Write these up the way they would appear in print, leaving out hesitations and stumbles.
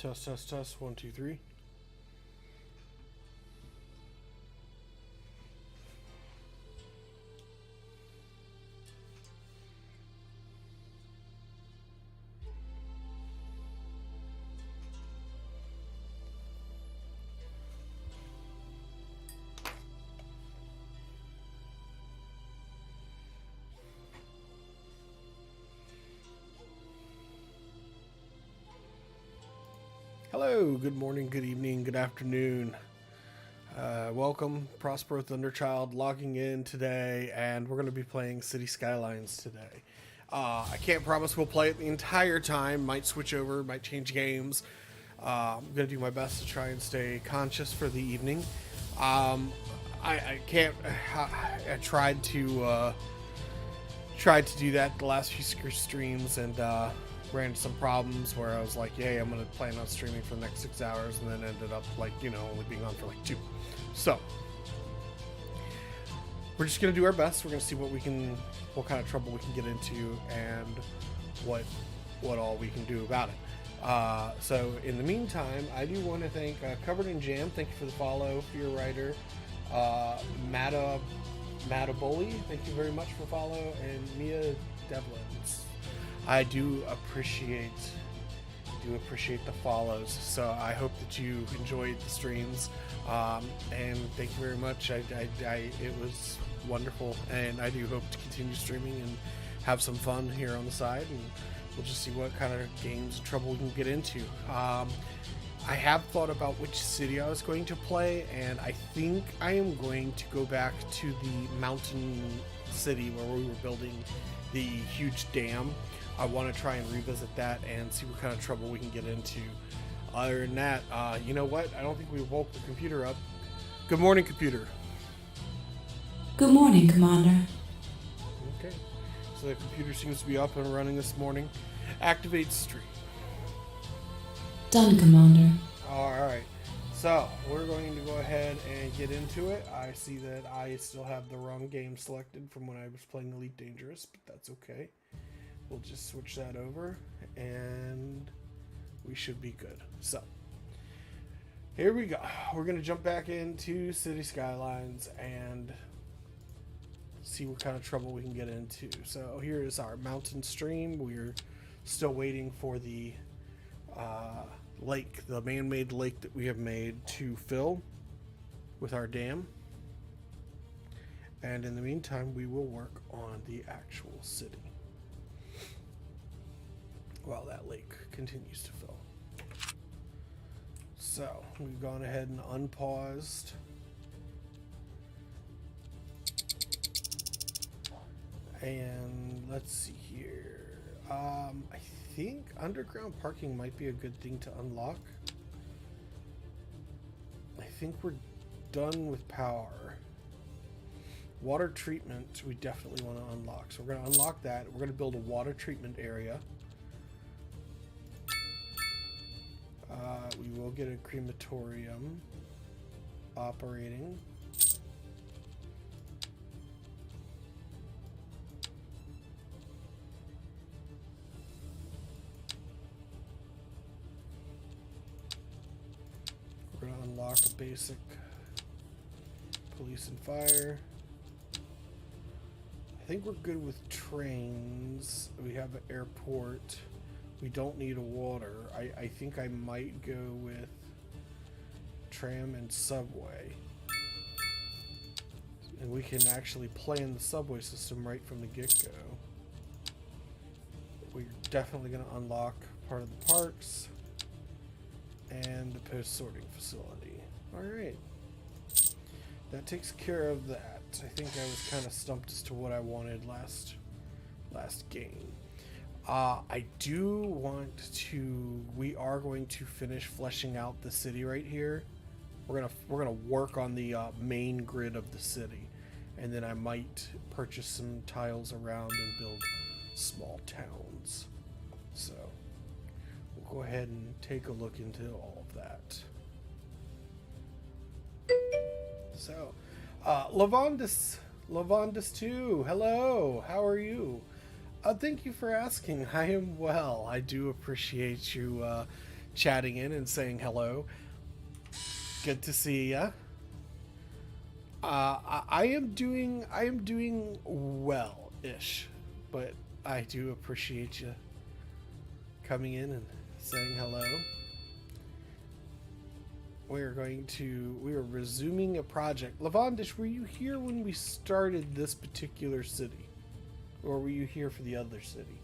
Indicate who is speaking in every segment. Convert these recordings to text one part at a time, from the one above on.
Speaker 1: Test, test, test. 1, 2, 3. Hello, good morning, good evening, good afternoon. Welcome, Prospero Thunderchild, logging in today, and we're going to be playing City Skylines today. I can't promise we'll play it the entire time, might switch over, might change games. I'm going to do my best to try and stay conscious for the evening. I can't, I tried to do that the last few streams, and ran into some problems where I was like, yay, I'm going to plan on streaming for the next 6 hours, and then ended up, like, only being on for like 2. So, we're just going to do our best. We're going to see what kind of trouble we can get into, and what all we can do about it. So, in the meantime, I do want to thank Covered in Jam. Thank you for the follow, Fear Writer. Mataboli, thank you very much for follow, and Mia Devlins. I do appreciate the follows, so I hope that you enjoyed the streams, and thank you very much. It was wonderful, and I do hope to continue streaming and have some fun here on the side, and we'll just see what kind of games and trouble we can get into. I have thought about which city I was going to play, and I think I am going to go back to the mountain city where we were building the huge dam. I want to try and revisit that and see what kind of trouble we can get into. Other than that, you know what? I don't think we woke the computer up. Good morning, computer.
Speaker 2: Good morning, Commander.
Speaker 1: Okay. So the computer seems to be up and running this morning. Activate stream.
Speaker 2: Done, Commander.
Speaker 1: Alright. So, we're going to go ahead and get into it. I see that I still have the wrong game selected from when I was playing Elite Dangerous, but that's okay. We'll just switch that over, and we should be good. So, here we go. We're going to jump back into City Skylines and see what kind of trouble we can get into. So, here is our mountain stream. We're still waiting for the lake, the man-made lake that we have made, to fill with our dam. And in the meantime, we will work on the actual city while that lake continues to fill. So, we've gone ahead and unpaused. And let's see here. I think underground parking might be a good thing to unlock. I think we're done with power. Water treatment, we definitely want to unlock. So we're going to unlock that. We're going to build a water treatment area. We will get a crematorium operating. We're going to unlock a basic police and fire. I think we're good with trains. We have an airport. We don't need a water. I think I might go with tram and subway. And we can actually plan the subway system right from the get-go. We're definitely going to unlock part of the parks and the post-sorting facility. Alright. That takes care of that. I think I was kind of stumped as to what I wanted last game. We are going to finish fleshing out the city right here. We're gonna work on the main grid of the city, and then I might purchase some tiles around and build small towns. So we'll go ahead and take a look into all of that. So, Lavondis 2, hello, how are you? Thank you for asking. I am well. I do appreciate you chatting in and saying hello. Good to see ya. I am doing well-ish, but I do appreciate you coming in and saying hello. We are resuming a project. Lavandish, were you here when we started this particular city? Or were you here for the other city?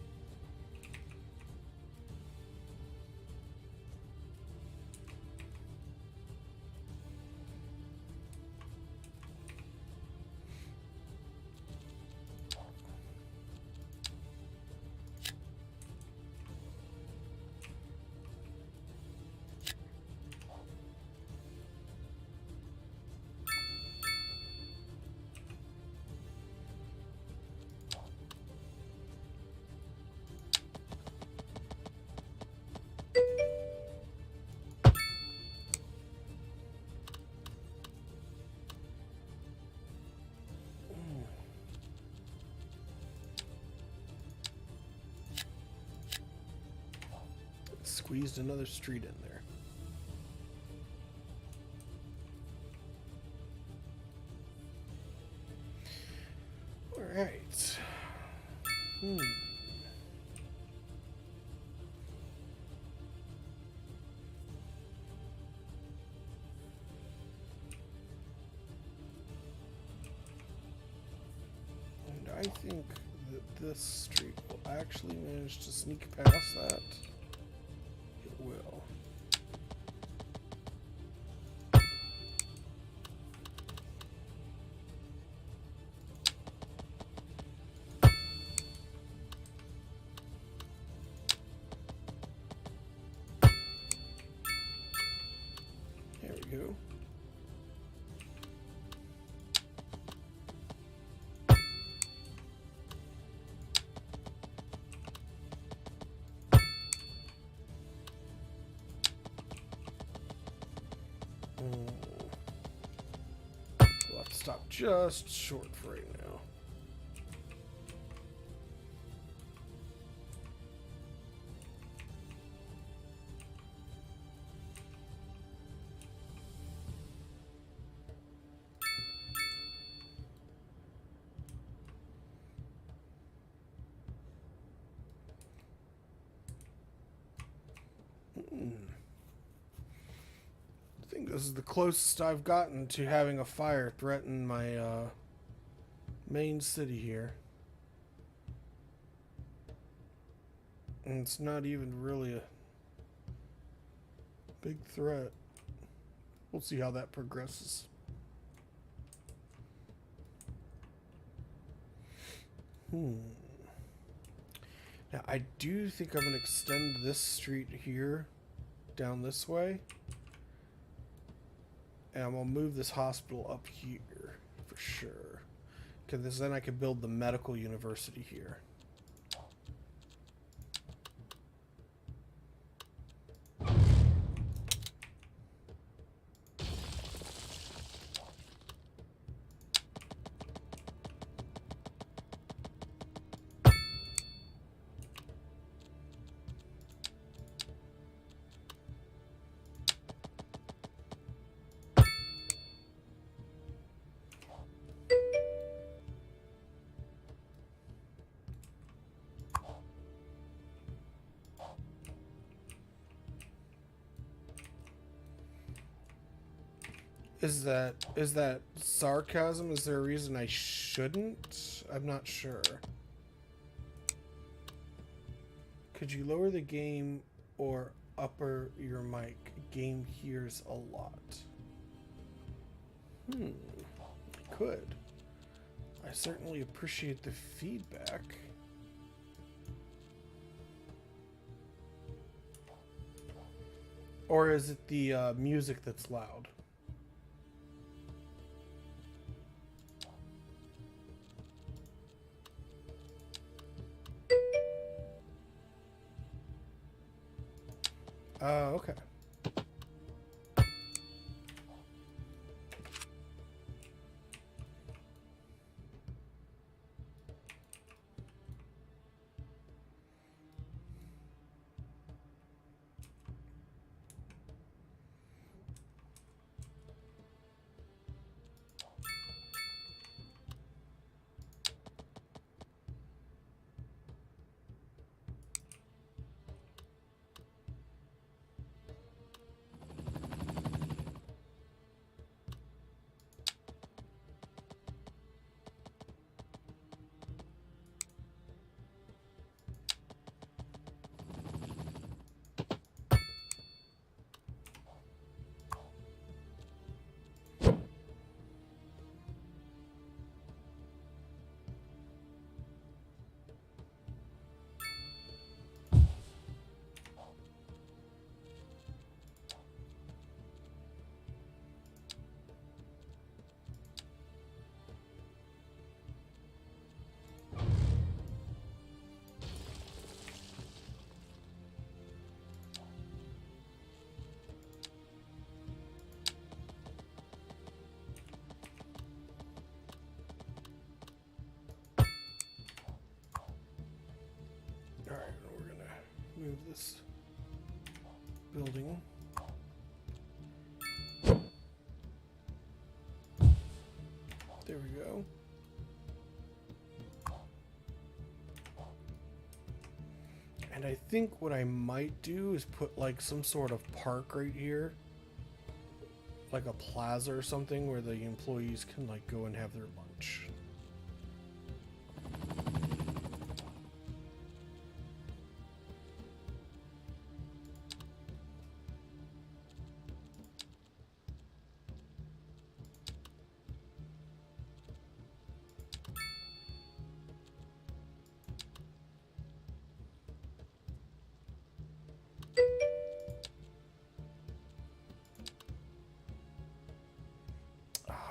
Speaker 1: Squeezed another street in there. All right. And I think that this street will actually manage to sneak past that. It will. There we go. We'll have to stop just short for right now. I think this is the closest I've gotten to having a fire threaten my main city here. And it's not even really a big threat. We'll see how that progresses. Now, I do think I'm going to extend this street here down this way. And I'm going to move this hospital up here for sure. Because then I can build the medical university here. Is that sarcasm? Is there a reason I shouldn't? I'm not sure. Could you lower the game or upper your mic? Game hears a lot. I could. I certainly appreciate the feedback. Or is it the music that's loud? Okay. Alright, we're gonna move this building. There we go. And I think what I might do is put like some sort of park right here. Like a plaza or something where the employees can like go and have their lunch.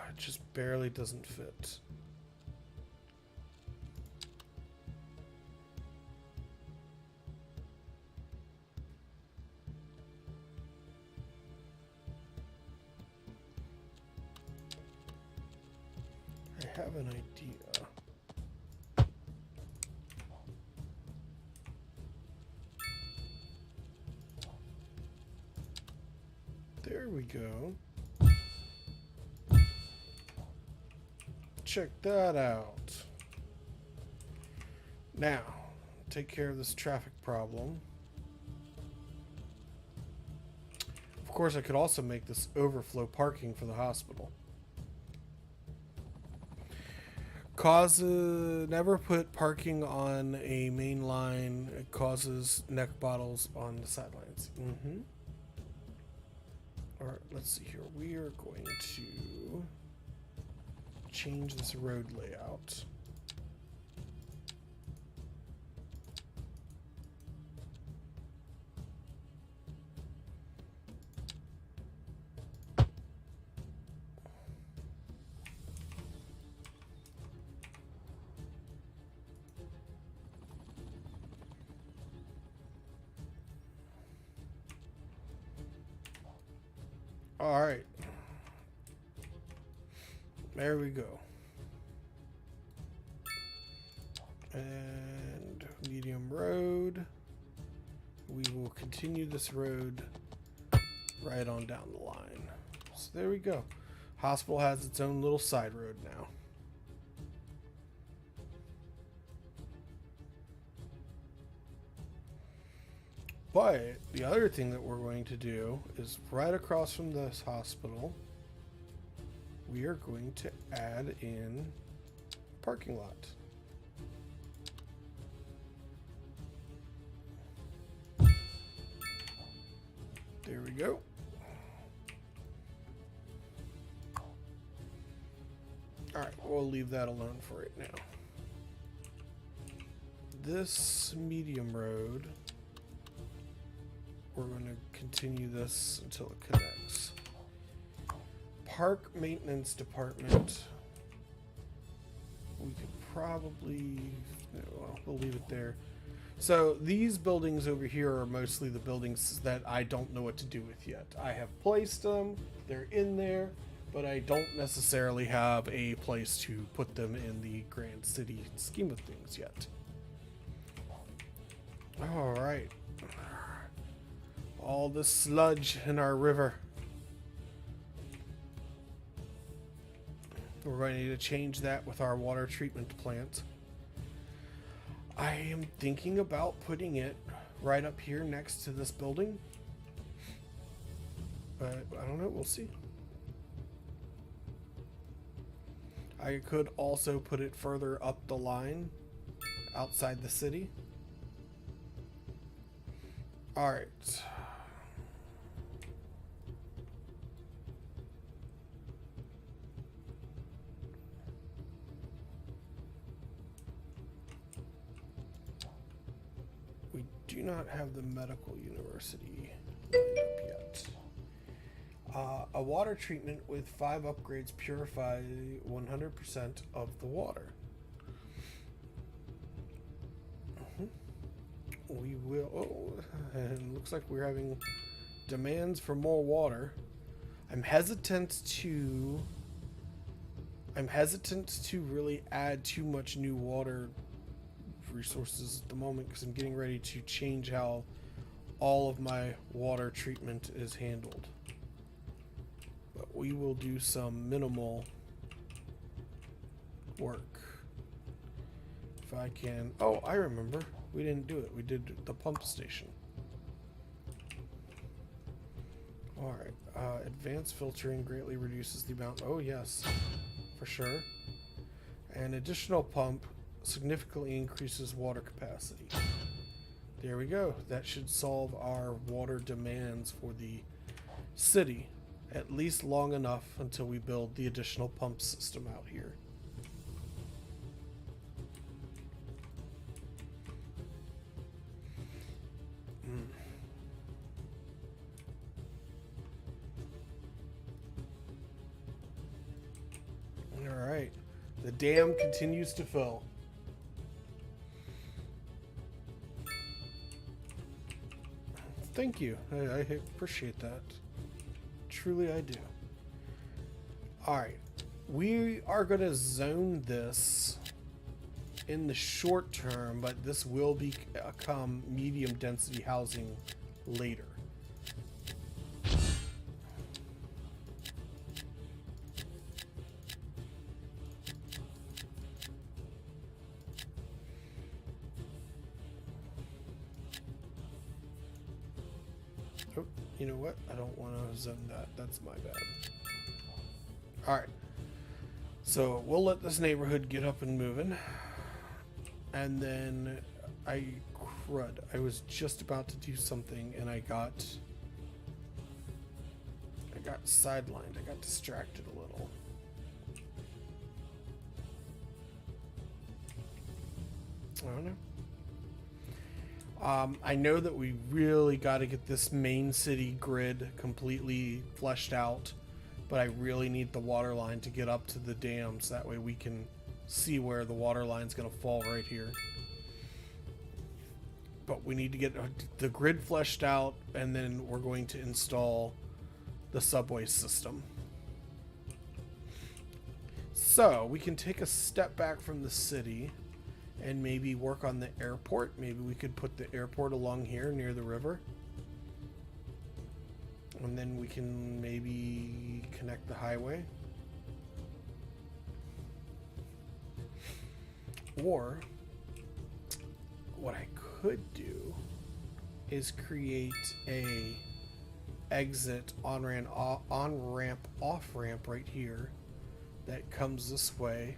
Speaker 1: It just barely doesn't fit. I have an idea. There we go. Check that out. Now, take care of this traffic problem. Of course, I could also make this overflow parking for the hospital. Never put parking on a main line. It causes neck bottles on the sidelines. Alright, let's see here. We are going to change this road layout. All right. There we go. And medium road. We will continue this road right on down the line. So there we go. Hospital has its own little side road now. But the other thing that we're going to do is right across from this hospital, we are going to add in a parking lot. There we go. All right, we'll leave that alone for right now. This medium road, we're going to continue this until it connects. Park maintenance department. We could probably, well, we'll leave it there. So these buildings over here are mostly the buildings that I don't know what to do with yet. I have placed them, they're in there, but I don't necessarily have a place to put them in the grand city scheme of things yet. All right. All the sludge in our river. We're going to need to change that with our water treatment plant. I am thinking about putting it right up here next to this building. But I don't know, we'll see. I could also put it further up the line outside the city. All right. We do not have the medical university lined up yet. A water treatment with 5 upgrades purify 100% of the water. We will. Oh, and looks like we're having demands for more water. I'm hesitant to really add too much new water resources at the moment because I'm getting ready to change how all of my water treatment is handled. But we will do some minimal work. If I can... Oh, I remember. We didn't do it. We did the pump station. Alright. Advanced filtering greatly reduces the amount... Oh, yes. For sure. An additional pump significantly increases water capacity. There we go. That should solve our water demands for the city. At least long enough until we build the additional pump system out here. Alright. The dam continues to fill. Thank you. I appreciate that. Truly I do. Alright. We are going to zone this in the short term, but this will become medium density housing later. Oh, you know what? I don't want to zone that. That's my bad. Alright. So we'll let this neighborhood get up and moving. And then I was just about to do something and I got sidelined. I got distracted a little. I don't know. I know that we really got to get this main city grid completely fleshed out, but I really need the water line to get up to the dams. That way we can see where the water line's going to fall right here. But we need to get the grid fleshed out, and then we're going to install the subway system. So we can take a step back from the city and maybe work on the airport. Maybe we could put the airport along here near the river. And then we can maybe connect the highway. Or what I could do is create a exit on-ramp, off-ramp right here that comes this way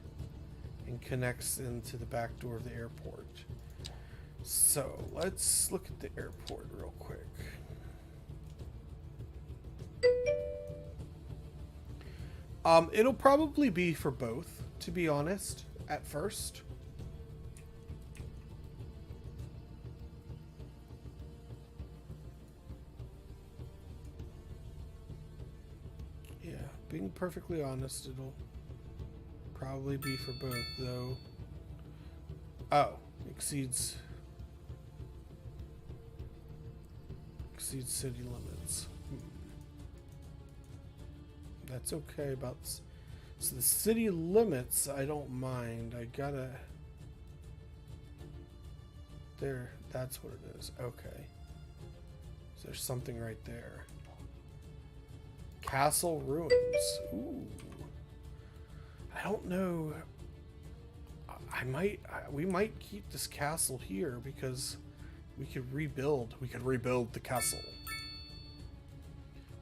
Speaker 1: and connects into the back door of the airport. So let's look at the airport real quick. It'll probably be for both, to be honest, at first. Yeah, being perfectly honest, it'll probably be for both, though. Oh, exceeds city limits. That's okay. So the city limits, I don't mind. I gotta... There, that's what it is. Okay. So there's something right there. Castle ruins. Ooh. I don't know. We might keep this castle here because we could rebuild. We could rebuild the castle.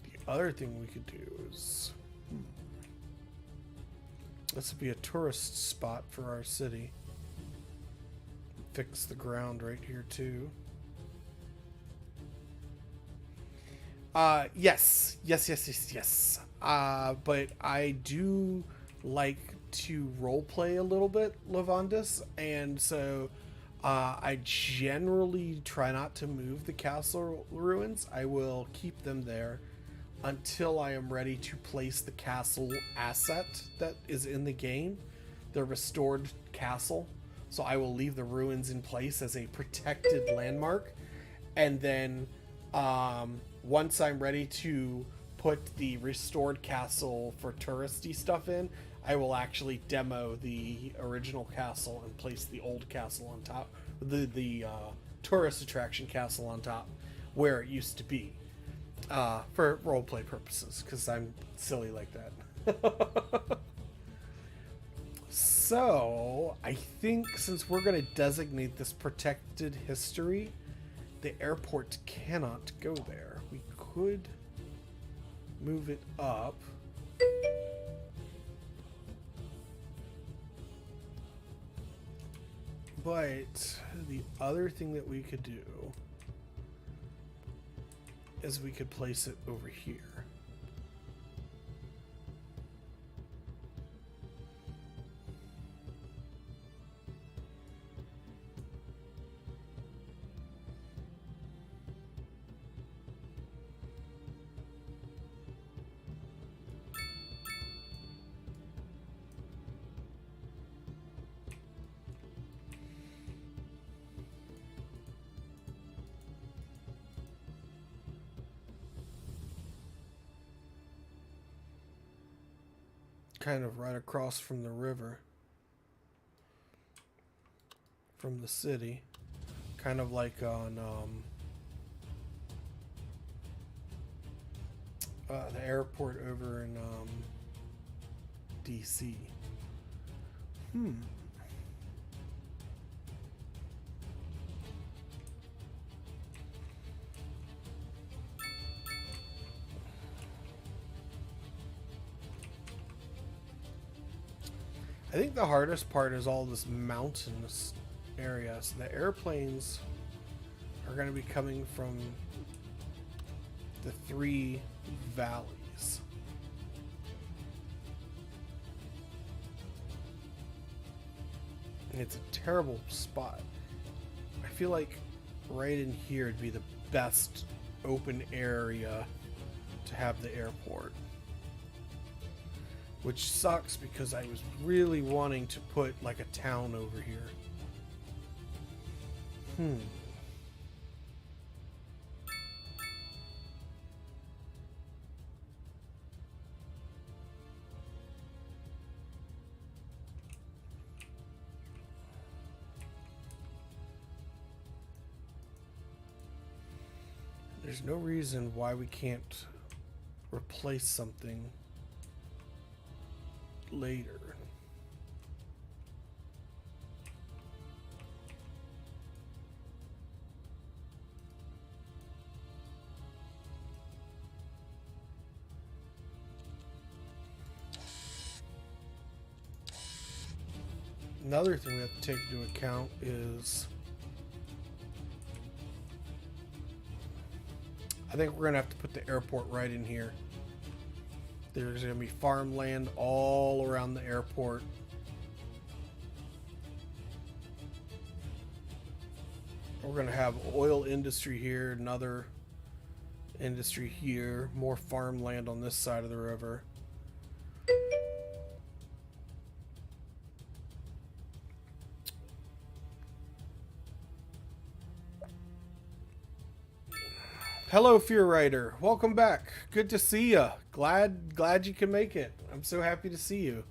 Speaker 1: The other thing we could do is... This would be a tourist spot for our city. Fix the ground right here too. Yes. But I do like to roleplay a little bit, Lavandis, and so I generally try not to move the castle ruins. I will keep them there until I am ready to place the castle asset that is in the game, the restored castle. So I will leave the ruins in place as a protected landmark, and then once I'm ready to put the restored castle for touristy stuff in, I will actually demo the original castle and place the old castle on top, the tourist attraction castle on top, where it used to be, for roleplay purposes, because I'm silly like that. So, I think since we're going to designate this protected history, the airport cannot go there. We could move it up. But the other thing that we could do is we could place it over here. Kind of right across from the river, from the city, kind of like on the airport over in DC. I think the hardest part is all this mountainous area. So the airplanes are going to be coming from the 3 valleys. And it's a terrible spot. I feel like right in here would be the best open area to have the airport. Which sucks because I was really wanting to put like a town over here. There's no reason why we can't replace something later. Another thing we have to take into account is I think we're gonna have to put the airport right in here. There's going to be farmland all around the airport. We're going to have oil industry here, another industry here, more farmland on this side of the river. Hello, Fear Rider. Welcome back. Good to see you. Glad you can make it. I'm so happy to see you.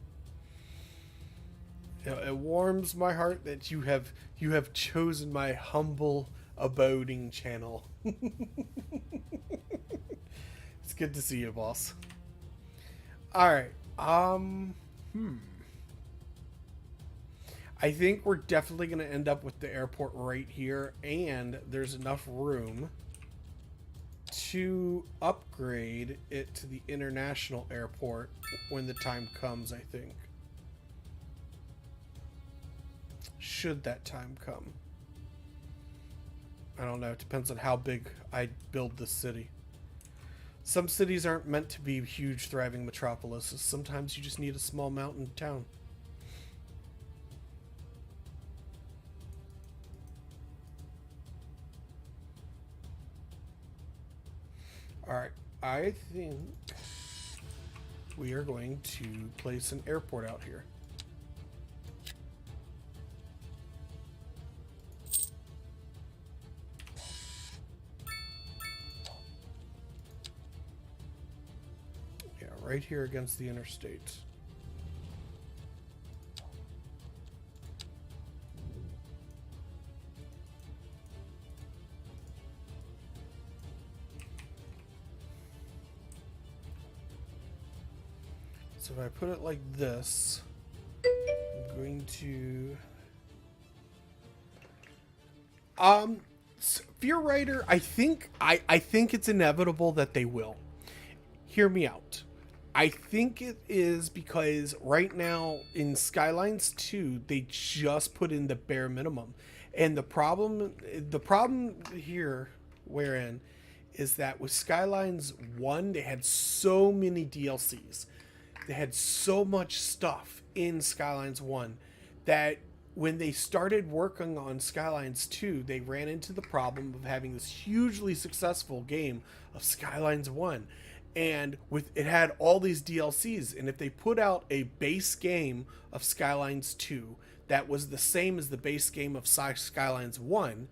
Speaker 1: It warms my heart that you have chosen my humble abiding channel. It's good to see you, boss. All right. I think we're definitely going to end up with the airport right here, and there's enough room to upgrade it to the international airport when the time comes, I think. Should that time come. I don't know. It depends on how big I build this city. Some cities aren't meant to be huge, thriving metropolises. Sometimes you just need a small mountain town. Alright, I think we are going to place an airport out here. Yeah, right here against the interstate. So if I put it like this, I'm going to... Fear Writer, I think it's inevitable that they will. Hear me out. I think it is because right now in Skylines 2, they just put in the bare minimum. And the problem here wherein is that with Skylines 1, they had so many DLCs. They had so much stuff in Skylines 1 that when they started working on Skylines 2, they ran into the problem of having this hugely successful game of Skylines 1. And it had all these DLCs, and if they put out a base game of Skylines 2 that was the same as the base game of Skylines 1,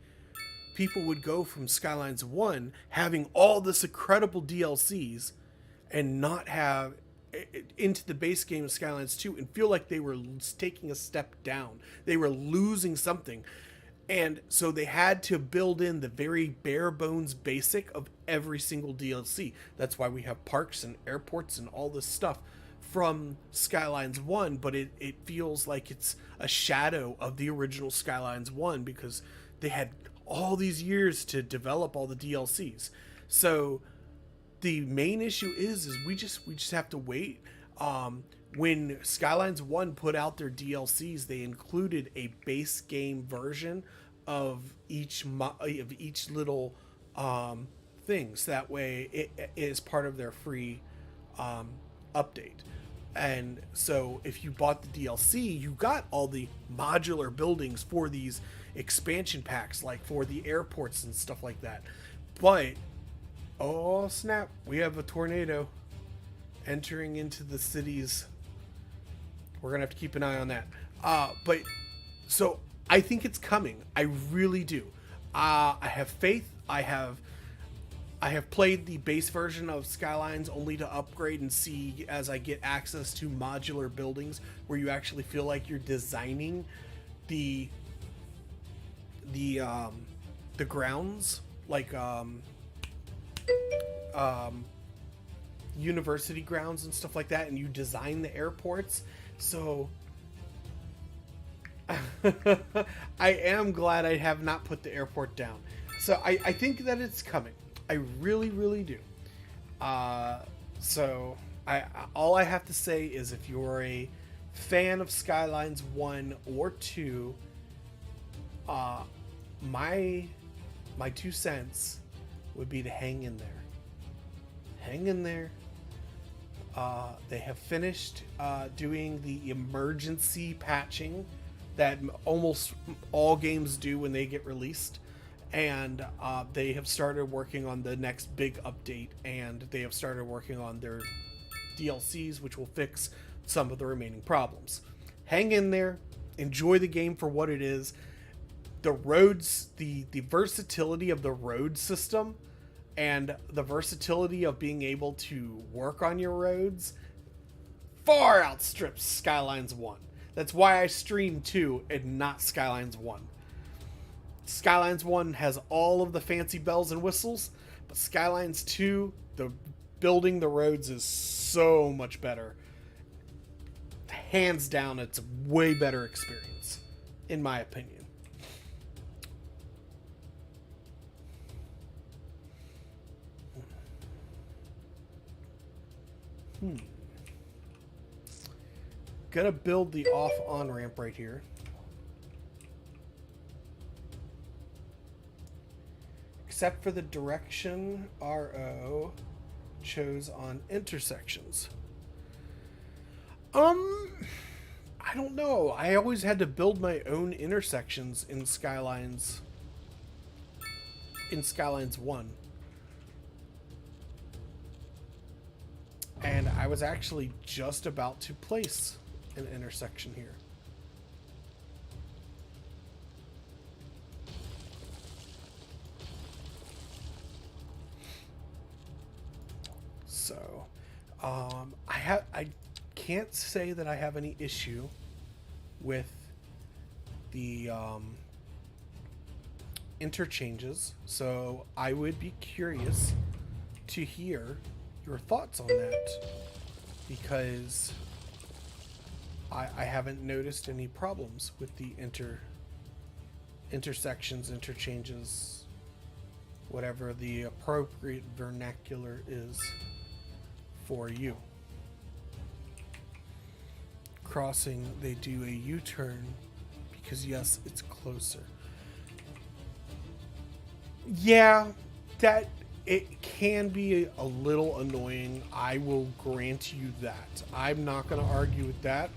Speaker 1: people would go from Skylines 1 having all this incredible DLCs and not have into the base game of Skylines 2 and feel like they were taking a step down. They were losing something. And so they had to build in the very bare bones basic of every single DLC. That's why we have parks and airports and all this stuff from Skylines 1, but it feels like it's a shadow of the original Skylines 1 because they had all these years to develop all the DLCs. So the main issue is we just have to wait. When Skylines 1 put out their DLCs, they included a base game version of each little things. That way it is part of their free update. And so if you bought the DLC, you got all the modular buildings for these expansion packs, like for the airports and stuff like that. But, oh snap, we have a tornado entering into the cities. We're gonna have to keep an eye on that. But so I think it's coming. I really do. I have faith. I have played the base version of Skylines only to upgrade and see as I get access to modular buildings where you actually feel like you're designing the grounds, like university grounds and stuff like that, and you design the airports. So I am glad I have not put the airport down. So I think that it's coming. I really, really do. So all I have to say is if you're a fan of Skylines 1 or 2, my 2 cents would be to hang in there. Hang in there. They have finished doing the emergency patching that almost all games do when they get released. And they have started working on the next big update, and they have started working on their DLCs, which will fix some of the remaining problems. Hang in there. Enjoy the game for what it is. The roads, the versatility of the road system and the versatility of being able to work on your roads far outstrips Skylines 1. That's why I stream 2 and not Skylines 1. Skylines 1 has all of the fancy bells and whistles, but Skylines 2, the building the roads is so much better. Hands down, it's a way better experience, in my opinion. Gonna build the off-on ramp right here. Except for the direction RO chose on intersections. I don't know. I always had to build my own intersections in Skylines 1. And I was actually just about to place an intersection here. So, I can't say that I have any issue with the interchanges. So I would be curious to hear your thoughts on that, because I haven't noticed any problems with the intersections, interchanges, whatever the appropriate vernacular is for you. Crossing, they do a U-turn because yes, it's closer. Yeah, that it can be a little annoying. I will grant you that. I'm not going to argue with that.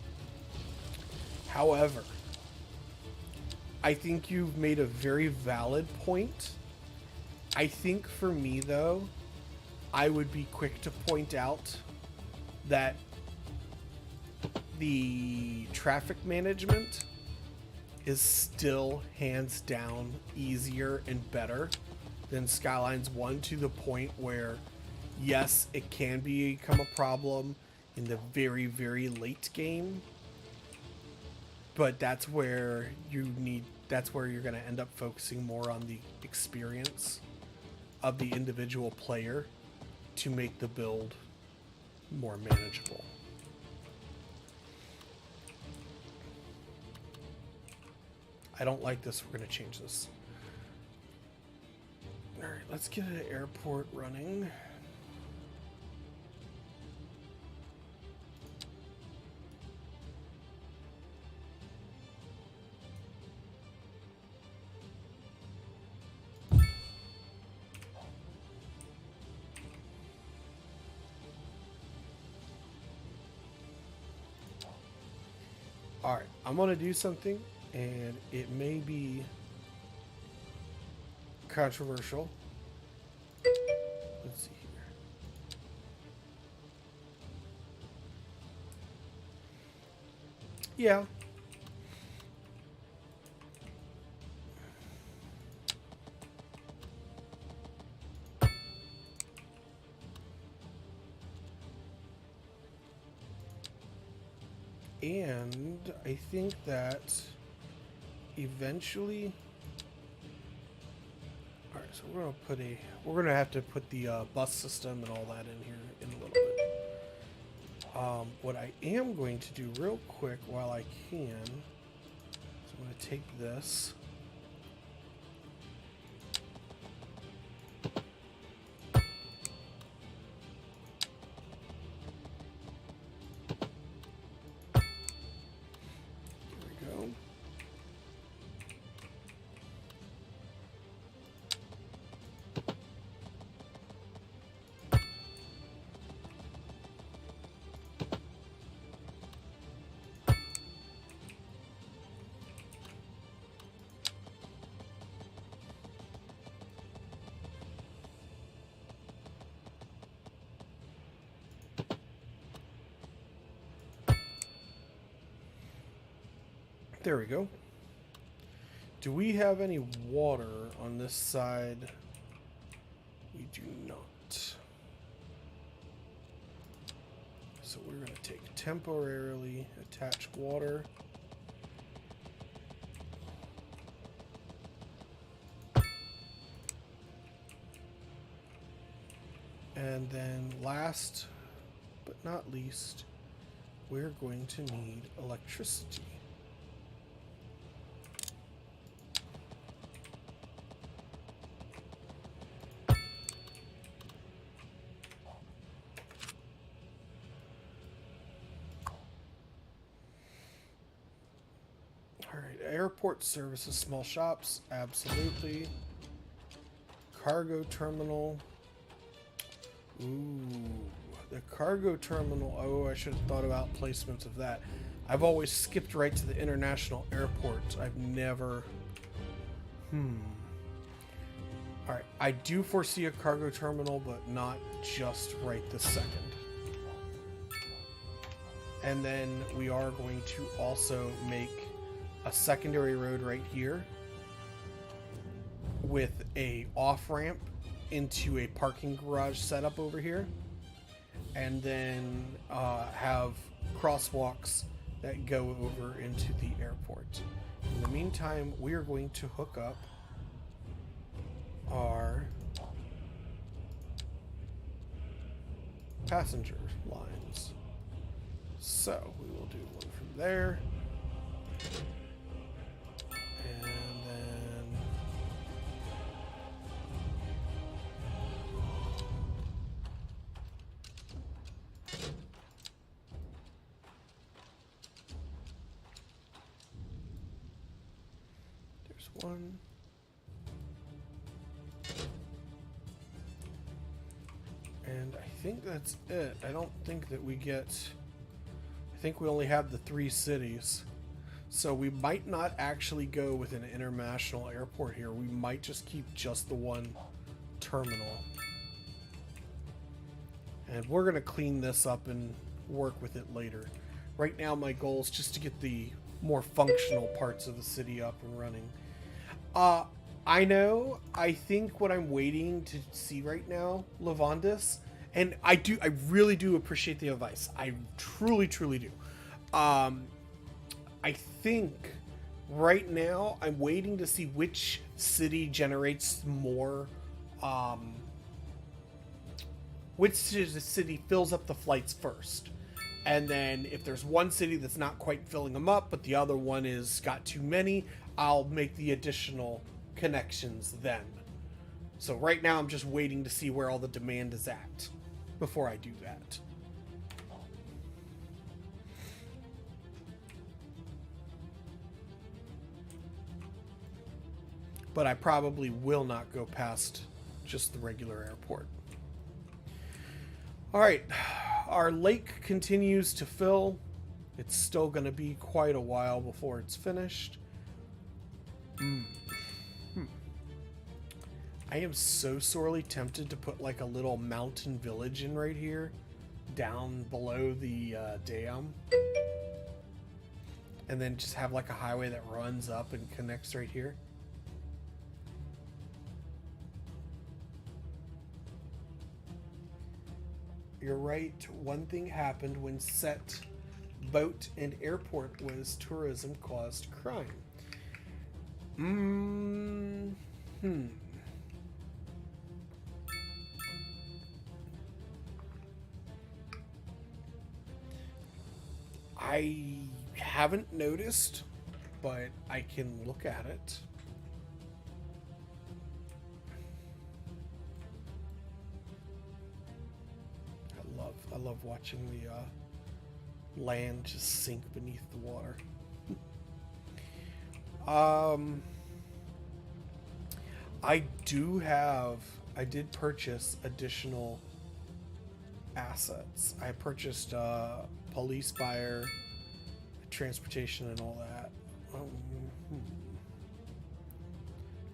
Speaker 1: However, I think you've made a very valid point. I think for me, though, I would be quick to point out that the traffic management is still hands down easier and better than Skylines 1, to the point where, yes, it can become a problem in the very, very late game, but that's where you're going to end up focusing more on the experience of the individual player to make the build more manageable. I don't like this. We're going to change this. All right, let's get an airport running. All right, I'm going to do something, and it may be controversial. Let's see here. Yeah. And I think that eventually, all right, so we're gonna have to put the bus system and all that in here in a little bit. What I am going to do real quick while I can, so I'm gonna take this. There we go. Do we have any water on this side? We do not. So we're going to take temporarily attach water. And then last but not least, we're going to need electricity. Airport services, small shops, absolutely. Cargo terminal. Ooh, the cargo terminal. Oh, I should have thought about placements of that. I've always skipped right to the international airport. I've never... Alright, I do foresee a cargo terminal, but not just right this second. And then we are going to also make a secondary road right here with a off-ramp into a parking garage setup over here, and then have crosswalks that go over into the airport. In the meantime, we are going to hook up our passenger lines. So we will do one from there. And then there's one. And I think that's it. I don't think that we get... I think we only have the 3 cities. So we might not actually go with an international airport here. We might just keep just the one terminal. And we're going to clean this up and work with it later. Right now my goal is just to get the more functional parts of the city up and running. I know, I think what I'm waiting to see right now, Lavandis, and I really do appreciate the advice. I truly do. I think right now I'm waiting to see which city generates more, which city fills up the flights first. And then if there's one city that's not quite filling them up, but the other one is got too many, I'll make the additional connections then. So right now I'm just waiting to see where all the demand is at before I do that. But I probably will not go past just the regular airport. Alright, our lake continues to fill. It's still going to be quite a while before it's finished. I am so sorely tempted to put like a little mountain village in right here, down below the dam. And then just have like a highway that runs up and connects right here. You're right, one thing happened when set boat and airport was tourism caused crime. I haven't noticed, but I can look at it. I love watching the land just sink beneath the water. I did purchase additional assets. I purchased police, fire, transportation, and all that.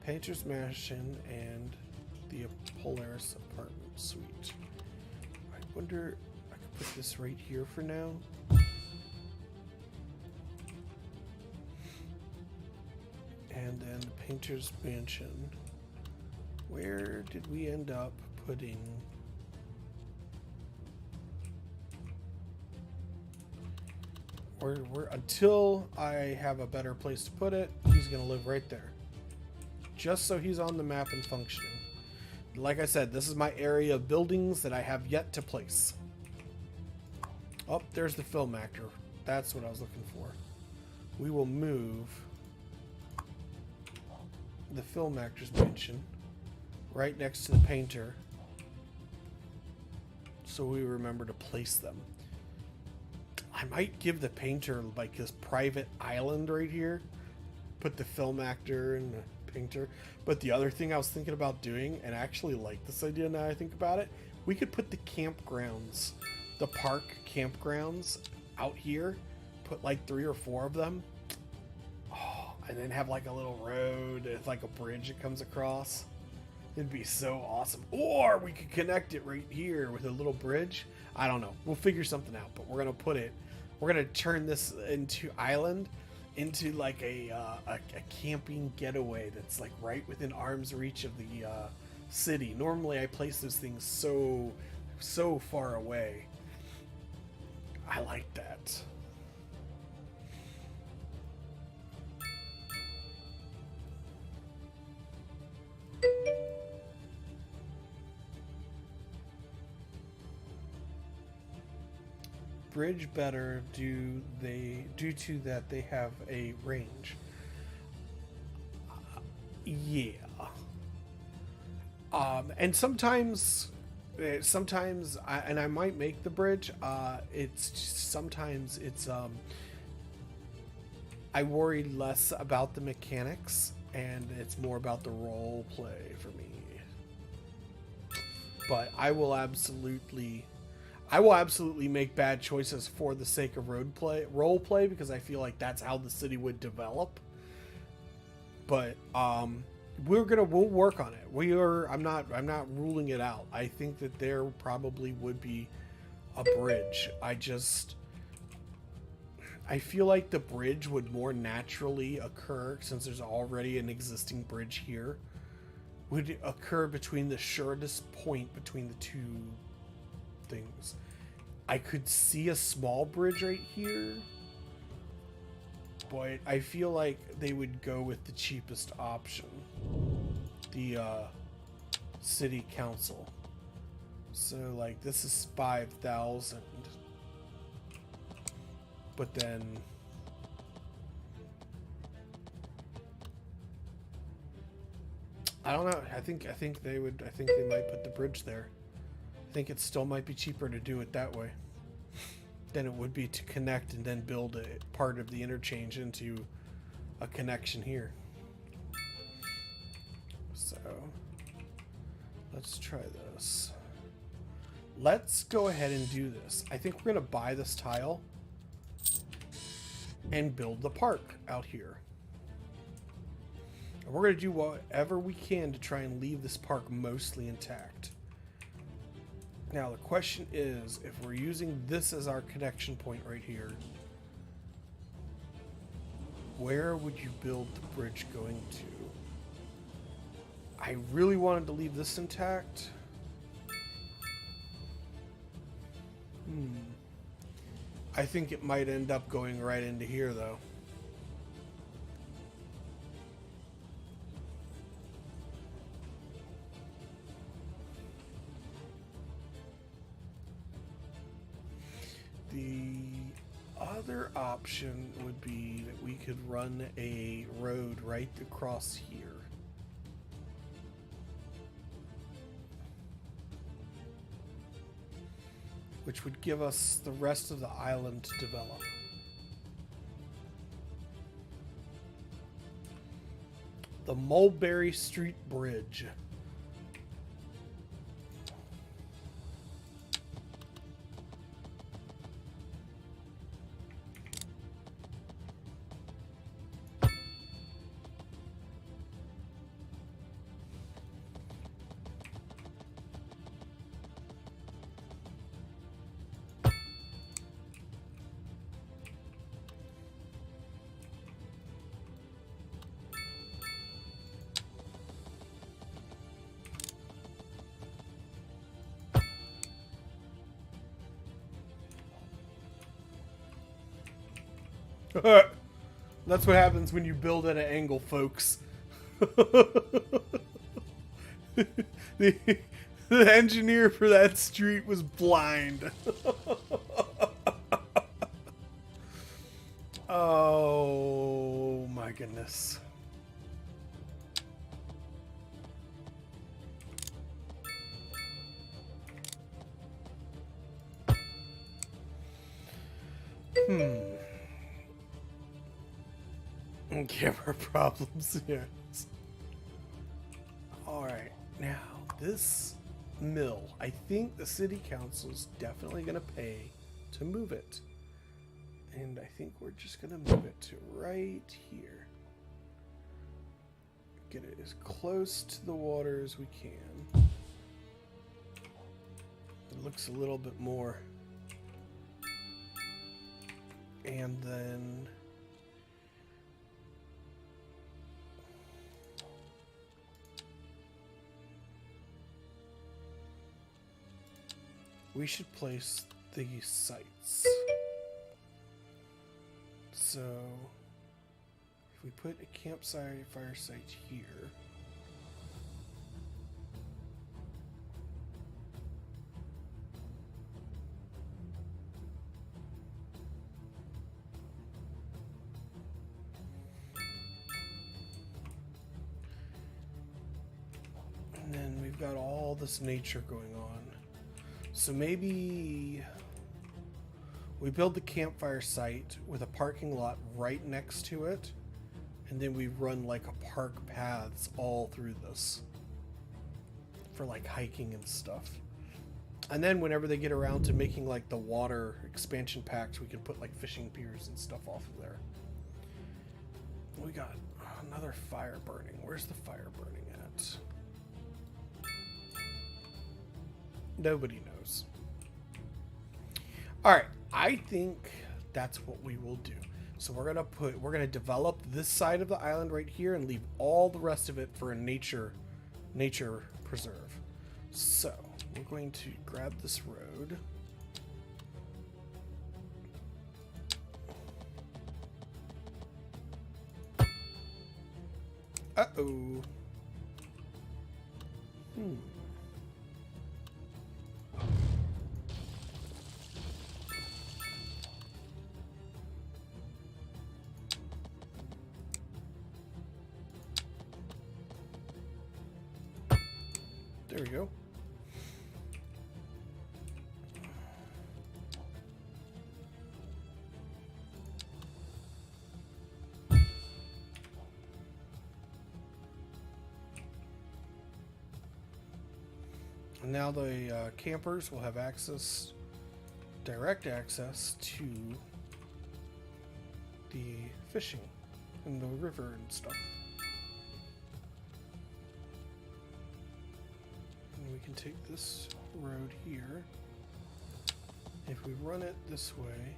Speaker 1: Painter's Mansion and the Polaris apartment suite. I wonder, I could put this right here for now. And then the Painter's Mansion. Where did we end up putting... until I have a better place to put it, he's going to live right there. Just so he's on the map and functioning. Like I said, this is my area of buildings that I have yet to place. Oh, there's the film actor. That's what I was looking for. We will move the film actor's mansion right next to the painter, so we remember to place them. I might give the painter like this private island right here. Put the film actor and the painter. But the other thing I was thinking about doing, and I actually like this idea now I think about it, we could put the campgrounds, the park campgrounds out here. Put like 3 or 4 of them. Oh, and then have like a little road, it's like a bridge that comes across. It'd be so awesome. Or we could connect it right here with a little bridge. I don't know. We'll figure something out, but we're going to put it, we're going to turn this into island into like a camping getaway that's like right within arm's reach of the city. Normally I place those things so far away. I like that. bridge better due to that they have a range. Yeah. And sometimes I might make the bridge. Sometimes it's I worry less about the mechanics and it's more about the role play for me. But I will absolutely make bad choices for the sake of role play because I feel like that's how the city would develop. But we'll work on it. I'm not ruling it out. I think that there probably would be a bridge. I feel like the bridge would more naturally occur since there's already an existing bridge here. Would occur between the shortest point between the two things. I could see a small bridge right here, but I feel like they would go with the cheapest option, the city council. So like this is 5,000, but then I don't know. I think they might put the bridge there. I think it still might be cheaper to do it that way than it would be to connect and then build a part of the interchange into a connection here. So let's try this. Let's go ahead and do this. I think we're going to buy this tile and build the park out here. And we're going to do whatever we can to try and leave this park mostly intact. Now the question is, if we're using this as our connection point right here, where would you build the bridge going to? I really wanted to leave this intact. I think it might end up going right into here though. The other option would be that we could run a road right across here. Which would give us the rest of the island to develop. The Mulberry Street Bridge. That's what happens when you build at an angle, folks. the engineer for that street was blind. Oh my goodness. Camera problems, yes. Alright, now this mill, I think the city council's definitely going to pay to move it. And I think we're just going to move it to right here. Get it as close to the water as we can. It looks a little bit more. And then we should place these sites. So if we put a campsite fire site here, And then we've got all this nature going on. So maybe we build the campfire site with a parking lot right next to it, and then we run like a park paths all through this for like hiking and stuff. And then whenever they get around to making like the water expansion packs, we can put like fishing piers and stuff off of there. We got another fire burning. Where's the fire burning at? Nobody knows. All right, I think that's what we will do. So we're gonna develop this side of the island right here and leave all the rest of it for a nature preserve. So we're going to grab this road. Uh-oh. There we go. And now the campers will have direct access to the fishing in the river and stuff. And we can take this road here. If we run it this way,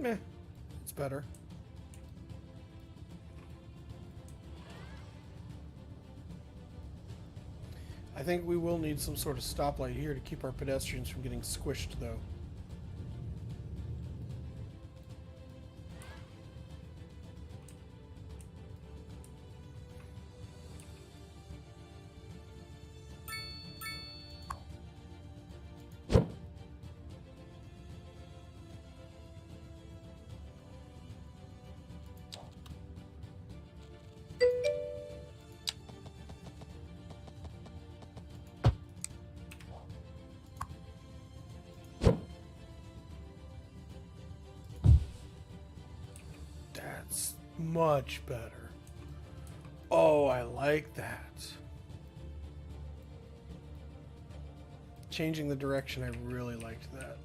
Speaker 1: meh, it's better. I think we will need some sort of stoplight here to keep our pedestrians from getting squished, though. That's much better. Oh, I like that. Changing the direction, I really liked that.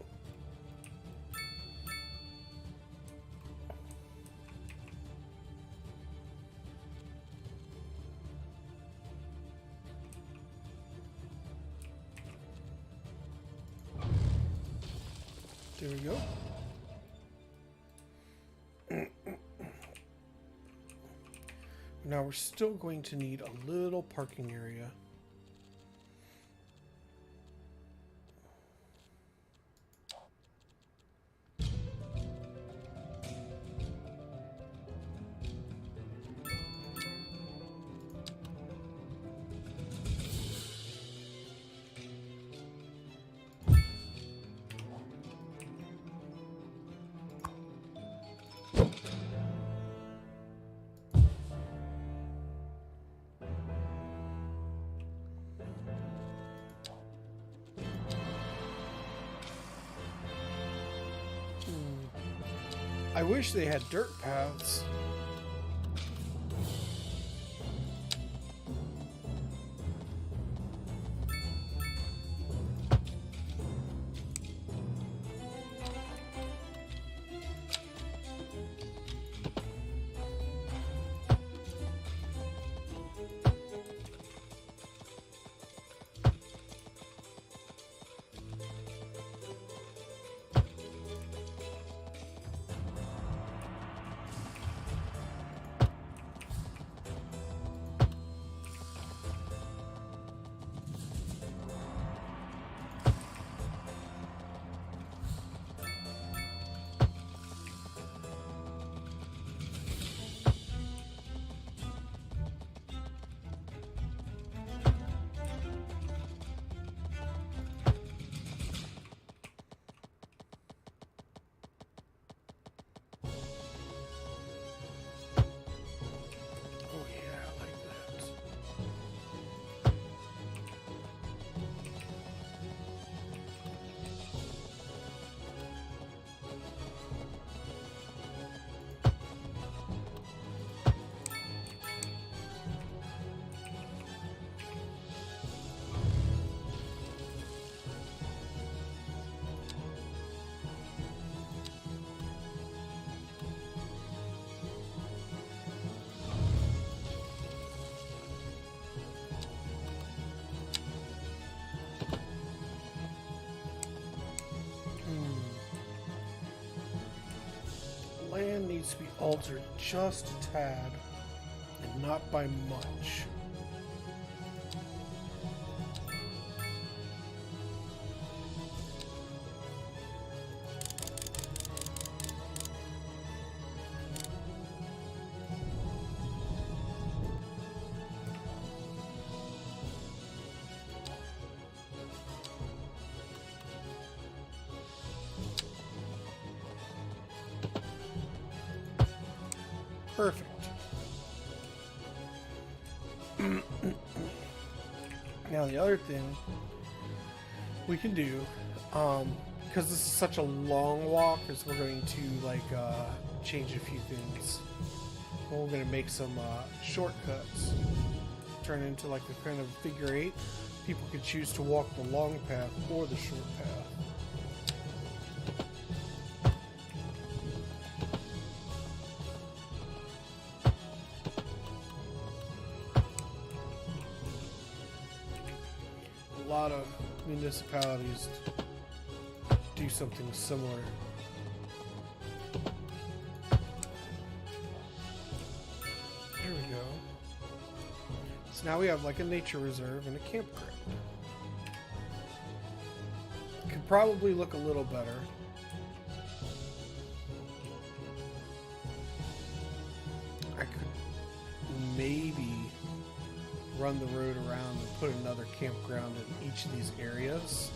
Speaker 1: There we go. Now we're still going to need a little parking area. I wish they had dirt paths. Land needs to be altered just a tad, and not by much. Perfect. Now the other thing we can do, because this is such a long walk, is we're going to change a few things. We're going to make some shortcuts, turn it into like a kind of figure eight. People can choose to walk the long path or the short path. A lot of municipalities do something similar. There we go. So now we have like a nature reserve and a campground. Could probably look a little better. I could maybe run the road around and put another campground in each of these areas.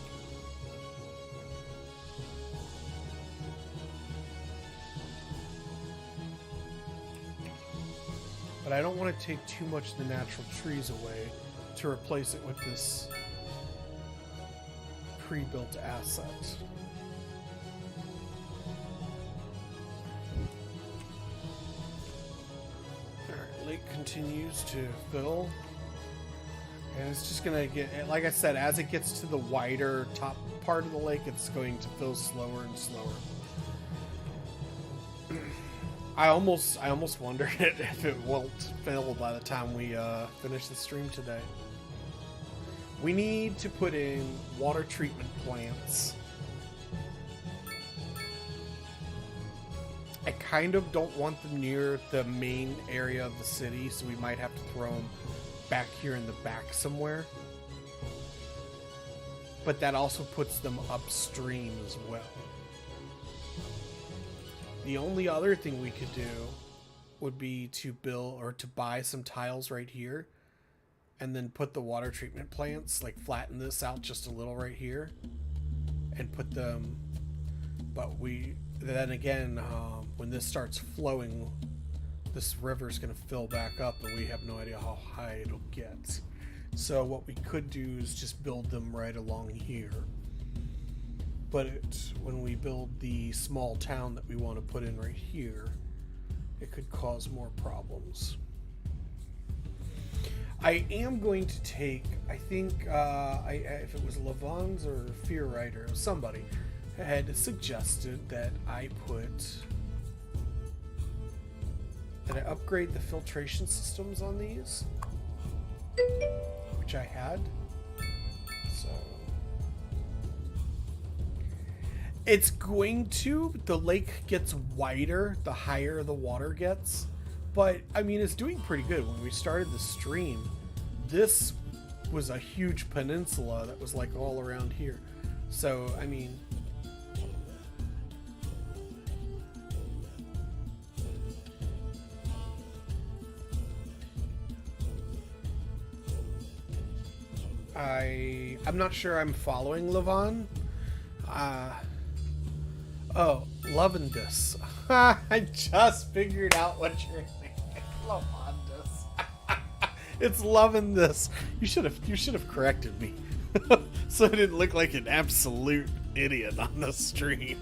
Speaker 1: But I don't want to take too much of the natural trees away to replace it with this pre-built asset. Alright, lake continues to fill. And it's just going to get, like I said, as it gets to the wider top part of the lake, it's going to fill slower and slower. I almost wondered if it won't fill by the time we finish the stream today. We need to put in water treatment plants I kind of don't want them near the main area of the city, so we might have to throw them back here in the back somewhere. But that also puts them upstream as well. The only other thing we could do would be to build or to buy some tiles right here and then put the water treatment plants, like flatten this out just a little right here and put them, but then again, when this starts flowing, this river is going to fill back up and we have no idea how high it'll get. So what we could do is just build them right along here. But when we build the small town that we want to put in right here, it could cause more problems. I am going to take, I think, if it was Levon's or Fear Writer, somebody had suggested that I upgrade the filtration systems on these, which I had. So it's going to, the lake gets wider the higher the water gets, but I mean, it's doing pretty good. When we started the stream, this was a huge peninsula that was like all around here. So I mean, I'm not sure I'm following Levon. Oh, Lovendus. I just figured out what you're saying. Lovendus. It's Lovendus. You should have corrected me, so I didn't look like an absolute idiot on the stream.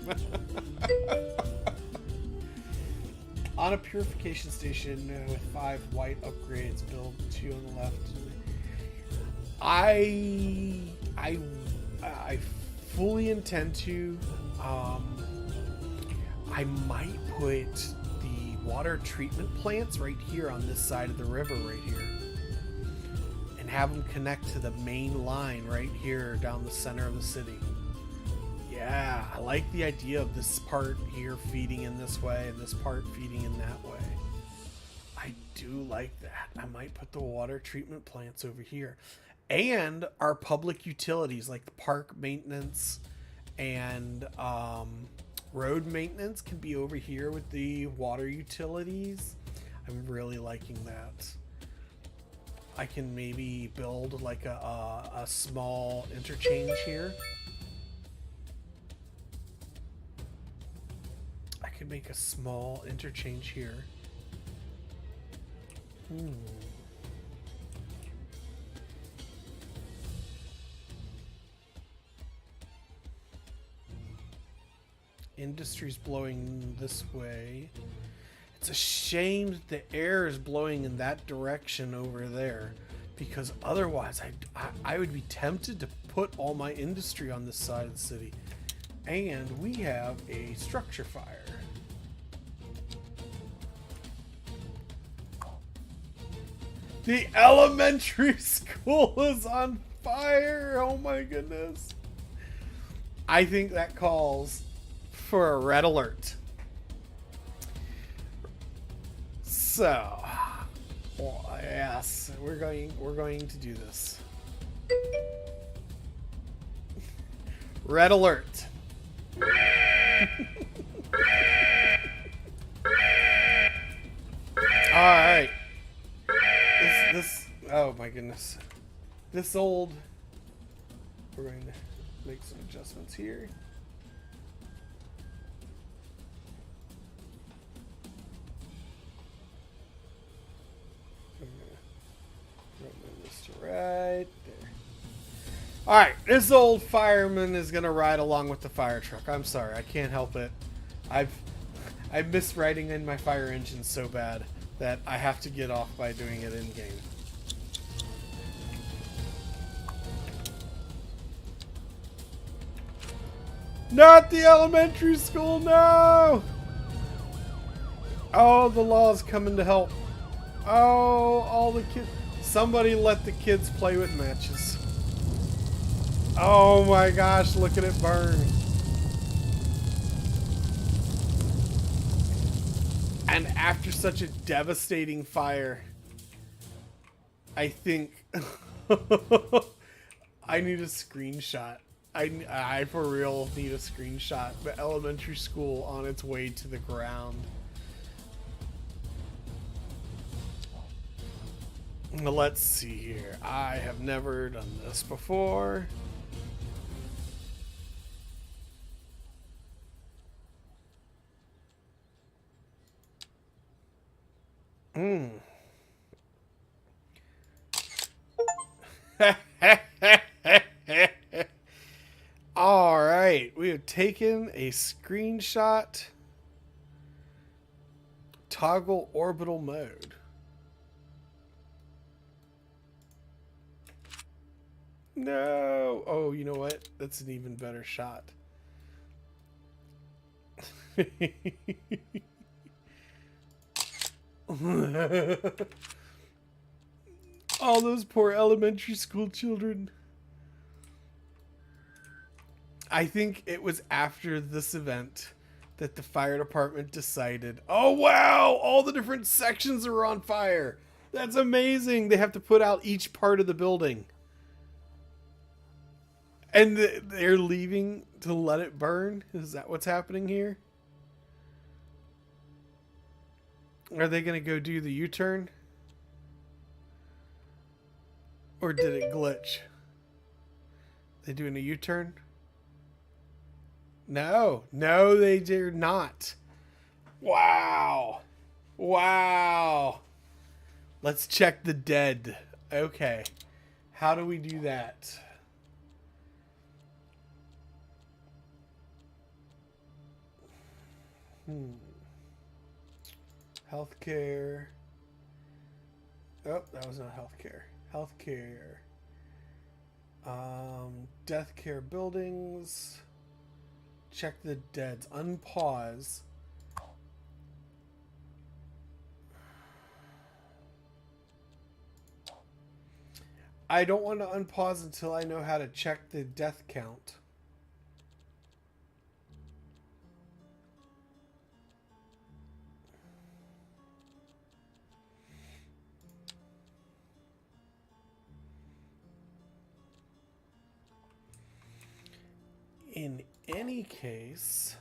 Speaker 1: On a purification station with 5 white upgrades, build 2 on the left. I fully intend to. I might put the water treatment plants right here on this side of the river right here, and have them connect to the main line right here down the center of the city. Yeah, I like the idea of this part here feeding in this way and this part feeding in that way. I do like that. I might put the water treatment plants over here. And our public utilities like the park maintenance and road maintenance can be over here with the water utilities. I'm really liking that. I can maybe build like a small interchange here. I could make a small interchange here. Industry's blowing this way. It's a shame that the air is blowing in that direction over there, because otherwise I would be tempted to put all my industry on this side of the city. And we have a structure fire. The elementary school is on fire. Oh my goodness. I think that calls for a red alert. So, well, yes, we're going to do this. Red alert. All right. This. Oh my goodness. This old. We're going to make some adjustments here. Right there. Alright, this old fireman is gonna ride along with the fire truck. I'm sorry, I can't help it. I miss riding in my fire engine so bad that I have to get off by doing it in game. Not the elementary school, no! Oh, the law's coming to help. Oh, all the kids. Somebody let the kids play with matches. Oh my gosh, look at it burn. And after such a devastating fire, I think I need a screenshot. I for real need a screenshot. The elementary school on its way to the ground. Let's see here. I have never done this before. All right, we have taken a screenshot. Toggle orbital mode. No. Oh, you know what? That's an even better shot. All those poor elementary school children. I think it was after this event that the fire department decided, oh wow, all the different sections are on fire. That's amazing. They have to put out each part of the building. And they're leaving to let it burn? Is that what's happening here? Are they going to go do the U-turn? Or did it glitch? They doing a U-turn? No, they dare not. Wow. Wow. Let's check the dead. Okay. How do we do that? Healthcare. Oh, that was not healthcare. Healthcare. Death care buildings. Check the deads. Unpause. I don't want to unpause until I know how to check the death count. In any case,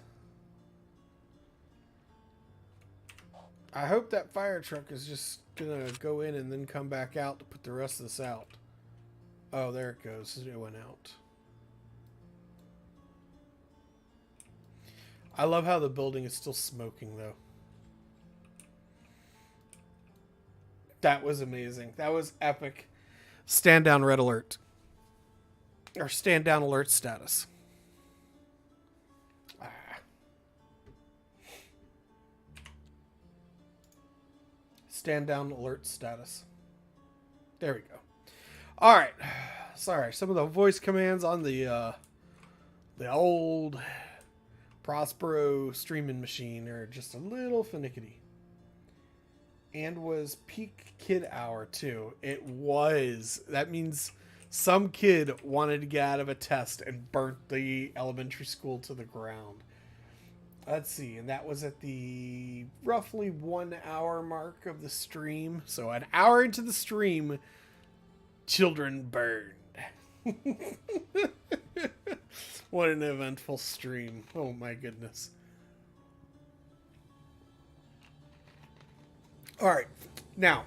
Speaker 1: I hope that fire truck is just gonna go in and then come back out to put the rest of this out. Oh, there it goes. It went out. I love how the building is still smoking, though. That was amazing. That was epic. Stand down red alert. Or stand down alert status. Stand down alert status. There we go. All right. Sorry, some of the voice commands on the old Prospero streaming machine are just a little finicky. And was peak kid hour too. It was. That means some kid wanted to get out of a test and burnt the elementary school to the ground. Let's see, and that was at the roughly 1 hour mark of the stream. So an hour into the stream, children burned. What an eventful stream. Oh my goodness. All right. Now,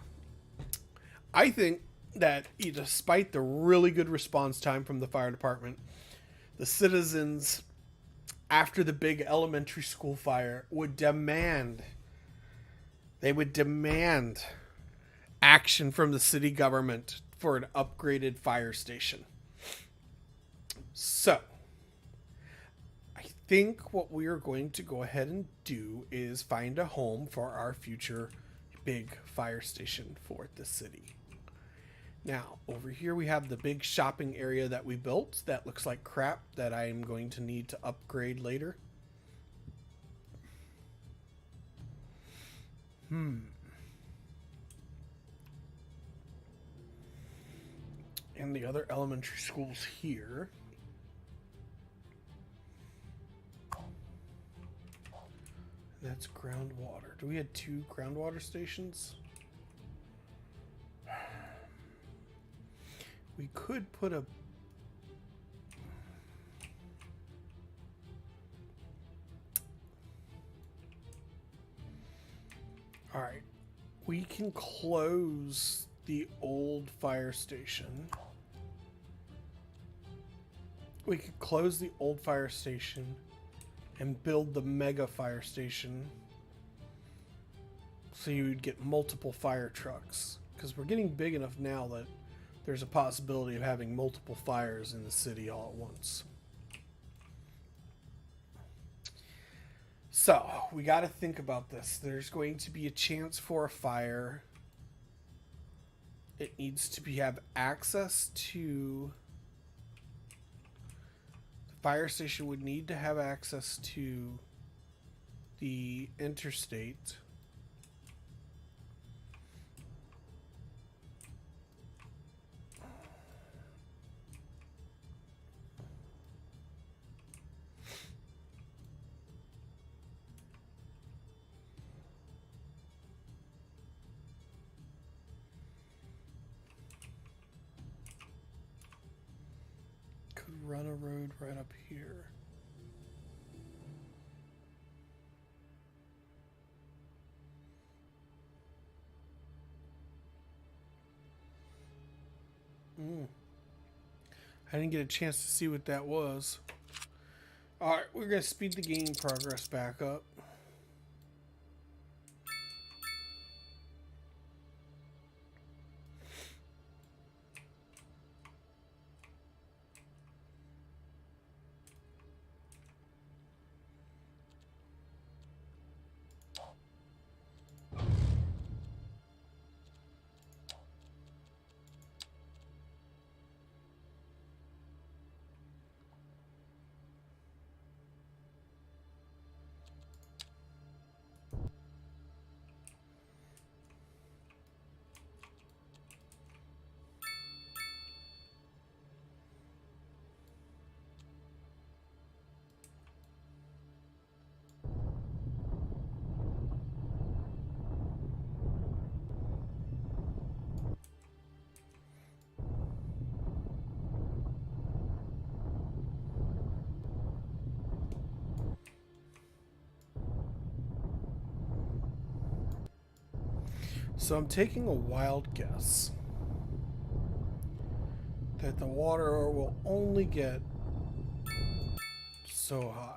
Speaker 1: I think that despite the really good response time from the fire department, the citizens, after the big elementary school fire, would demand action from the city government for an upgraded fire station. So, I think what we are going to go ahead and do is find a home for our future big fire station for the city. Now, over here we have the big shopping area that we built that looks like crap that I am going to need to upgrade later. And the other elementary schools here. that's groundwater. Do we have 2 groundwater stations? We could put a... Alright. We can close the old fire station. We could close the old fire station and build the mega fire station so you would get multiple fire trucks. Because we're getting big enough now that there's a possibility of having multiple fires in the city all at once. So, we got to think about this. There's going to be a chance for a fire. It needs to have access to... The fire station would need to have access to the interstate. Run a road right up here. I didn't get a chance to see what that was. Alright, we're going to speed the game progress back up. So I'm taking a wild guess that the water will only get so high.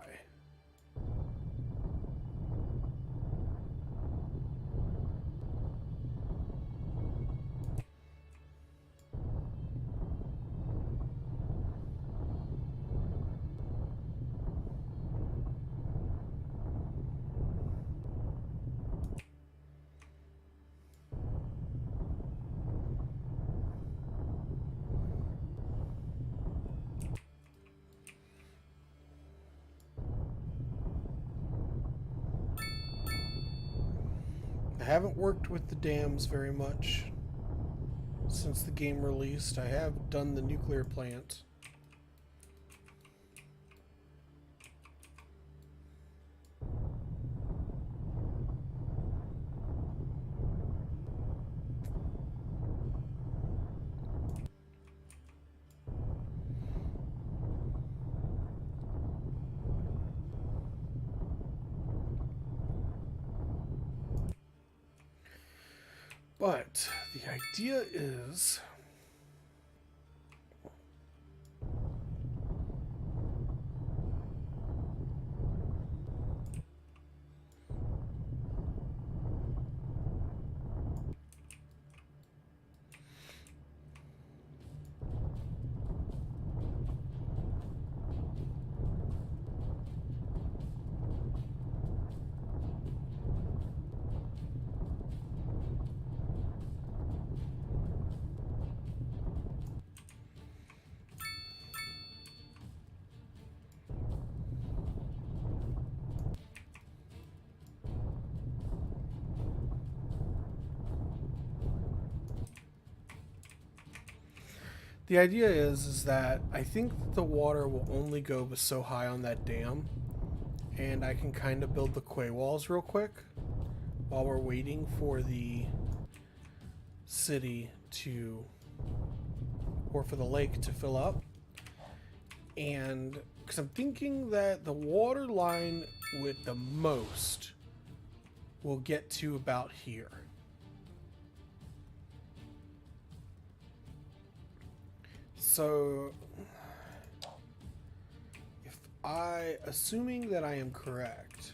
Speaker 1: I haven't worked with the dams very much since the game released. I have done the nuclear plant. But the idea is the idea is that I think the water will only go so high on that dam, And I can kind of build the quay walls real quick while we're waiting for the city to, or for the lake to fill up. And because I'm thinking that the water line with the most will get to about here. So assuming that I am correct,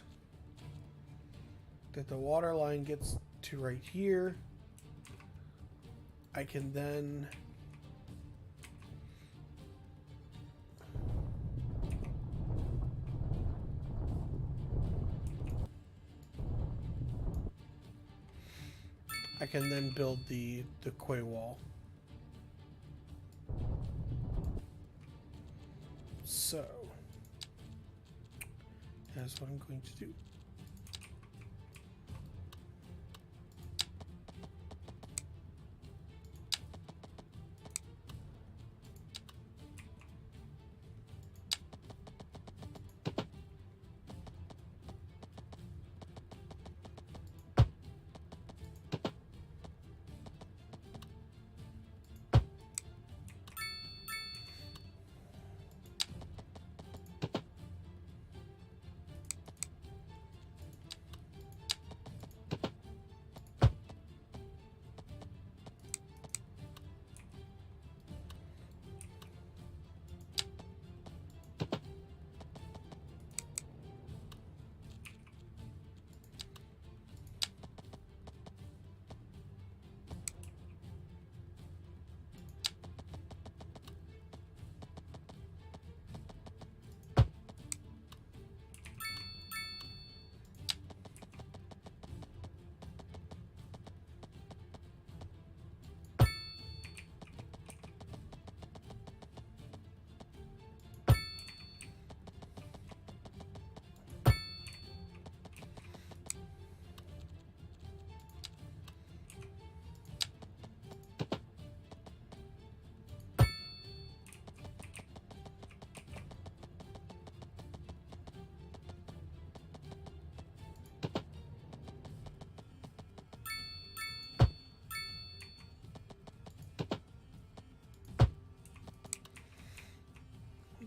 Speaker 1: that the water line gets to right here, I can then build the quay wall. So that's what I'm going to do.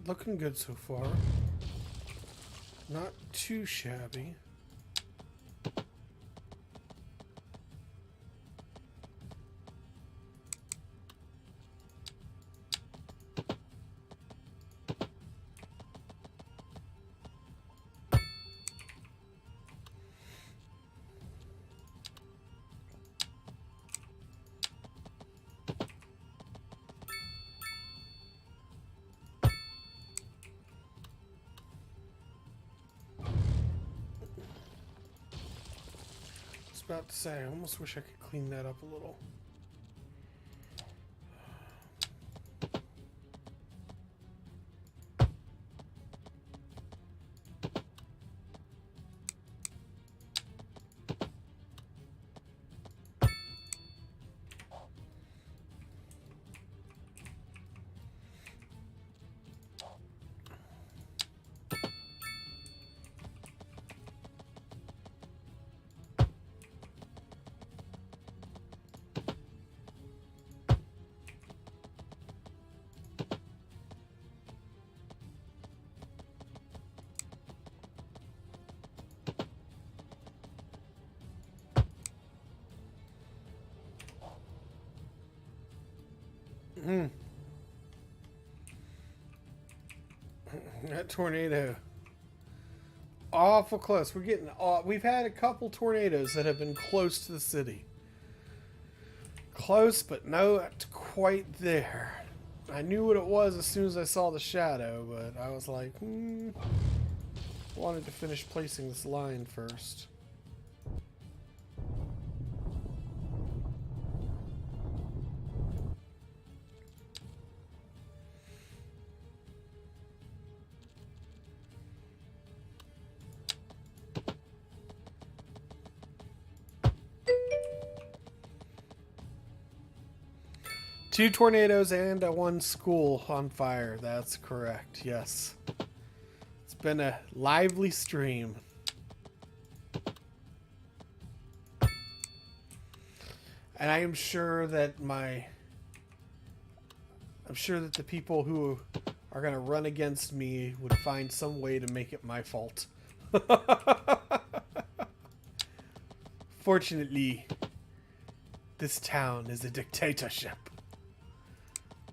Speaker 1: Looking good so far. Not too shabby. About to say, I almost wish I could clean that up a little. That tornado. Awful close. We've had a couple tornadoes that have been close to the city. Close, but not quite there. I knew what it was as soon as I saw the shadow, but I was like, wanted to finish placing this line first. Two tornadoes and one school on fire. That's correct. Yes. It's been a lively stream. And I am sure that the people who are going to run against me would find some way to make it my fault. Fortunately, this town is a dictatorship.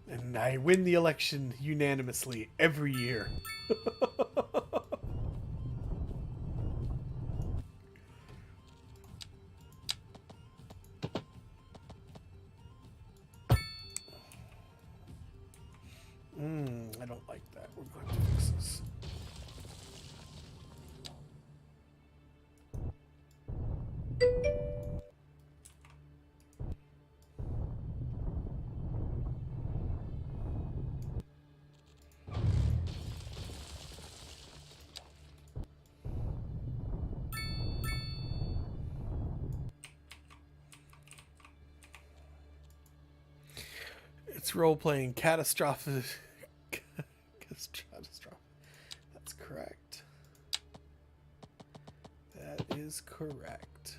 Speaker 1: And I win the election unanimously every year. I don't like that. We're going to fix this. It's role-playing catastrophic. Catastrophic. That's correct. That is correct.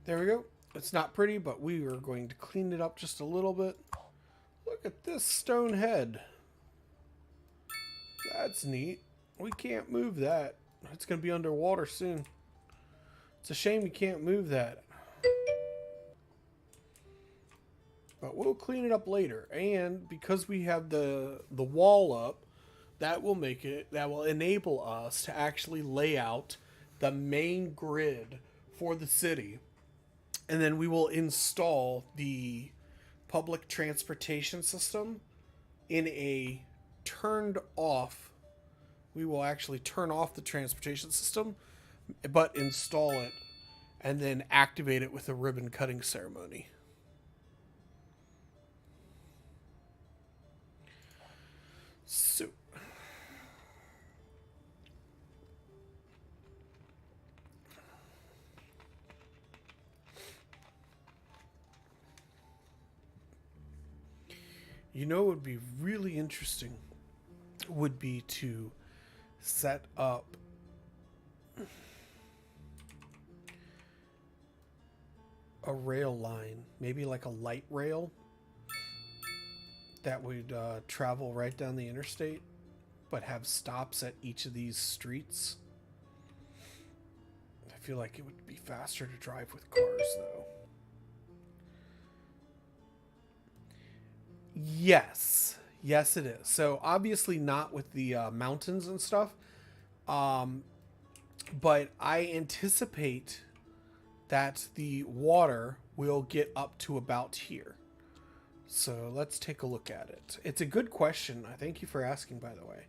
Speaker 1: There we go. It's not pretty, but we are going to clean it up just a little bit. Look at this stone head. That's neat. We can't move that. It's going to be underwater soon. It's a shame we can't move that. But we'll clean it up later. And because we have the wall up, that will enable us to actually lay out the main grid for the city. And then we will install the public transportation system in a turned off. We will actually turn off the transportation system, but install it and then activate it with a ribbon cutting ceremony. So you know, what would be really interesting would be to set up a rail line, maybe like a light rail that would travel right down the interstate, but have stops at each of these streets. I feel like it would be faster to drive with cars, though. Yes. Yes, it is. So obviously not with the mountains and stuff. But I anticipate that the water will get up to about here. So let's take a look at it. It's a good question. I thank you for asking, by the way.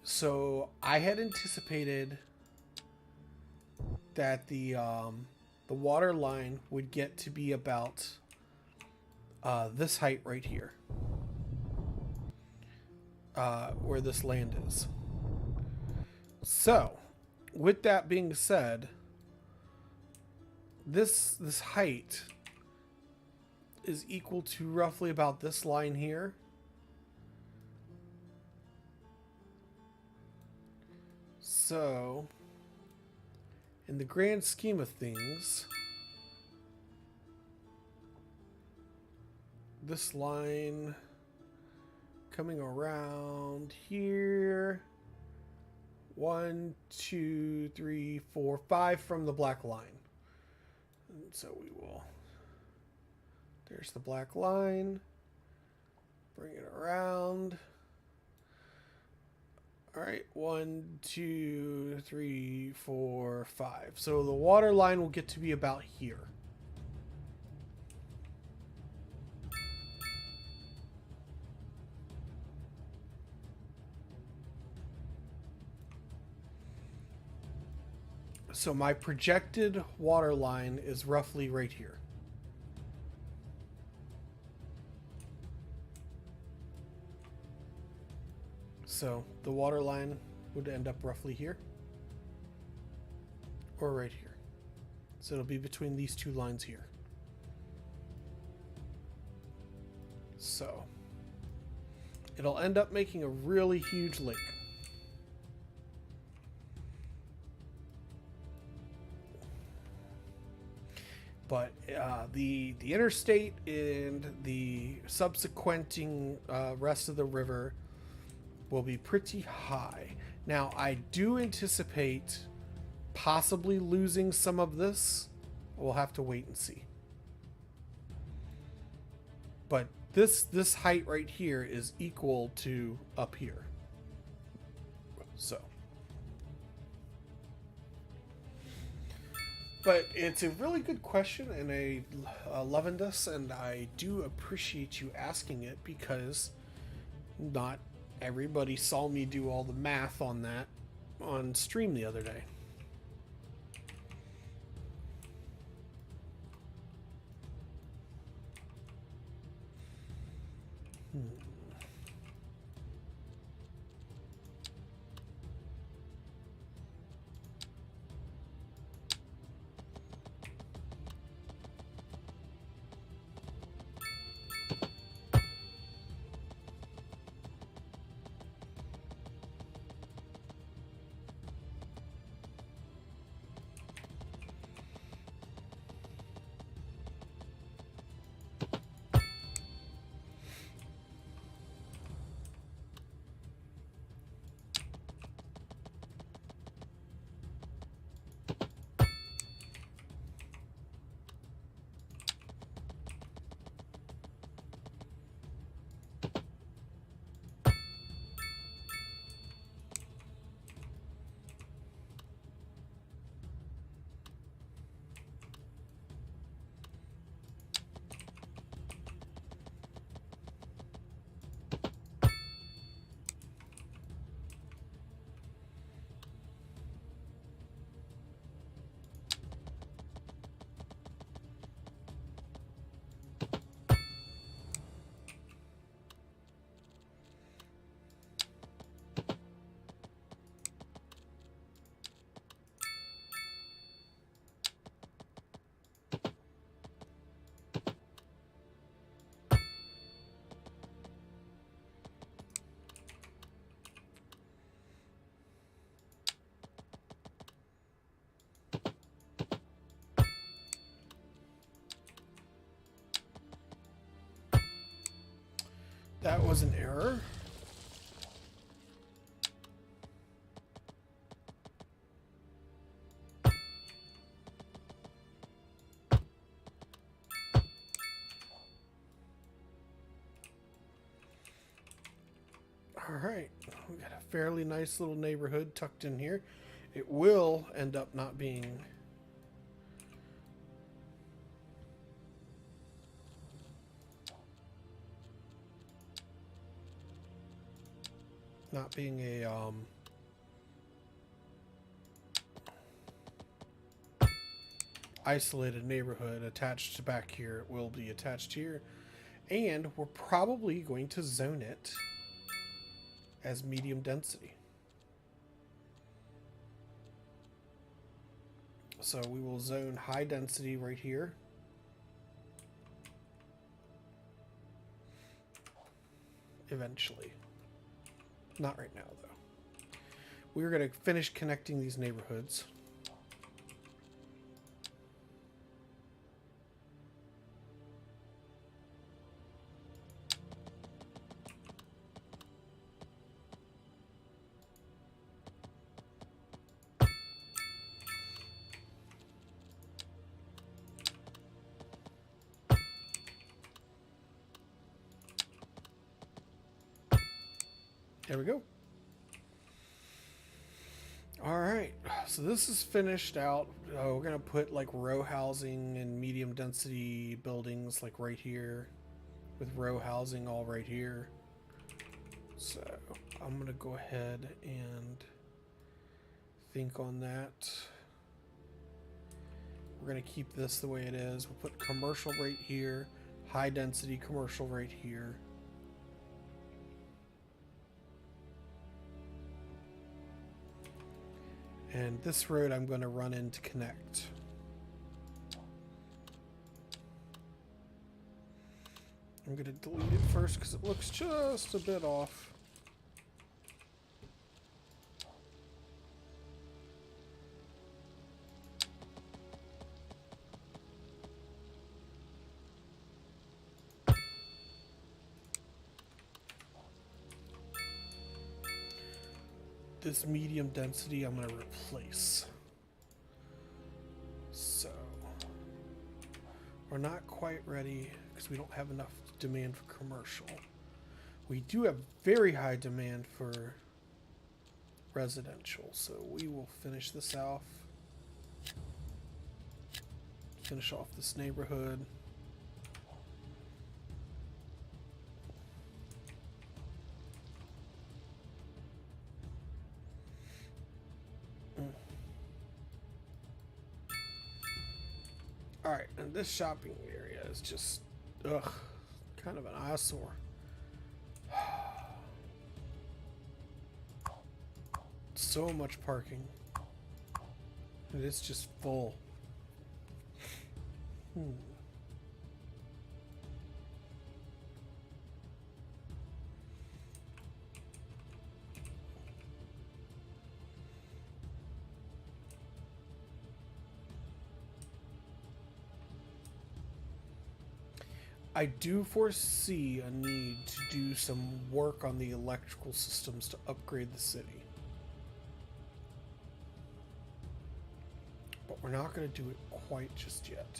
Speaker 1: So I had anticipated that the water line would get to be about this height right here, where this land is. So, with that being said, this height is equal to roughly about this line here, So, in the grand scheme of things, this line coming around here, 1, 2, 3, 4, 5 from the black line. And so we will, there's the black line, bring it around. All right, 1, 2, 3, 4, 5. So the water line will get to be about here. So my projected water line is roughly right here. So the water line would end up roughly here. Or right here. So it'll be between these two lines here. So it'll end up making a really huge lake. But the interstate and the subsequenting rest of the river will be pretty high. Now, I do anticipate possibly losing some of this. We'll have to wait and see. But this height right here is equal to up here. So. But it's a really good question, and I loving this, and I do appreciate you asking it, because not everybody saw me do all the math on that on stream the other day. That was an error. All right, we got a fairly nice little neighborhood tucked in here. It will end up not being a isolated neighborhood attached to back here. It will be attached here, and we're probably going to zone it as medium density. So we will zone high density right here. Eventually. Not right now, though. we're going to finish connecting these neighborhoods. There we go. All right, so this is finished out. We're gonna put like row housing and medium density buildings like right here, with row housing all right here. So I'm gonna go ahead and think on that. We're gonna keep this the way it is. We'll put commercial right here, high density commercial right here. And this road I'm going to run in to connect. I'm going to delete it first because it looks just a bit off. This medium density I'm going to replace. So we're not quite ready because we don't have enough demand for commercial. We do have very high demand for residential, so we will finish this off. Finish off this neighborhood. Alright, and this shopping area is just, ugh, kind of an eyesore. So much parking. And it's just full. I do foresee a need to do some work on the electrical systems to upgrade the city. But we're not going to do it quite just yet.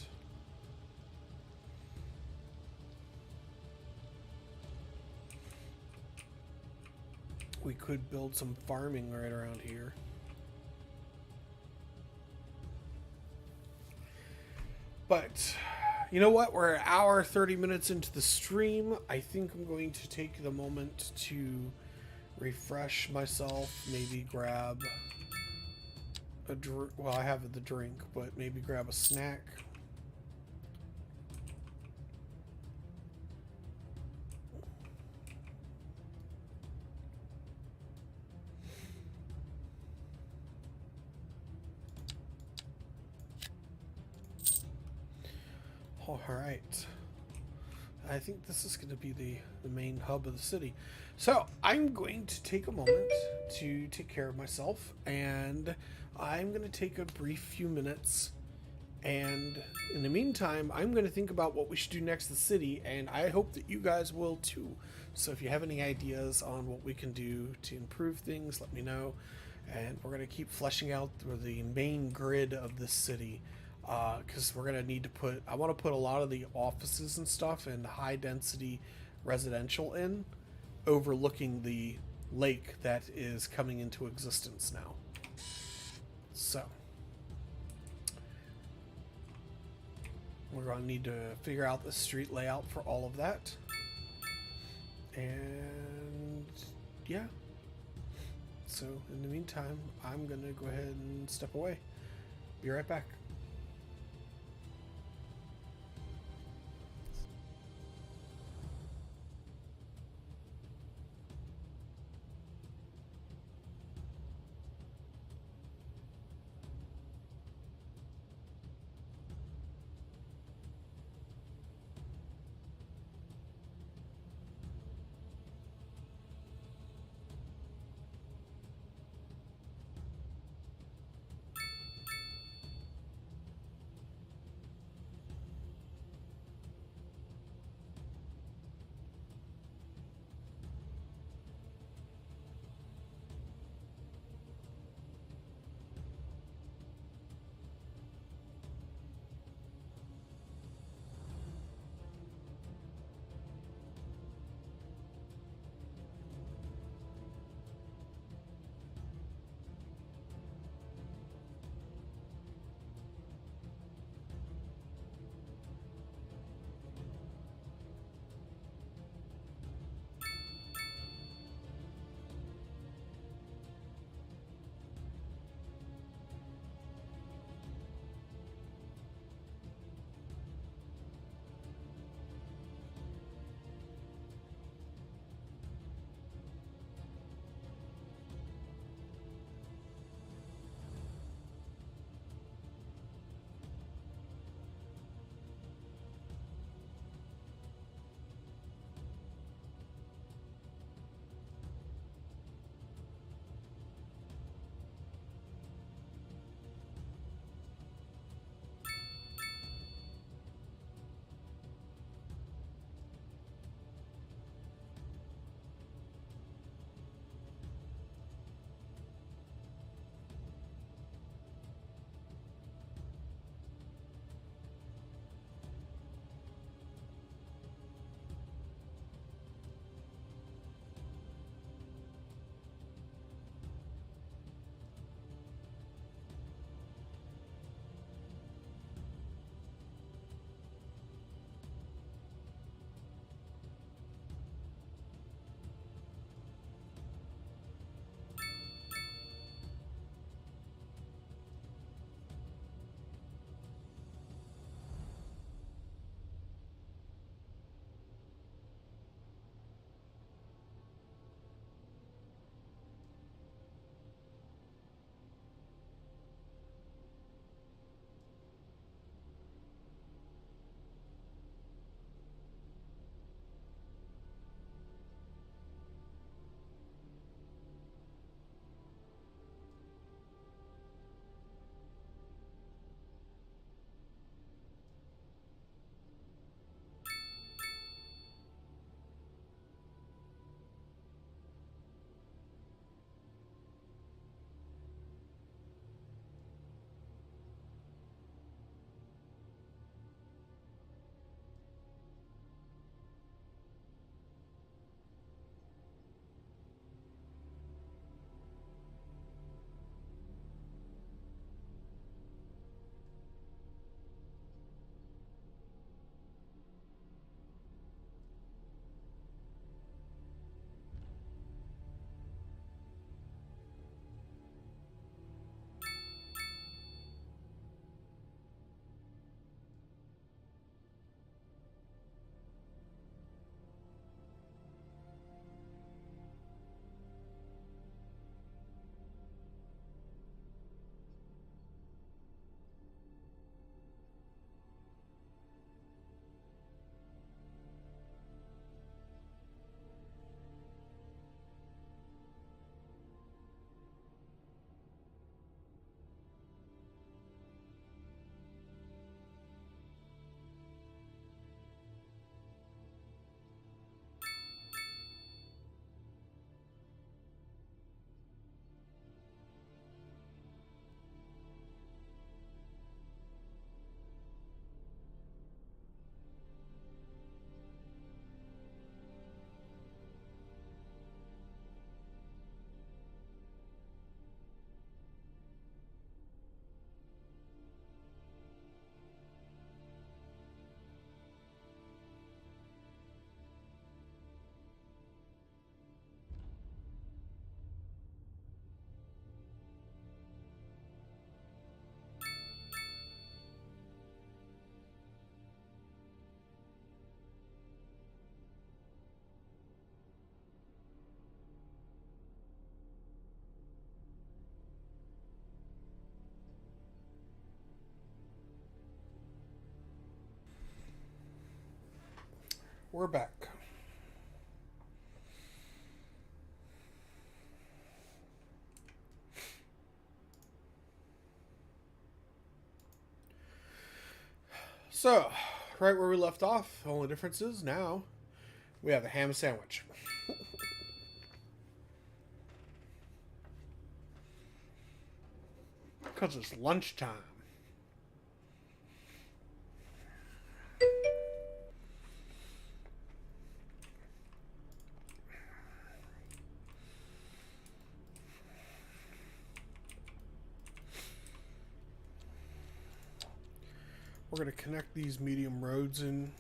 Speaker 1: We could build some farming right around here. But you know what? We're an hour, 30 minutes into the stream. I think I'm going to take the moment to refresh myself, maybe grab a drink. Well, I have the drink, but maybe grab a snack. All right. I think this is going to be the main hub of the city. So I'm going to take a moment to take care of myself, and I'm going to take a brief few minutes. And in the meantime, I'm going to think about what we should do next to the city, and I hope that you guys will too. So if you have any ideas on what we can do to improve things, let me know. And we're going to keep fleshing out the main grid of this city. Because we're gonna need to put, I want to put a lot of the offices and stuff and high density residential in, overlooking the lake that is coming into existence now. So we're gonna need to figure out the street layout for all of that. And yeah, so in the meantime, I'm gonna go ahead and step away. Be right back. We're back. So, right where we left off, the only difference is now we have a ham sandwich. Because it's lunchtime. We're going to connect these medium roads in.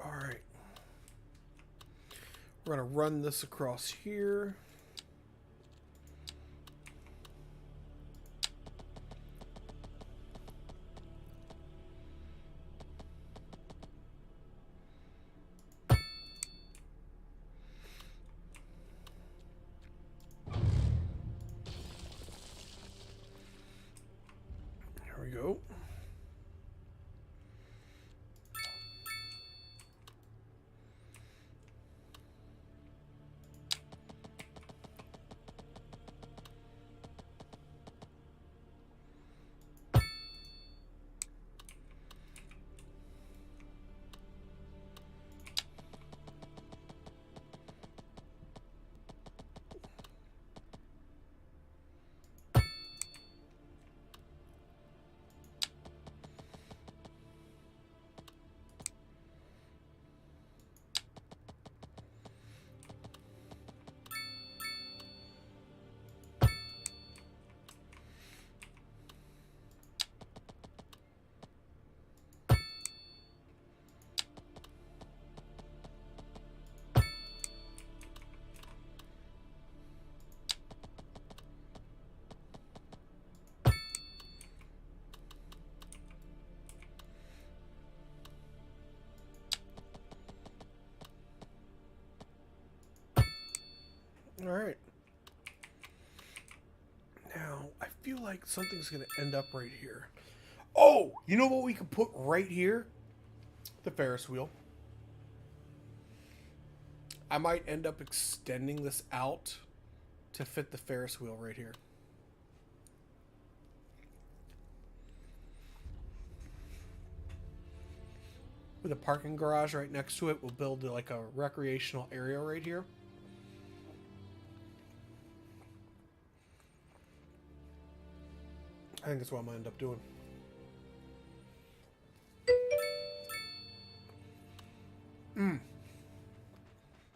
Speaker 1: All right. We're going to run this across here. There we go. All right. Now, I feel like something's going to end up right here. Oh, you know what we could put right here? The Ferris wheel. I might end up extending this out to fit the Ferris wheel right here. With a parking garage right next to it, we'll build like a recreational area right here. I think that's what I'm going to end up doing.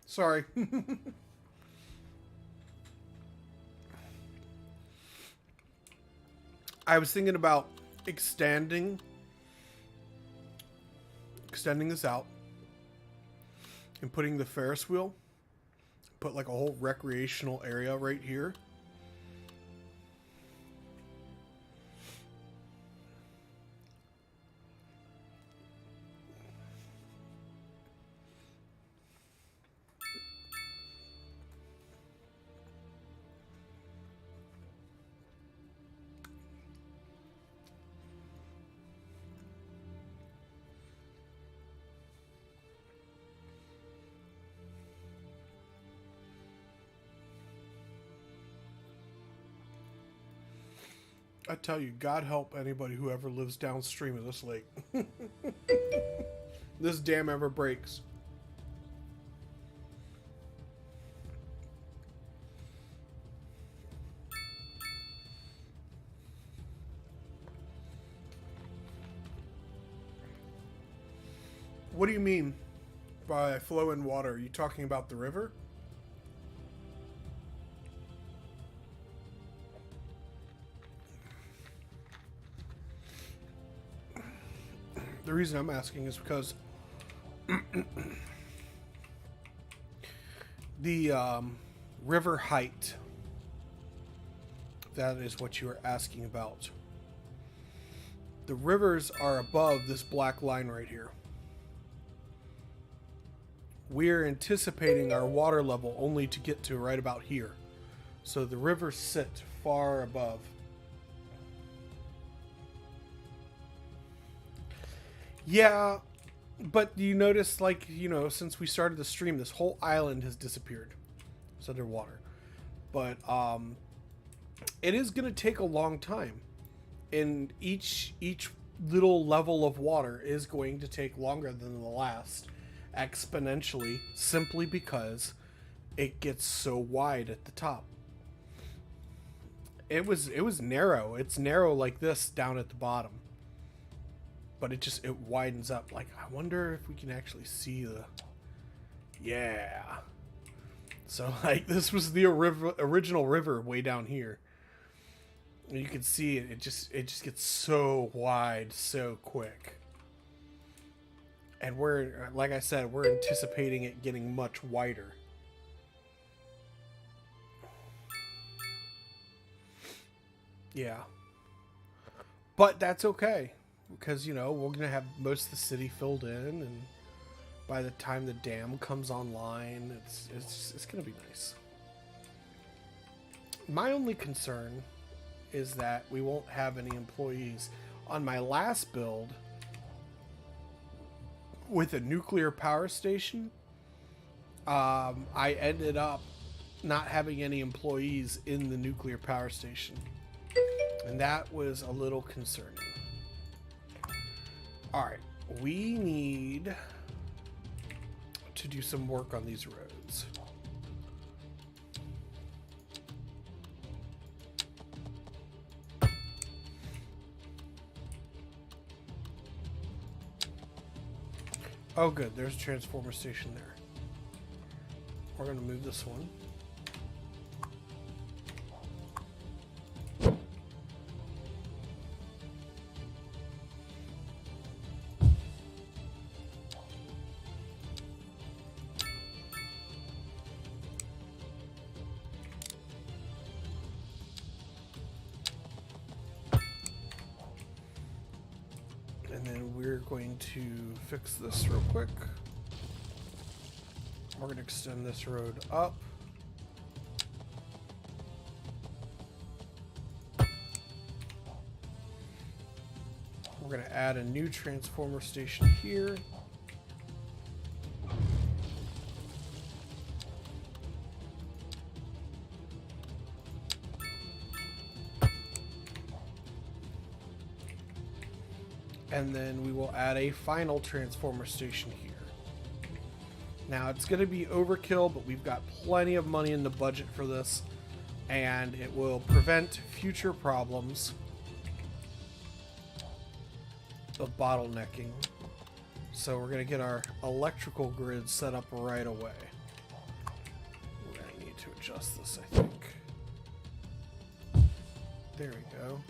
Speaker 1: Sorry. I was thinking about extending this out and putting the Ferris wheel, put like a whole recreational area right here. I tell you, God help anybody who ever lives downstream of this lake. This dam ever breaks. What do you mean by flowing water? Are you talking about the river? The reason I'm asking is because the river height, that is what you are asking about. The rivers are above this black line right here. we're anticipating our water level only to get to right about here. So the rivers sit far above. Yeah, but you notice, like, since we started the stream, this whole island has disappeared. It's underwater. But it is going to take a long time. And each little level of water is going to take longer than the last, exponentially, simply because it gets so wide at the top. It was narrow. It's narrow like this down at the bottom. But it widens up. Like, I wonder if we can actually see the... Yeah. So, like, this was the original river way down here. And you can see it just gets so wide so quick. And we're, like I said, we're anticipating it getting much wider. Yeah. But that's okay. Because, we're going to have most of the city filled in, and by the time the dam comes online, it's going to be nice. My only concern is that we won't have any employees. On my last build, with a nuclear power station, I ended up not having any employees in the nuclear power station. And that was a little concerning. Alright, we need to do some work on these roads. Oh good, there's a transformer station there. We're going to move this one. Going to fix this real quick. We're going to extend this road up. We're going to add a new transformer station here. And then we will add a final transformer station here. Now it's going to be overkill, but we've got plenty of money in the budget for this, and it will prevent future problems of bottlenecking. So we're going to get our electrical grid set up right away. We're going to need to adjust this, I think. There we go.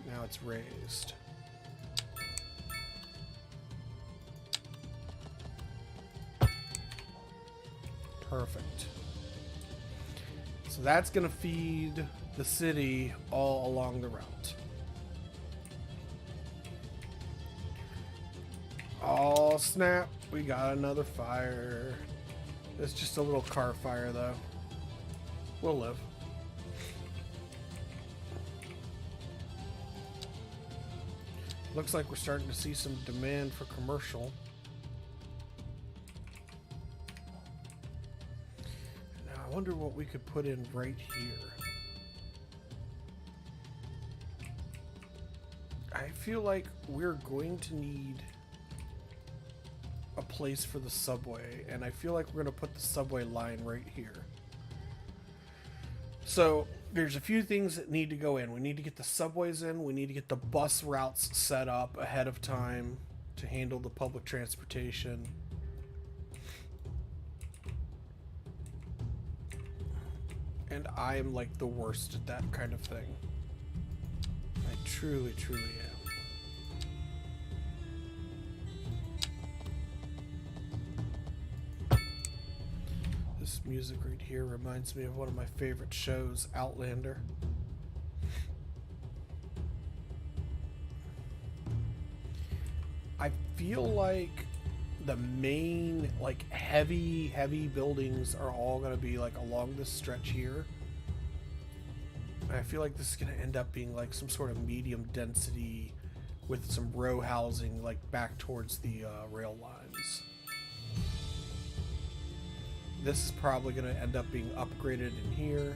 Speaker 1: Now it's raised. Perfect. So that's going to feed the city all along the route. Oh, snap. We got another fire. It's just a little car fire, though. We'll live. Looks like we're starting to see some demand for commercial. I wonder what we could put in right here. I feel like we're going to need a place for the subway, and I feel like we're going to put the subway line right here. So there's a few things that need to go in. We need to get the subways in. We need to get the bus routes set up ahead of time to handle the public transportation. And I am like the worst at that kind of thing. I truly, truly am. This music right here reminds me of one of my favorite shows, Outlander. I feel like the main like heavy buildings are all going to be like along this stretch here. And I feel like this is going to end up being like some sort of medium density with some row housing like back towards the rail lines. This is probably going to end up being upgraded in here.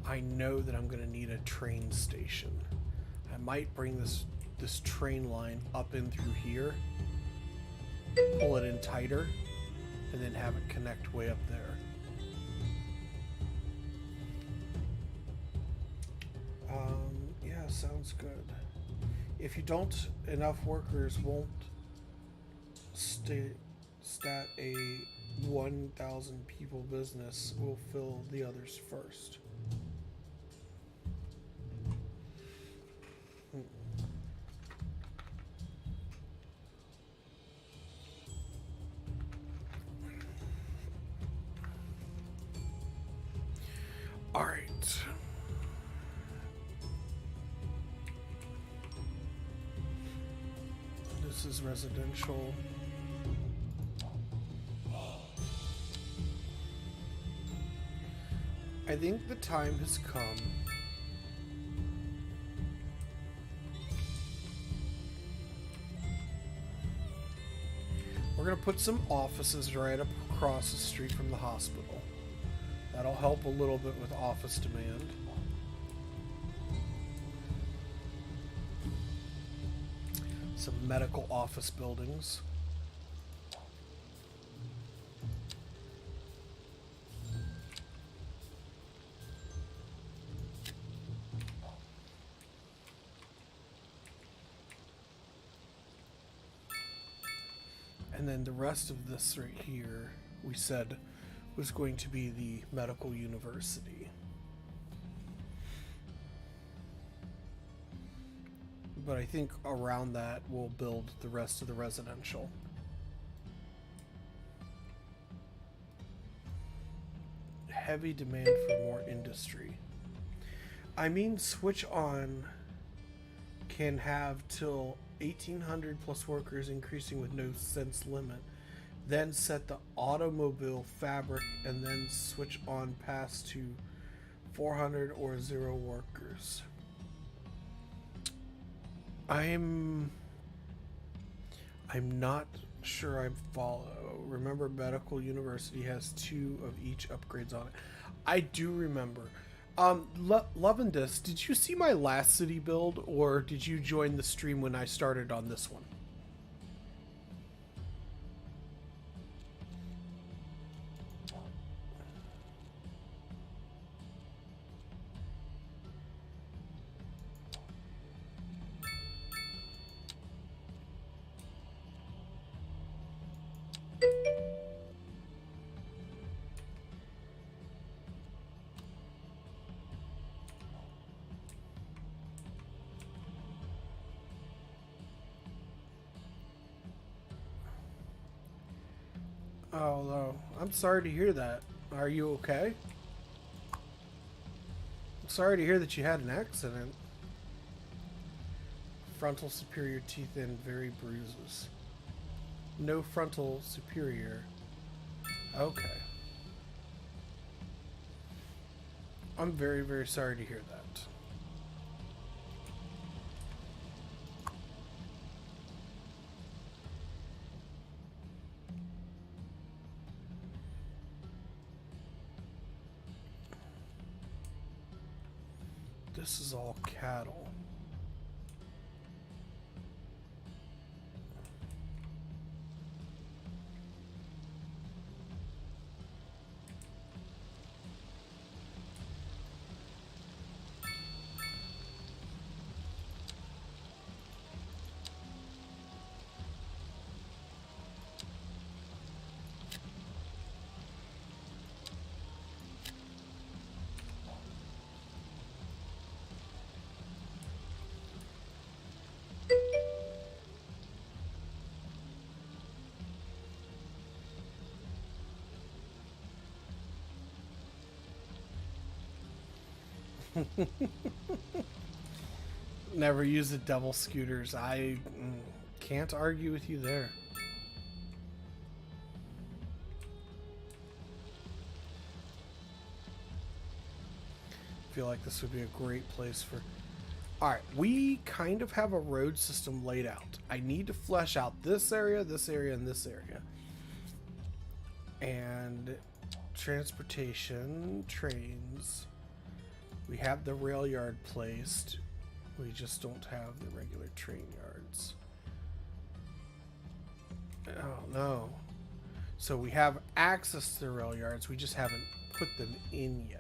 Speaker 1: I know that I'm going to need a train station. I might bring this train line up in through here, pull it in tighter, and then have it connect way up there. Yeah, sounds good. If you don't, enough workers won't stat a 1,000 people business will fill the others first. All right. This is residential. I think the time has come we're going to put some offices right up across the street from the hospital. That'll help a little bit with office demand. Some medical office buildings. And then the rest of this right here, we said, was going to be the medical university. But I think around that we'll build the rest of the residential. Heavy demand for more industry. I mean, switch on can have till 1,800 plus workers, increasing with no sense limit. Then set the automobile fabric and then switch on past to 400 or 0 workers. I'm not sure I follow. Remember, medical university has 2 of each upgrades on it. I do remember. Lovendus, did you see my last city build, or did you join the stream when I started on this one? Oh no, I'm sorry to hear that. Are you okay? I'm sorry to hear that you had an accident. Frontal superior teeth and very bruises. No frontal superior. Okay. I'm very, very sorry to hear that. This is all cattle. Never use the devil scooters. I can't argue with you there. I feel like this would be a great place for... Alright, we kind of have a road system laid out. I need to flesh out this area, and this area. And transportation, trains. We have the rail yard placed. We just don't have the regular train yards. Oh no. So we have access to the rail yards, we just haven't put them in yet.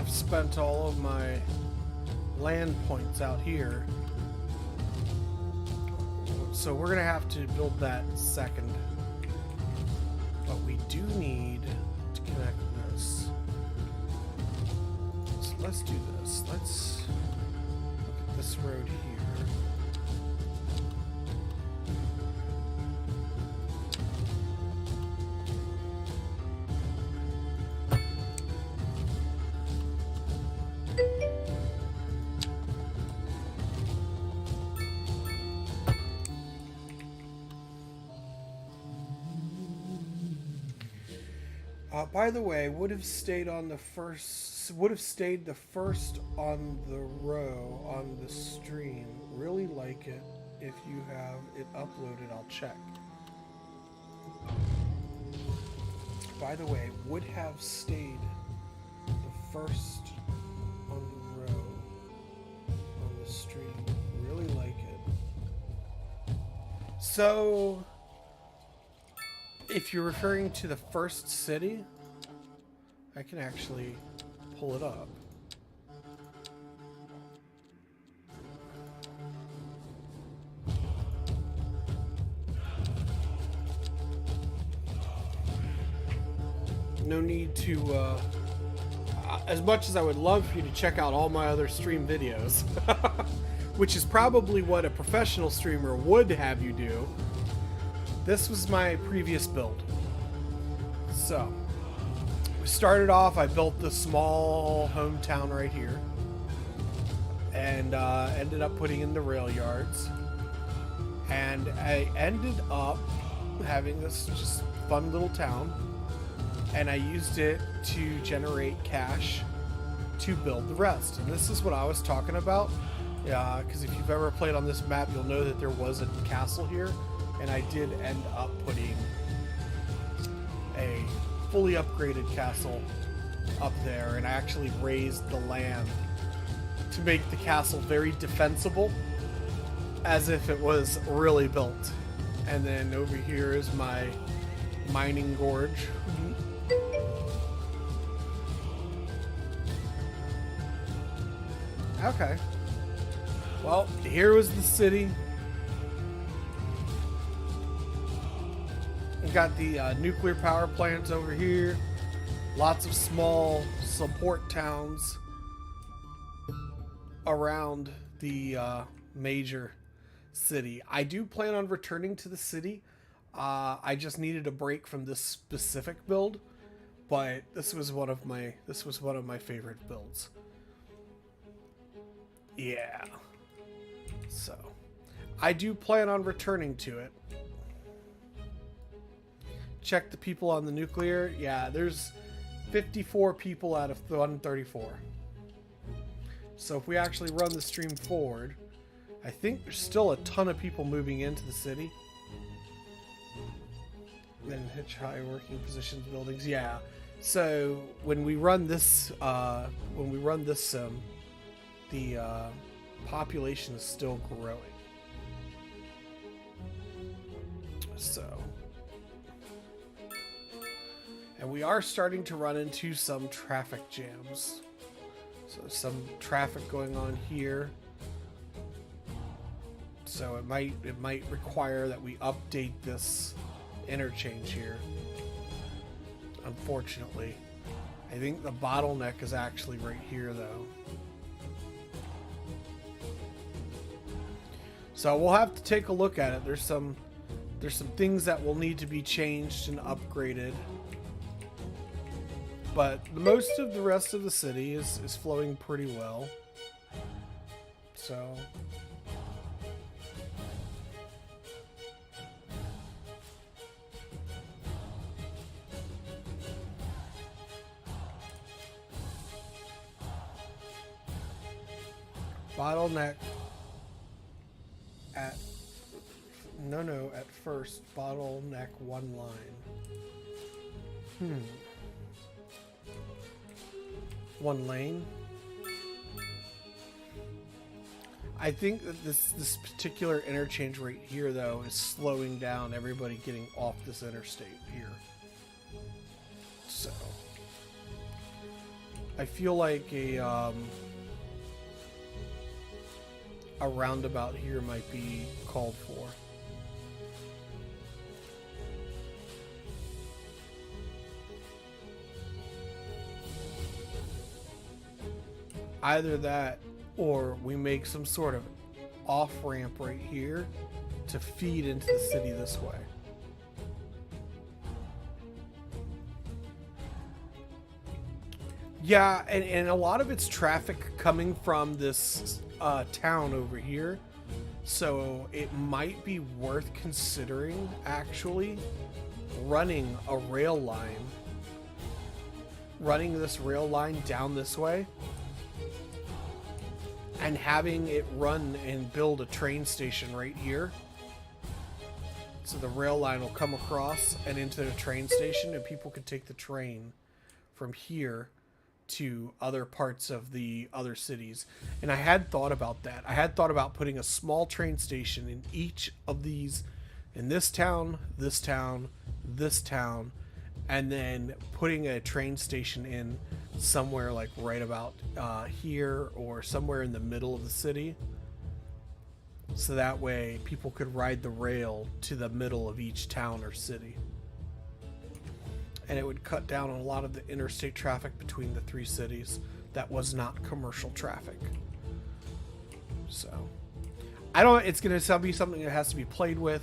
Speaker 1: Spent all of my land points out here, so we're gonna have to build that second, but we do need to connect this. So let's do this. Let's look at this road here. By the way, would have stayed the first on the row on the stream. Really like it. If you have it uploaded, I'll check. By the way, would have stayed the first on the row on the stream. Really like it. So, if you're referring to the first city, I can actually pull it up. No need to, as much as I would love for you to check out all my other stream videos, which is probably what a professional streamer would have you do, this was my previous build. So, we started off, I built this small hometown right here, and ended up putting in the rail yards, and I ended up having this just fun little town, and I used it to generate cash to build the rest. And this is what I was talking about, because if you've ever played on this map, you'll know that there was a castle here, and I did end up putting a fully upgraded castle up there, and I actually raised the land to make the castle very defensible, as if it was really built. And then over here is my mining gorge. Okay. Well, here was the city. We got the nuclear power plants over here. Lots of small support towns around the major city. I do plan on returning to the city. I just needed a break from this specific build, but this was one of my favorite builds. Yeah. So, I do plan on returning to it. Check the people on the nuclear. Yeah, there's 54 people out of 134. So if we actually run the stream forward, I think there's still a ton of people moving into the city. Then hitch high working positions buildings. Yeah. So when we run this, the population is still growing. So, and we are starting to run into some traffic jams. So some traffic going on here. So it might require that we update this interchange here. Unfortunately, I think the bottleneck is actually right here, though. So we'll have to take a look at it. There's some things that will need to be changed and upgraded. But most of the rest of the city is flowing pretty well. So bottleneck at at first bottleneck one line. One lane. I think that this particular interchange right here, though, is slowing down everybody getting off this interstate here. So I feel like a roundabout here might be called for. Either that, or we make some sort of off-ramp right here to feed into the city this way. Yeah, and a lot of it's traffic coming from this town over here. So it might be worth considering actually running a rail line. Running this rail line down this way. And having it run and build a train station right here. So the rail line will come across and into the train station, and people can take the train from here to other parts of the other cities. And I had thought about that. I had thought about putting a small train station in each of these, in this town, this town, this town, and then putting a train station in somewhere like right about here or somewhere in the middle of the city. So that way people could ride the rail to the middle of each town or city. And it would cut down on a lot of the interstate traffic between the three cities that was not commercial traffic. So it's going to be something that has to be played with.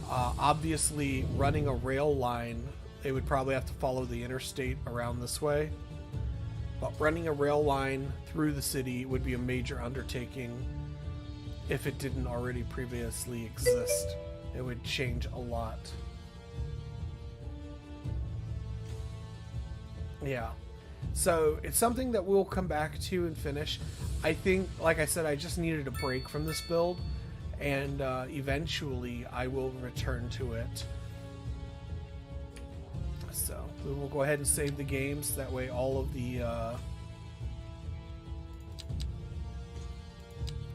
Speaker 1: Obviously running a rail line, they would probably have to follow the interstate around this way. But running a rail line through the city would be a major undertaking if it didn't already previously exist. It would change a lot. Yeah. So it's something that we'll come back to and finish. I think, like I said, I just needed a break from this build, and eventually I will return to it. So we will go ahead and save the games. That way all of the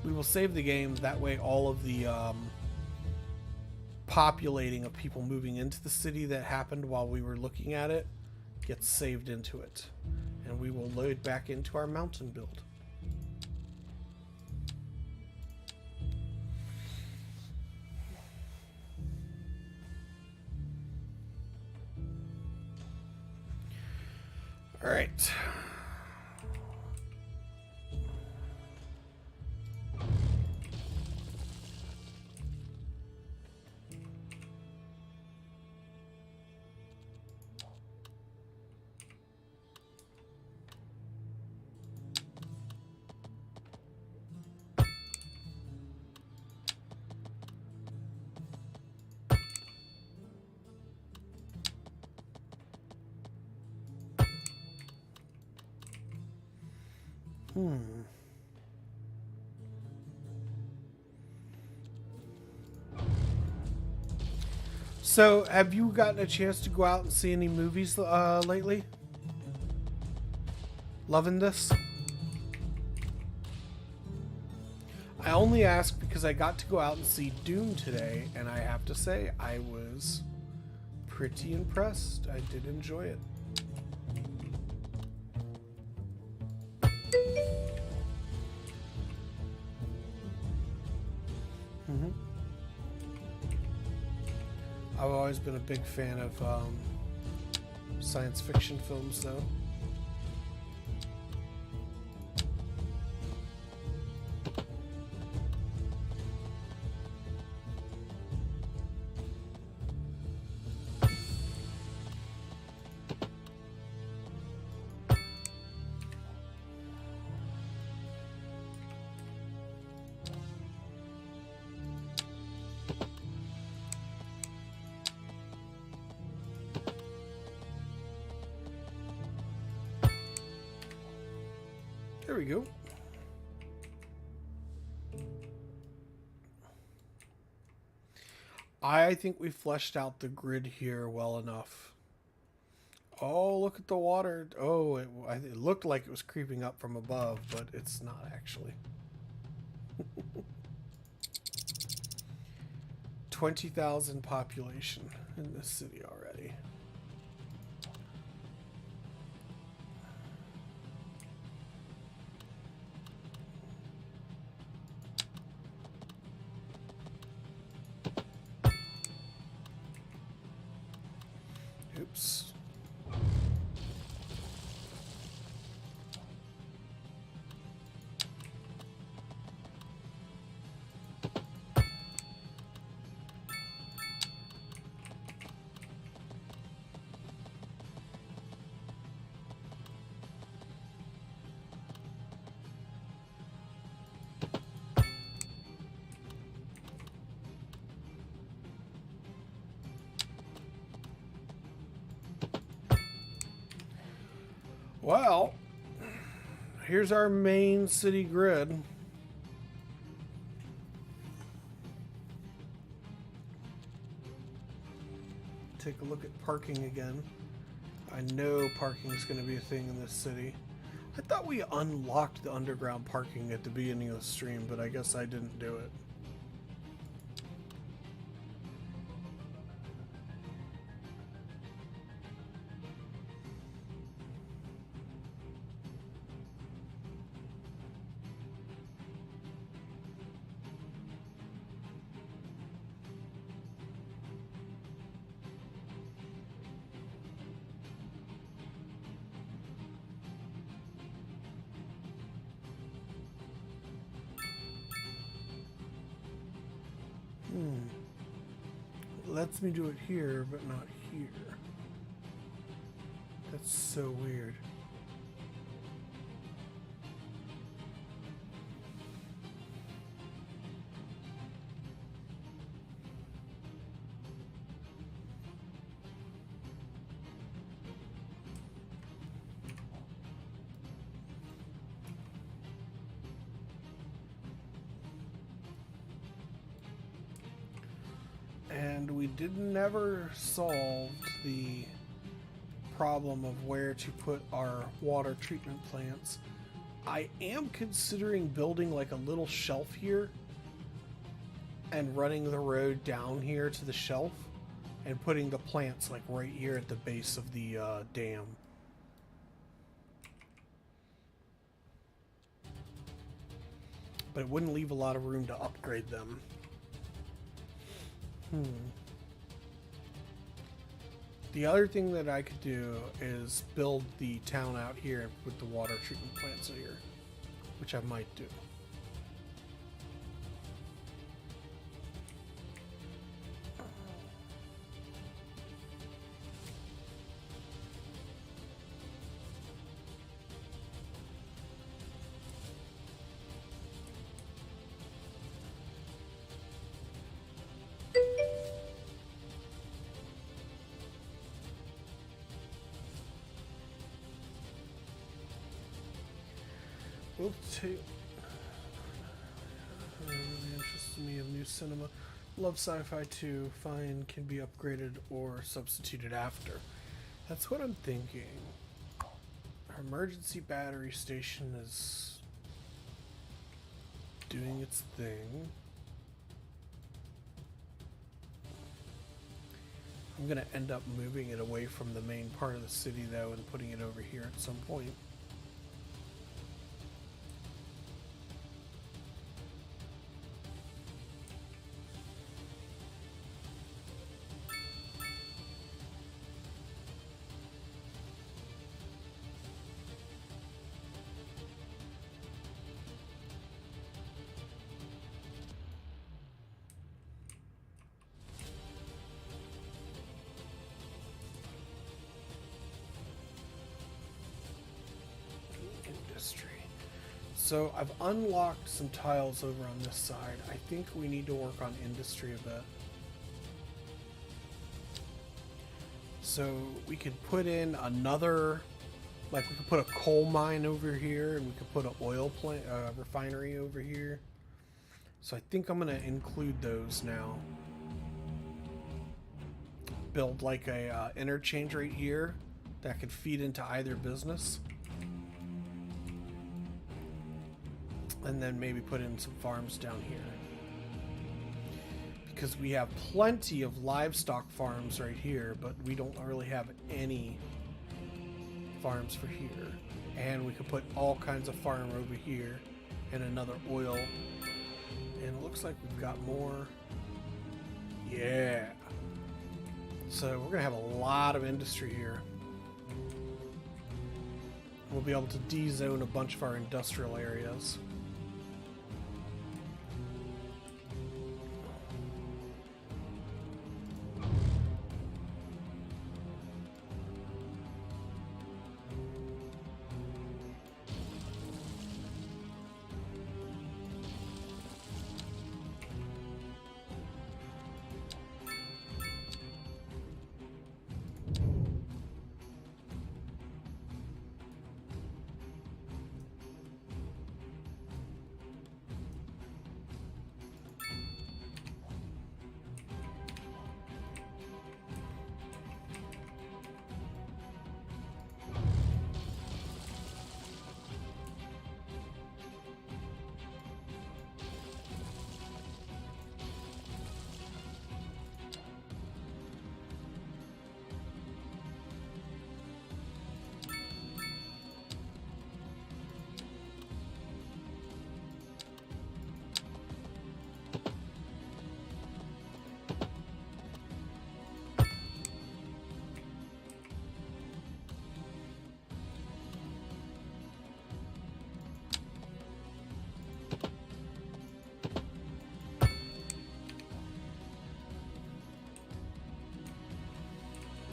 Speaker 1: we will save the game. That way all of the populating of people moving into the city that happened while we were looking at it gets saved into it. And we will load back into our mountain build. All right. Hmm. So, have you gotten a chance to go out and see any movies lately? Loving this? I only ask because I got to go out and see Dune today, and I have to say, I was pretty impressed. I did enjoy it. Mm-hmm. I've always been a big fan of science fiction films, though. There we go. I think we fleshed out the grid here well enough. Oh, look at the water. Oh, it looked like it was creeping up from above, but it's not actually. 20,000 population in this city already. Oops. Well, here's our main city grid. Take a look at parking again. I know parking is going to be a thing in this city. I thought we unlocked the underground parking at the beginning of the stream, but I guess I didn't do it. It lets me do it here, but not here. That's so weird. And we never solved the problem of where to put our water treatment plants. I am considering building like a little shelf here and running the road down here to the shelf and putting the plants like right here at the base of the dam. But it wouldn't leave a lot of room to upgrade them. The other thing that I could do is build the town out here with the water treatment plants here, which I might do. Both two. Really interests me of new cinema. Love sci-fi too. Fine can be upgraded or substituted after. That's what I'm thinking. Our emergency battery station is doing its thing. I'm gonna end up moving it away from the main part of the city though and putting it over here at some point. Industry. So I've unlocked some tiles over on this side. I think we need to work on industry a bit. So we could put in another, like we could put a coal mine over here, and we could put an oil plant, refinery over here. So I think I'm gonna include those now. Build like a interchange right here that could feed into either business. And then maybe put in some farms down here. Because we have plenty of livestock farms right here, but we don't really have any farms for here. And we could put all kinds of farm over here and another oil. And it looks like we've got more. Yeah. So we're gonna have a lot of industry here. We'll be able to de-zone a bunch of our industrial areas.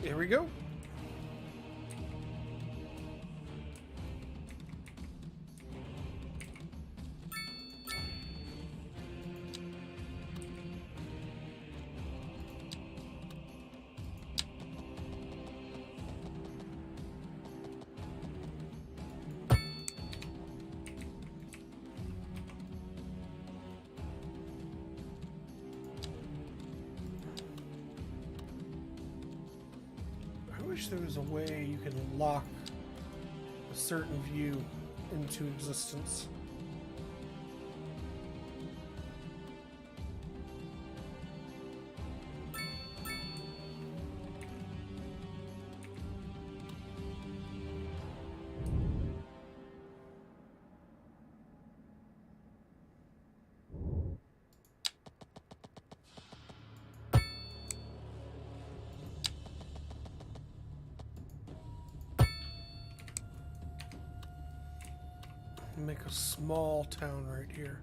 Speaker 1: Here we go. I wish there was a way you could lock a certain view into existence. Make a small town right here.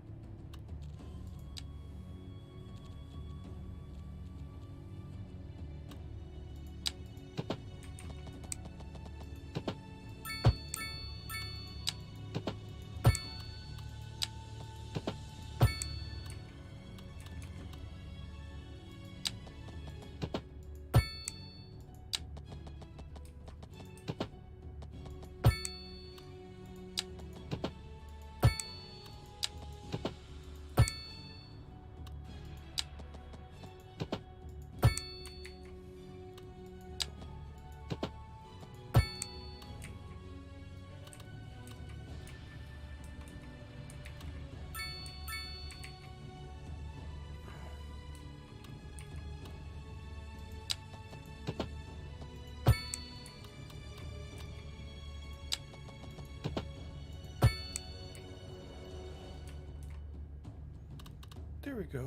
Speaker 1: There we go.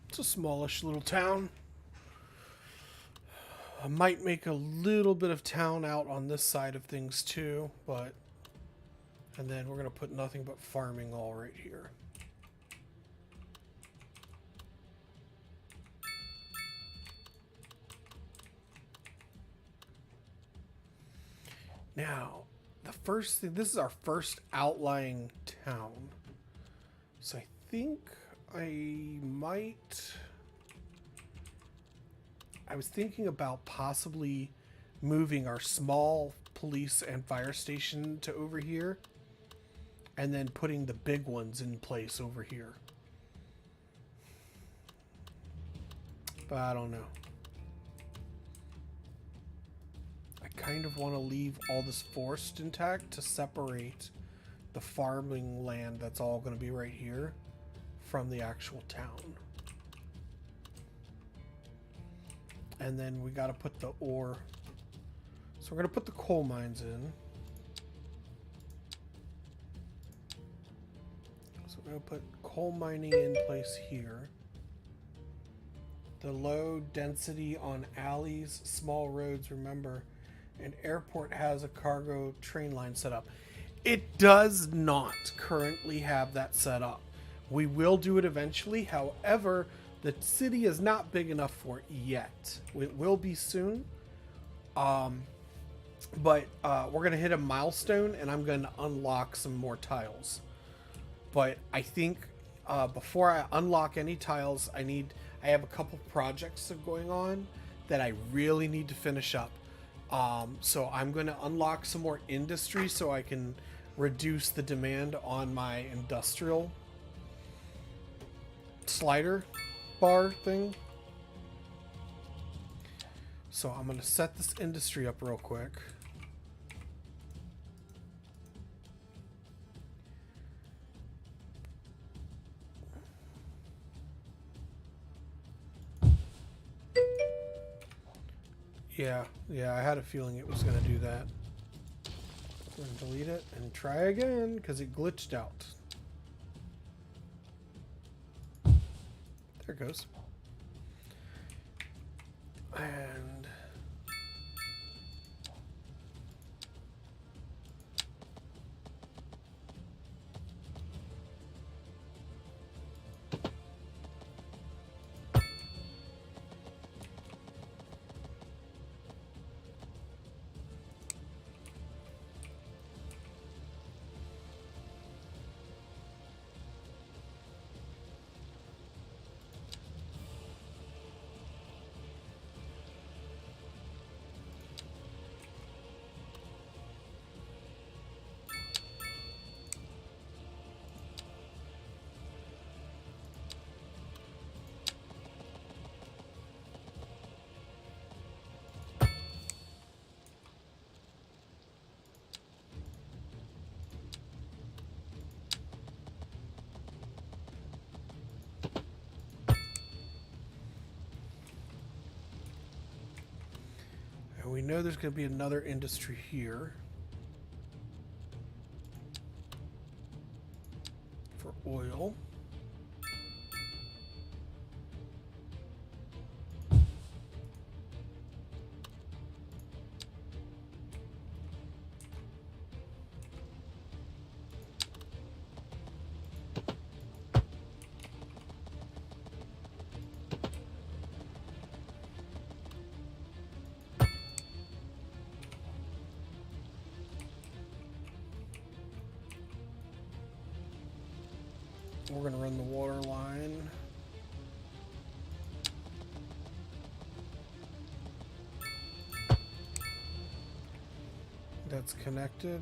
Speaker 1: It's a smallish little town. I might make a little bit of town out on this side of things too, but... And then we're going to put nothing but farming all right here. Now, the first thing... This is our first outlying town. So I think I might... I was thinking about possibly moving our small police and fire station to over here, and then putting the big ones in place over here. But I don't know. I kind of want to leave all this forest intact to separate the farming land that's all going to be right here from the actual town. And then we got to put the ore. So we're going to put the coal mines in. So we're going to put coal mining in place here. The low density on alleys, small roads, remember, an airport has a cargo train line set up. It does not currently have that set up. We will do it eventually. However, the city is not big enough for it yet. It will be soon. But we're going to hit a milestone and I'm going to unlock some more tiles. But I think before I unlock any tiles, I have a couple projects going on that I really need to finish up. So I'm going to unlock some more industry so I can reduce the demand on my industrial slider bar thing. So I'm going to set this industry up real quick. Yeah, I had a feeling it was going to do that. I'm going to delete it and try again because it glitched out. There it goes. And we know there's going to be another industry here for oil. We're going to run the water line. That's connected.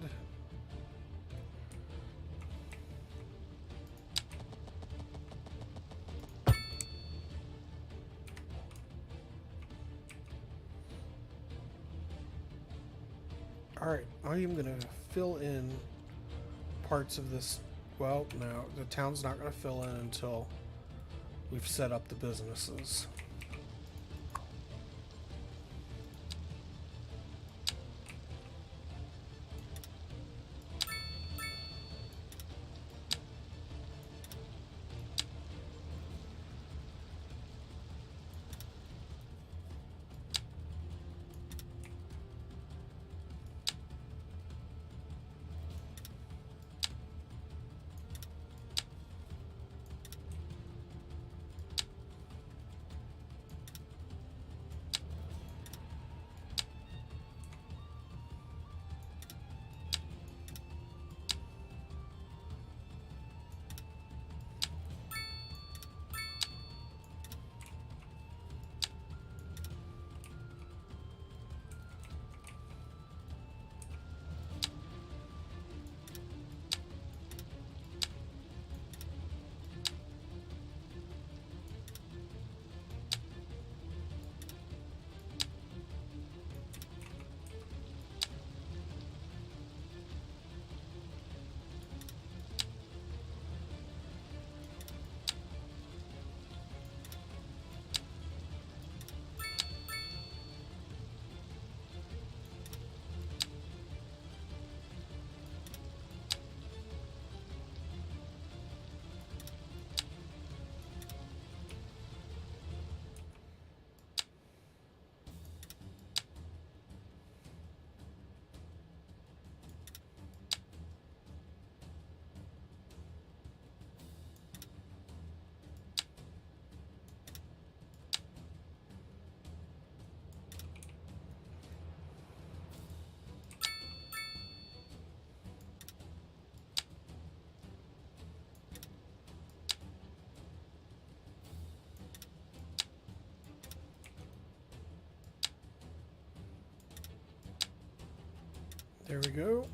Speaker 1: All right, I am going to fill in parts of this. Well, no, the town's not going to fill in until we've set up the businesses. There we go.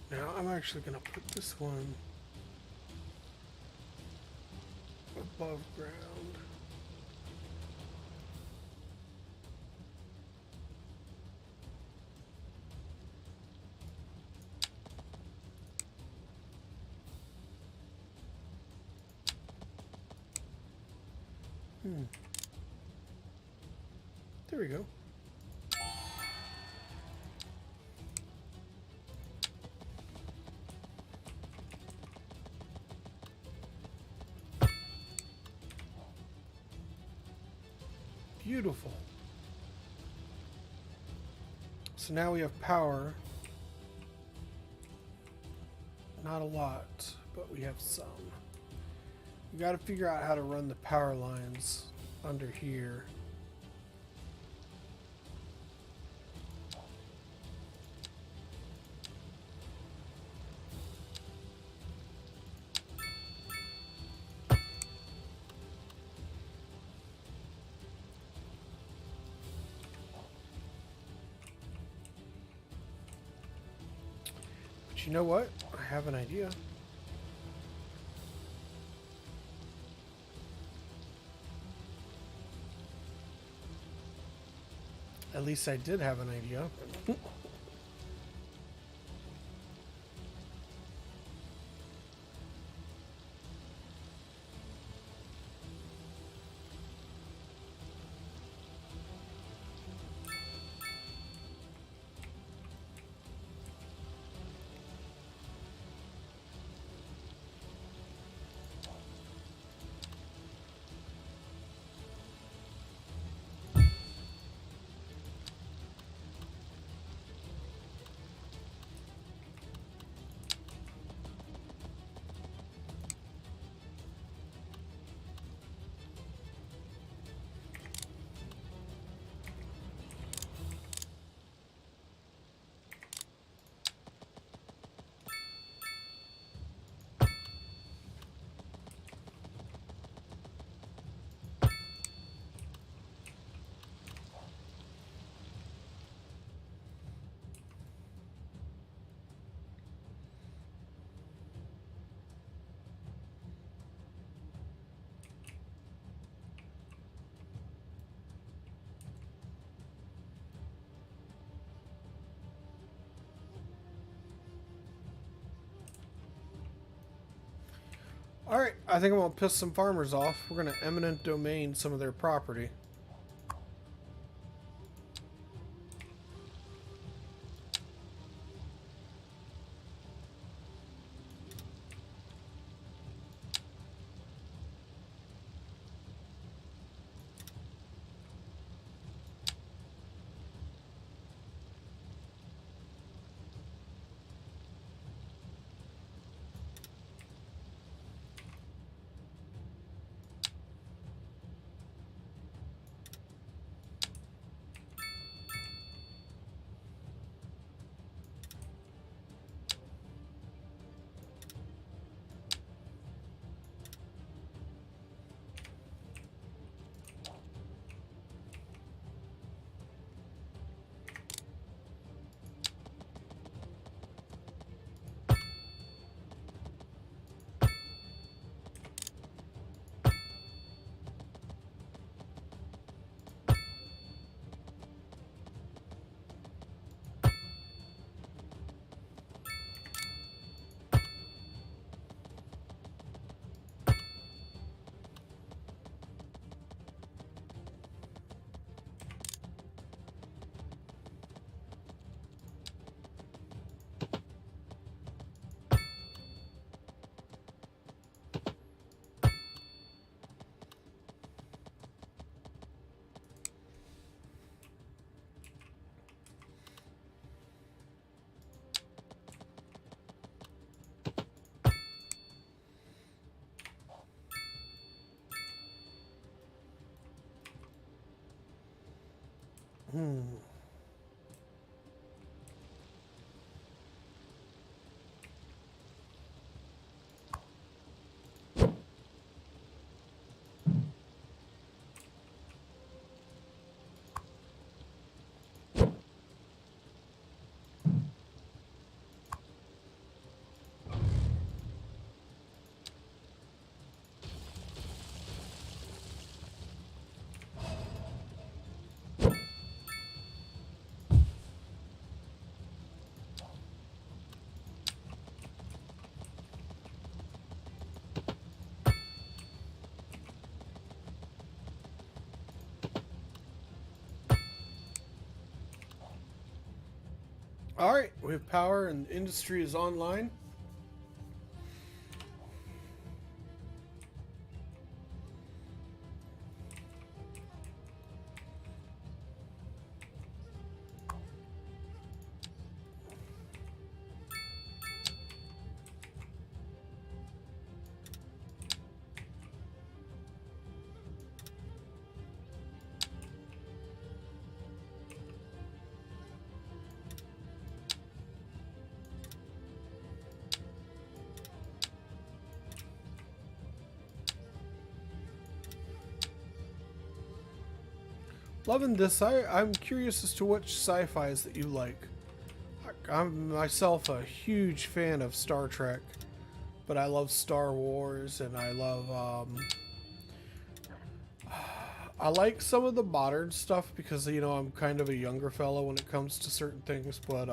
Speaker 1: Now I'm actually going to put this one above ground. There we go. Beautiful. So now we have power. Not a lot, but we have some. We got to figure out how to run the power lines under here. But you know what? I have an idea. At least I did have an idea. Alright, I think I'm going to piss some farmers off. We're going to eminent domain some of their property. All right, we have power and industry is online. Loving this. I'm curious as to which sci-fis that you like. I'm myself a huge fan of Star Trek, but I love Star Wars and I love I like some of the modern stuff because I'm kind of a younger fellow when it comes to certain things, but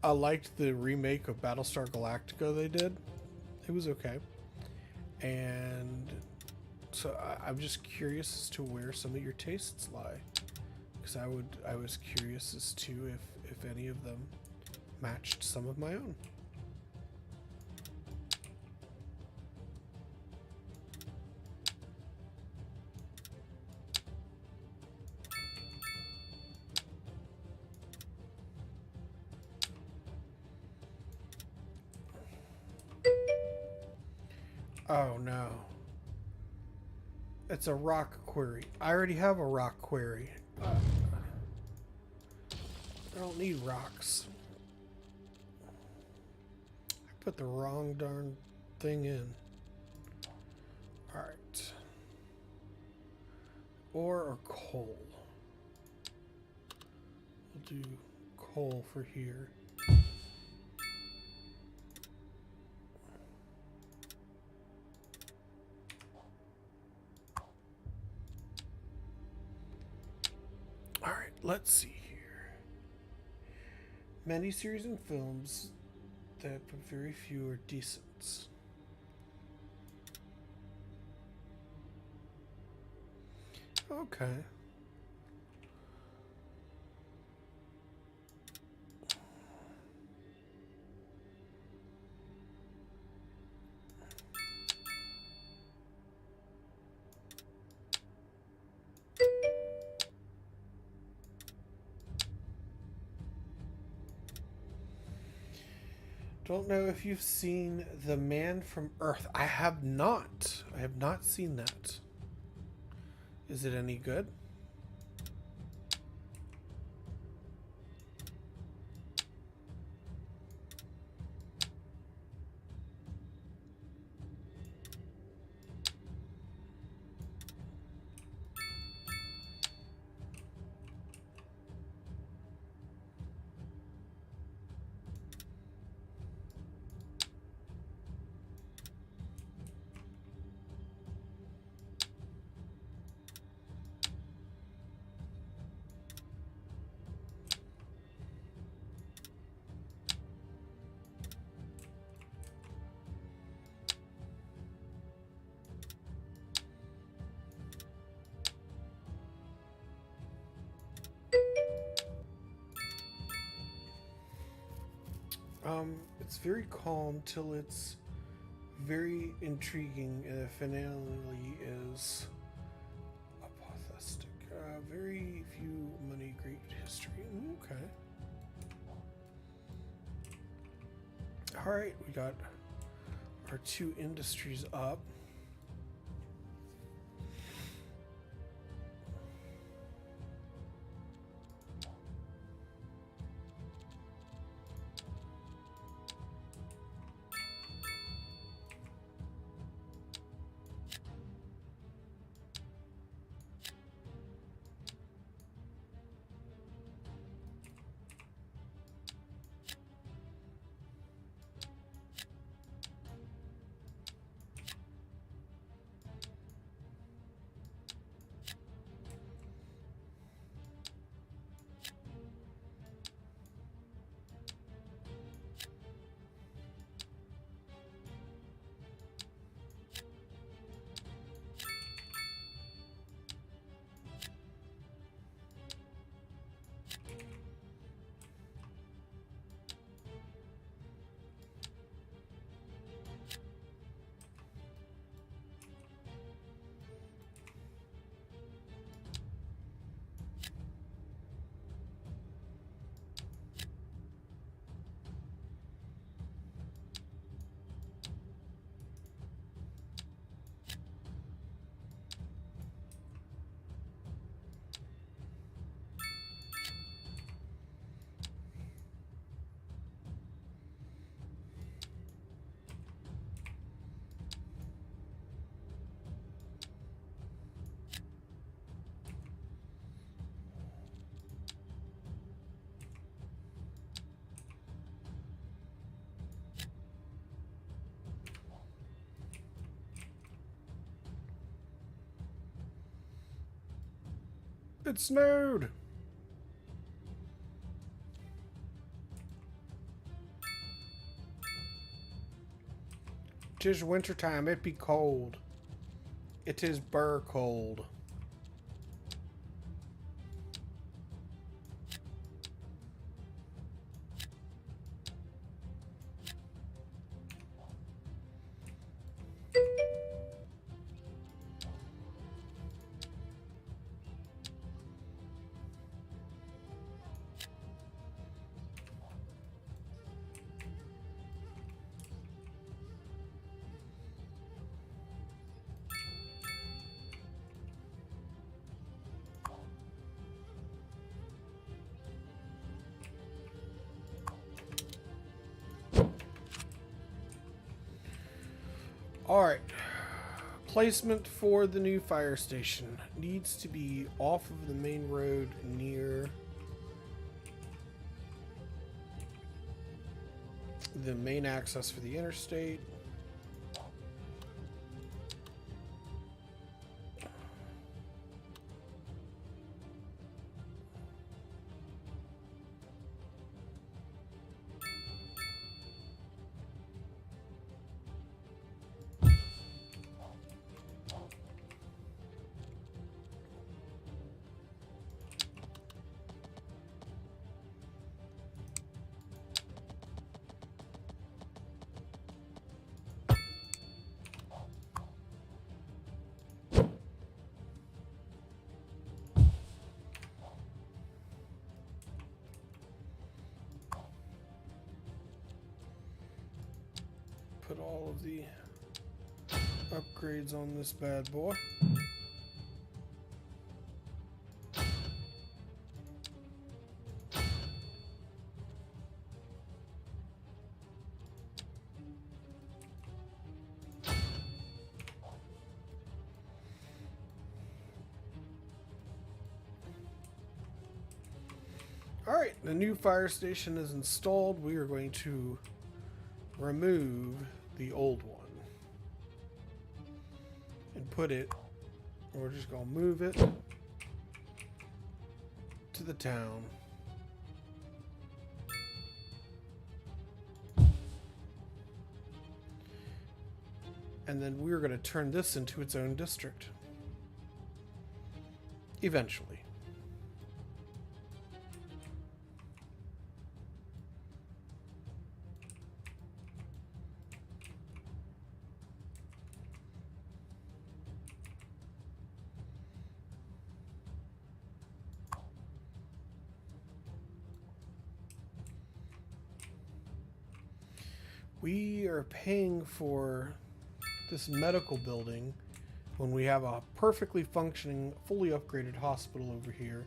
Speaker 1: I liked the remake of Battlestar Galactica they did. It was okay. And so I'm just curious as to where some of your tastes lie, because I was curious as to if any of them matched some of my own. Oh no. It's a rock quarry. I already have a rock quarry. I don't need rocks. I put the wrong darn thing in. Alright. Ore or coal? We'll do coal for here. Alright, let's see here. Many series and films that, but very few are decent. Okay. Don't know if you've seen The Man from Earth. I have not. I have not seen that. Is it any good? It's very calm till it's very intriguing, and the finale is apotheostic. Very few money, great history. Okay. Alright, we got our two industries up. It snowed! Tis wintertime, it be cold. It is burr cold. Alright. Placement for the new fire station needs to be off of the main road near the main access for the interstate. Put all of the upgrades on this bad boy. Alright, the new fire station is installed. We are going to remove the old one and put it, we're just going to move it to the town. And then we're going to turn this into its own district. Eventually. We are paying for this medical building when we have a perfectly functioning, fully upgraded hospital over here.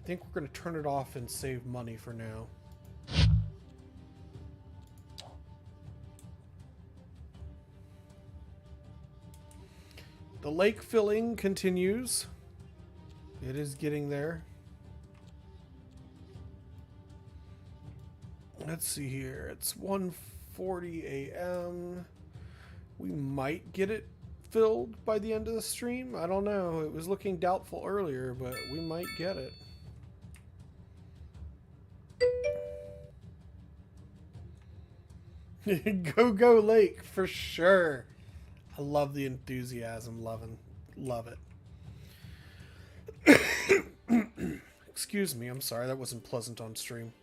Speaker 1: I think we're going to turn it off and save money for now. The lake filling continues. It is getting there. Let's see here. It's 1:40 a.m. We might get it filled by the end of the stream. I don't know. It was looking doubtful earlier, but we might get it. Go lake for sure. I love the enthusiasm. Love it. Excuse me. I'm sorry. That wasn't pleasant on stream.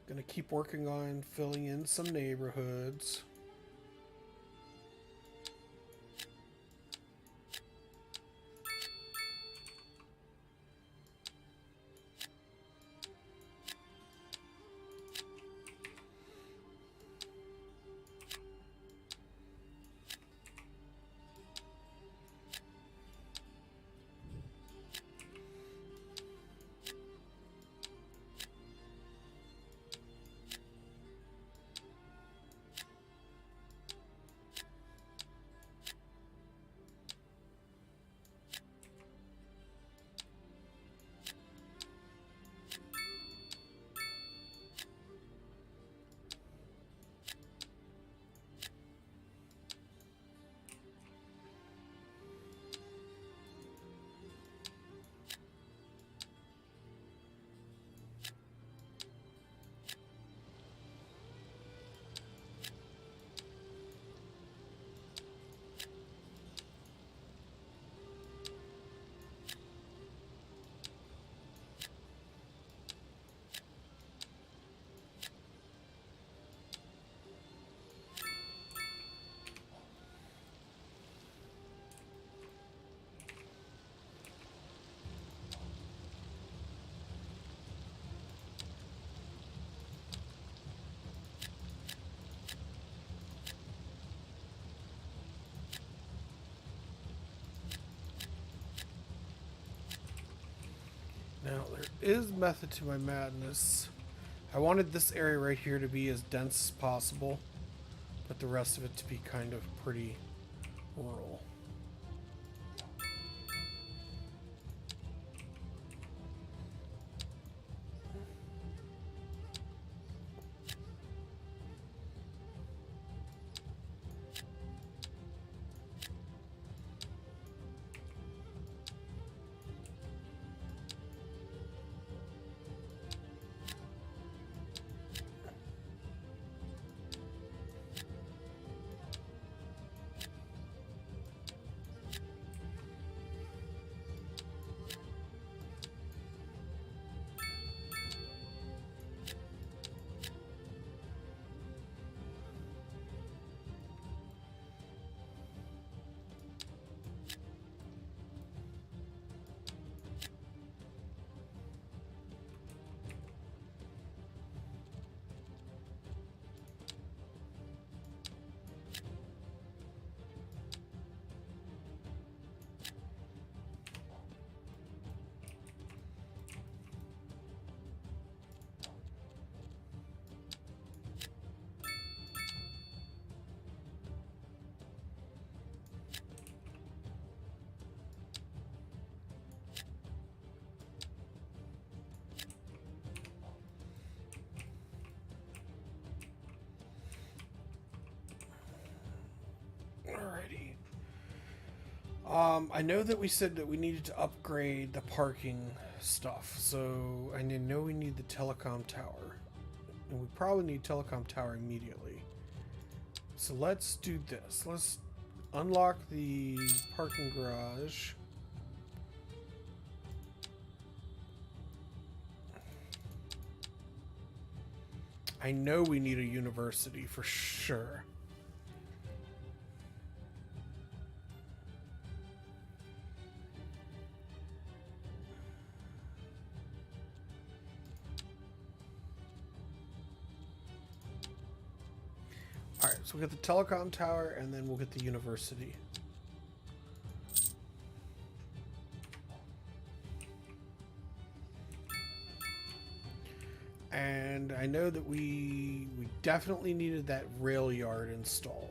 Speaker 1: Gonna keep working on filling in some neighborhoods. Now, there is method to my madness. I wanted this area right here to be as dense as possible, but the rest of it to be kind of pretty rural. Alrighty. I know that we said that we needed to upgrade the parking stuff, so I know we need the telecom tower. And we probably need telecom tower immediately. So let's do this. Let's unlock the parking garage. I know we need a university for sure. Alright, so we'll get the telecom tower and then we'll get the university. And I know that we definitely needed that rail yard installed.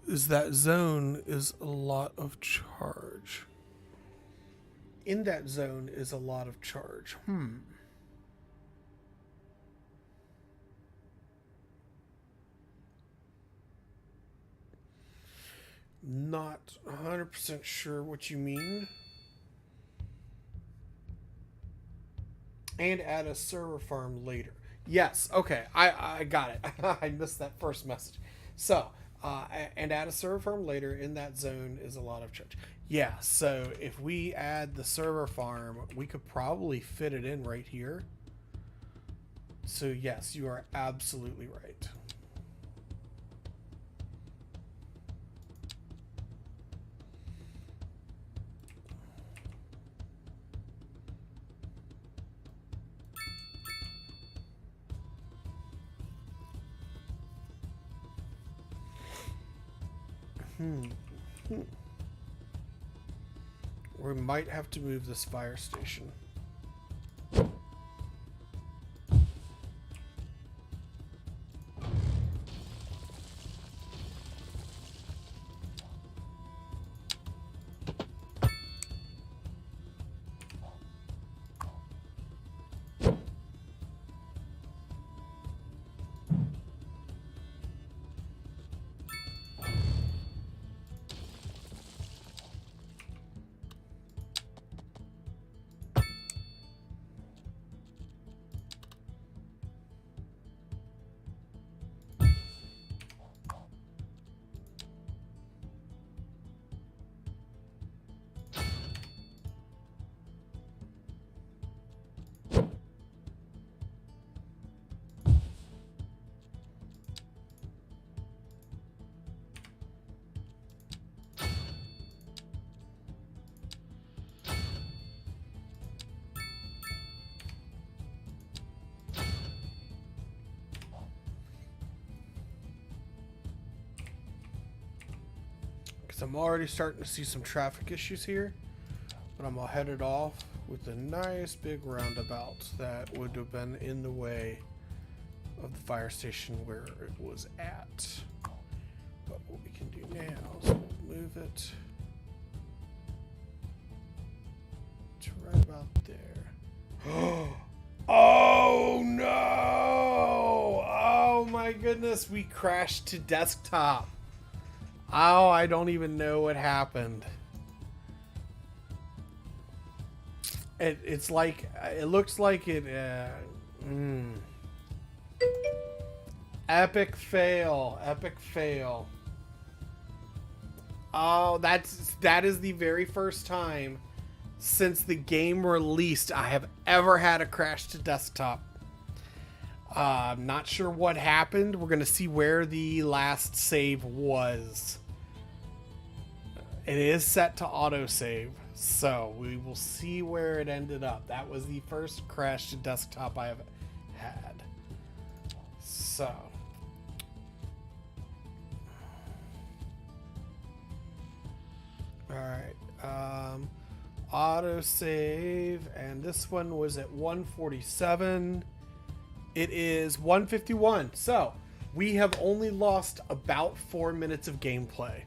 Speaker 1: Is that zone is a lot of charge. In that zone is a lot of charge. Not 100% sure what you mean. And add a server farm later. Yes. Okay. I got it. I missed that first message. So, and add a server farm later in that zone is a lot of charge. Yeah. So if we add the server farm, we could probably fit it in right here. So yes, you are absolutely right. We might have to move this fire station. Because I'm already starting to see some traffic issues here. But I'm going to head it off with a nice big roundabout that would have been in the way of the fire station where it was at. But what we can do now is we'll move it to right about there. Oh no! Oh my goodness, we crashed to desktop. Oh, I don't even know what happened. It's like, it looks like it, epic fail, epic fail. Oh, that is the very first time since the game released I have ever had a crash to desktop. I'm not sure what happened. We're going to see where the last save was. It is set to autosave, so we will see where it ended up. That was the first crash to desktop I have had. So. Alright. Autosave, and this one was at 147. It is 151. So, we have only lost about 4 minutes of gameplay.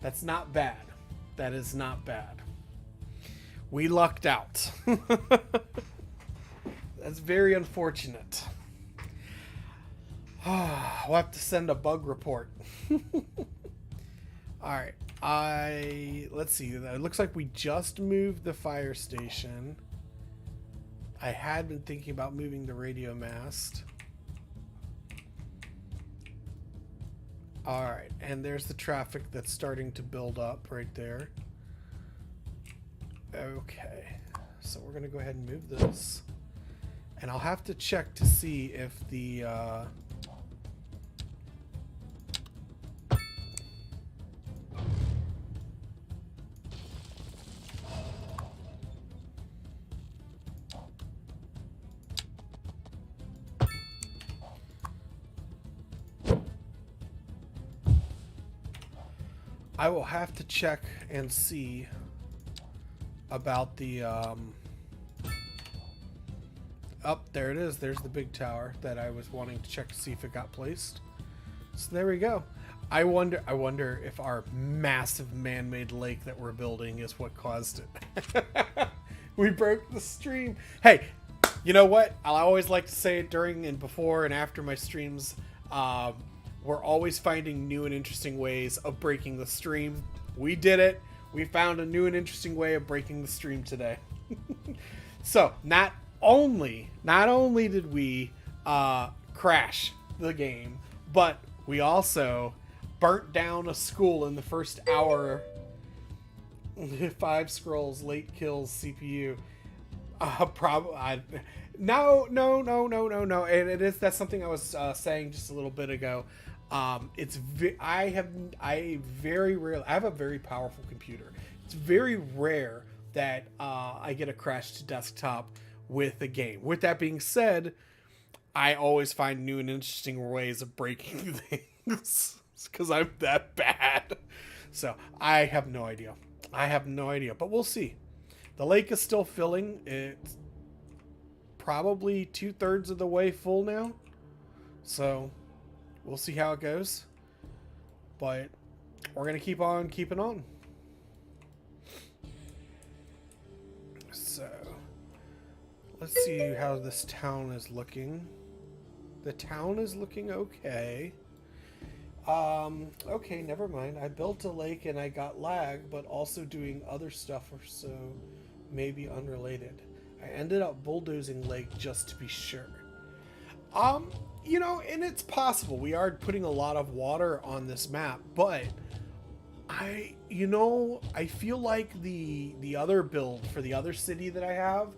Speaker 1: That's not bad. That is not bad. We lucked out. That's very unfortunate. We'll have to send a bug report. Alright. Let's see. It looks like we just moved the fire station. I had been thinking about moving the radio mast. Alright, and there's the traffic that's starting to build up right there. Okay, so we're going to go ahead and move this. And I'll have to check to see if the... I will have to check and see about the there it is. There's the big tower that I was wanting to check to see if it got placed. So there we go. I wonder if our massive man-made lake that we're building is what caused it. We broke the stream. Hey, you know what? I'll always like to say it during and before and after my streams. We're always finding new and interesting ways of breaking the stream. We did it. We found a new and interesting way of breaking the stream today. So, not not only did we crash the game, but we also burnt down a school in the first hour. 5 scrolls, late kills, CPU. No. And that's something I was saying just a little bit ago. I have a very powerful computer. It's very rare that I get a crashed desktop with a game. With that being said, I always find new and interesting ways of breaking things because I'm that bad. So I have no idea. But we'll see. The lake is still filling. It's probably 2/3 of the way full now. So we'll see how it goes. But we're going to keep on keeping on. So let's see how this town is looking. The town is looking okay. Okay, never mind. I built a lake and I got lag, but also doing other stuff or so, maybe unrelated. I ended up bulldozing lake just to be sure. You know, and it's possible. We are putting a lot of water on this map, but I feel like the other build for the other city that I have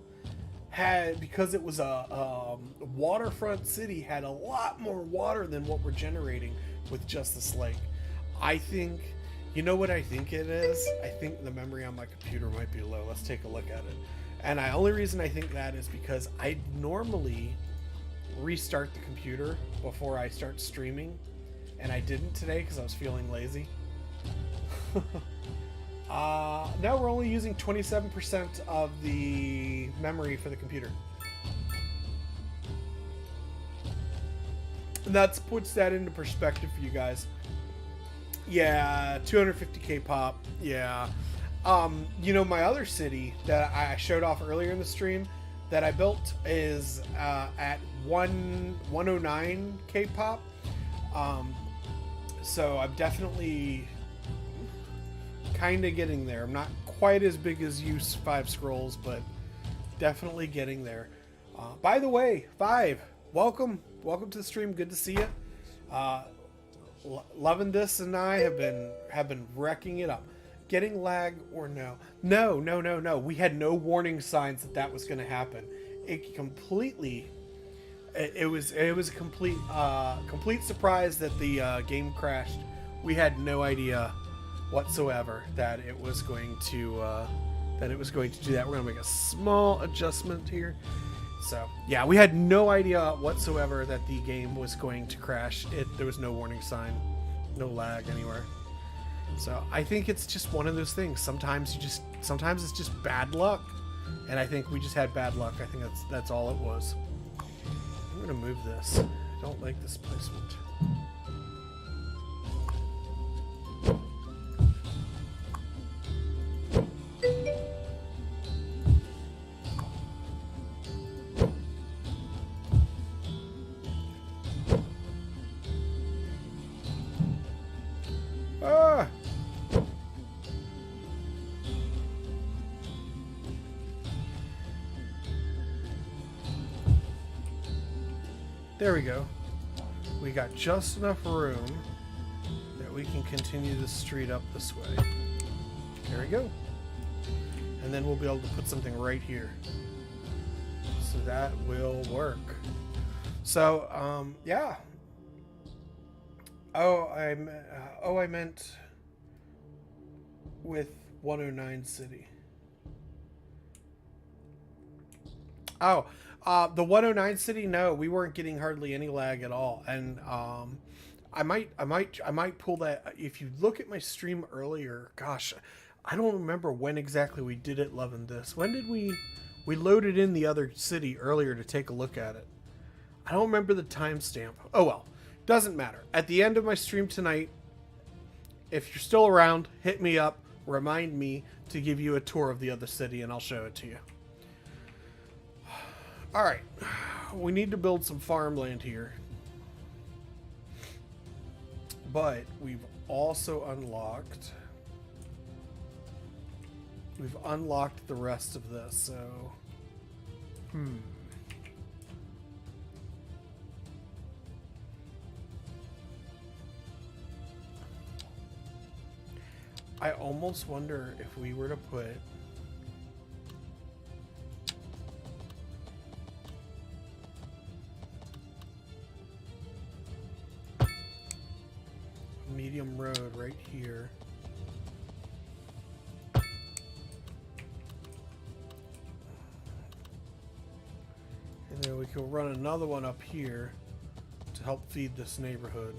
Speaker 1: had, because it was a waterfront city, had a lot more water than what we're generating with just this lake. I think, you know what I think it is? I think the memory on my computer might be low. Let's take a look at it. And the only reason I think that is because I normally restart the computer before I start streaming, and I didn't today because I was feeling lazy. Now we're only using 27% of the memory for the computer. And that puts that into perspective for you guys. Yeah, 250k pop. Yeah. You know, my other city that I showed off earlier in the stream that I built is at 109k pop. So I'm definitely kind of getting there. I'm not quite as big as you 5 scrolls, but definitely getting there. By the way, 5, welcome to the stream. Good to see you. Loving this, and I have been wrecking it up. Getting lag or no? No. We had no warning signs that was going to happen. It was a complete surprise that the game crashed. We had no idea whatsoever that it was going to do that. We're gonna make a small adjustment here. So yeah, we had no idea whatsoever that the game was going to crash. There was no warning sign, no lag anywhere. So I think it's just one of those things. Sometimes it's just bad luck, and I think we just had bad luck. I think that's all it was. I'm gonna move this. I don't like this placement. There we go. We got just enough room that we can continue the street up this way. There we go. And then we'll be able to put something right here. So that will work. So, yeah. I meant with 109 City. Oh, the 109 City, no, we weren't getting hardly any lag at all. And I might pull that. If you look at my stream earlier, gosh, I don't remember when exactly we did it, loving this. When did we loaded in the other city earlier to take a look at it? I don't remember the timestamp. Oh well, doesn't matter. At the end of my stream tonight, if you're still around, hit me up, remind me to give you a tour of the other city, and I'll show it to you. All right, we need to build some farmland here, but we've also unlocked the rest of this. So, I almost wonder if we were to put a medium road right here. And then we can run another one up here to help feed this neighborhood.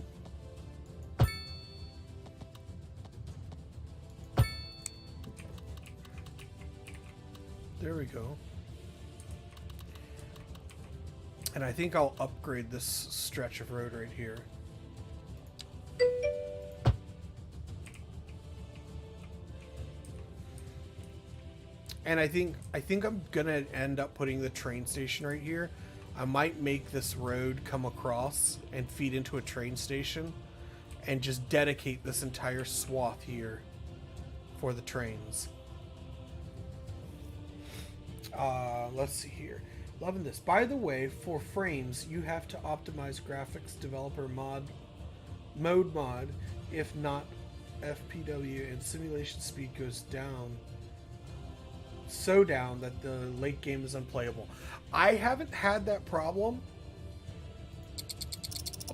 Speaker 1: There we go. And I think I'll upgrade this stretch of road right here. And I think I'm gonna end up putting the train station right here. I might make this road come across and feed into a train station and just dedicate this entire swath here for the trains. Let's see here. Loving this. By the way, for frames, you have to optimize graphics developer mode mod. If not, FPW and simulation speed goes down. So down that the late game is unplayable. I haven't had that problem,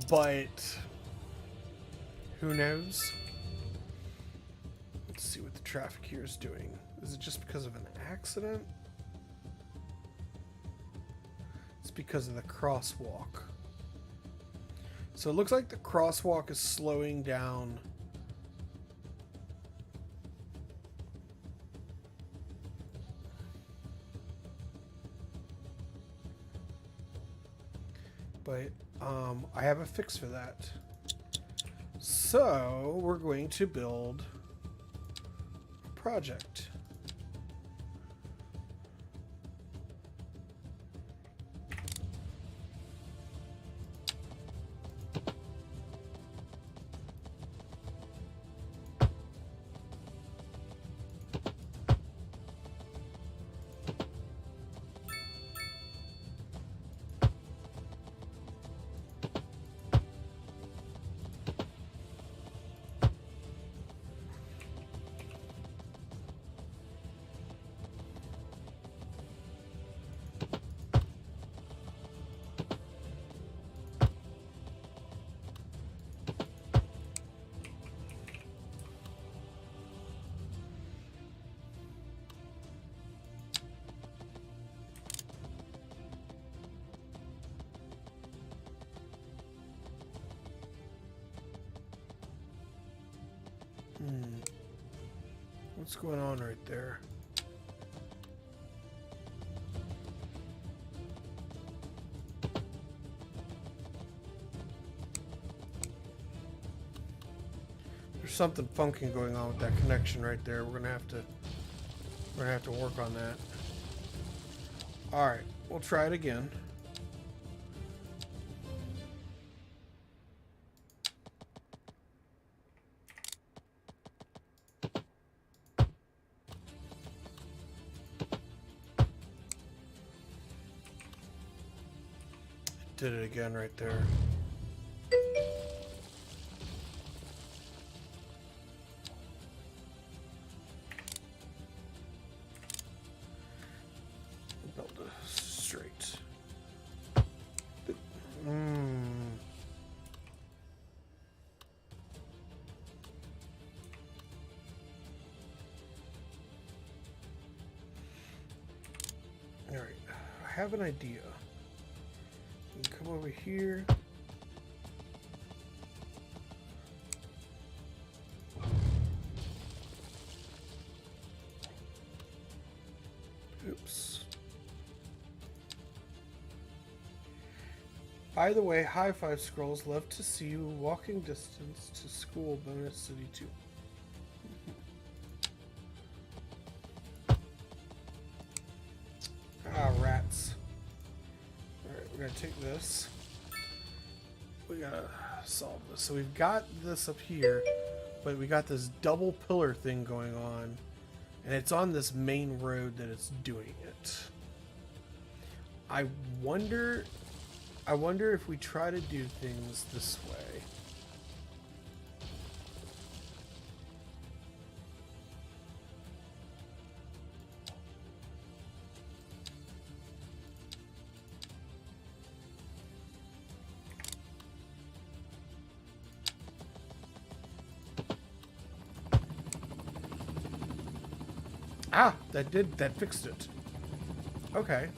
Speaker 1: but who knows? Let's see what the traffic here is doing. Is it just because of an accident? It's because of the crosswalk. So it looks like the crosswalk is slowing down. But I have a fix for that. So we're going to build a project. What's going on right there? There's something funky going on with that connection right there. We're gonna have to work on that. All right, we'll try it again. Did it again right there. Build it straight. All right, I have an idea. Come over here. Oops. By the way, high five scrolls. Love to see you. Walking distance to school. Bonus city 2. Ah, rats. We're gonna take this. We gotta solve this. So we've got this up here, but we got this double pillar thing going on, and it's on this main road that it's doing it. I wonder if we try to do things this way. Ah, that fixed it. Okay.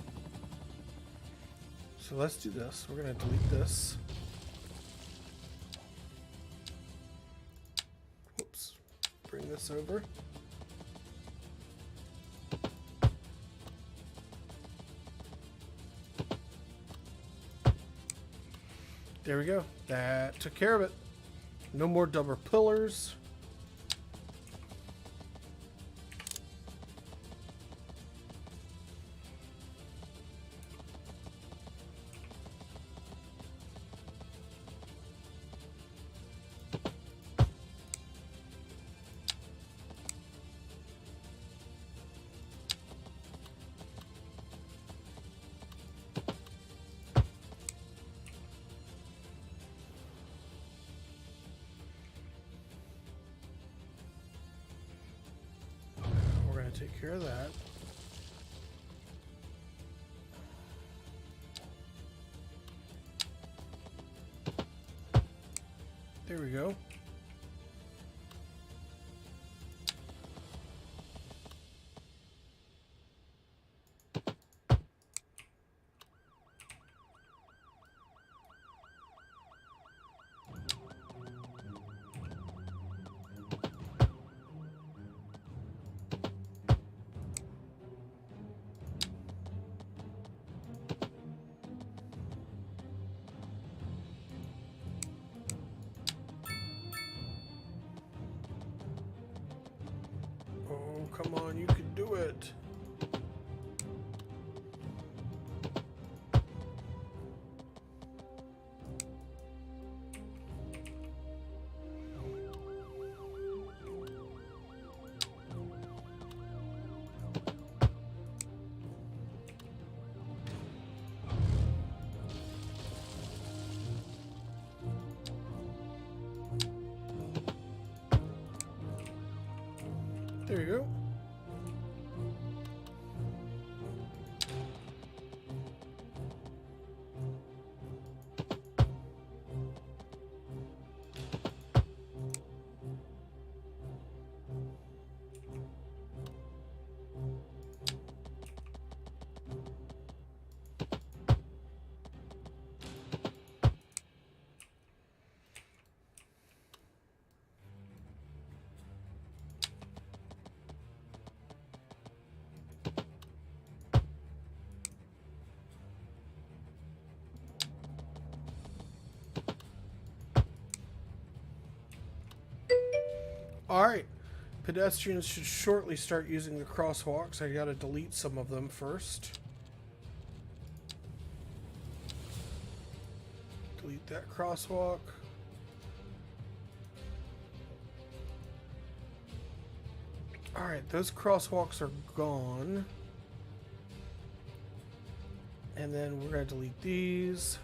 Speaker 1: So let's do this. We're going to delete this. Whoops. Bring this over. There we go. That took care of it. No more double pillars. Take care of that. There we go. Come on, you can do it. There you go. Alright, pedestrians should shortly start using the crosswalks. I gotta delete some of them first. Delete that crosswalk. Alright, those crosswalks are gone. And then we're gonna delete these.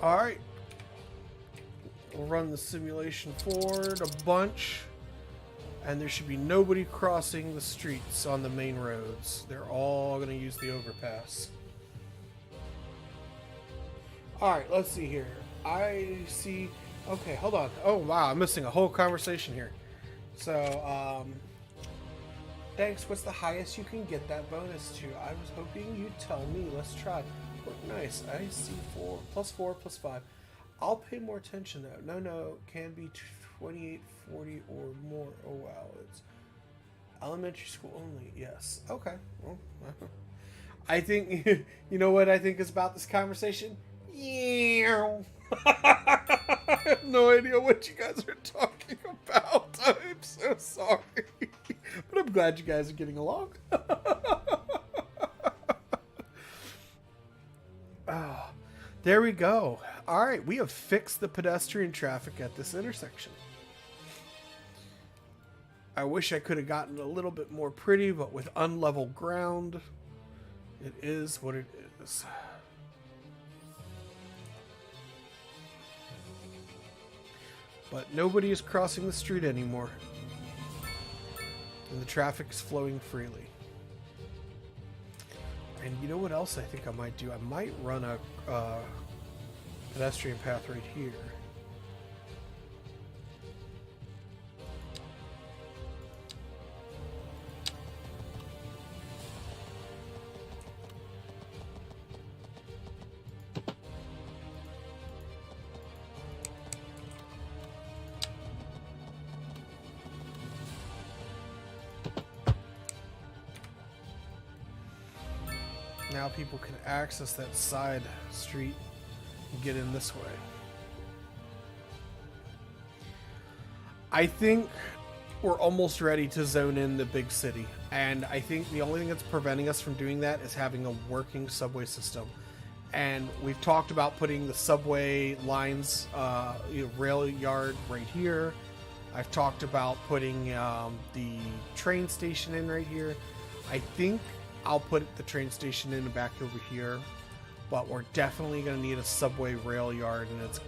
Speaker 1: Alright, we'll run the simulation forward a bunch, and there should be nobody crossing the streets on the main roads. They're all going to use the overpass. Alright, let's see here. I see... Okay, hold on. Oh, wow, I'm missing a whole conversation here. So, thanks, what's the highest you can get that bonus to? I was hoping you'd tell me. Let's try. Nice. I see 4 plus 4 plus 5. I'll pay more attention though. No, can be 28, 40 or more. Oh wow, it's elementary school only. Yes. Okay. Well, I think you know what I think is about this conversation. Yeah. I have no idea what you guys are talking about. I'm so sorry, but I'm glad you guys are getting along. Oh, there we go. All right, we have fixed the pedestrian traffic at this intersection. I wish I could have gotten a little bit more pretty, but with unlevel ground, it is what it is. But nobody is crossing the street anymore, and the traffic is flowing freely. And you know what else I think I might do? I might run a pedestrian path right here. now people can access that side street and get in this way. I think we're almost ready to zone in the big city. And I think the only thing that's preventing us from doing that is having a working subway system. And we've talked about putting the subway lines, rail yard right here. I've talked about putting the train station in right here. I think I'll put the train station in back over here. But we're definitely going to need a subway rail yard, and it's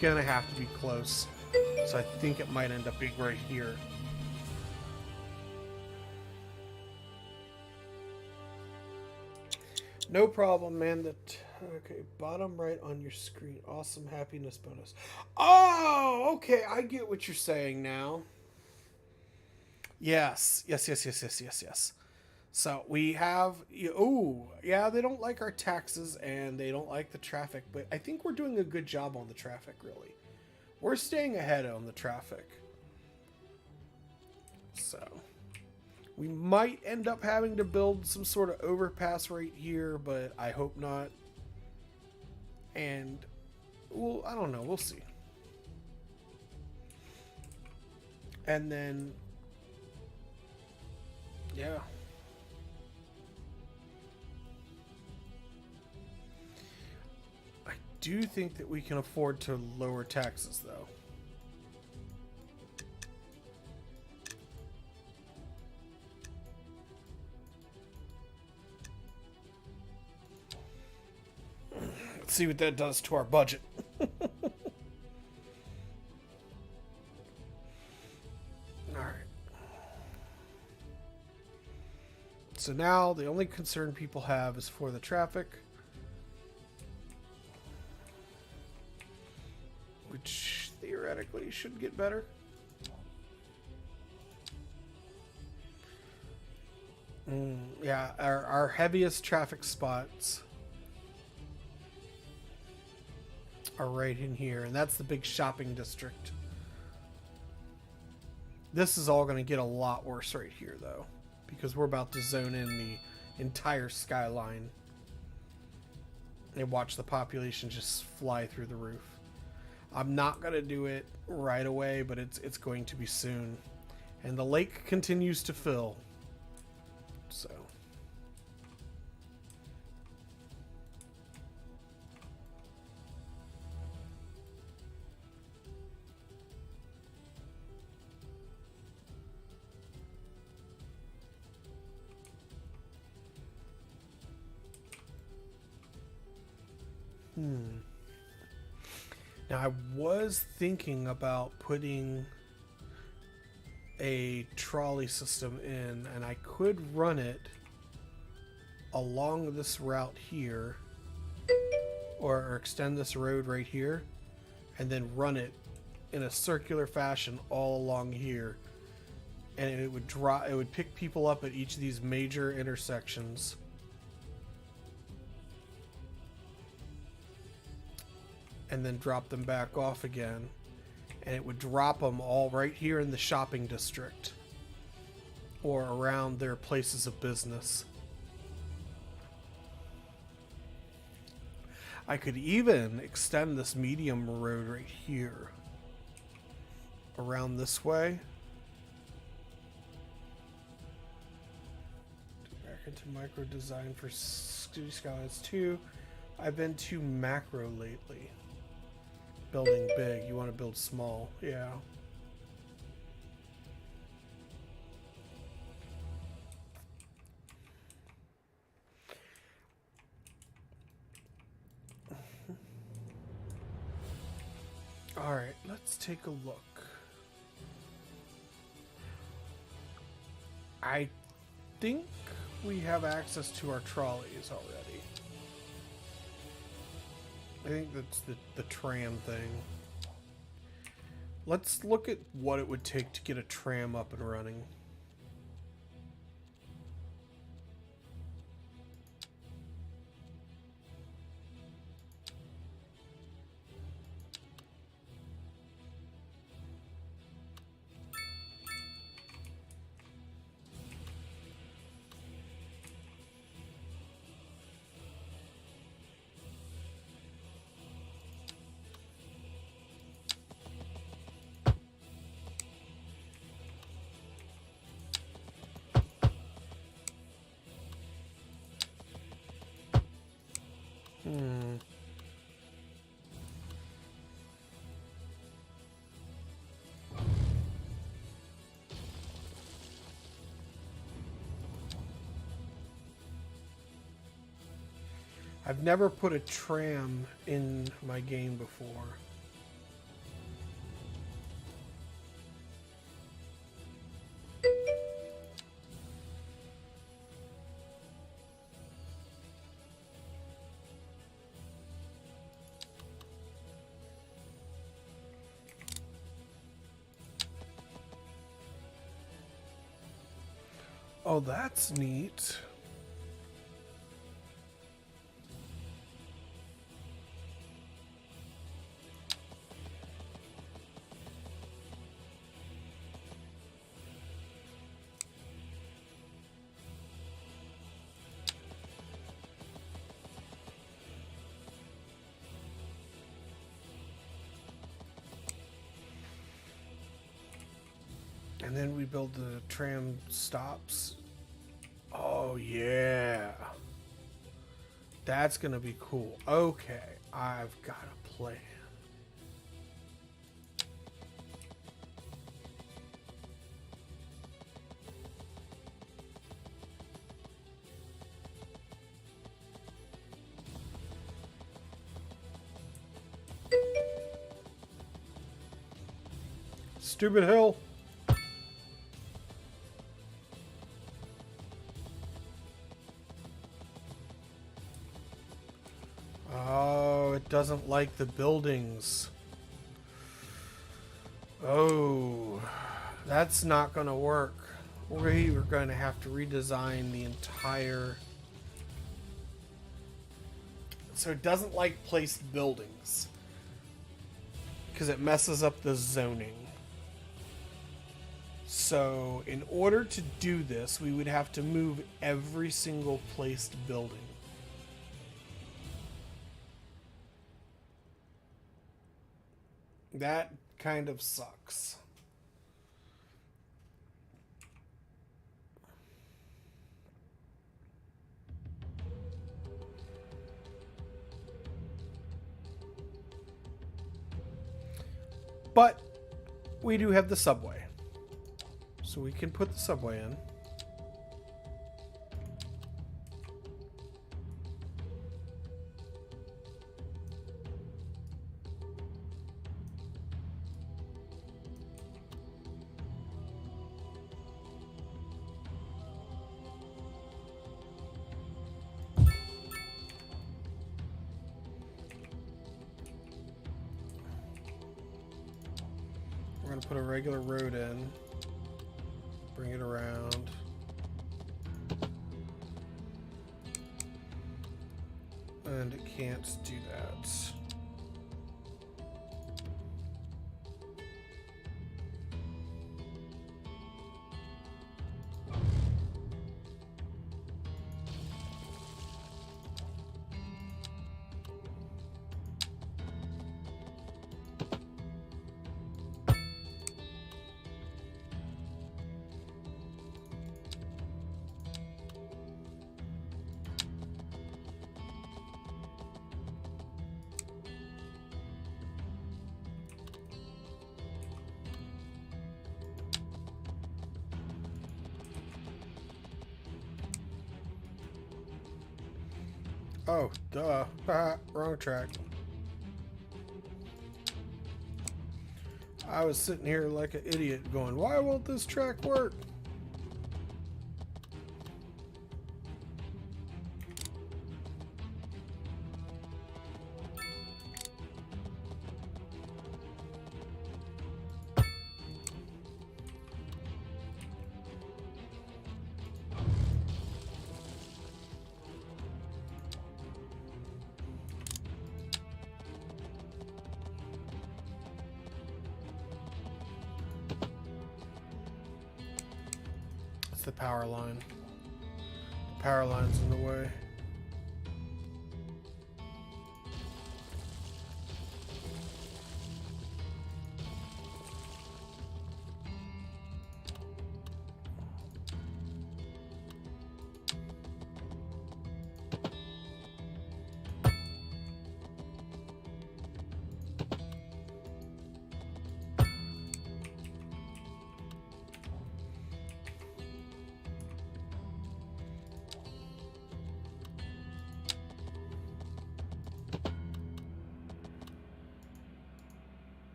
Speaker 1: going to have to be close. So I think it might end up being right here. No problem, man. Okay, bottom right on your screen. Awesome happiness bonus. Oh, okay. I get what you're saying now. Yes. So we have. Oh, yeah. They don't like our taxes and they don't like the traffic, but I think we're doing a good job on the traffic. Really, we're staying ahead on the traffic. So we might end up having to build some sort of overpass right here, but I hope not. And, well, I don't know. We'll see. And then, yeah. I do think that we can afford to lower taxes, though. See what that does to our budget. Alright. So now the only concern people have is for the traffic. Which theoretically should get better. Yeah, our heaviest traffic spots are right in here, and that's the big shopping district. This is all going to get a lot worse right here, though, because we're about to zone in the entire skyline and watch the population just fly through the roof. I'm not going to do it right away, but it's going to be soon. And the lake continues to fill. So now I was thinking about putting a trolley system in, and I could run it along this route here, or extend this road right here, and then run it in a circular fashion all along here, and it would pick people up at each of these major intersections. And then drop them back off again. And it would drop them all right here in the shopping district. Or around their places of business. I could even extend this medium road right here. Around this way. Back into micro design for Cities Skylines II. I've been too macro lately. Building big, you want to build small, yeah. All right, let's take a look. I think we have access to our trolleys already. I think that's the tram thing. Let's look at what it would take to get a tram up and running. I've never put a tram in my game before. Oh, that's neat. And then we build the tram stops. Oh, yeah. That's going to be cool. Okay, I've got a plan. Stupid hill. Oh, it doesn't like the buildings. Oh, that's not going to work. We're going to have to redesign the entire... So it doesn't like placed buildings because it messes up the zoning. So in order to do this, we would have to move every single placed building. That kind of sucks. But we do have the subway. So we can put the subway in. We're going to put a regular road in. Bring it around. And it can't do that. Oh, duh. Wrong track. I was sitting here like an idiot going, why won't this track work? The power line. The power line's in the way.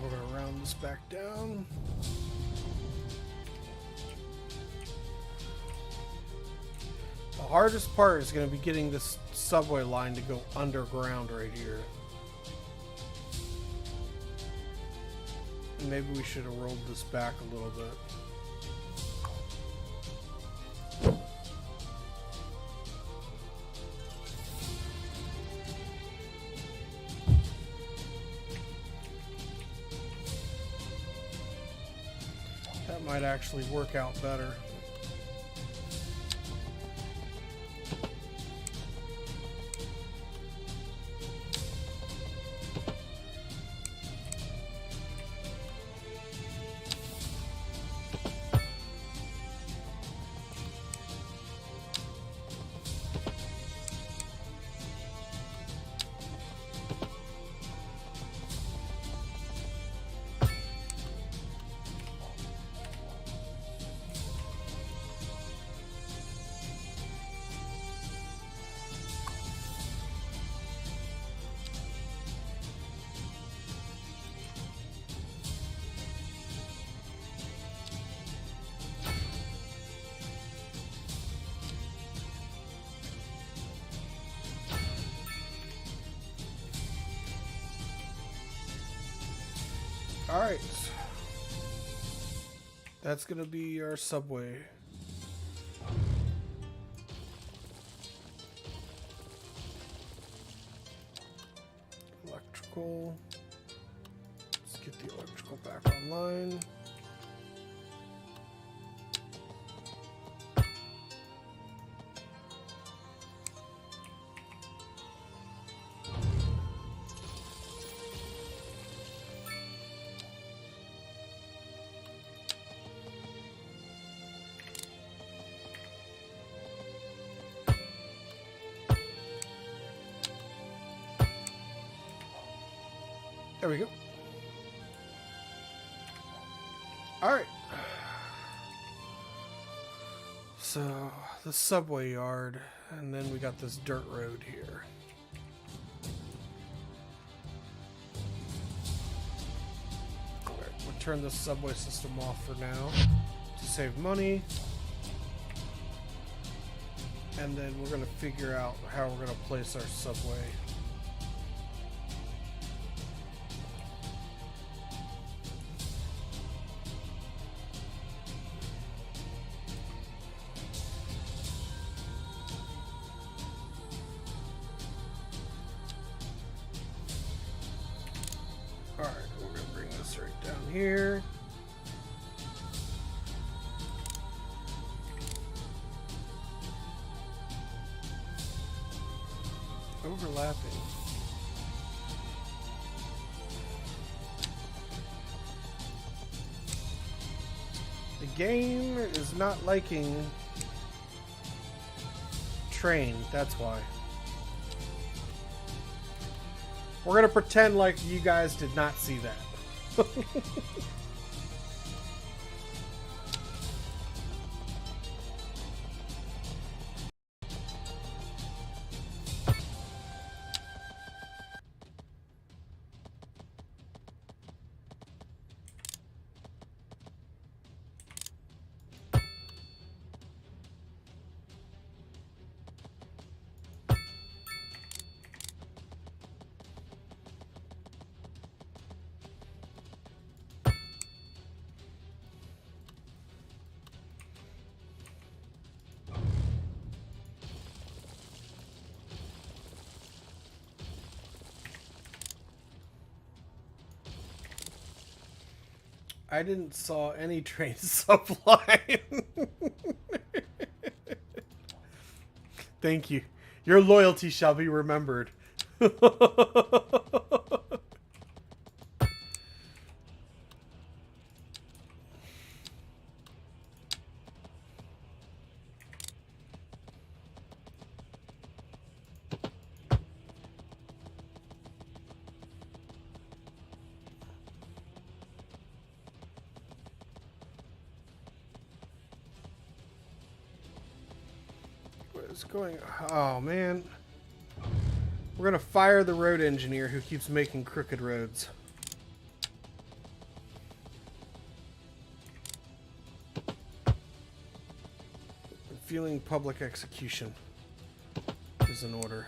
Speaker 1: we're gonna round this back down. The hardest part is gonna be getting this subway line to go underground right here. And maybe we should have rolled this back a little bit. That might actually work out better. Alright. That's gonna be our subway. Electrical. Let's get the electrical back online. There we go. Alright. So, the subway yard, and then we got this dirt road here. Alright, we'll turn the subway system off for now to save money. And then we're going to figure out how we're going to place our subway. Alright, we're going to bring this right down here. Overlapping. The game is not liking train, that's why. We're gonna pretend like you guys did not see that. I didn't saw any train subline. Thank you. Your loyalty shall be remembered. What's going on? Oh, man. We're going to fire the road engineer who keeps making crooked roads. feeling public execution is in order.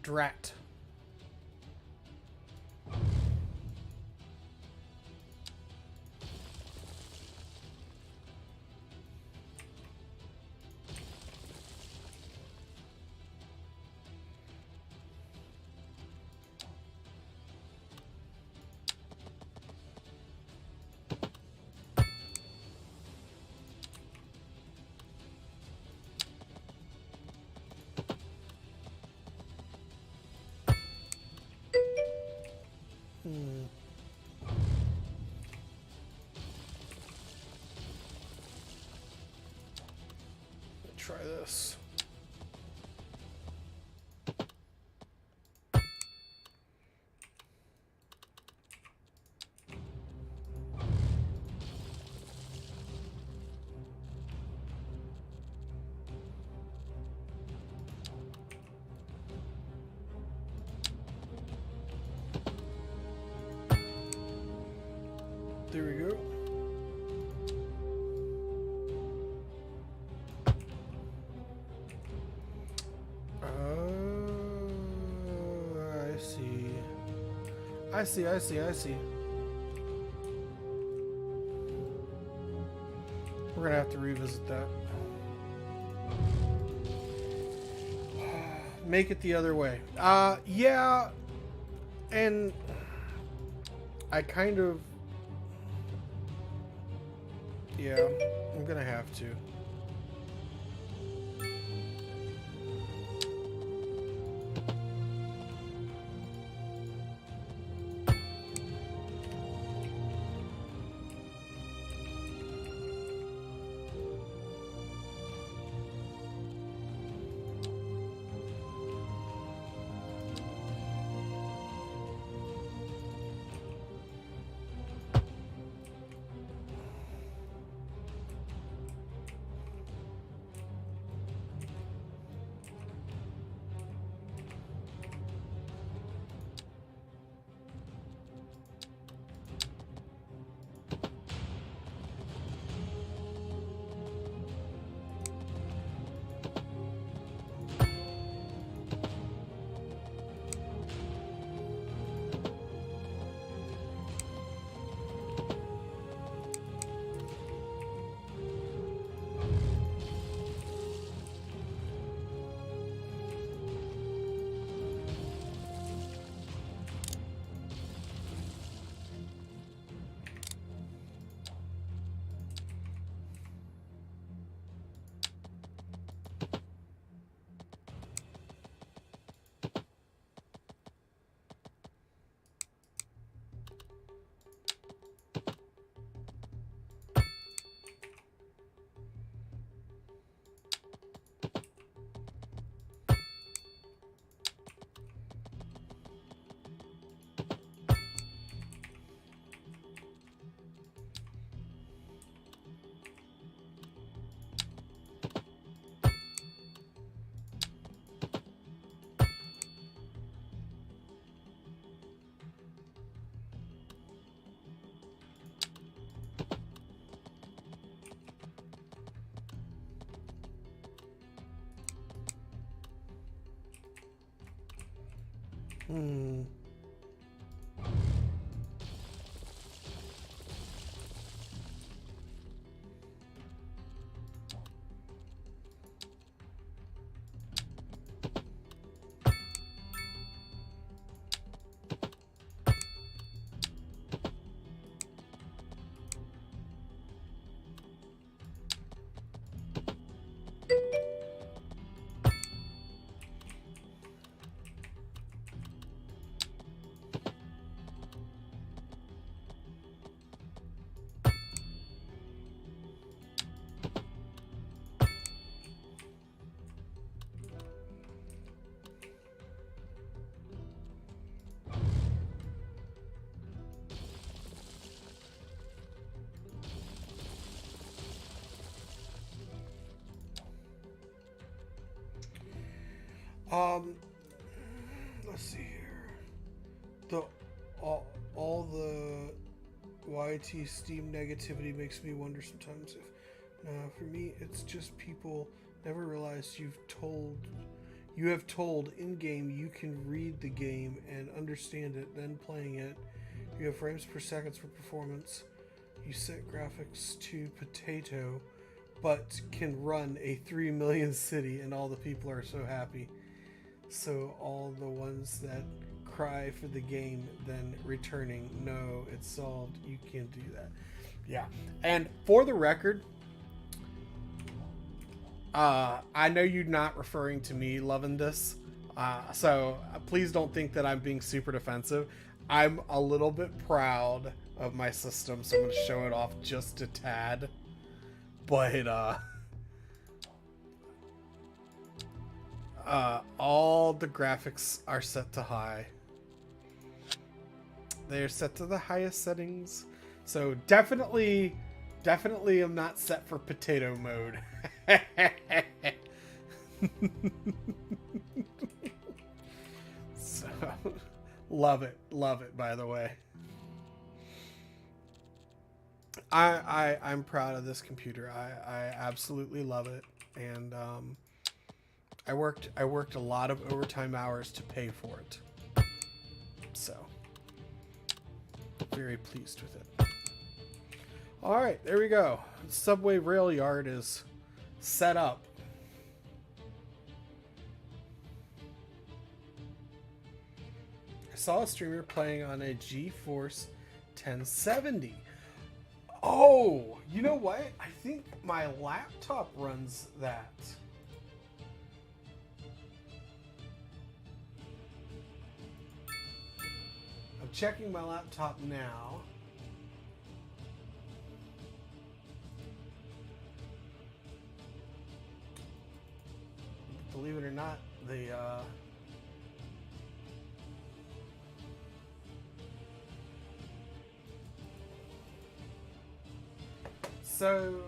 Speaker 1: Drat. Try this. There we go. I see. We're gonna have to revisit that. Make it the other way. Yeah. And I kind of... Yeah, I'm gonna have to. Hmm. Um, let's see here. The all the YT Steam negativity makes me wonder sometimes if, for me, it's just people never realize you have told in game you can read the game and understand it, then playing it. You have frames per second for performance. You set graphics to potato, but can run a 3 million city, and all the people are so happy. So all the ones that cry for the game then returning, no, it's solved, you can't do that. Yeah. And for the record, I know you're not referring to me loving this, so please don't think that I'm being super defensive. I'm a little bit proud of my system, so I'm going to show it off just a tad. But all the graphics are set to high. They're set to the highest settings. So definitely I'm not set for potato mode. So, love it, by the way. I'm proud of this computer. I absolutely love it. And I worked a lot of overtime hours to pay for it. So very pleased with it. All right, there we go. Subway rail yard is set up. I saw a streamer playing on a GeForce 1070. Oh, you know what? I think my laptop runs that. I'm checking my laptop now. Believe it or not, the so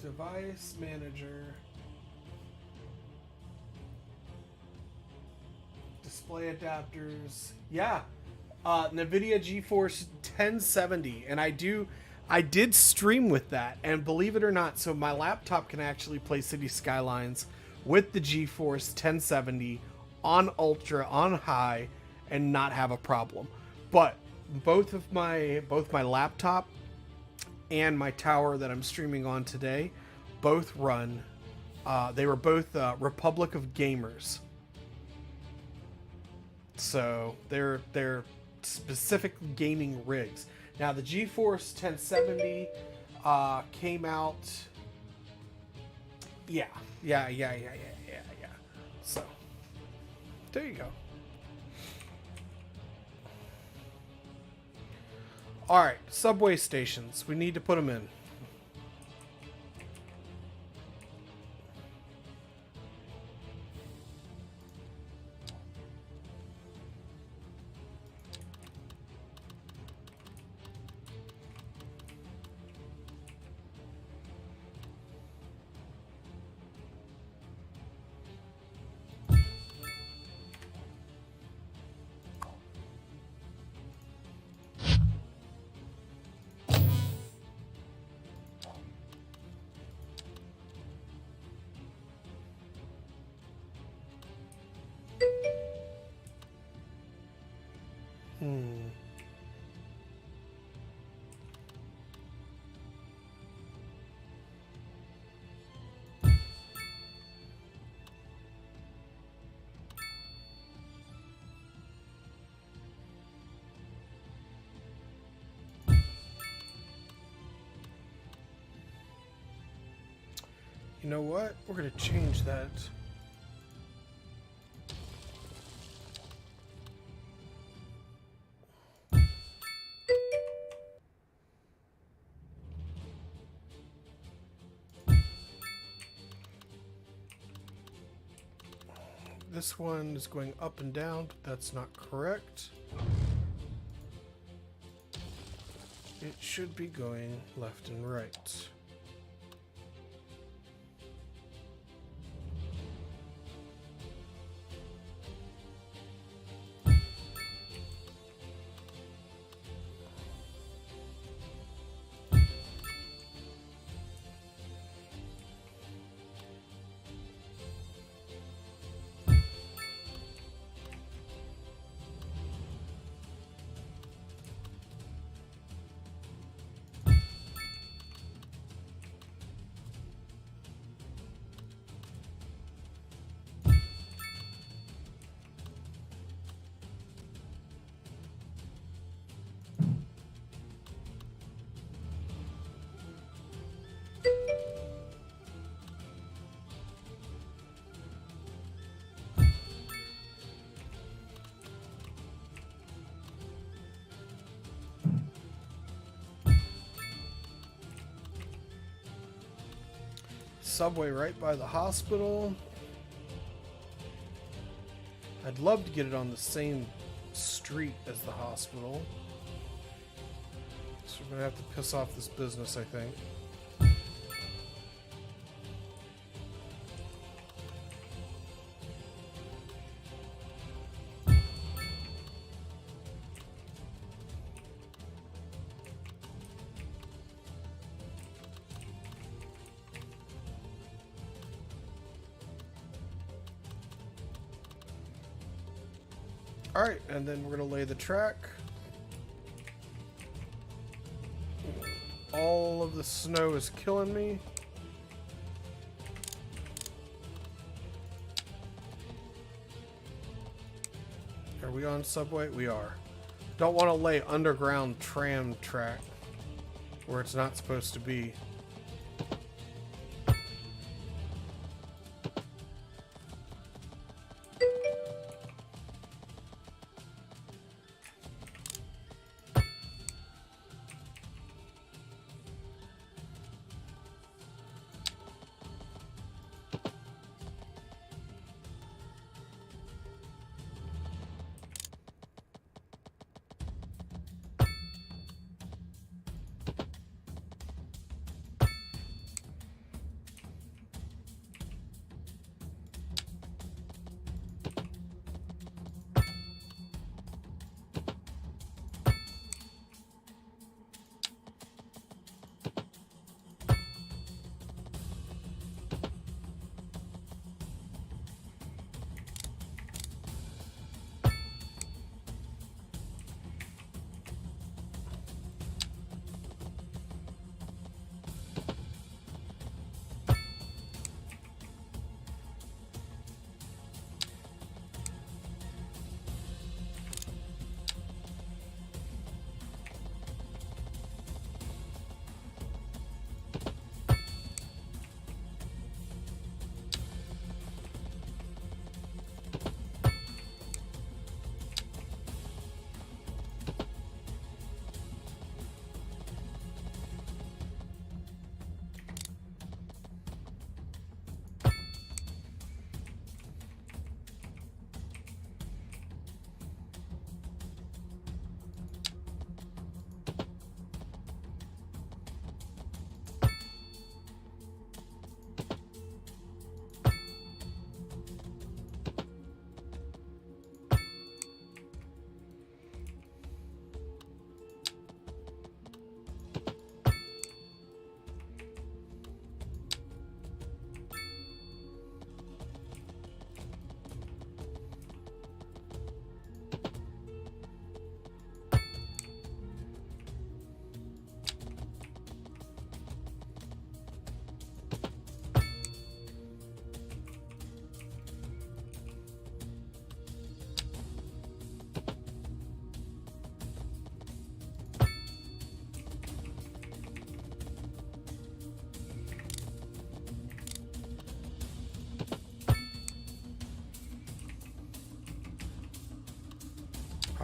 Speaker 1: device manager, display adapters, yeah. NVIDIA GeForce 1070, and I did stream with that, and believe it or not, so my laptop can actually play Cities Skylines with the GeForce 1070 on ultra, on high, and not have a problem. But both my laptop and my tower that I'm streaming on today both run. They were both Republic of Gamers, so they're specific gaming rigs. Now the GeForce 1070 came out. Yeah. So there you go. All right, subway stations. We need to put them in. Hmm. You know what? We're gonna change that. This one is going up and down, but that's not correct. It should be going left and right. Subway right by the hospital. I'd love to get it on the same street as the hospital. So we're gonna have to piss off this business, I think. Alright, and then we're going to lay the track. All of the snow is killing me. Are we on subway? We are. Don't want to lay underground tram track where it's not supposed to be.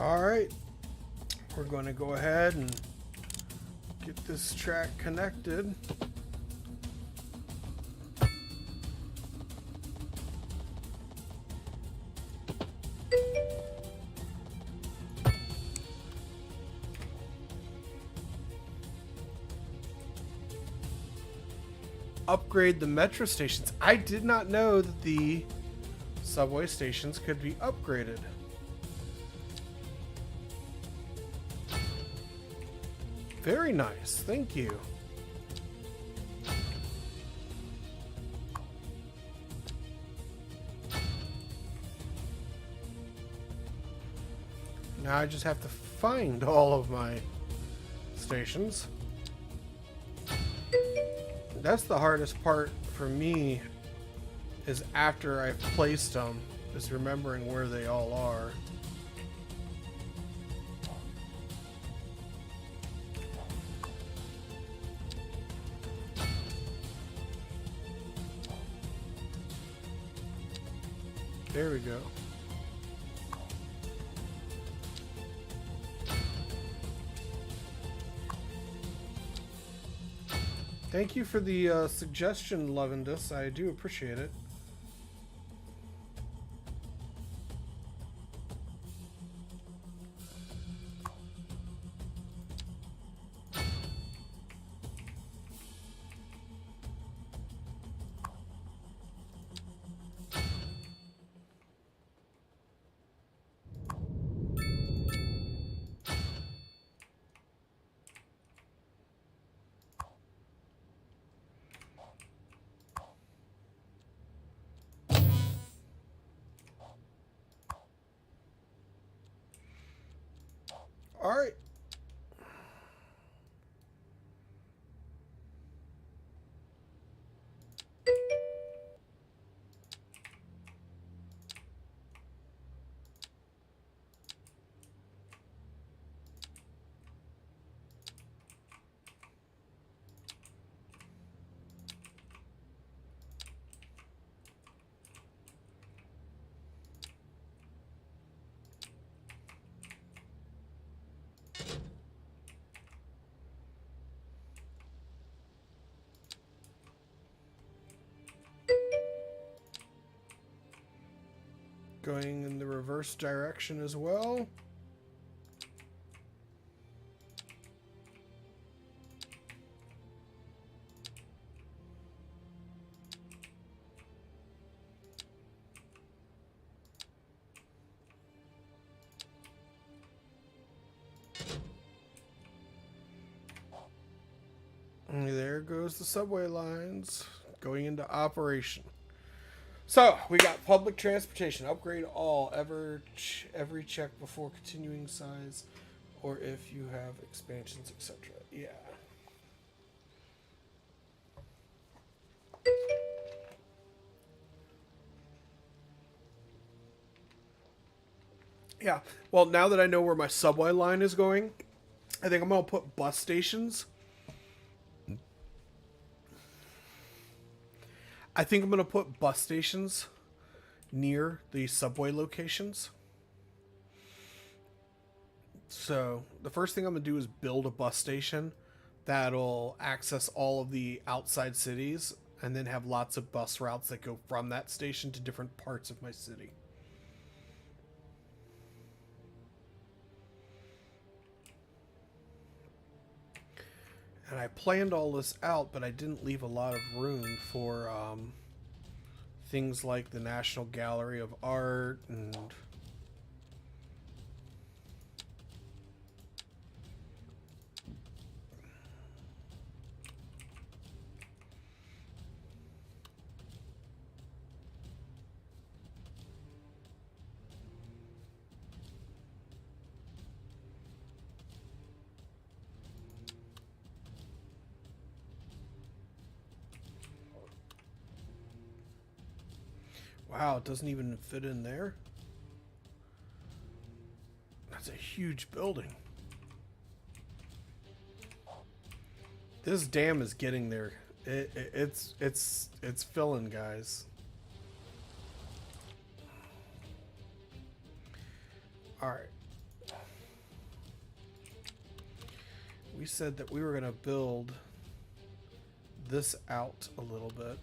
Speaker 1: Alright, we're going to go ahead and get this track connected. Upgrade the metro stations. I did not know that the subway stations could be upgraded. Very nice, thank you. Now I just have to find all of my stations. That's the hardest part for me, is after I've placed them, is remembering where they all are. There we go. Thank you for the suggestion, Lovendus. I do appreciate it. All right. Going in the reverse direction as well. And there goes the subway lines going into operation. So, we got public transportation. Upgrade all. Every check before continuing size, or if you have expansions, etc. Yeah. Yeah. Well, now that I know where my subway line is going, I think I'm going to put bus stations. I think I'm going to put bus stations near the subway locations. So the first thing I'm going to do is build a bus station that'll access all of the outside cities, and then have lots of bus routes that go from that station to different parts of my city. And I planned all this out, but I didn't leave a lot of room for things like the National Gallery of Art and wow, it doesn't even fit in there. That's a huge building. This dam is getting there. It's filling, guys. All right. we said that we were going to build this out a little bit.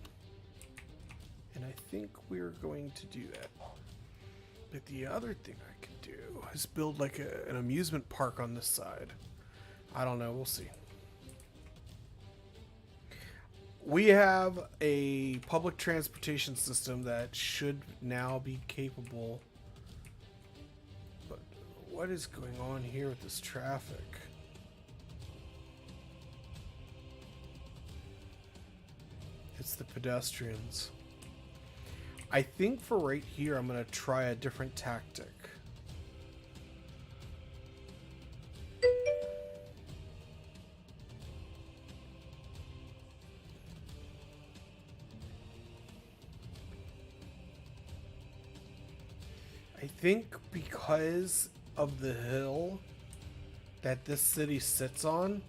Speaker 1: And I think we're going to do that. But the other thing I could do is build like an amusement park on this side. I don't know. We'll see. We have a public transportation system that should now be capable. But what is going on here with this traffic? It's the pedestrians. I think for right here, I'm going to try a different tactic. I think because of the hill that this city sits on,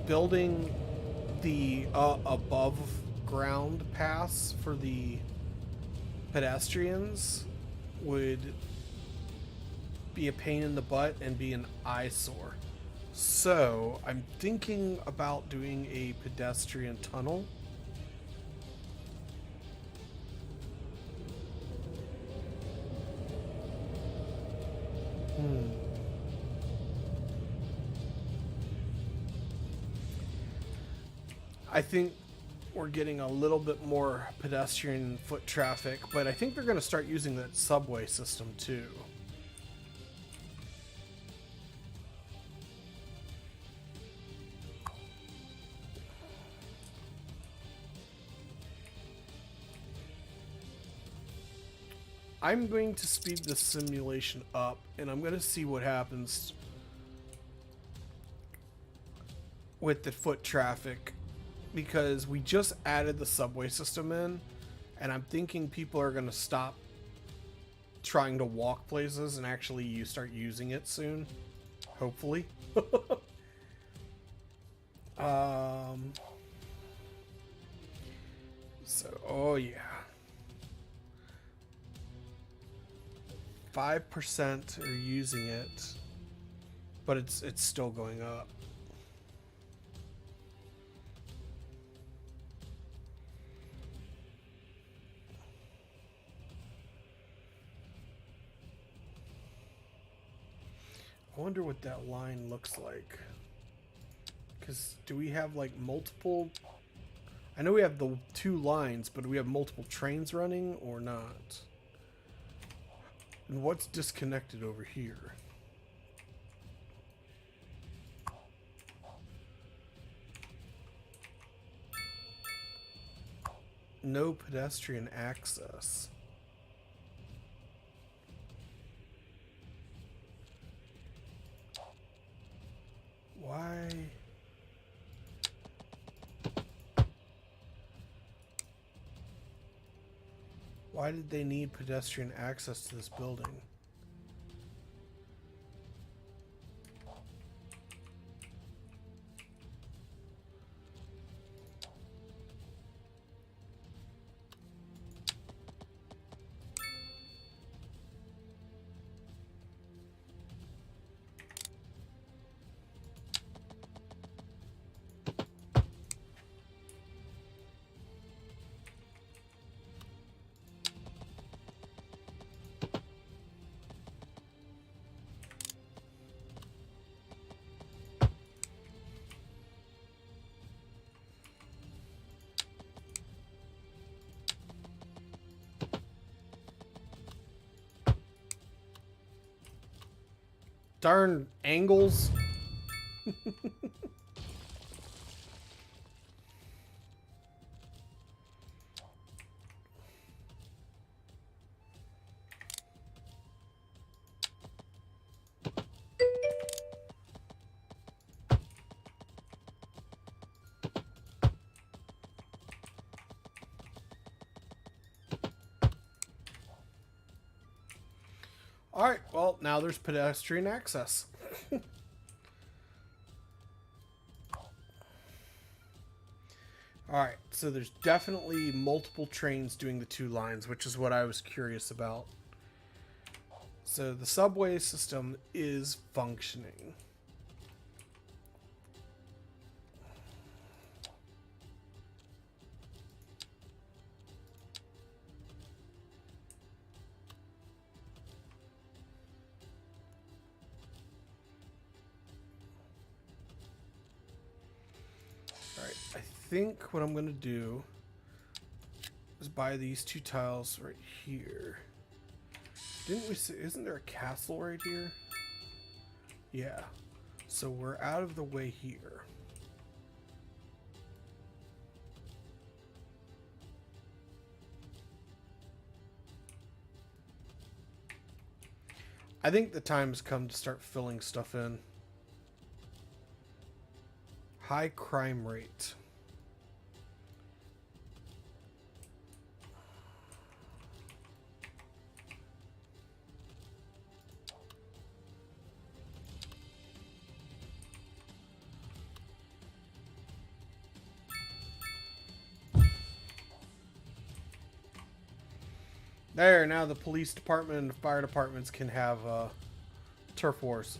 Speaker 1: building the above ground pass for the pedestrians would be a pain in the butt and be an eyesore. So I'm thinking about doing a pedestrian tunnel. I think we're getting a little bit more pedestrian foot traffic, but I think they're going to start using that subway system too. I'm going to speed the simulation up, and I'm going to see what happens with the foot traffic, because we just added the subway system in, and I'm thinking people are going to stop trying to walk places and actually start using it soon, hopefully. So, oh yeah. 5% are using it, but it's still going up. I wonder what that line looks like. Because do we have like multiple? I know we have the 2 lines, but do we have multiple trains running or not? And what's disconnected over here? No pedestrian access. Why? Why did they need pedestrian access to this building? Darn angles. Alright, well, now there's pedestrian access. Alright, so there's definitely multiple trains doing the 2 lines, which is what I was curious about. So the subway system is functioning. think what I'm going to do is buy these 2 tiles right here. Didn't we say, isn't there a castle right here? Yeah. So we're out of the way here. I think the time has come to start filling stuff in. High crime rate. There, now the police department and the fire departments can have turf wars.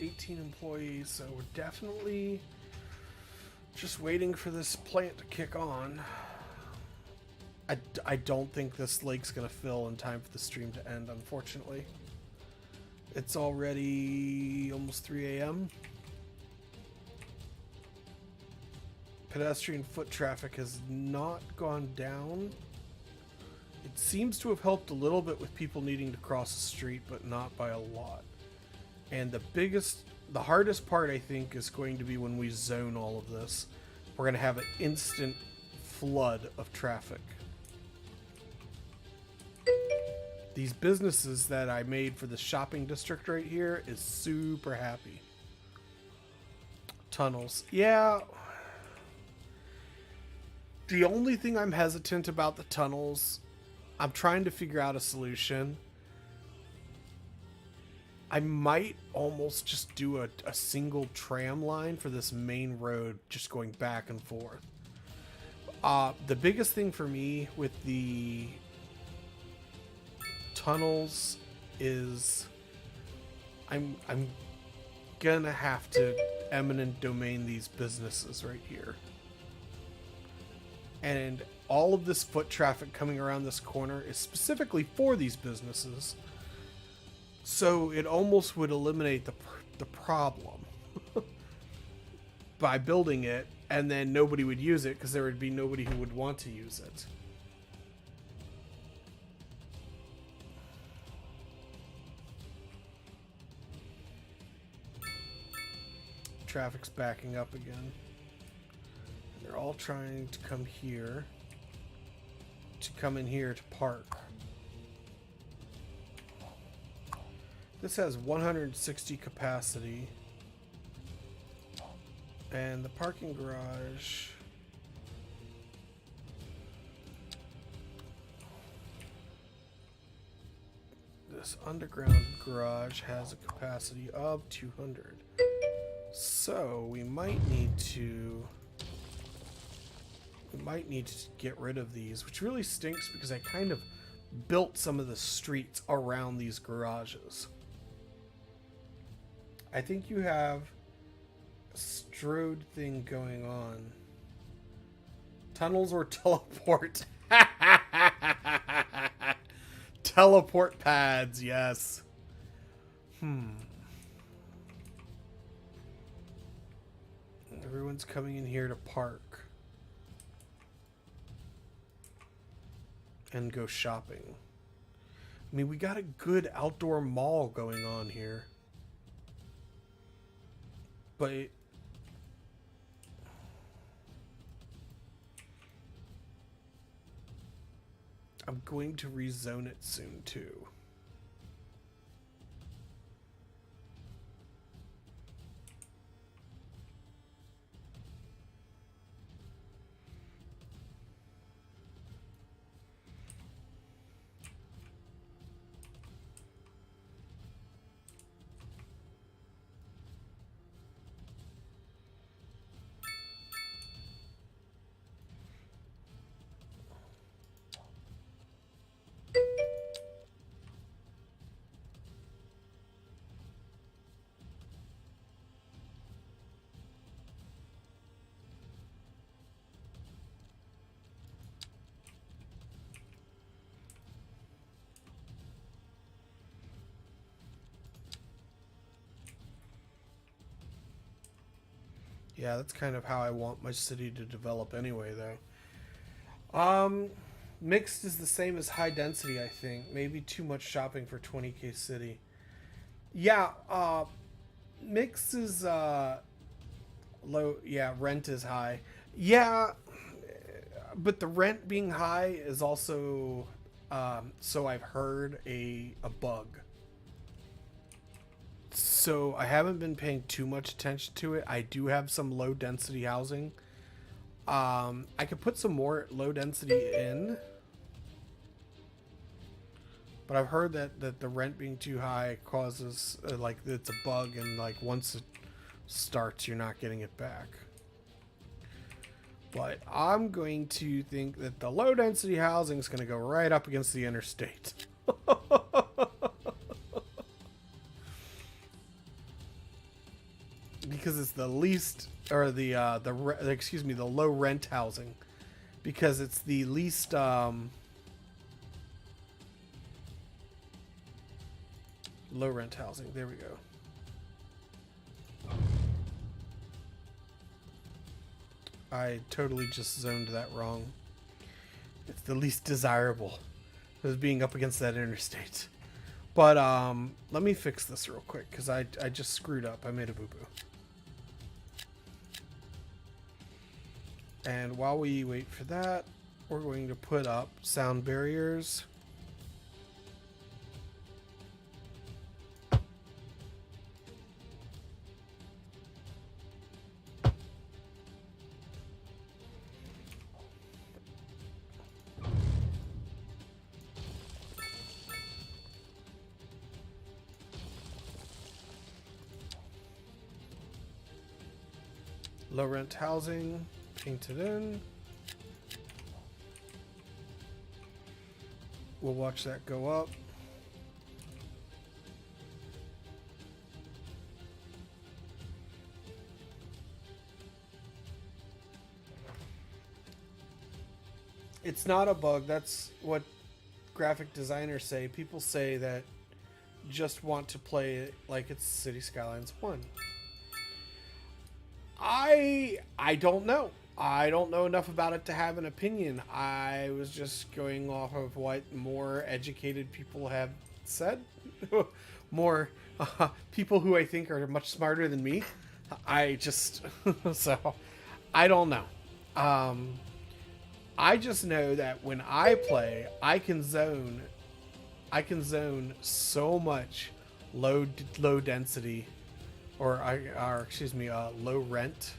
Speaker 1: 18 employees, so we're definitely just waiting for this plant to kick on. I don't think this lake's gonna fill in time for the stream to end, unfortunately. It's already almost 3 a.m. Pedestrian foot traffic has not gone down. It seems to have helped a little bit with people needing to cross the street, but not by a lot. And the hardest part, I think, is going to be when we zone all of this. We're going to have an instant flood of traffic. These businesses that I made for the shopping district right here is super happy. Tunnels. Yeah. The only thing I'm hesitant about the tunnels, I'm trying to figure out a solution. I might almost just do a single tram line for this main road, just going back and forth. The biggest thing for me with the tunnels is I'm gonna have to eminent domain these businesses right here. And all of this foot traffic coming around this corner is specifically for these businesses. So it almost would eliminate the problem by building it, and then nobody would use it because there would be nobody who would want to use it. Traffic's backing up again. They're all trying to come here, to come in here to park. This has 160 capacity. And the parking garage, this underground garage has a capacity of 200. So we might need to get rid of these, which really stinks because I kind of built some of the streets around these garages. I think you have a Strode thing going on. Tunnels or teleport? Teleport pads, yes. Everyone's coming in here to park and go shopping. I mean, we got a good outdoor mall going on here. But I'm going to rezone it soon too. Yeah, that's kind of how I want my city to develop anyway, though. Mixed is the same as high density, I think. Maybe too much shopping for 20k city. Yeah, mixed is low. Yeah, rent is high. Yeah, but the rent being high is also, so I've heard, a bug. So I haven't been paying too much attention to it. I do have some low density housing. I could put some more low density in, but I've heard that the rent being too high causes like it's a bug, and like once it starts, you're not getting it back. But I'm going to think that the low density housing is going to go right up against the interstate. Because it's the least, or the low rent housing, because it's the least low rent housing. There we go. I totally just zoned that wrong. It's the least desirable as being up against that interstate. But let me fix this real quick, because I just screwed up. I made a boo-boo. And while we wait for that, we're going to put up sound barriers. Low rent housing. Painted in. We'll watch that go up. It's not a bug. That's what graphic designers say. People say that just want to play it like it's Cities Skylines 1. I don't know. I don't know enough about it to have an opinion. I was just going off of what more educated people have said. More people who I think are much smarter than me. I just... so, I don't know. I just know that when I play, I can zone so much low density, or low rent.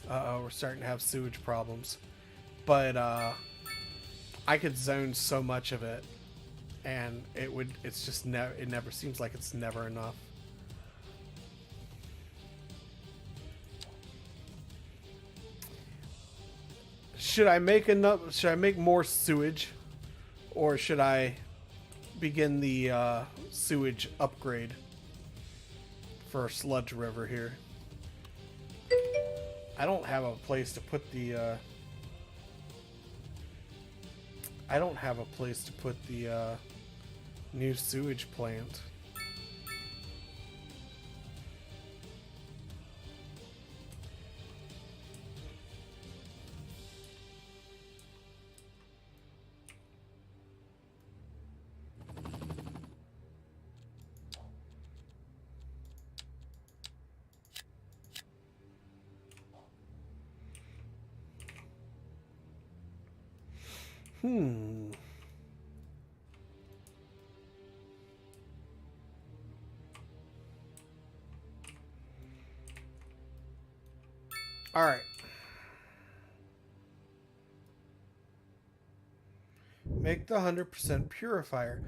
Speaker 1: We're starting to have sewage problems, but I could zone so much of it, and it never seems like it's never enough. Should I make more sewage, or should I begin the sewage upgrade for Sludge River here? I don't have a place to put the new sewage plant. All right. Make the 100% purifier.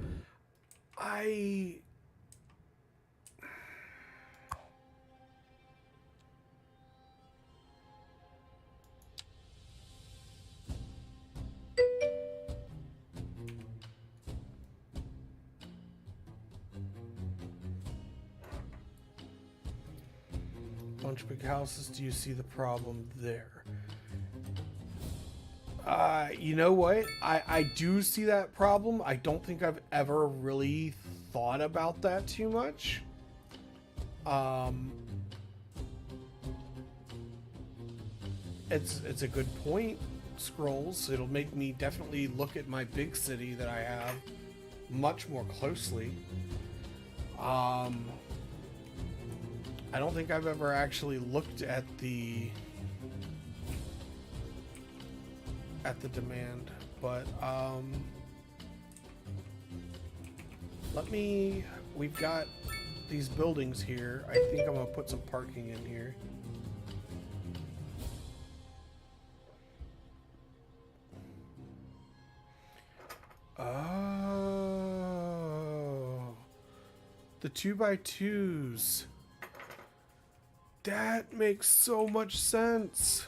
Speaker 1: Bunch of big houses. Do you see the problem there? You know what? I do see that problem. I don't think I've ever really thought about that too much. It's a good point, Scrolls. It'll make me definitely look at my big city that I have much more closely. I don't think I've ever actually looked at the demand, but we've got these buildings here. I think I'm gonna put some parking in here. Oh, the 2x2s. That makes so much sense.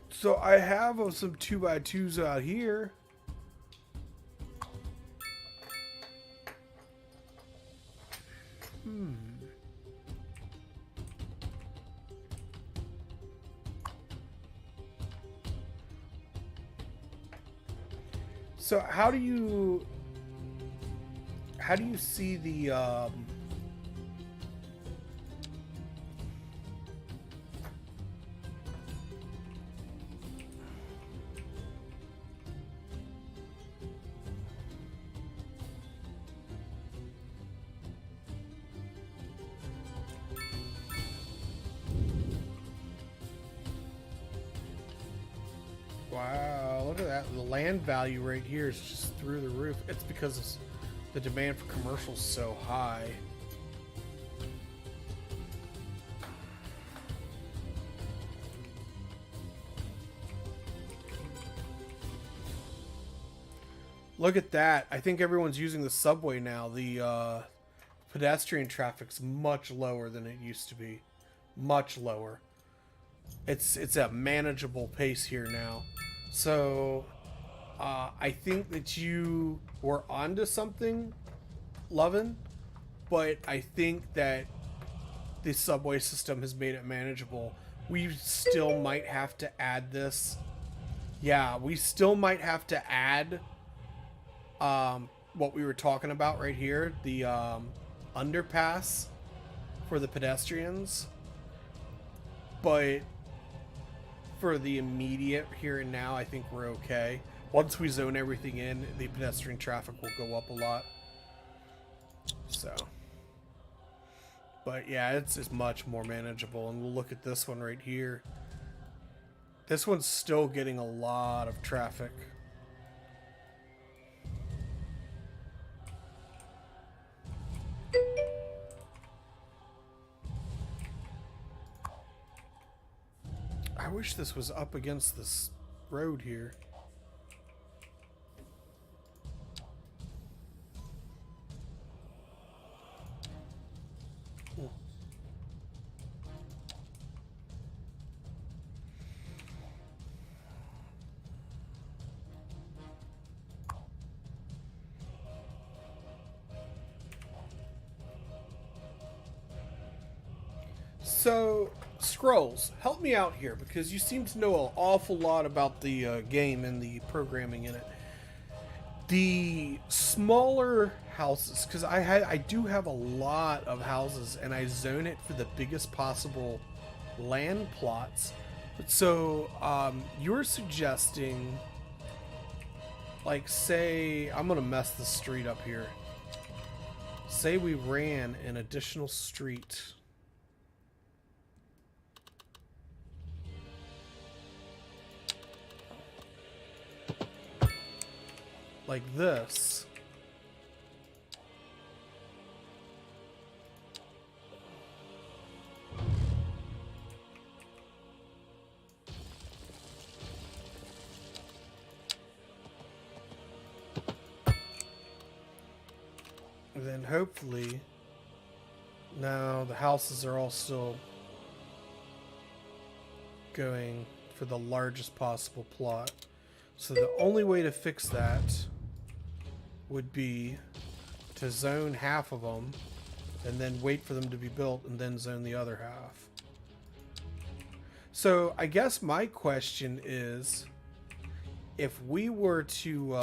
Speaker 1: So I have some 2x2s out here. So how do you see the wow, look at that. The land value right here is just through the roof. It's because the demand for commercials is so high. Look at that. I think everyone's using the subway now. The pedestrian traffic's much lower than it used to be. Much lower. It's a manageable pace here now. So I think that you were onto something, Lovin', but I think that the subway system has made it manageable. We still might have to add this. Yeah, we still might have to add what we were talking about right here, the underpass for the pedestrians. But for the immediate here and now, I think we're okay. Once we zone everything in, the pedestrian traffic will go up a lot. So, but yeah, it's much more manageable. And we'll look at this one right here. This one's still getting a lot of traffic. I wish this was up against this road here. So, Scrolls, help me out here, because you seem to know an awful lot about the game and the programming in it. The smaller houses, because I do have a lot of houses, and I zone it for the biggest possible land plots. So, you're suggesting, like, say, I'm going to mess the street up here. Say we ran an additional street like this. And then hopefully, now the houses are all still going for the largest possible plot. So the only way to fix that would be to zone half of them and then wait for them to be built and then zone the other half. So I guess my question is, if we were to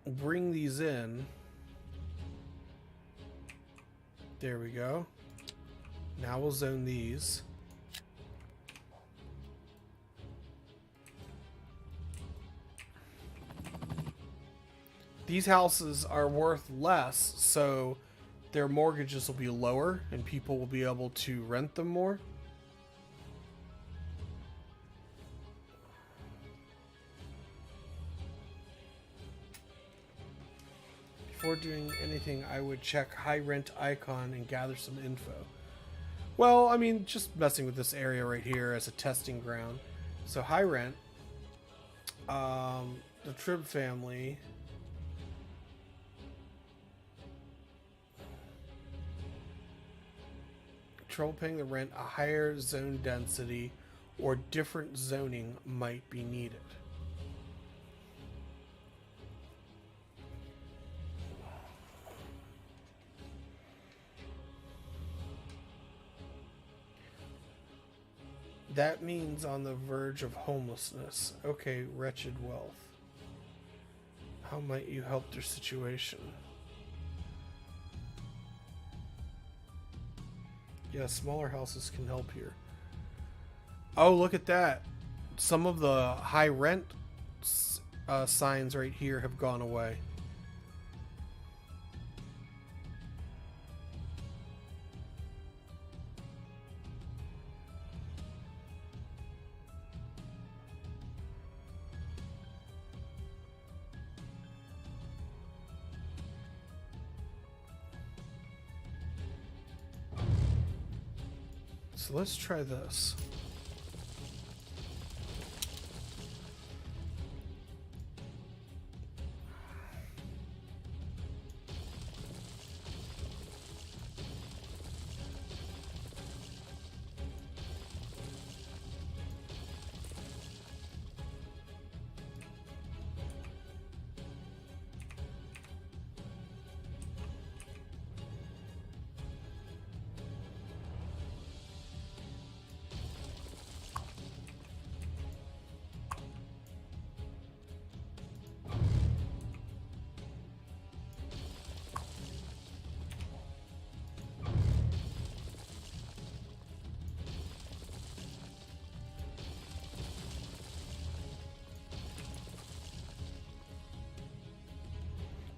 Speaker 1: bring these in. There we go. Now we'll zone these. These houses are worth less, so their mortgages will be lower and people will be able to rent them more. Before doing anything, I would check high rent icon and gather some info. Well, I mean, just messing with this area right here as a testing ground. So high rent, the Trib family. Trouble paying the rent, a higher zone density or different zoning might be needed. That means on the verge of homelessness. Okay, wretched wealth. How might you help their situation? Yeah, smaller houses can help here. Oh, look at that. Some of the high rent signs right here have gone away. So let's try this.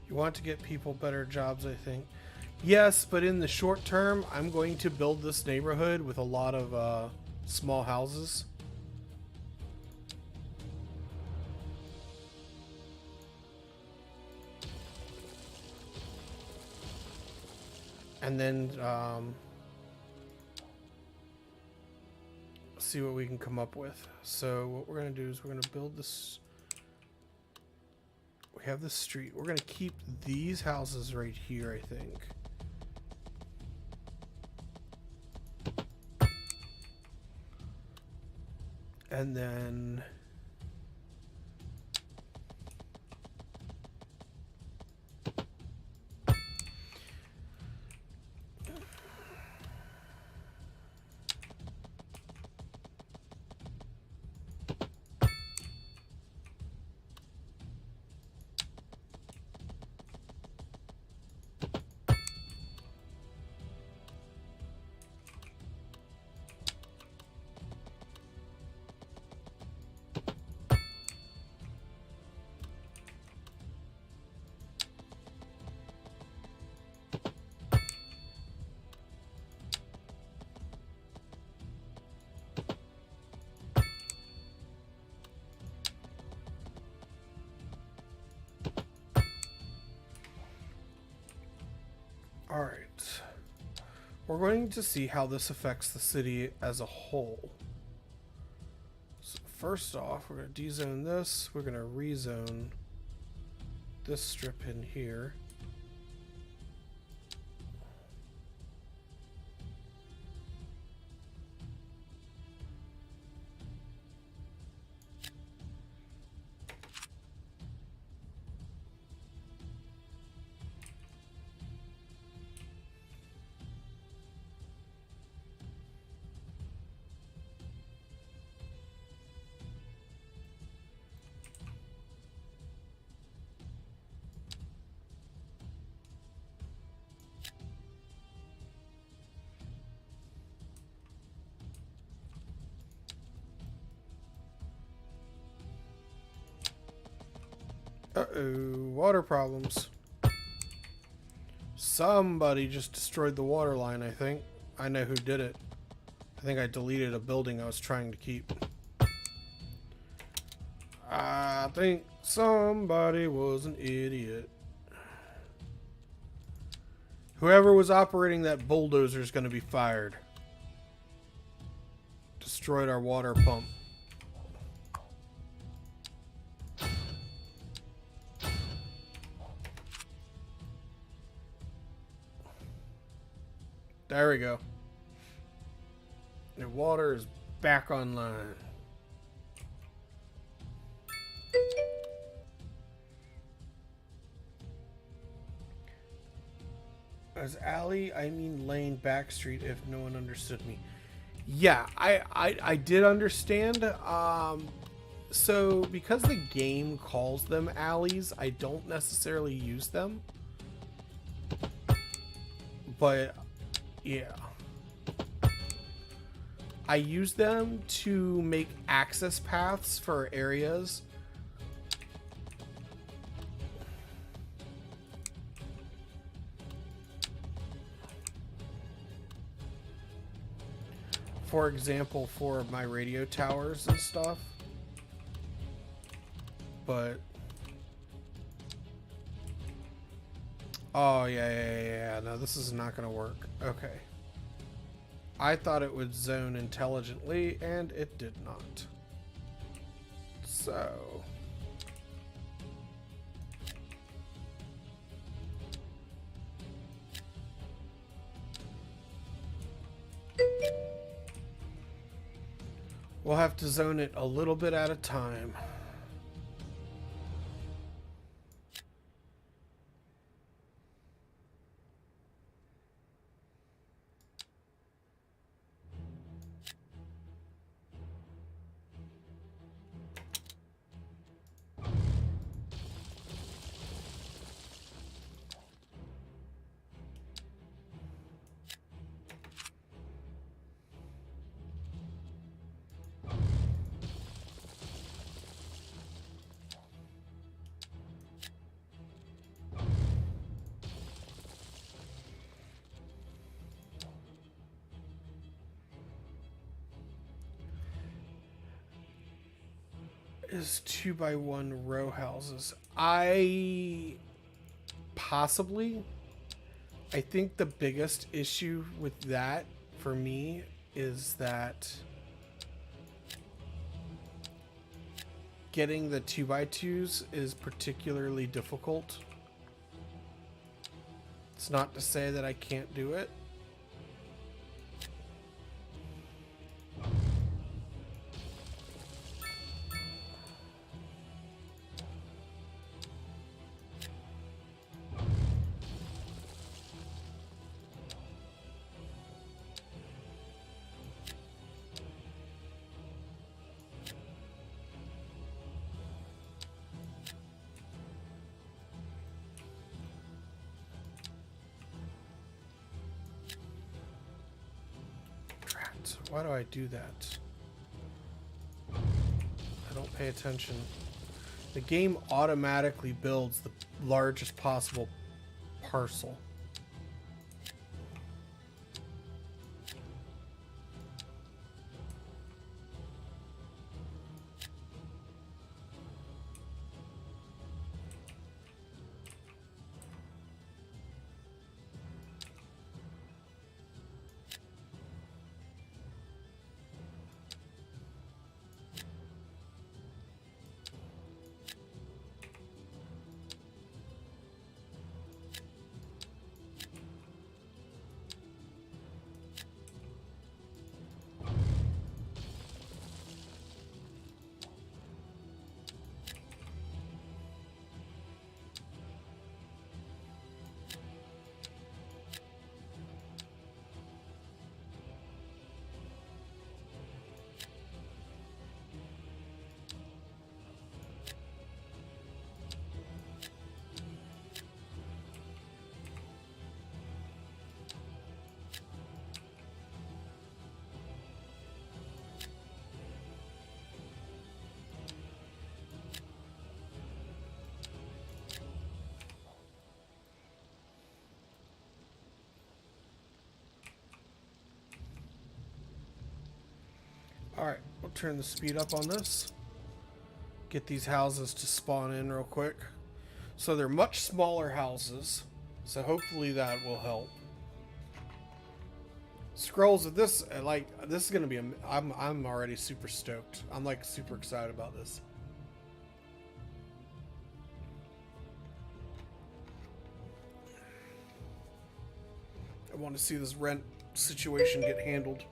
Speaker 1: You want to get people better jobs, I think. Yes, but in the short term, I'm going to build this neighborhood with a lot of small houses. And then see what we can come up with. So what we're going to do is we're going to build this. We have this street. We're going to keep these houses right here, I think. And then all right. We're going to see how this affects the city as a whole. So first off, we're going to dezone this. We're going to rezone this strip in here. Uh-oh, water problems. Somebody just destroyed the water line, I think. I know who did it. I think I deleted a building I was trying to keep. I think somebody was an idiot. Whoever was operating that bulldozer is going to be fired. Destroyed our water pump. There we go. The water is back online. As alley, I mean lane, back street, if no one understood me. Yeah, I did understand. So because the game calls them alleys, I don't necessarily use them. But yeah. I use them to make access paths for areas. For example, for my radio towers and stuff. But oh yeah. No, this is not gonna work. Okay. I thought it would zone intelligently, and it did not. So we'll have to zone it a little bit at a time. Is 2x1 row houses. I think the biggest issue with that for me is that getting the 2x2s is particularly difficult. It's not to say that I can't do it. Why do I do that? I don't pay attention. The game automatically builds the largest possible parcel. Alright, we'll turn the speed up on this. Get these houses to spawn in real quick. So they're much smaller houses, so hopefully that will help. Scrolls of this, like, this is gonna be, I'm already super stoked. I'm like super excited about this. I want to see this rent situation get handled.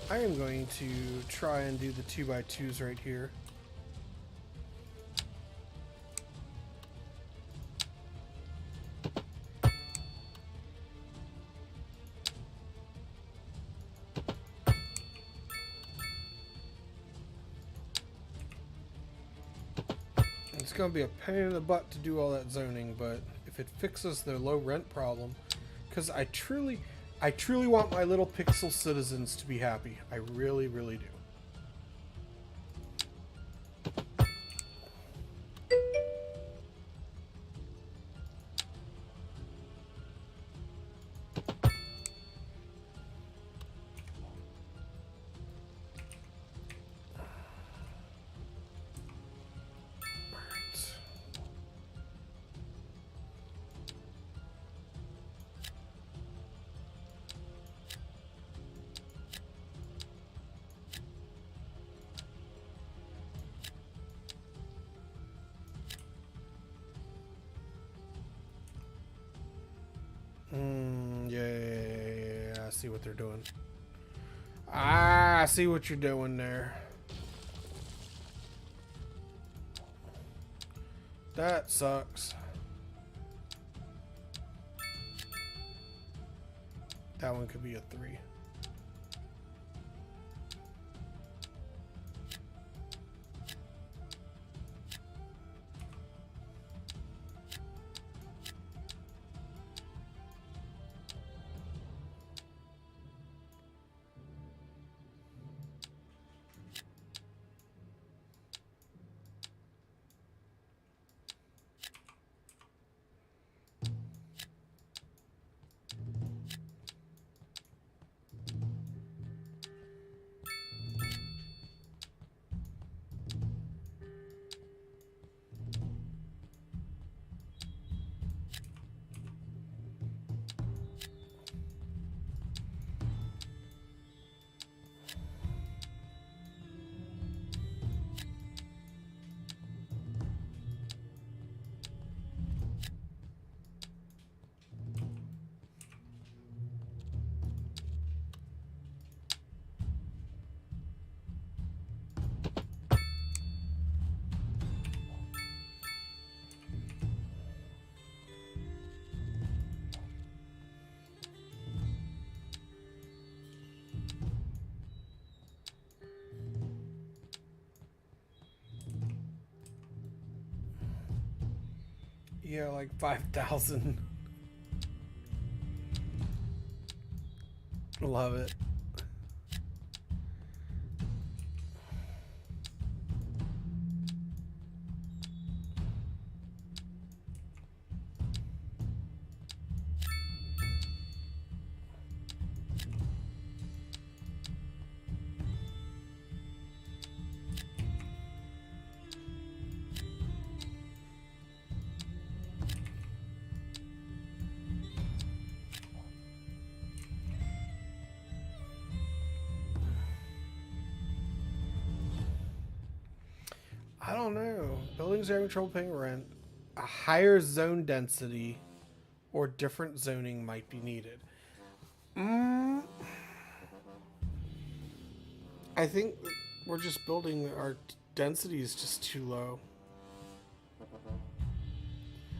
Speaker 1: I am going to try and do the 2x2s right here. It's going to be a pain in the butt to do all that zoning, but if it fixes the low rent problem, because I truly want my little pixel citizens to be happy. I really, really do. Yeah, I see what they're doing. I see what you're doing there. That sucks. That one could be a 3. Yeah, like 5,000. Love it. I don't know. Buildings are having trouble paying rent. A higher zone density or different zoning might be needed. I think we're just building, our density is just too low.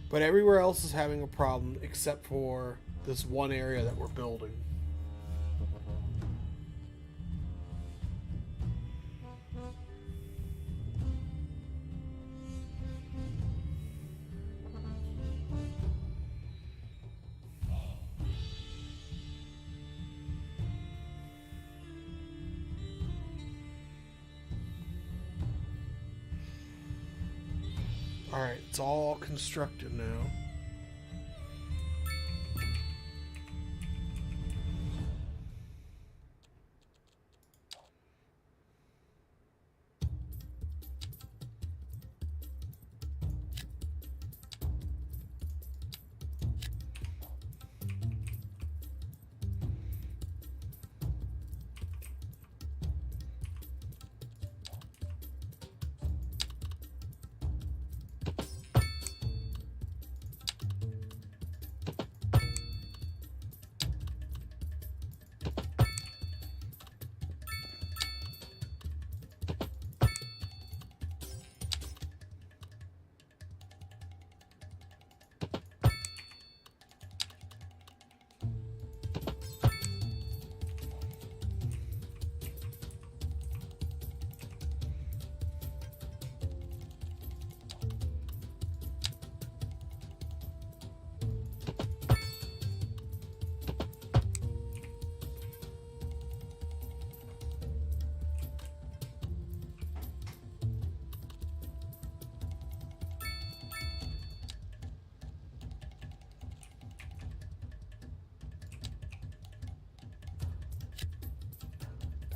Speaker 1: But everywhere else is having a problem except for this one area that we're building. Alright, it's all constructed now.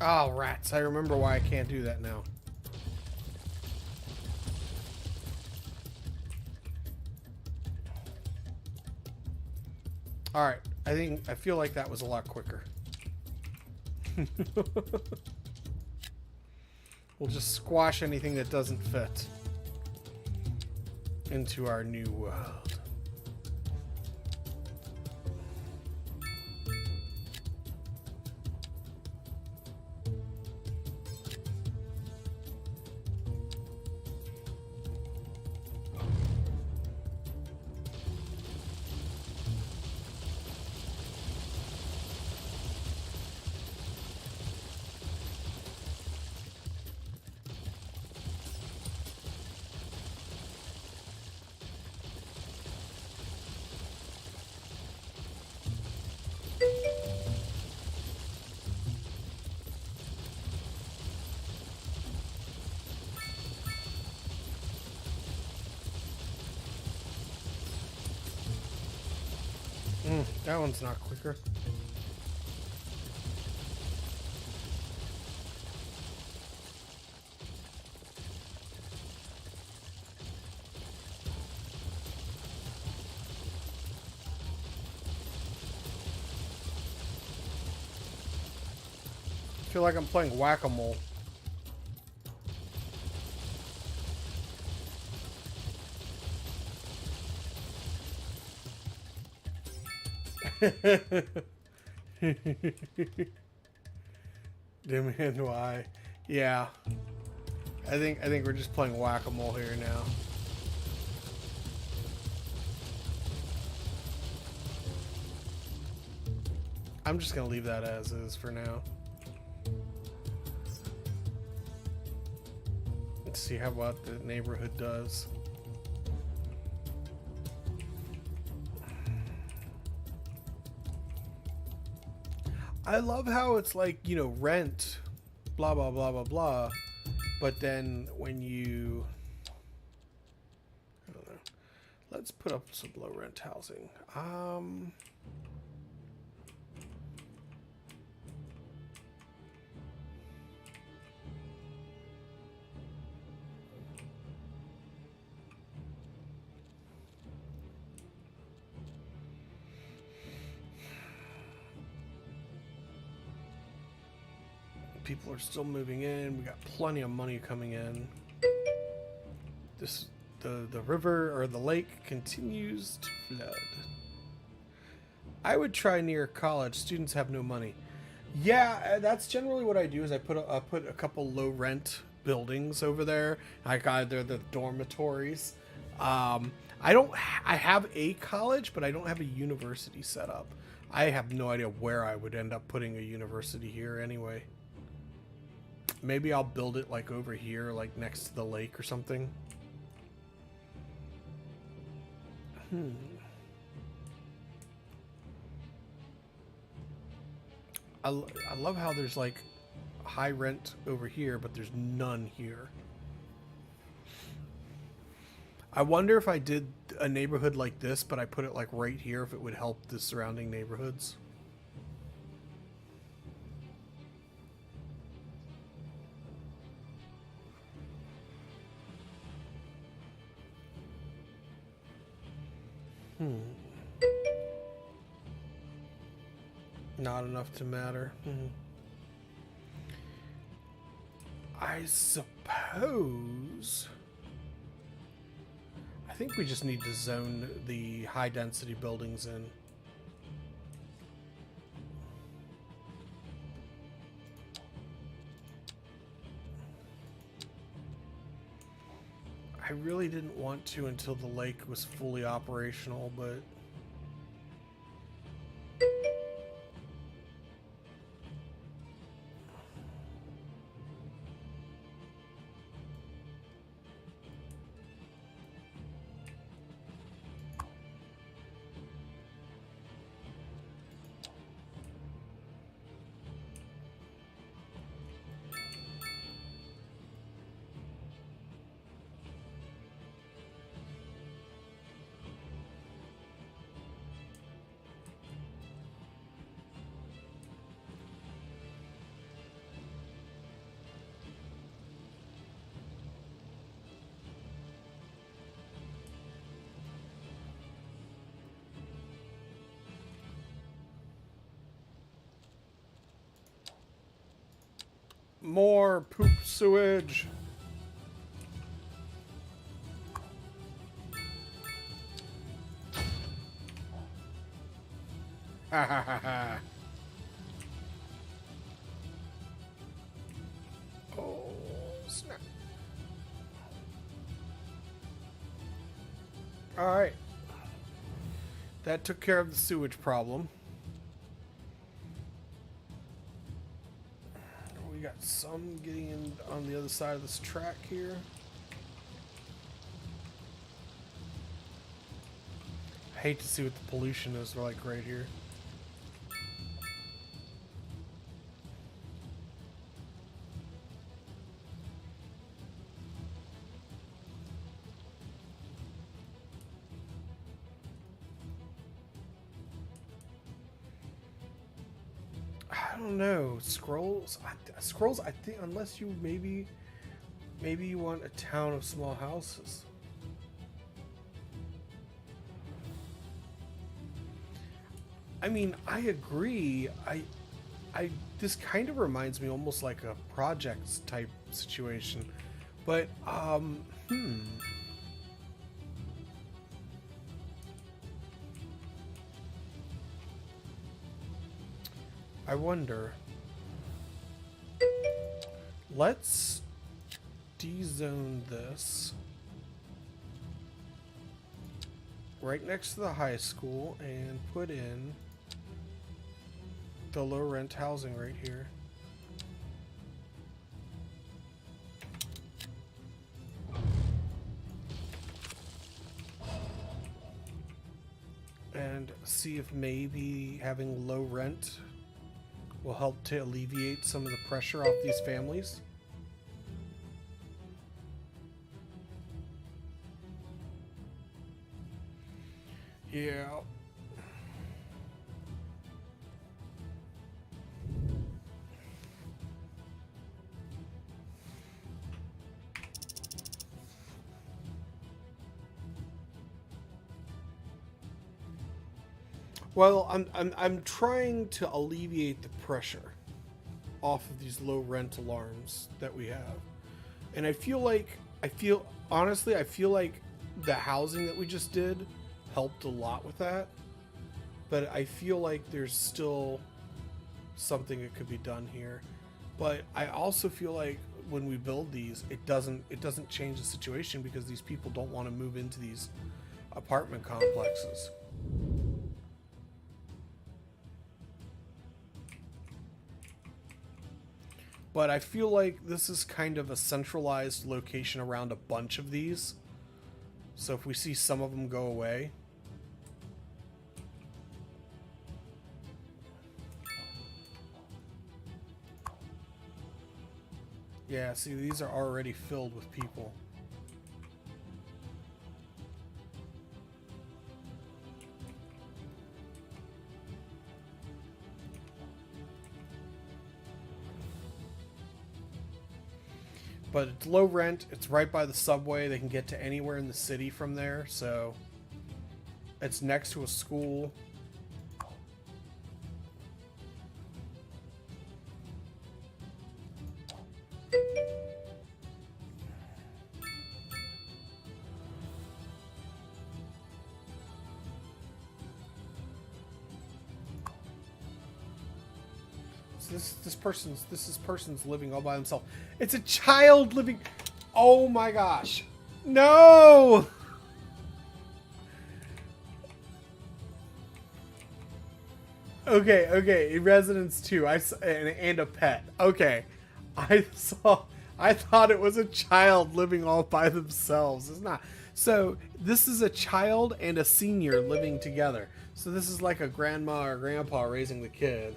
Speaker 1: Oh, rats. I remember why I can't do that now. Alright, I feel like that was a lot quicker. We'll just squash anything that doesn't fit into our new world. That one's not quicker. I feel like I'm playing whack-a-mole. Demand why? Yeah. I think we're just playing whack-a-mole here now. I'm just gonna leave that as is for now. Let's see how what the neighborhood does. I love how it's like, you know, rent, blah, blah, blah, blah, blah. But then when you, I don't know, let's put up some low rent housing. People are still moving in. We got plenty of money coming in. The river or the lake continues to flood. I would try near college. Students have no money. Yeah, that's generally what I do. Is I put a couple low rent buildings over there. Like either the dormitories. I have a college, but I don't have a university set up. I have no idea where I would end up putting a university here anyway. Maybe I'll build it like over here, like next to the lake or something. I love how there's like high rent over here, but there's none here. I wonder if I did a neighborhood like this, but I put it like right here, if it would help the surrounding neighborhoods. Not enough to matter. I suppose... I think we just need to zone the high density buildings in. I really didn't want to until the lake was fully operational, but... More poop sewage. Ha ha ha ha. Oh, snap. Alright. That took care of the sewage problem. We got some getting in on the other side of this track here. I hate to see what the pollution is like right here. I don't know. Scrolls, I think, unless you maybe you want a town of small houses. I mean, I agree. This kind of reminds me almost like a projects type situation, but I wonder. Let's dezone this right next to the high school and put in the low rent housing right here. And see if maybe having low rent will help to alleviate some of the pressure off these families. Yeah. Well, I'm trying to alleviate the pressure off of these low rent alarms that we have. And I feel like honestly the housing that we just did helped a lot with that. But I feel like there's still something that could be done here. But I also feel like when we build these, it doesn't change the situation, because these people don't want to move into these apartment complexes. But I feel like this is kind of a centralized location around a bunch of these. So if we see some of them go away. Yeah, see, these are already filled with people. But it's low rent. It's right by the subway. They can get to anywhere in the city from there. So it's next to a school. So this person's living all by himself. It's a child living. Oh my gosh. No. Okay. Residence 2. And a pet. Okay. I thought it was a child living all by themselves. It's not. So this is a child and a senior living together. So this is like a grandma or grandpa raising the kid.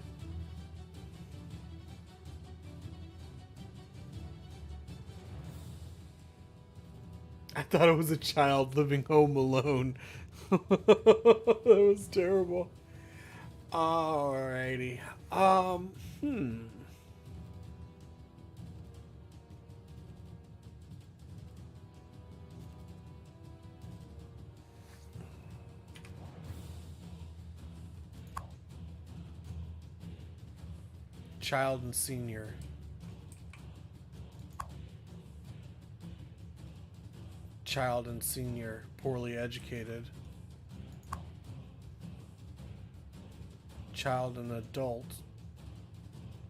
Speaker 1: I thought it was a child living home alone. That was terrible. Alrighty. Child and senior. Child and senior, poorly educated. Child and adult,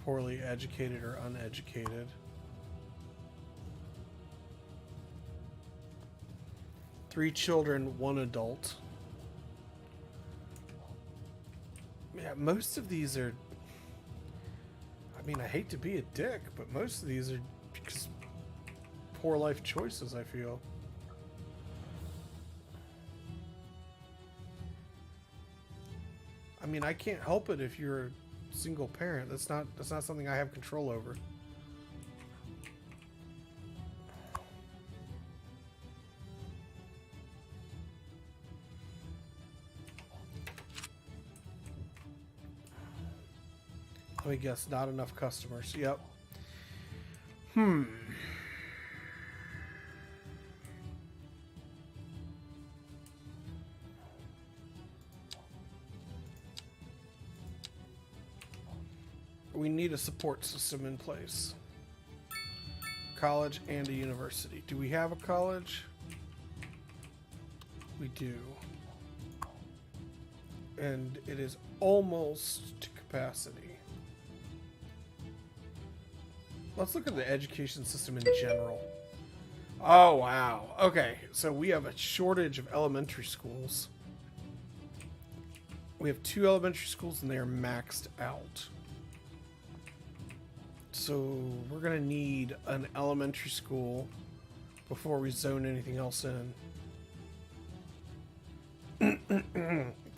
Speaker 1: poorly educated or uneducated. Three children, one adult. Yeah, most of these are... I mean, I hate to be a dick, but most of these are because poor life choices, I feel. I mean, I can't help it if you're a single parent. That's not something I have control over. Let me guess, not enough customers. Yep. We need a support system in place. College and a university. Do we have a college? We do. And it is almost to capacity. Let's look at the education system in general. Oh, wow. Okay, so we have a shortage of elementary schools. We have 2 elementary schools and they are maxed out. So we're going to need an elementary school before we zone anything else in.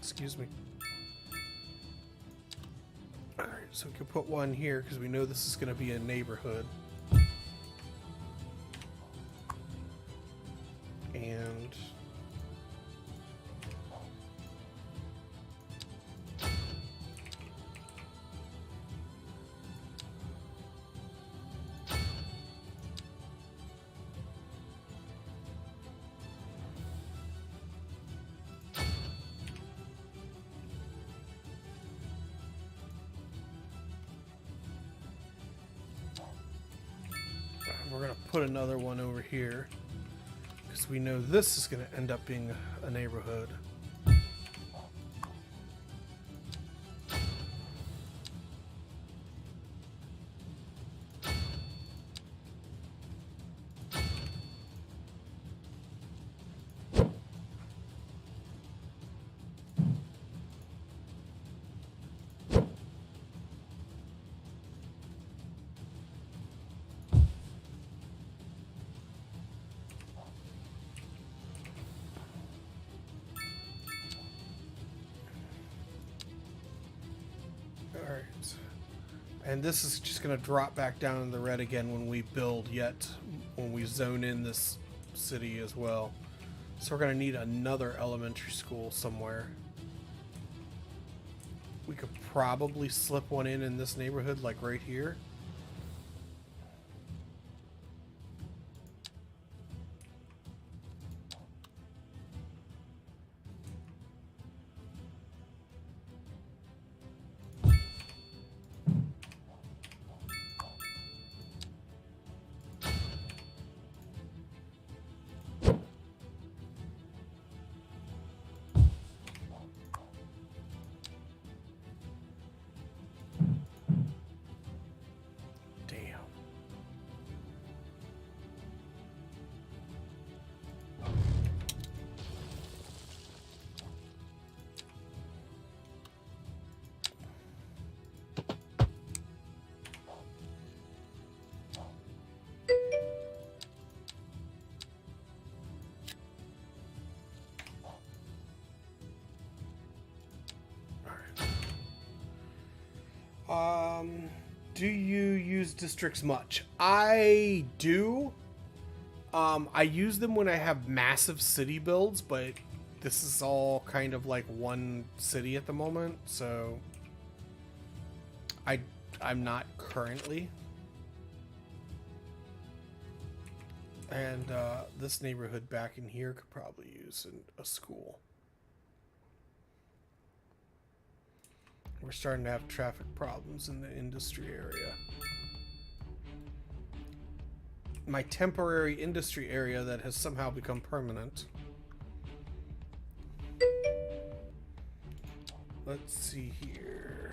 Speaker 1: Excuse me. Alright, so we can put one here because we know this is going to be a neighborhood. And... we're going to put another one over here because we know this is going to end up being a neighborhood. And this is just going to drop back down in the red again when we build, yet when we zone in this city as well. So we're going to need another elementary school somewhere. We could probably slip one in this neighborhood, like right here. Do you use districts much? I do. I use them when I have massive city builds, but this is all kind of like one city at the moment, so I'm not currently. And this neighborhood back in here could probably use a school. We're starting to have traffic problems in the industry area. My temporary industry area that has somehow become permanent. Let's see here.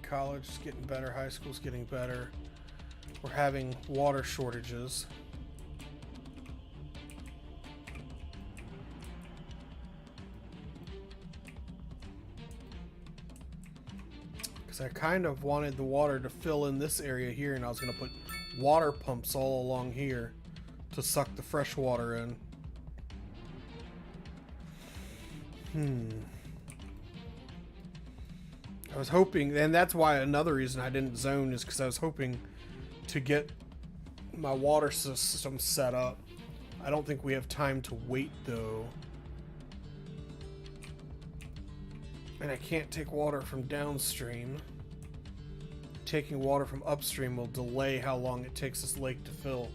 Speaker 1: College is getting better. High school's getting better. We're having water shortages. I kind of wanted the water to fill in this area here, and I was going to put water pumps all along here to suck the fresh water in. I was hoping, and that's why another reason I didn't zone is because I was hoping to get my water system set up. I don't think we have time to wait, though. And I can't take water from downstream. Taking water from upstream will delay how long it takes this lake to fill.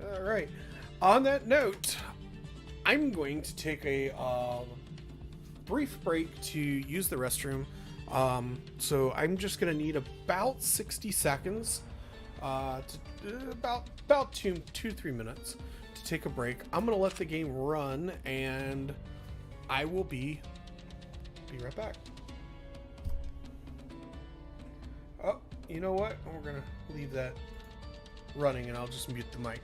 Speaker 1: Alright. On that note, I'm going to take a brief break to use the restroom. So I'm just going to need about 60 seconds, about 2-3 minutes to take a break. I'm going to let the game run, and I will be right back. Oh, you know what? We're going to leave that running, and I'll just mute the mic.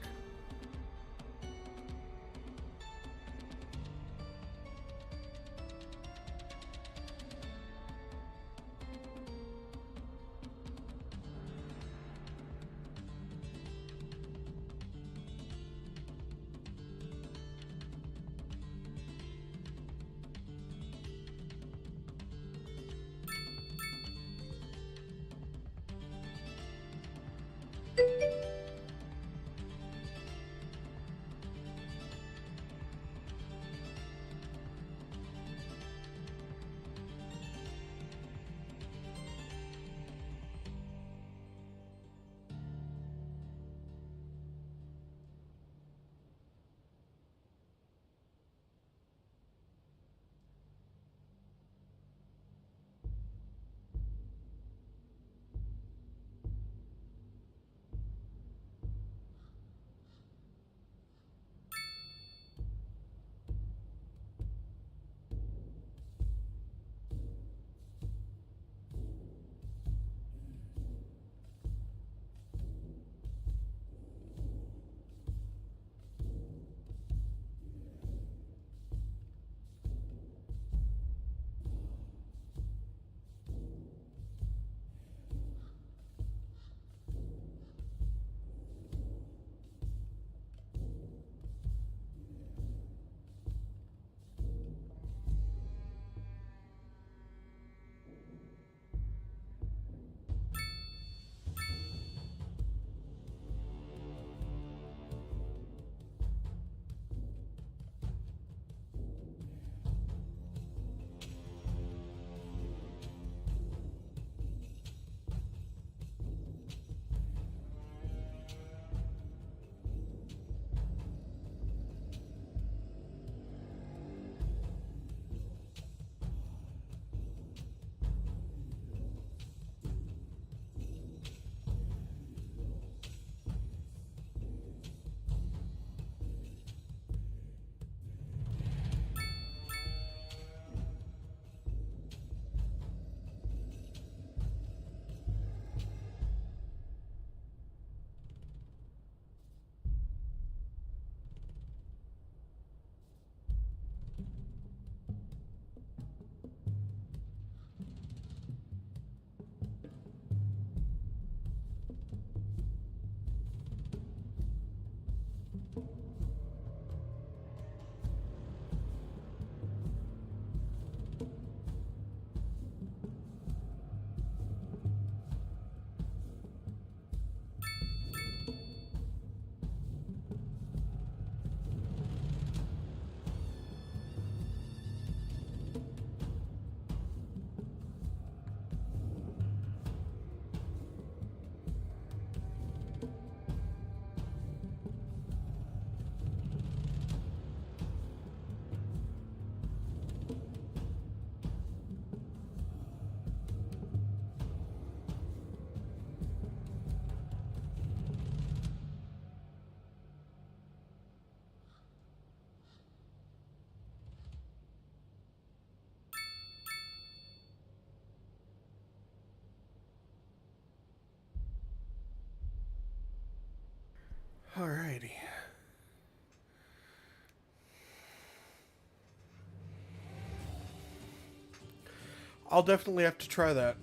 Speaker 1: I'll definitely have to try that.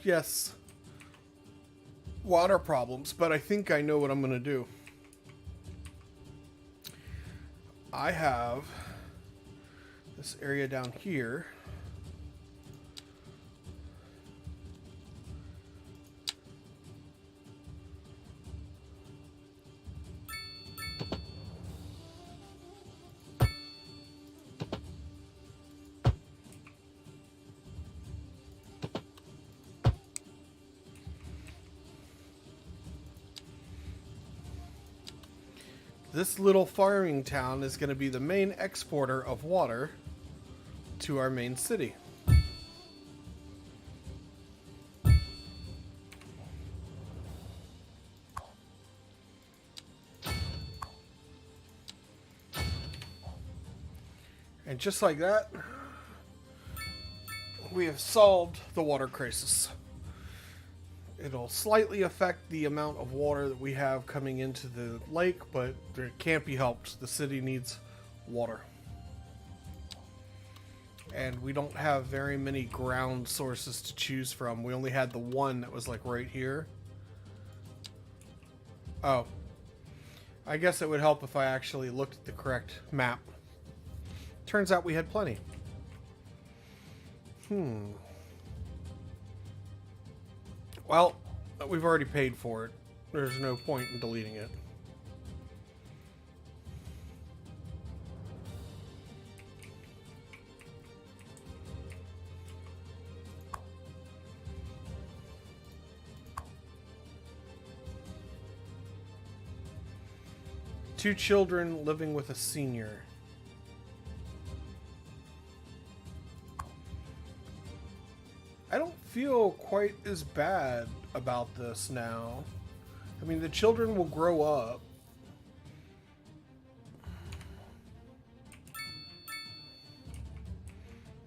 Speaker 1: Yes. Water problems, but I think I know what I'm going to do. I have this area down here. This little farming town is going to be the main exporter of water to our main city. And just like that, we have solved the water crisis. It'll slightly affect the amount of water that we have coming into the lake, but it can't be helped. The city needs water. And we don't have very many ground sources to choose from. We only had the one that was like right here. Oh. I guess it would help if I actually looked at the correct map. Turns out we had plenty. Well, we've already paid for it. There's no point in deleting it. Two children living with a senior. I don't feel quite as bad about this now. I mean, the children will grow up.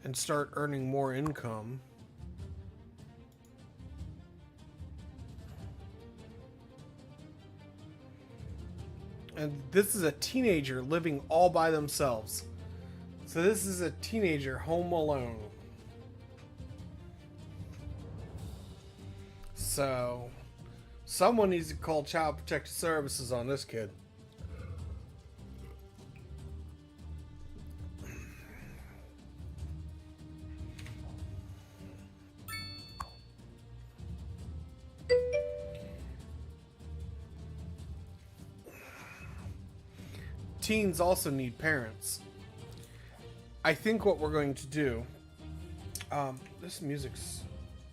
Speaker 1: And start earning more income. And this is a teenager living all by themselves. So this is a teenager home alone. So, someone needs to call Child Protective Services on this kid. Teens also need parents. I think what we're going to do... this music's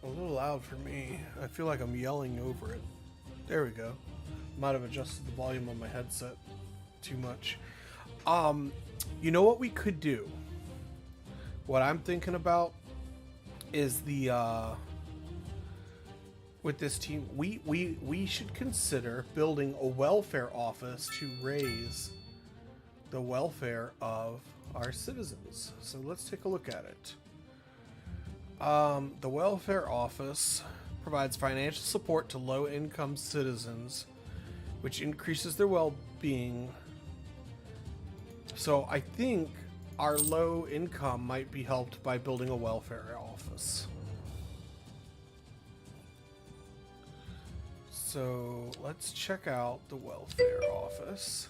Speaker 1: a little loud for me. I feel like I'm yelling over it. There we go. Might have adjusted the volume on my headset too much. You know what we could do? What I'm thinking about is the with this team, we should consider building a welfare office to raise the welfare of our citizens. So let's take a look at it. The welfare office provides financial support to low-income citizens, which increases their well-being. So I think our low income might be helped by building a welfare office. So let's check out the welfare office.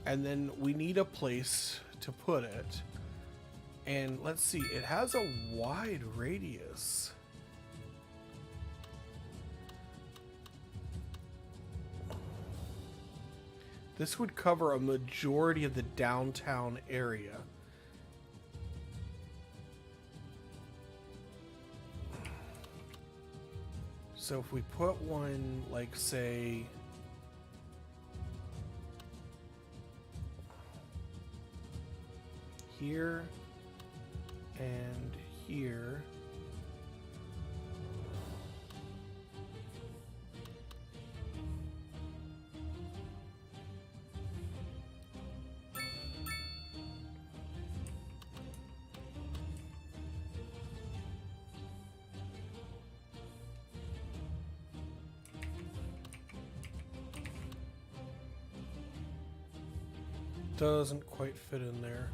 Speaker 1: And then we need a place to put it. And let's see, it has a wide radius. This would cover a majority of the downtown area. So if we put one, like, say, here and here. doesn't quite fit in there.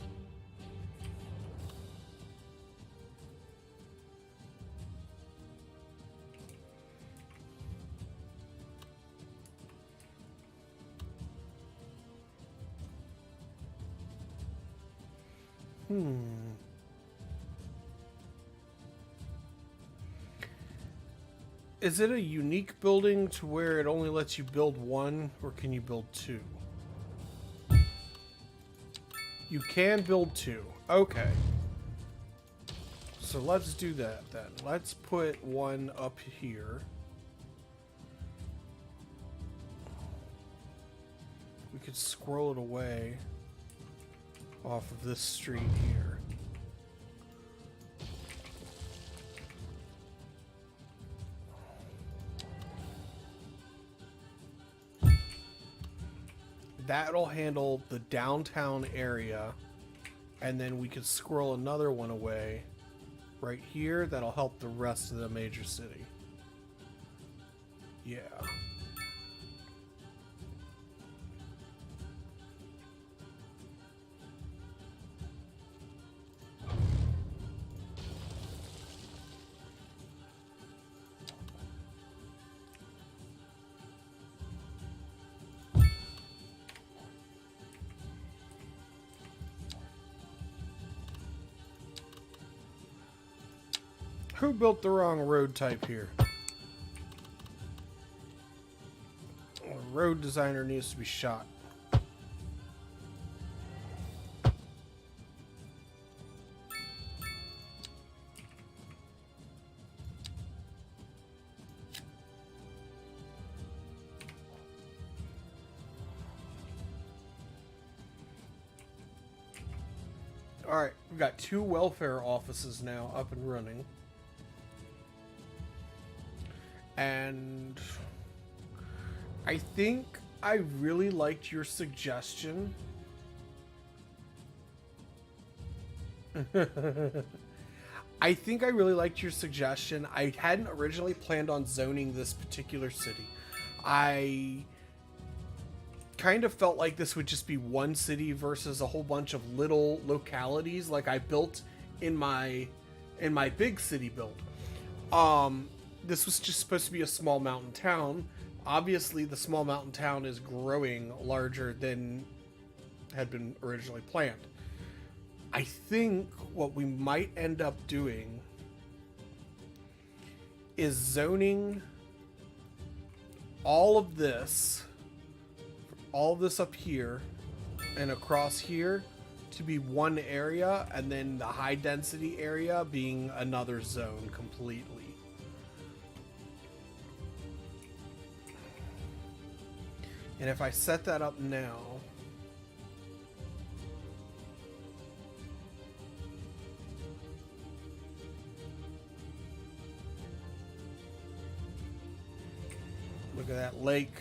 Speaker 1: Is it a unique building to where it only lets you build one, or can you build two? You can build two. Okay. So let's do that then. Let's put one up here. We could scroll it away off of this street here. That'll handle the downtown area, and then we could scroll another one away right here. That'll help the rest of the major city. Yeah. Who built the wrong road type here? A road designer needs to be shot. Alright, we've got 2 welfare offices now up and running. And I think I really liked your suggestion. I think I really liked your suggestion. I hadn't originally planned on zoning this particular city. I kind of felt like this would just be one city versus a whole bunch of little localities like I built in my big city build. This was just supposed to be a small mountain town. Obviously, the small mountain town is growing larger than had been originally planned. I think what we might end up doing is zoning all of this up here and across here to be one area, and then the high density area being another zone completely. And if I set that up now, look at that lake.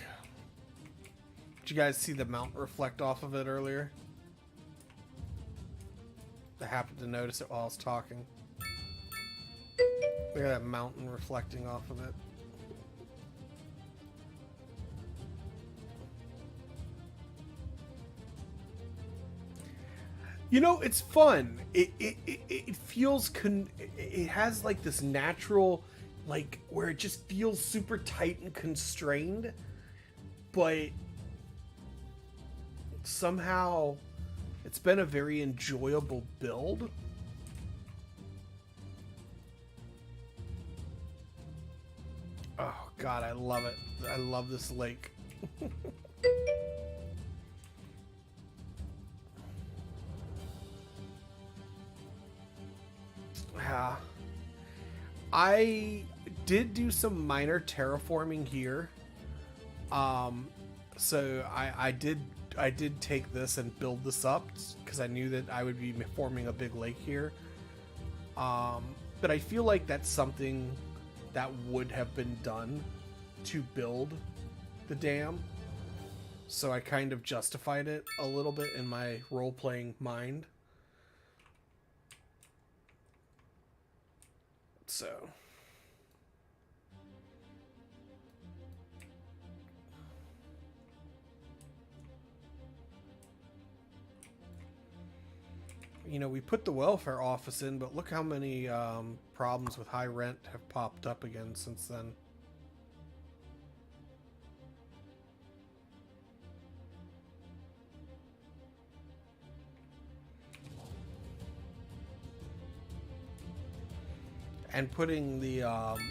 Speaker 1: Did you guys see the mountain reflect off of it earlier? I happened to notice it while I was talking. Look at that mountain reflecting off of it. You know, it's fun. It feels it has like this natural, like, where it just feels super tight and constrained, but somehow it's been a very enjoyable build. Oh god, I love it. I love this lake. Yeah. I did do some minor terraforming here. So I did take this and build this up because I knew that I would be forming a big lake here. But I feel like that's something that would have been done to build the dam. So I kind of justified it a little bit in my role-playing mind. So we put the welfare office in, but look how many problems with high rent have popped up again since then. And putting the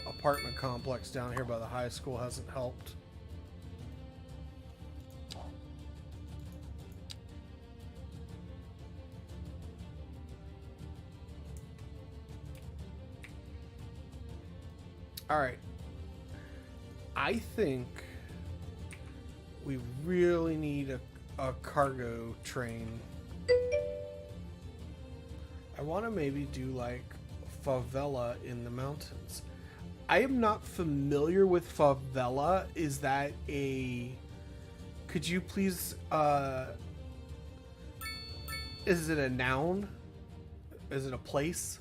Speaker 1: apartment complex down here by the high school hasn't helped. All right. I think we really need a cargo train. I want to maybe do like favela in the mountains. I am not familiar with favela. Is that a... Could you please... Is it a noun? Is it a place?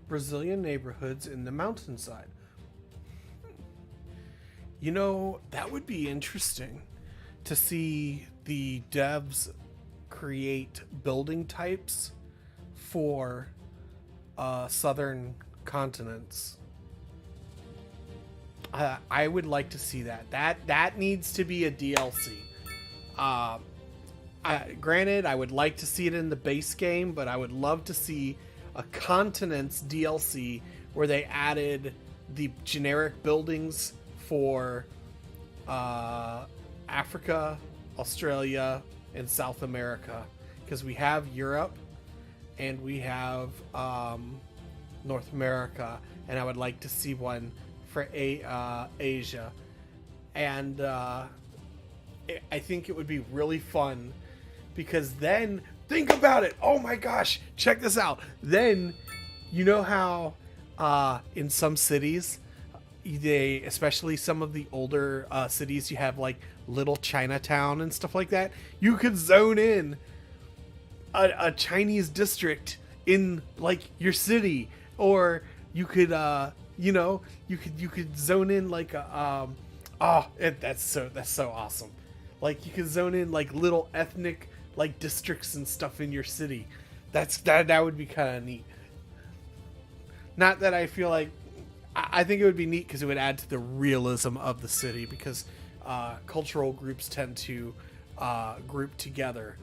Speaker 1: Brazilian neighborhoods in the mountainside. That would be interesting to see the devs create building types for southern continents. I would like to see that. That needs to be a DLC. Granted, I would like to see it in the base game, but I would love to see a continents DLC where they added the generic buildings for Africa, Australia, and South America, because we have Europe and we have North America, and I would like to see one for Asia. And I think it would be really fun, because then think about it. Oh my gosh, check this out. Then you know how in some cities, especially some of the older cities, you have like little Chinatown and stuff like that. You could zone in a Chinese district in like your city, or you could you could zone in like that's so awesome. Like you could zone in like little ethnic like districts and stuff in your city. That would be kind of neat. Not that I feel like, I think it would be neat because it would add to the realism of the city, because cultural groups tend to group together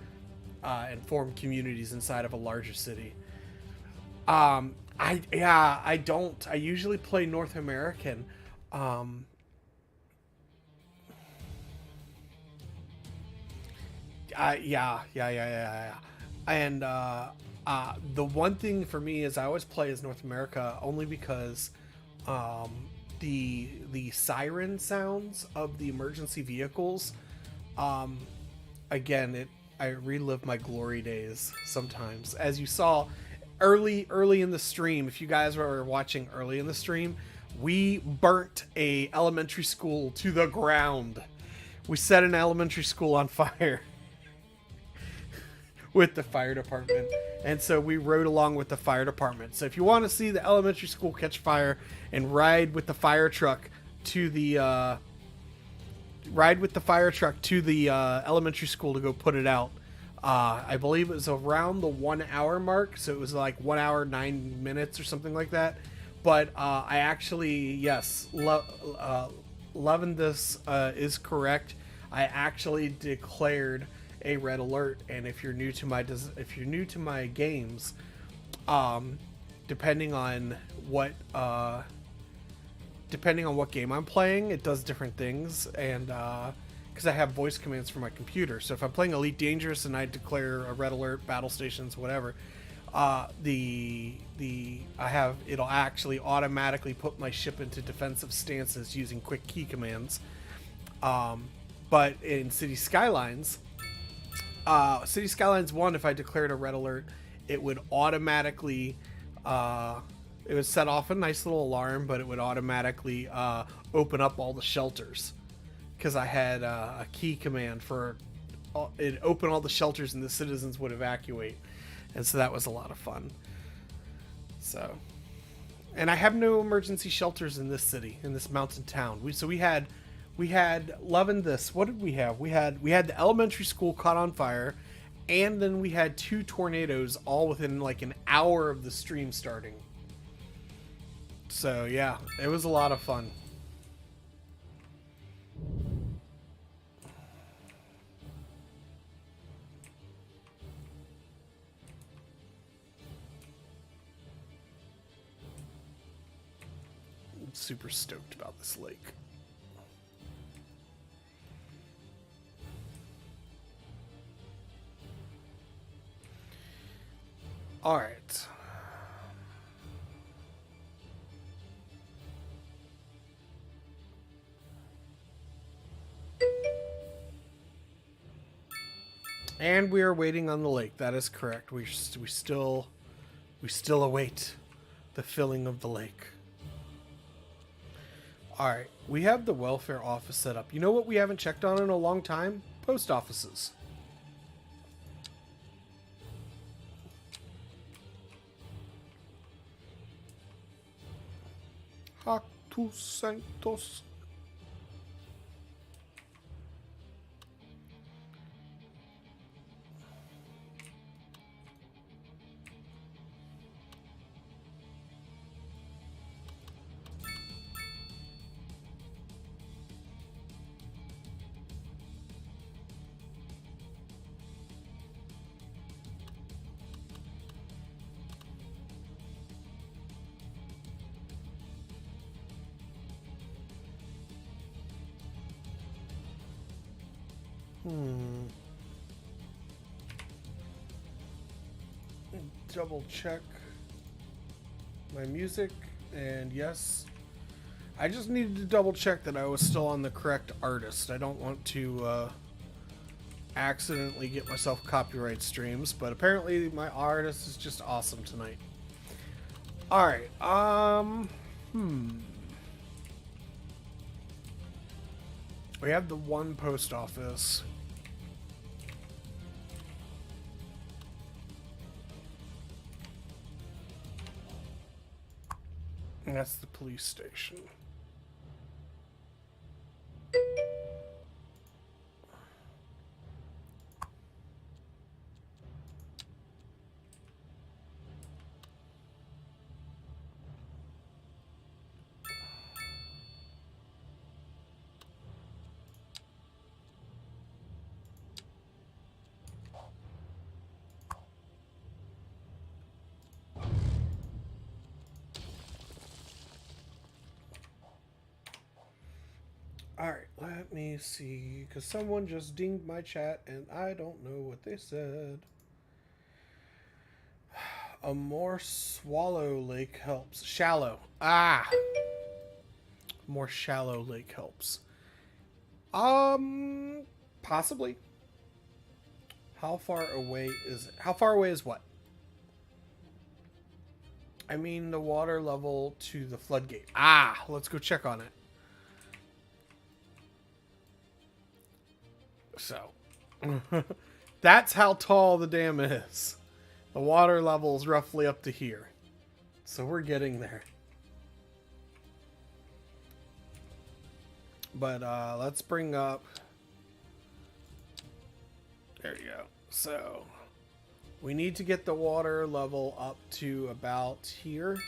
Speaker 1: and form communities inside of a larger city. I usually play North American. Yeah. And the one thing for me is I always play as North America, only because the siren sounds of the emergency vehicles, again, I relive my glory days sometimes. As you saw early in the stream, if you guys were watching early in the stream, we burnt a elementary school to the ground. We set an elementary school on fire with the fire department, and so we rode along with the fire department. So if you want to see the elementary school catch fire and ride with the fire truck to the elementary school to go put it out, I believe it was around the 1 hour mark, so it was like 1 hour 9 minutes or something like that. But I actually, yes, loving this is correct. I actually declared a red alert, and if you're new to my games, depending on what game I'm playing, it does different things, and because I have voice commands for my computer. So if I'm playing Elite Dangerous and I declare a red alert, battle stations, whatever, it'll actually automatically put my ship into defensive stances using quick key commands. But in Cities Skylines 1, if I declared a red alert, it would automatically it would set off a nice little alarm, but it would automatically open up all the shelters, because I had a key command for it open all the shelters and the citizens would evacuate, and so that was a lot of fun. So And I have no emergency shelters in this city, in this mountain town. We had loving this. What did we have? We had the elementary school caught on fire, and then we had 2 tornadoes all within like an hour of the stream starting. So yeah, it was a lot of fun. I'm super stoked about this lake. All right. And we are waiting on the lake. That is correct. We still await the filling of the lake. All right, we have the welfare office set up. You know what we haven't checked on in a long time? Post offices. Hactus Sanctos. Double check my music, and yes, I just needed to double check that I was still on the correct artist. I don't want to accidentally get myself copyright streams, but apparently my artist is just awesome tonight. All right, we have the one post office. And that's the police station. Alright, let me see, because someone just dinged my chat and I don't know what they said. A more swallow lake helps. Shallow. Ah! More shallow lake helps. Possibly. How far away is it? How far away is what? I mean the water level to the floodgate. Ah! Let's go check on it. So, that's how tall the dam is. The water level is roughly up to here. So we're getting there. But let's bring up... There you go. So, we need to get the water level up to about here.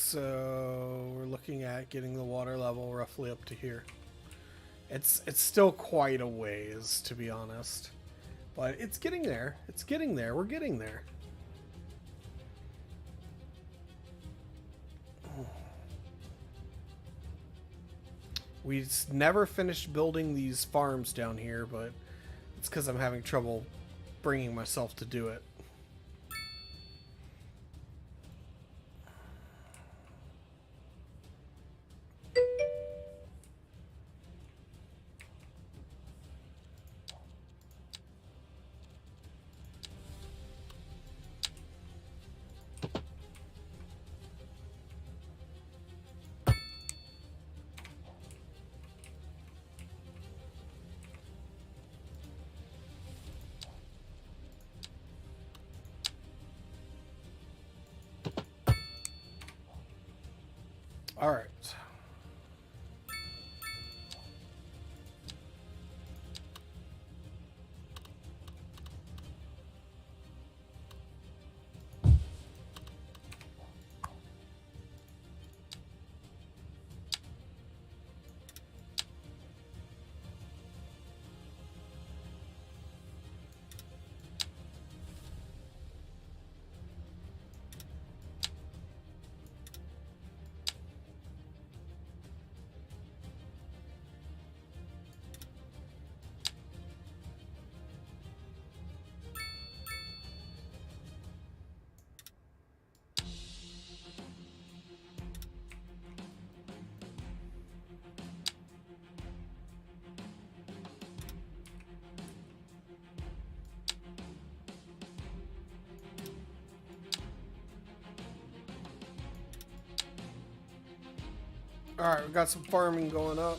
Speaker 1: So we're looking at getting the water level roughly up to here. It's still quite a ways, to be honest, but it's getting there. It's getting there. We're getting there. We never finished building these farms down here, but it's because I'm having trouble bringing myself to do it. All right. Alright, we got some farming going up.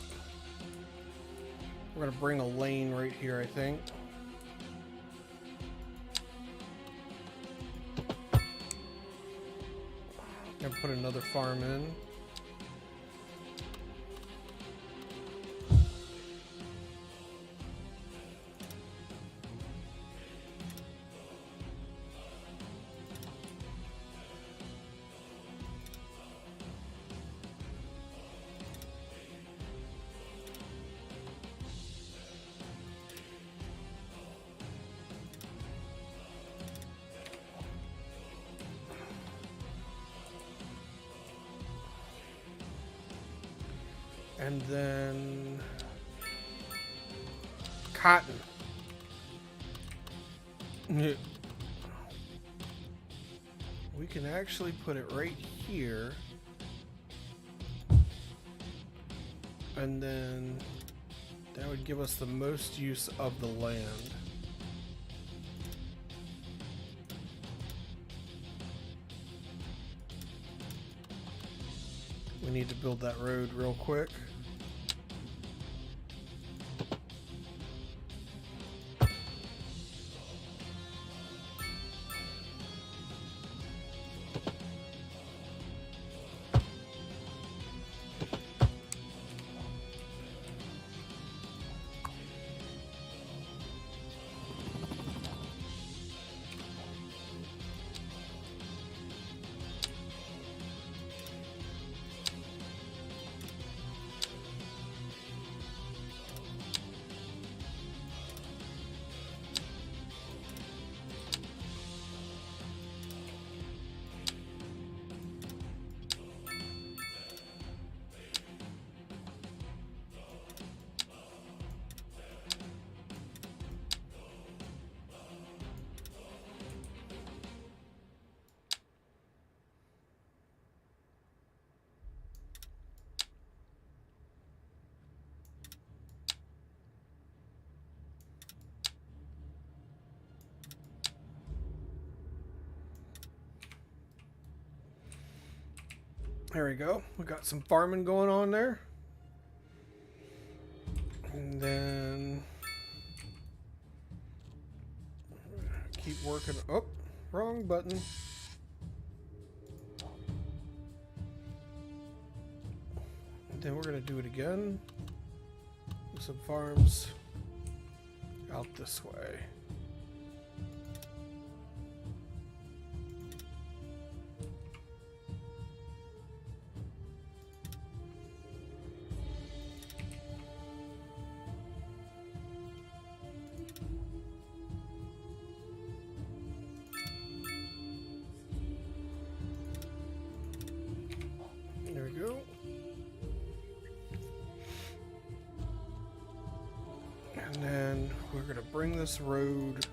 Speaker 1: We're going to bring a lane right here, I think. Gonna put another farm in. And then cotton. We can actually put it right here. And then that would give us the most use of the land. We need to build that road real quick. There we go. We got some farming going on there. And then keep working. Oh, wrong button. And then we're going to do it again. Do some farms out this way. There we go. And then we're going to bring this road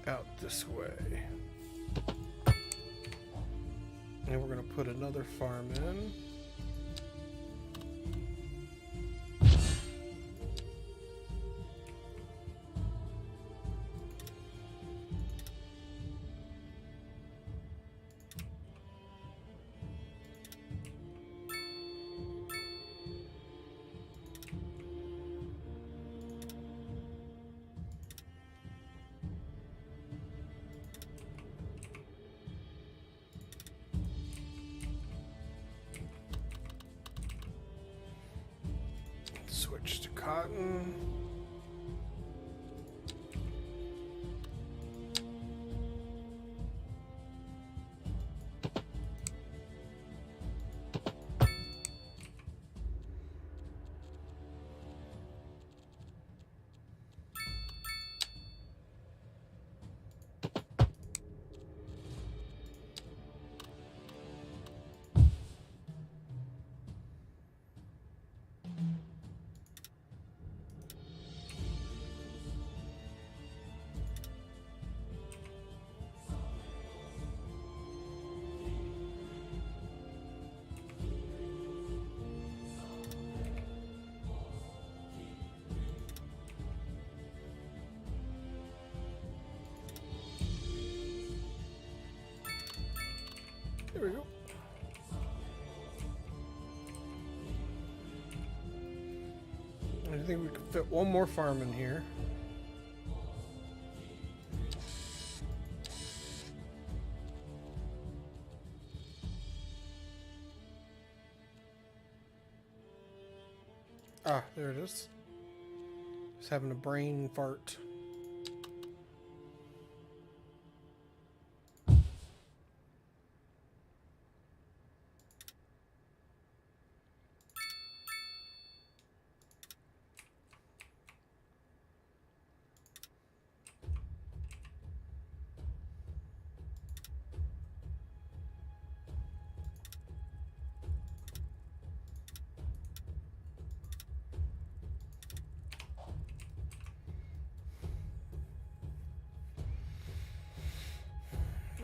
Speaker 1: out this way. And we're going to put another farm in. switch to cotton. There we go. I think we can fit one more farm in here. Ah, there it is. Just having a brain fart.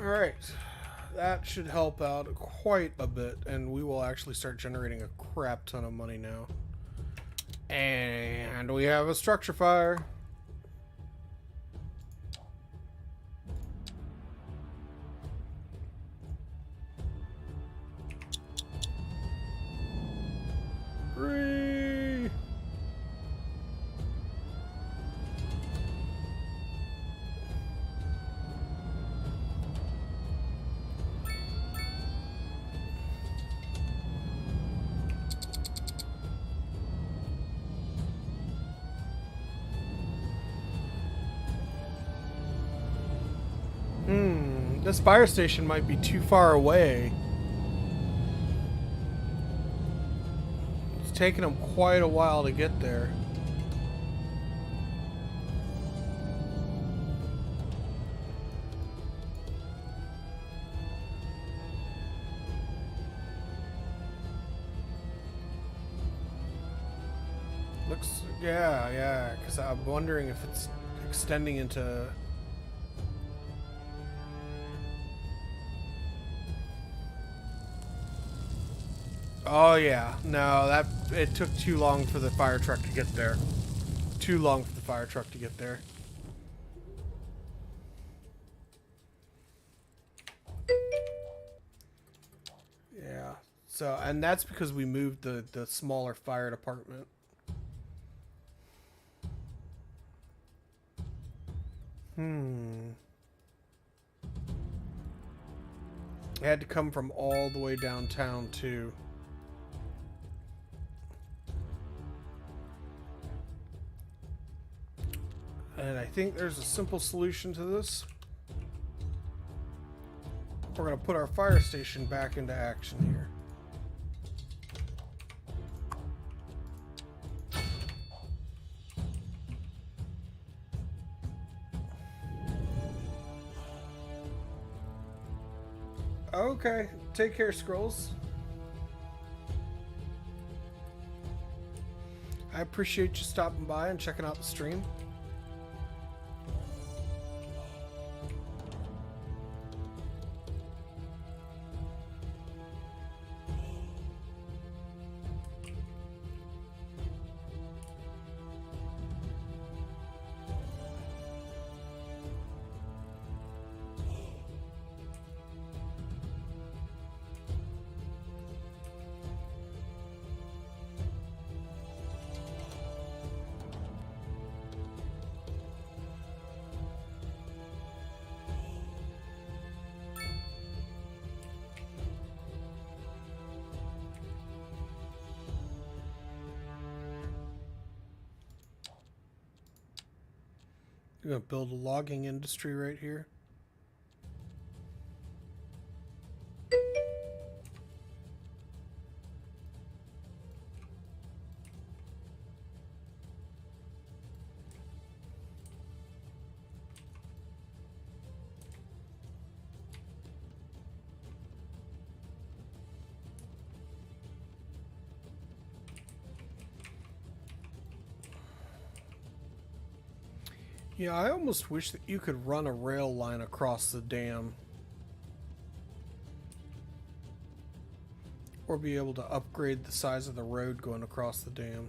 Speaker 1: All right, that should help out quite a bit, and we will actually start generating a crap ton of money now. And we have a structure fire. Free. This fire station might be too far away. It's taking them quite a while to get there. Looks, yeah, because I'm wondering if it's extending into... Oh yeah, no, it took too long for the fire truck to get there. Too long for the fire truck to get there. Yeah, so, and that's because we moved the smaller fire department. It had to come from all the way downtown too. And I think there's a simple solution to this. We're going to put our fire station back into action here. Okay, take care, Scrolls. I appreciate you stopping by and checking out the stream. You're gonna build a logging industry right here. Yeah, I almost wish that you could run a rail line across the dam. Or be able to upgrade the size of the road going across the dam.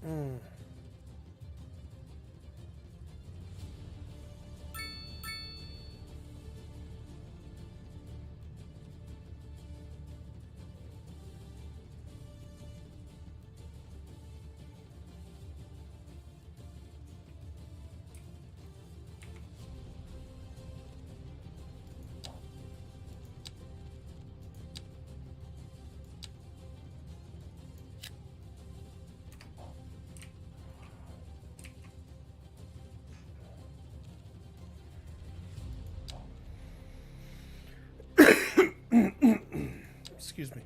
Speaker 1: Mm. Excuse me.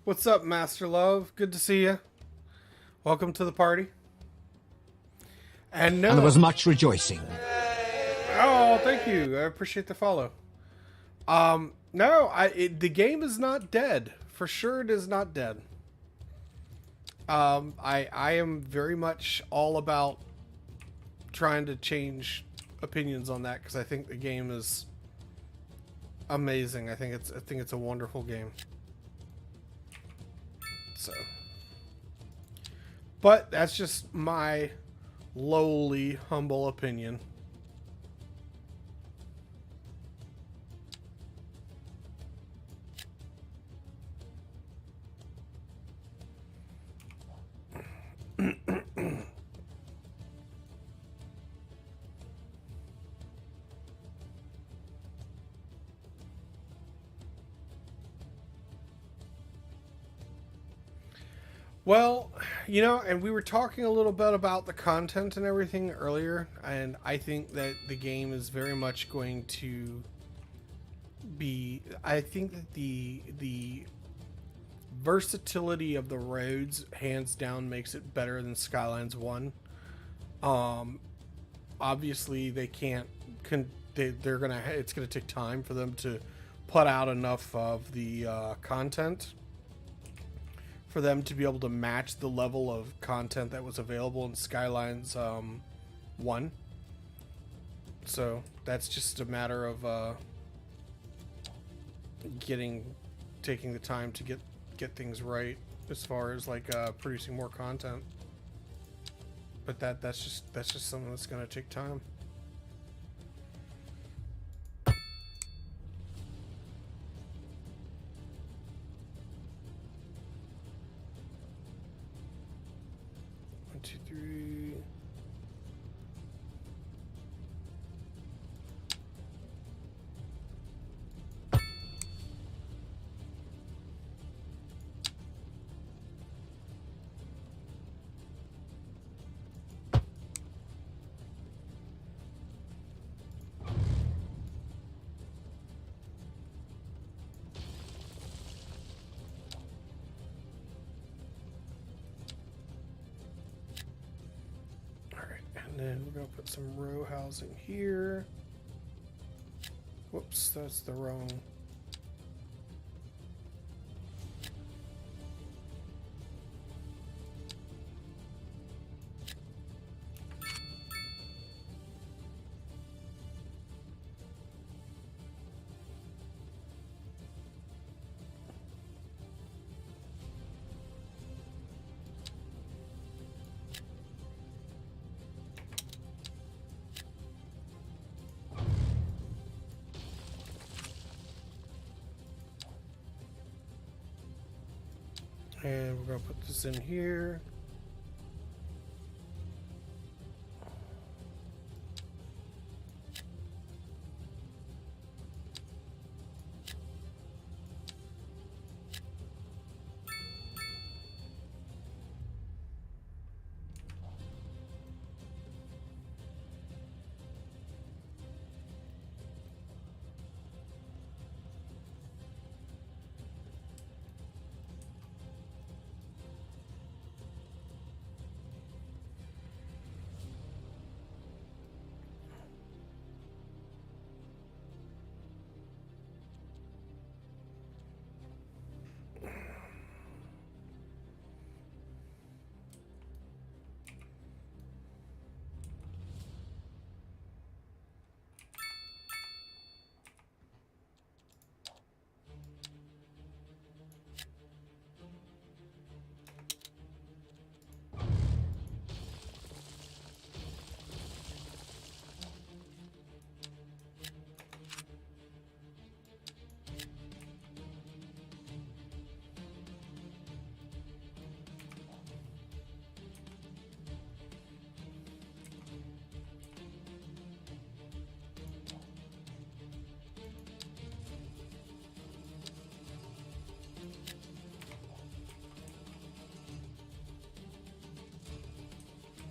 Speaker 1: What's up, Master Love? Good to see you. Welcome to the party. And no.
Speaker 3: And there was much rejoicing.
Speaker 1: Oh, thank you. I appreciate the follow. No, the game is not dead. For sure it is not dead. I am very much all about trying to change opinions on that because I think the game is amazing. I think it's a wonderful game. So, but that's just my lowly, humble opinion. Well, you know, and we were talking a little bit about the content and everything earlier, and I think that the game is very much going to be, I think that the versatility of the roads hands down makes it better than Skylines 1. Obviously they can't they're gonna, it's gonna take time for them to put out enough of the content for them to be able to match the level of content that was available in Skylines 1. So that's just a matter of taking the time to get things right as far as like producing more content. But that's just something that's gonna take time. One, two, three. And then we're going to put some row housing here. Whoops, that's the wrong. And we're going to put this in here.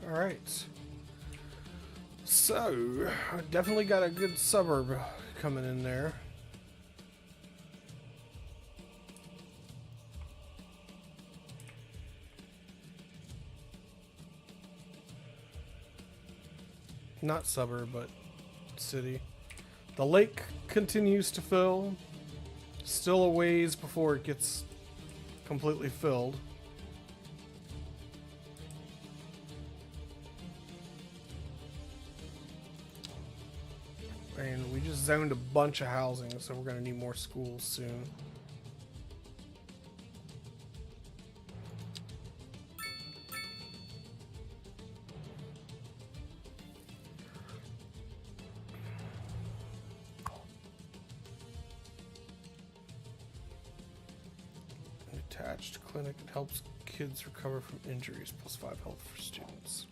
Speaker 1: All right. So, definitely got a good suburb coming in there. Not suburb, but city. The lake continues to fill. Still a ways before it gets completely filled. And we just zoned a bunch of housing, so we're going to need more schools soon. An attached clinic that helps kids recover from injuries, +5 health for students.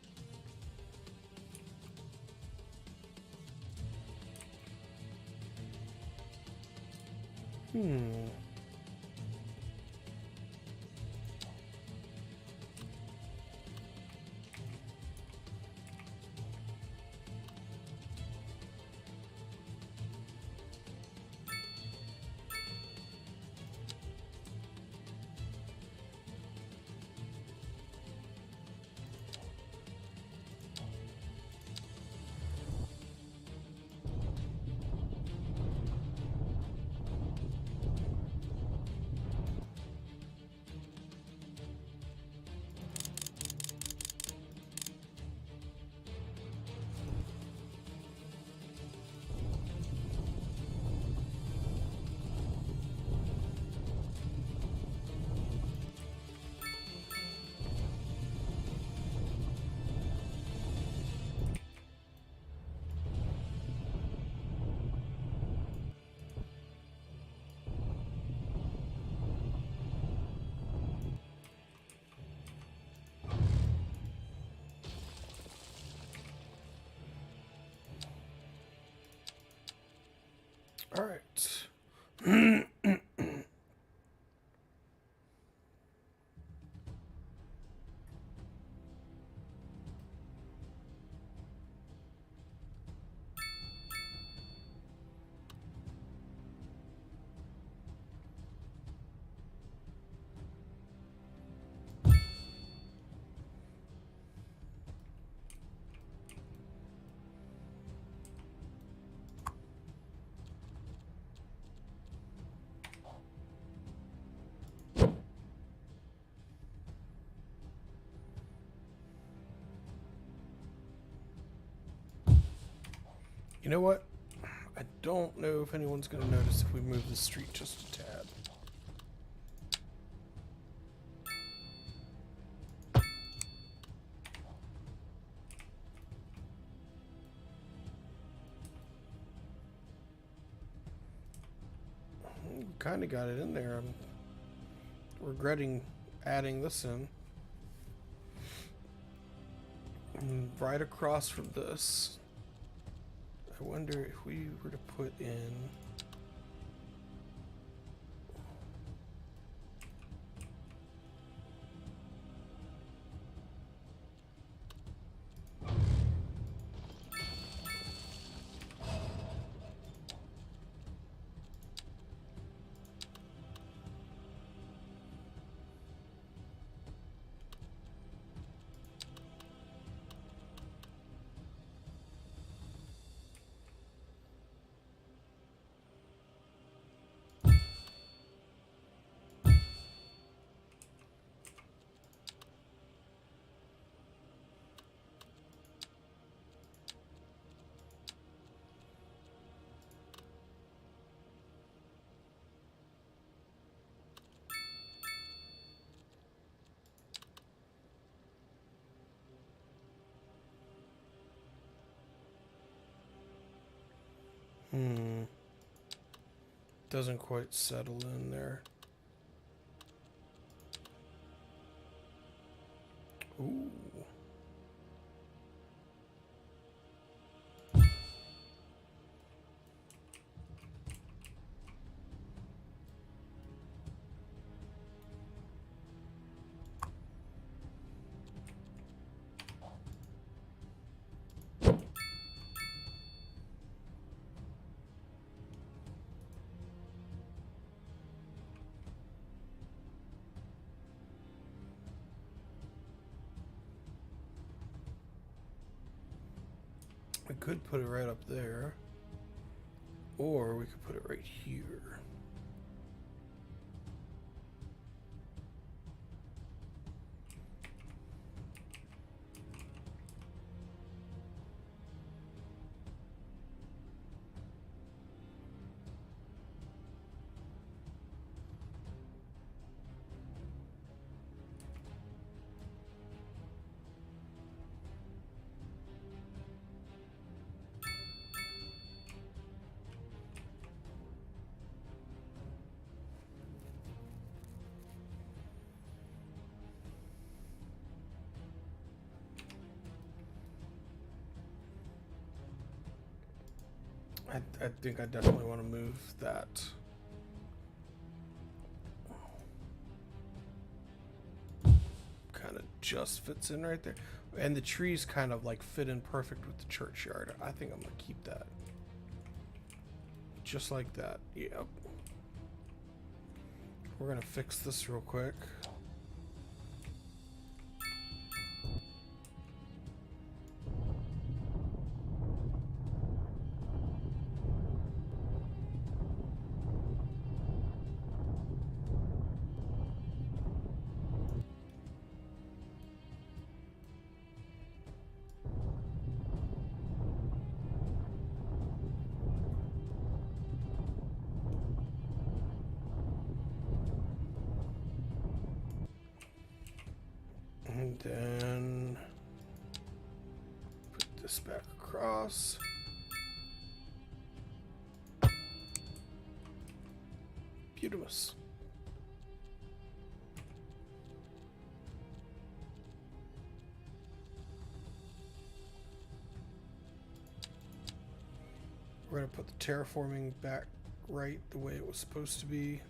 Speaker 1: All right. You know what? I don't know if anyone's going to notice if we move the street just a tad. We kind of got it in there. I'm regretting adding this in. And right across from this, I wonder if we were to put in doesn't quite settle in there. Ooh. We could put it right up there, or we could put it right here. I think I definitely want to move that. Kind of just fits in right there. And the trees kind of like fit in perfect with the churchyard. I think I'm going to keep that. Just like that. Yep. We're going to fix this real quick. And then put this back across. Beautiful. We're going to put the terraforming back right the way it was supposed to be.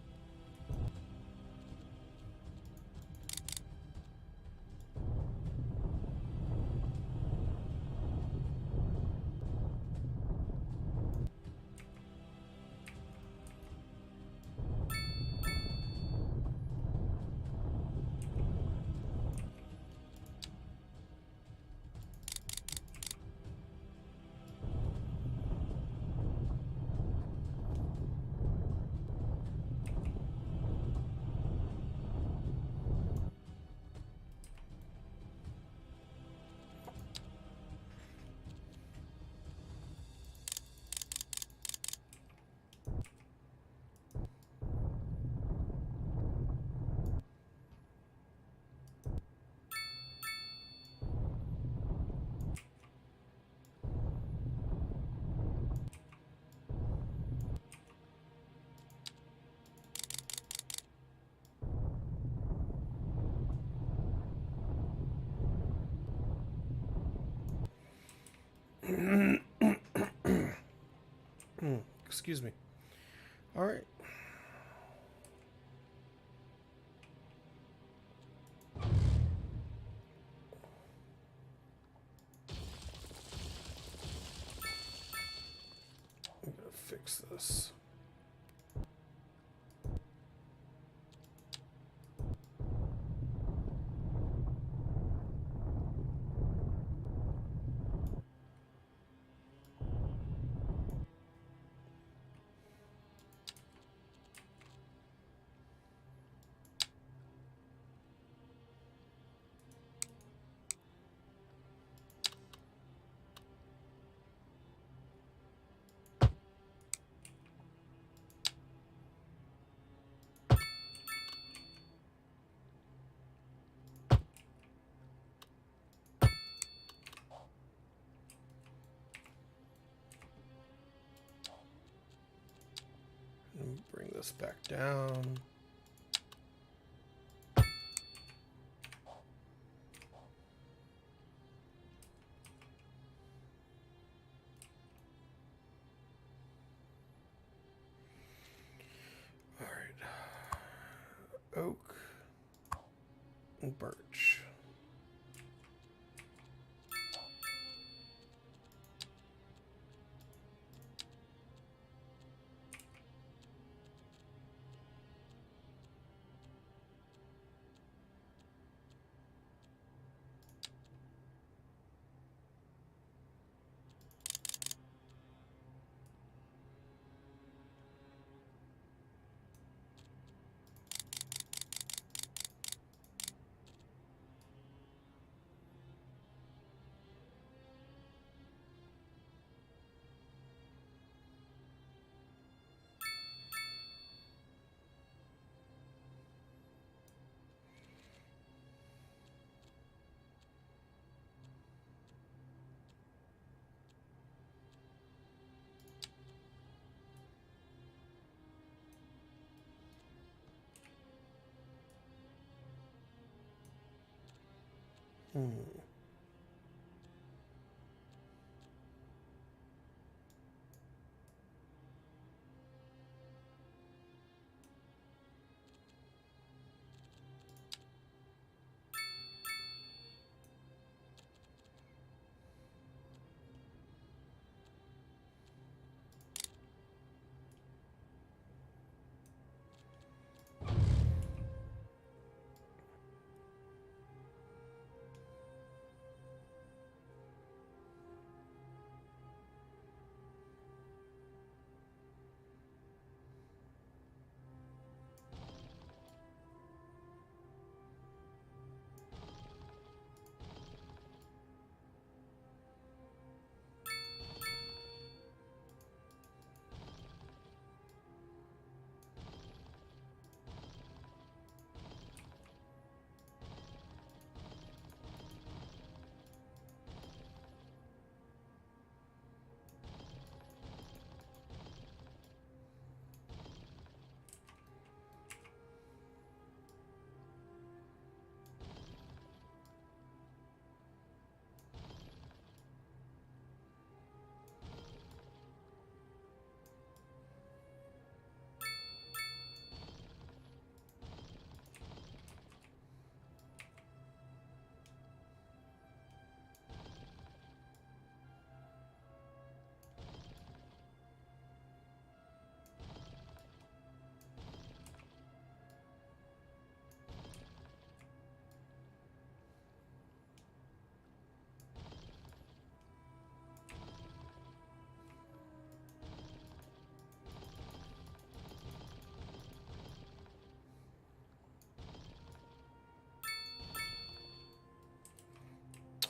Speaker 1: Excuse me. All right. I'm gonna fix this. And bring this back down. All right. Oak and birch. Hmm.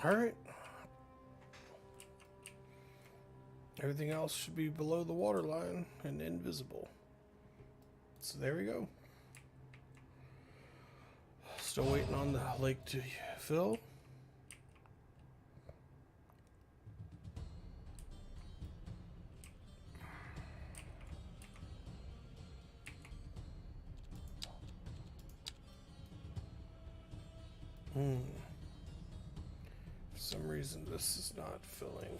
Speaker 1: All right. Everything else should be below the water line and invisible. So there we go. Still waiting on the lake to fill. For some reason this is not filling.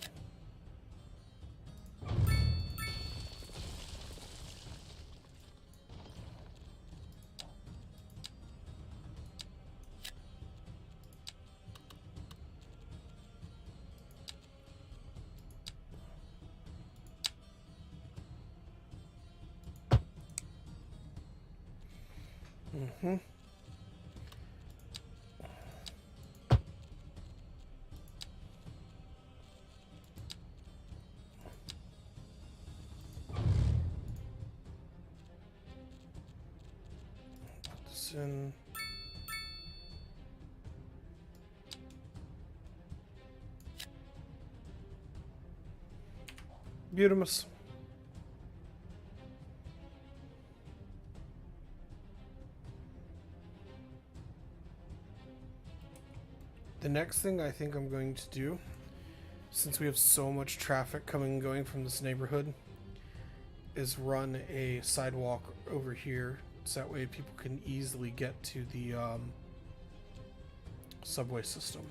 Speaker 1: Mm-hmm. Put this in. Beautiful. The next thing I think I'm going to do, since we have so much traffic coming and going from this neighborhood, is run a sidewalk over here so that way people can easily get to the subway system.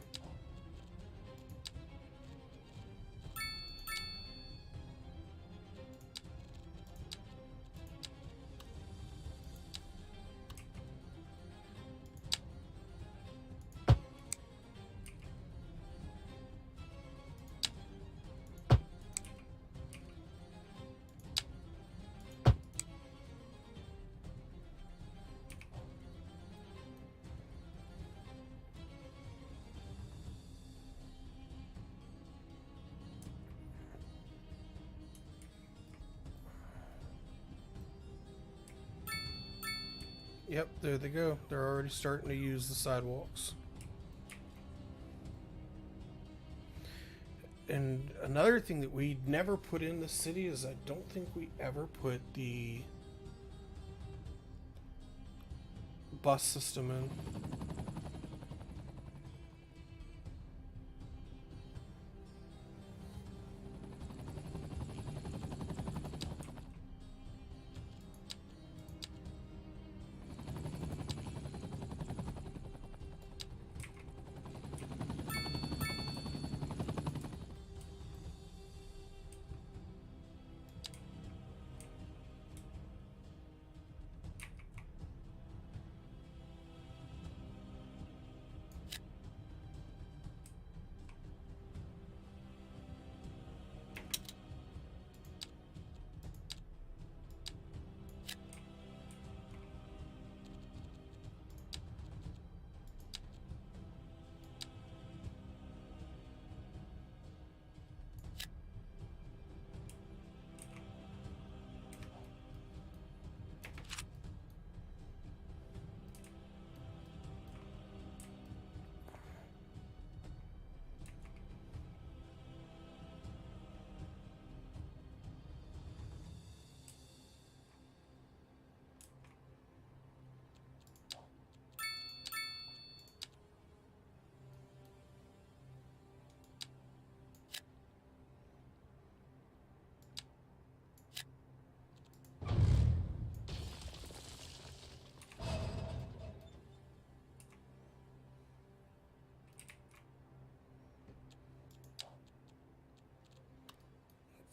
Speaker 1: Yep, there they go. They're already starting to use the sidewalks. And another thing that we never put in the city is I don't think we ever put the bus system in.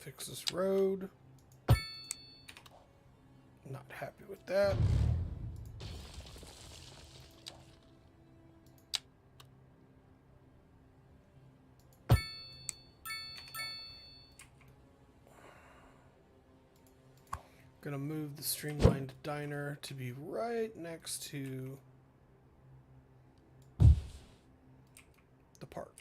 Speaker 1: fix this road. Not happy with that. Gonna move the streamlined diner to be right next to the park.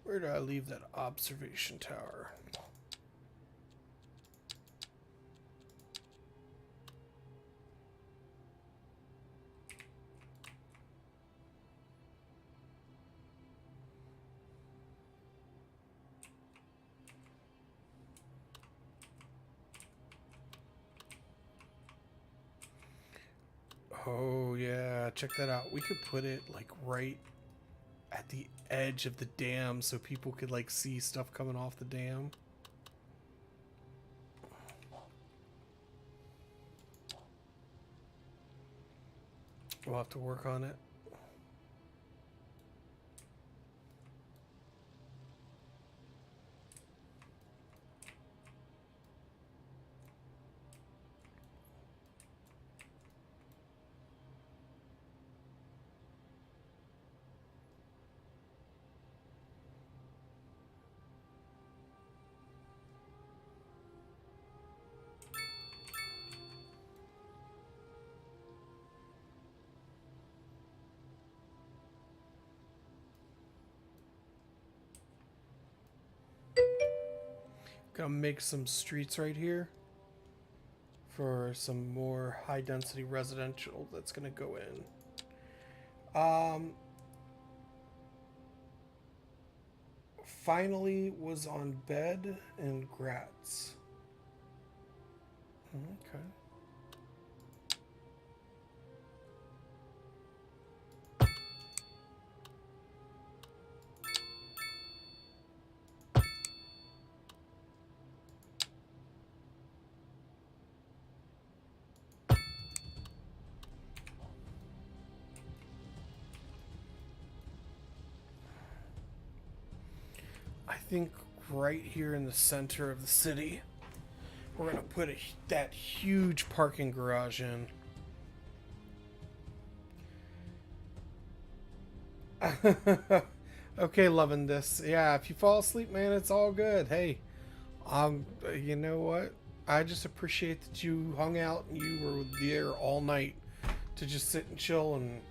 Speaker 1: Where do I leave that observation tower? Oh yeah, check that out. We could put it like right at the edge of the dam so people could like see stuff coming off the dam. We'll have to work on it. Gonna make some streets right here for some more high density residential that's gonna go in. Finally was on bed and Gratz. Okay. I think right here in the center of the city, we're gonna put that huge parking garage in. Okay, loving this. Yeah, if you fall asleep, man, it's all good. Hey, you know what? I just appreciate that you hung out and you were there all night to just sit and chill and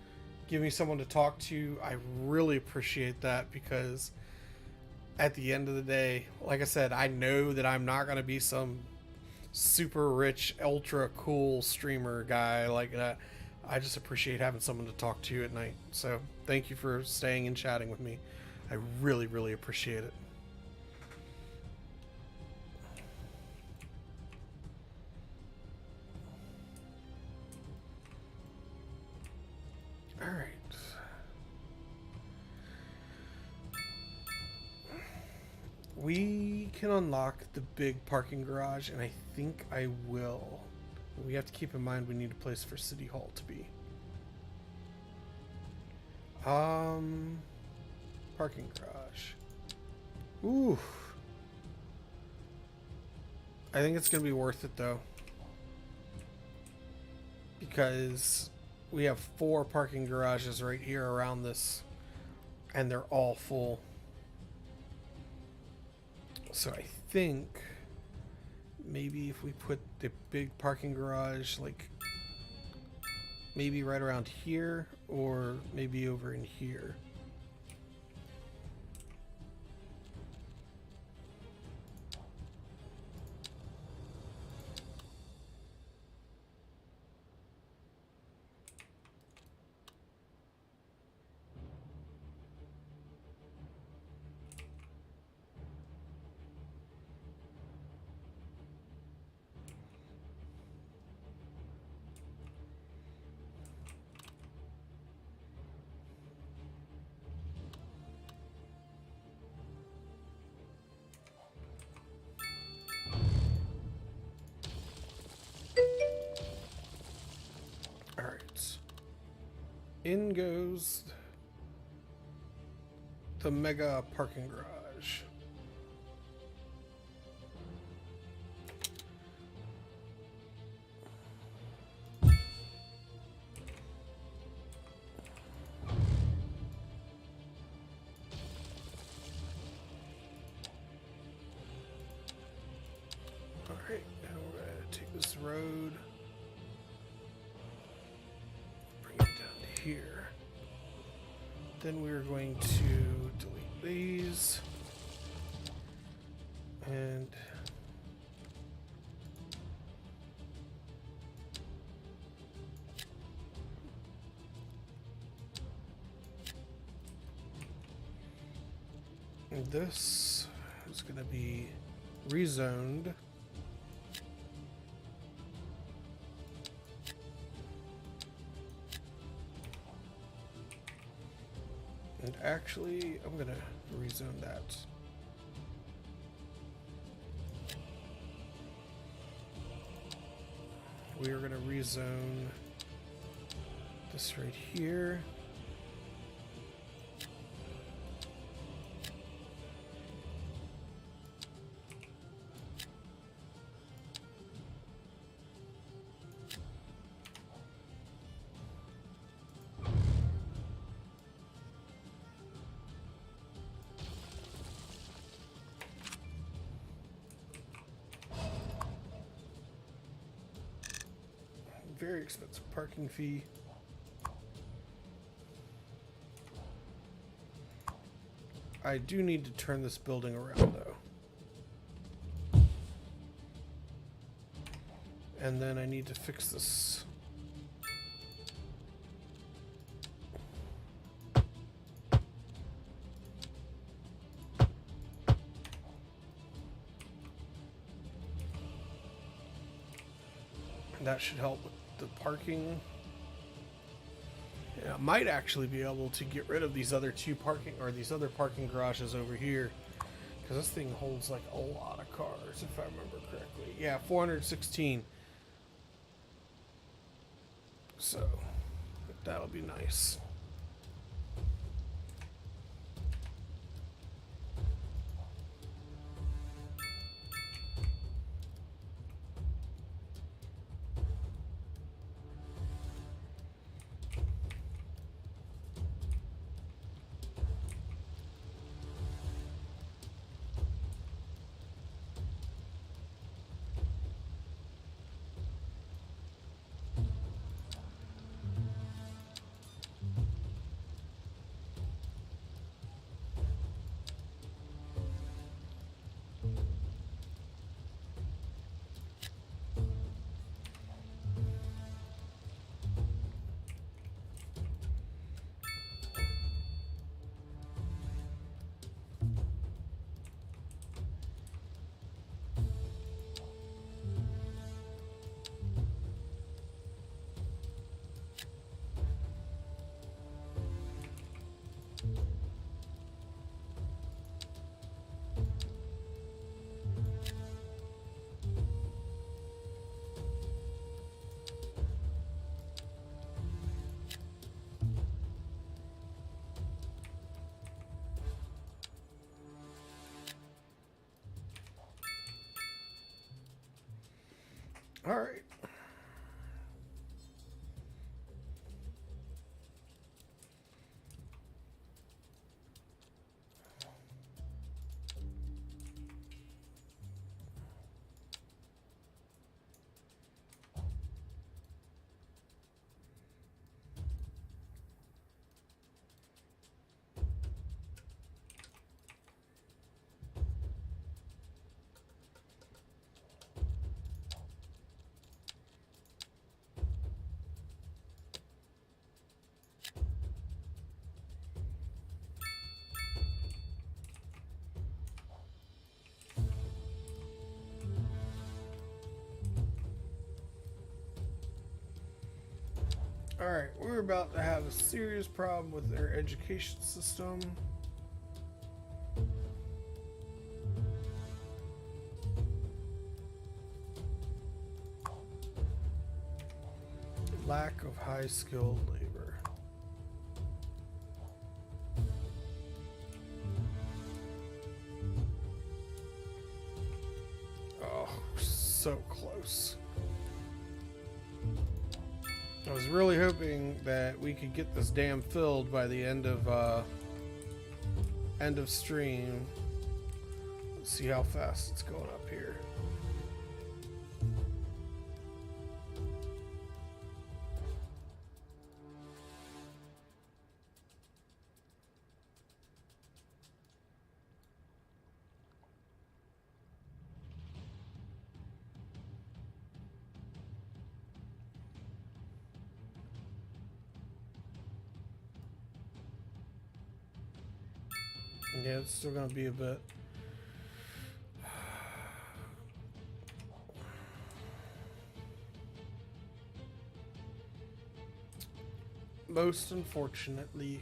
Speaker 1: give me someone to talk to. I really appreciate that because at the end of the day, like I said, I know that I'm not going to be some super rich, ultra cool streamer guy like that. I just appreciate having someone to talk to at night. So thank you for staying and chatting with me. I really, really appreciate it. All right. We can unlock the big parking garage, and I think I will. We have to keep in mind we need a place for City Hall to be. Parking garage. Ooh. I think it's gonna be worth it though, because we have 4 parking garages right here around this, and they're all full. So I think maybe if we put the big parking garage like maybe right around here or maybe over in here. In goes the mega parking garage. Alright, now we're going to take this road, bring it down to here. Then we're going to delete these and this is going to be rezoned. And actually, I'm going to rezone that. We are going to rezone this right here. Very expensive parking fee. I do need to turn this building around though. And then I need to fix this. That should help with the parking. Yeah, I might actually be able to get rid of these other these other parking garages over here, because this thing holds like a lot of cars if I remember correctly. Yeah, 416. So that'll be nice. All right. Alright, we're about to have a serious problem with their education system. Lack of high-skilled labor. so close. I was really hoping that we could get this dam filled by the end of stream. Let's see how fast it's going up here. Yeah, it's still gonna be a bit. Most unfortunately.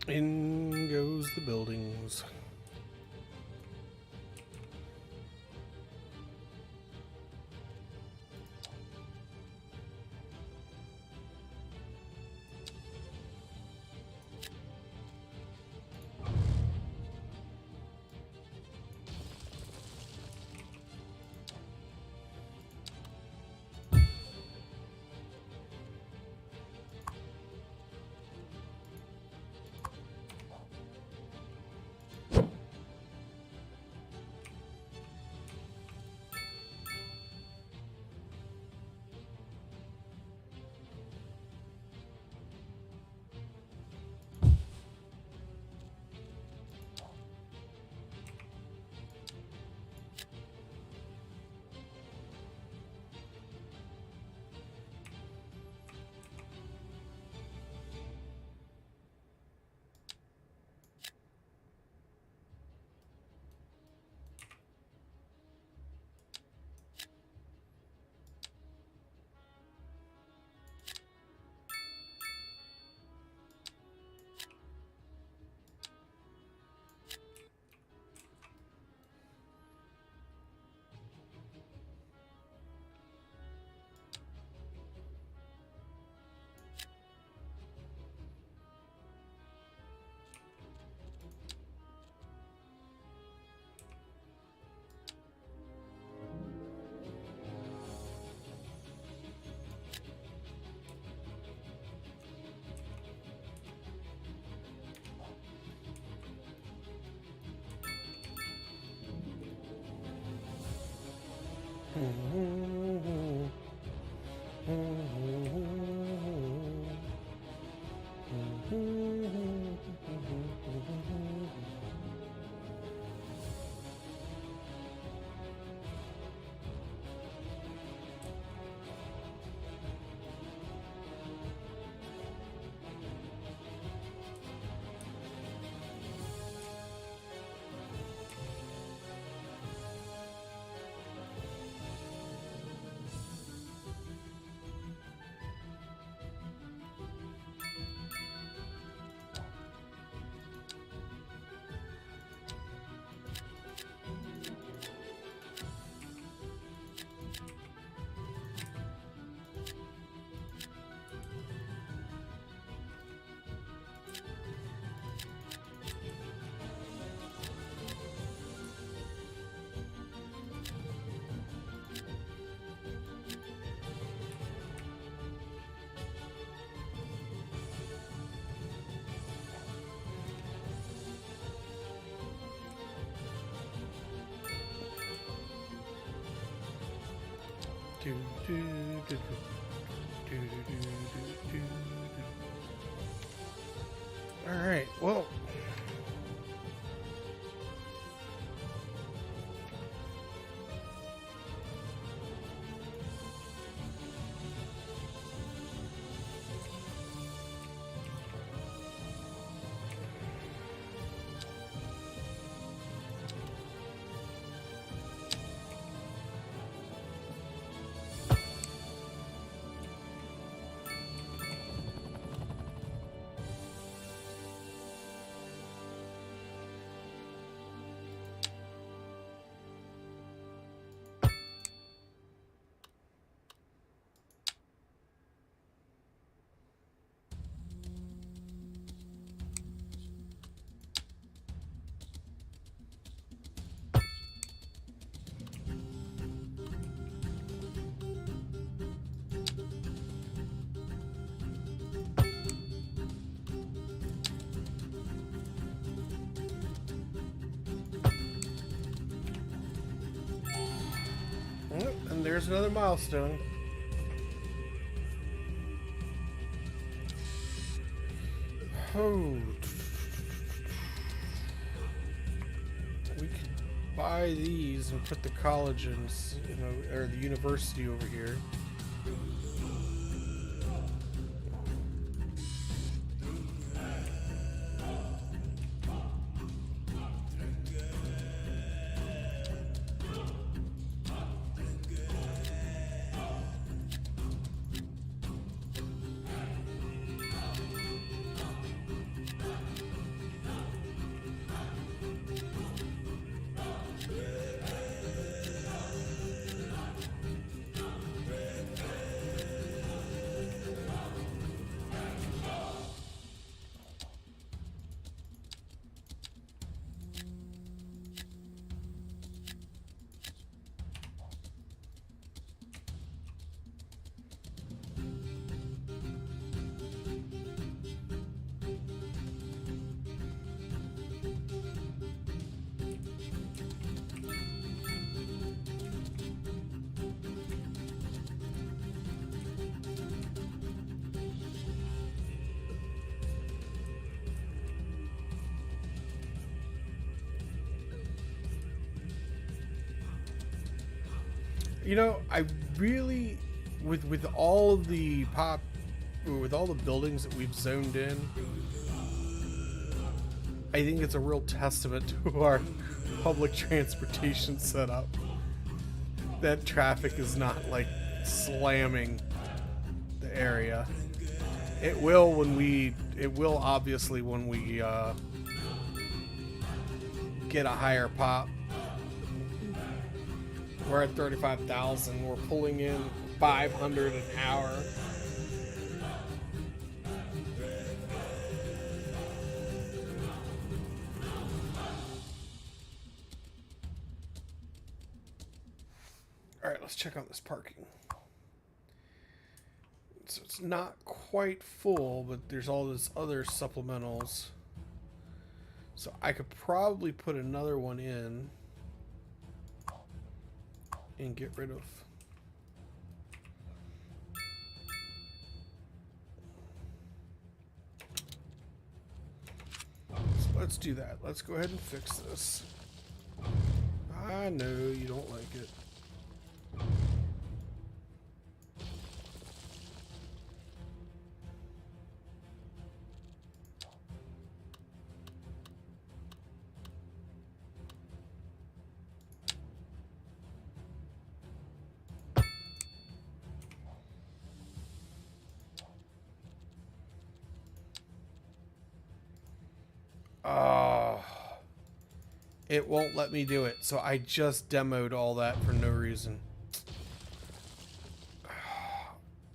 Speaker 1: In goes the buildings. Do, do, do, do, do, do, do, do. All right. Well. Oh, and there's another milestone. Oh. We could buy these and put the college in, or the university over here. You know, I really, with all of the with all the buildings that we've zoned in, I think it's a real testament to our public transportation setup that traffic is not like slamming the area. It will obviously when we get a higher pop. We're at 35,000. We're pulling in 500 an hour. All right, let's check out this parking. So it's not quite full, but there's all this other supplementals. So I could probably put another one in and get rid of. So let's do that. Let's go ahead and fix this. I know you don't like it. It won't let me do it, so I just demoed all that for no reason.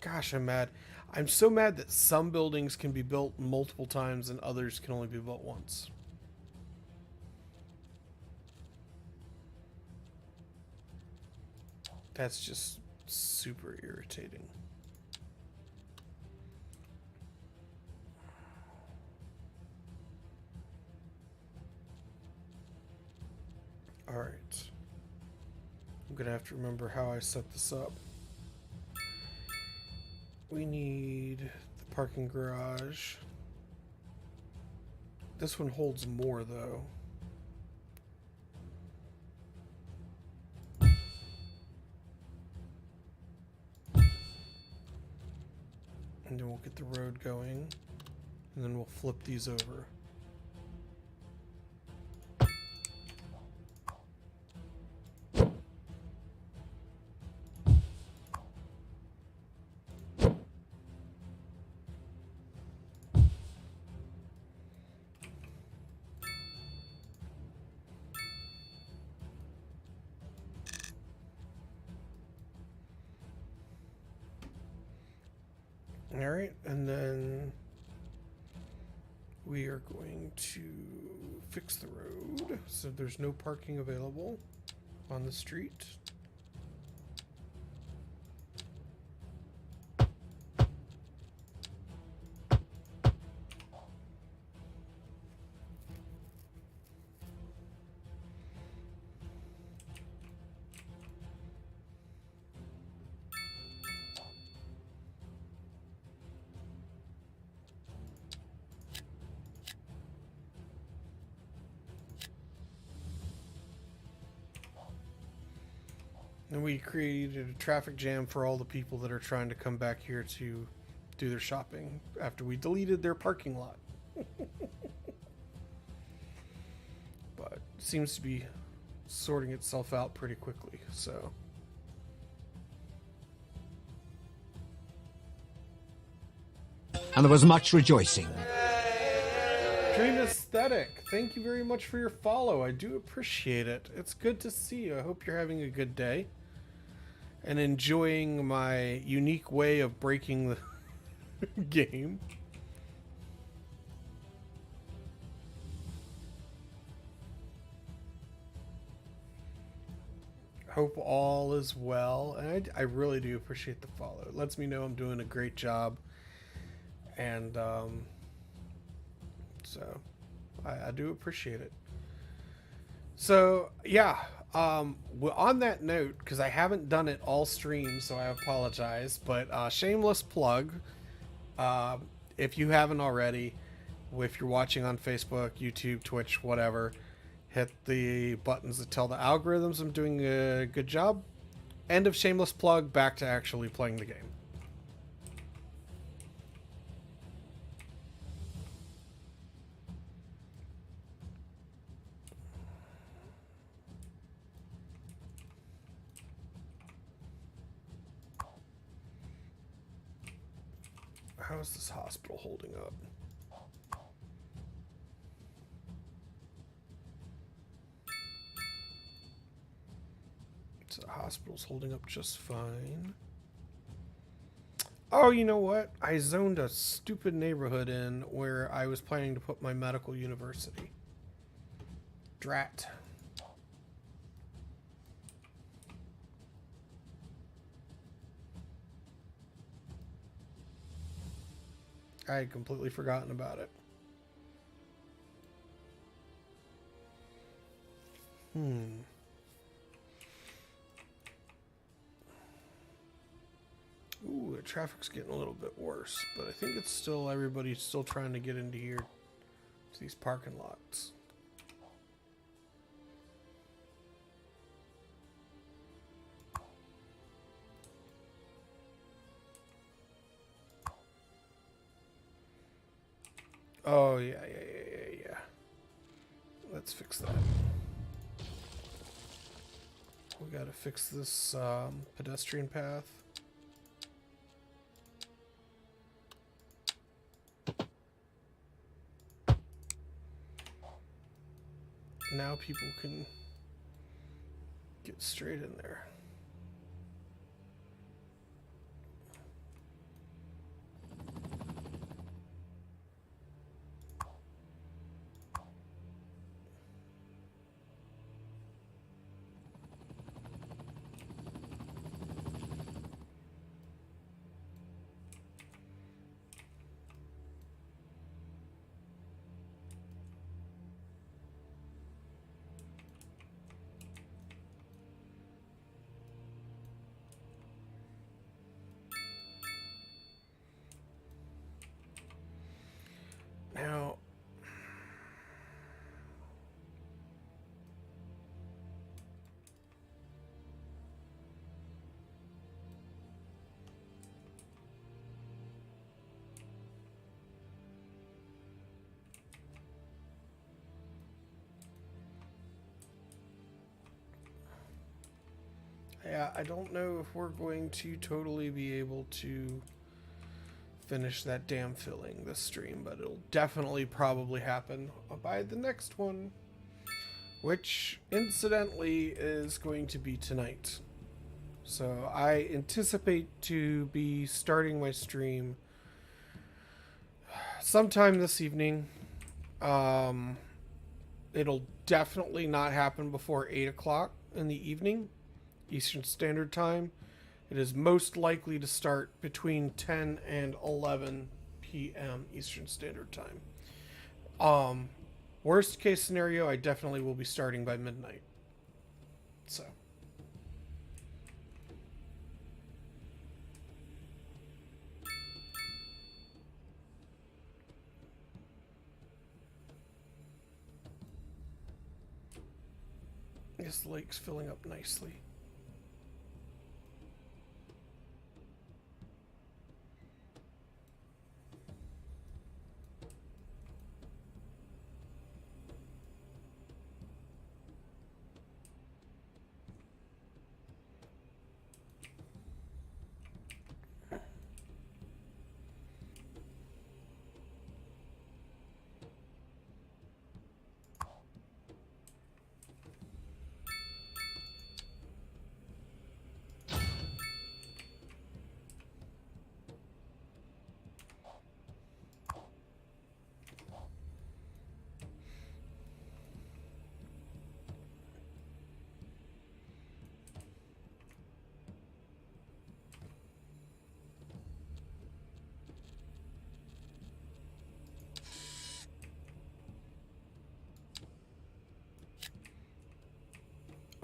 Speaker 1: Gosh, I'm mad. I'm so mad that some buildings can be built multiple times and others can only be built once. That's just super irritating. Alright. I'm gonna have to remember how I set this up. We need the parking garage. This one holds more, though. And then we'll get the road going. And then we'll flip these over. Alright, and then we are going to fix the road so there's no parking available on the street. And we created a traffic jam for all the people that are trying to come back here to do their shopping after we deleted their parking lot. But it seems to be sorting itself out pretty quickly, so.
Speaker 3: And there was much rejoicing.
Speaker 1: Dream Aesthetic, thank you very much for your follow. I do appreciate it. It's good to see you. I hope you're having a good day and enjoying my unique way of breaking the game. Hope all is well. And I really do appreciate the follow. It lets me know I'm doing a great job. And so I do appreciate it. So yeah, on that note, because I haven't done it all stream, so I apologize, but shameless plug, if you haven't already, if you're watching on Facebook, YouTube, Twitch, whatever, hit the buttons that tell the algorithms I'm doing a good job. End of shameless plug, back to actually playing the game. How is this hospital holding up? So the hospital's holding up just fine. Oh, you know what? I zoned a stupid neighborhood in where I was planning to put my medical university. Drat. I had completely forgotten about it. Ooh, the traffic's getting a little bit worse, but I think it's still, everybody's still trying to get into here to these parking lots. Oh, yeah. Let's fix that. We gotta fix this pedestrian path. Now people can get straight in there. Yeah, I don't know if we're going to totally be able to finish that dam filling this stream, but it'll definitely probably happen by the next one, which incidentally is going to be tonight. So I anticipate to be starting my stream sometime this evening. It'll definitely not happen before 8 o'clock in the evening, Eastern Standard Time. It is most likely to start between 10 and 11 p.m. Eastern Standard Time. Worst case scenario, I definitely will be starting by midnight. So. This lake's filling up nicely.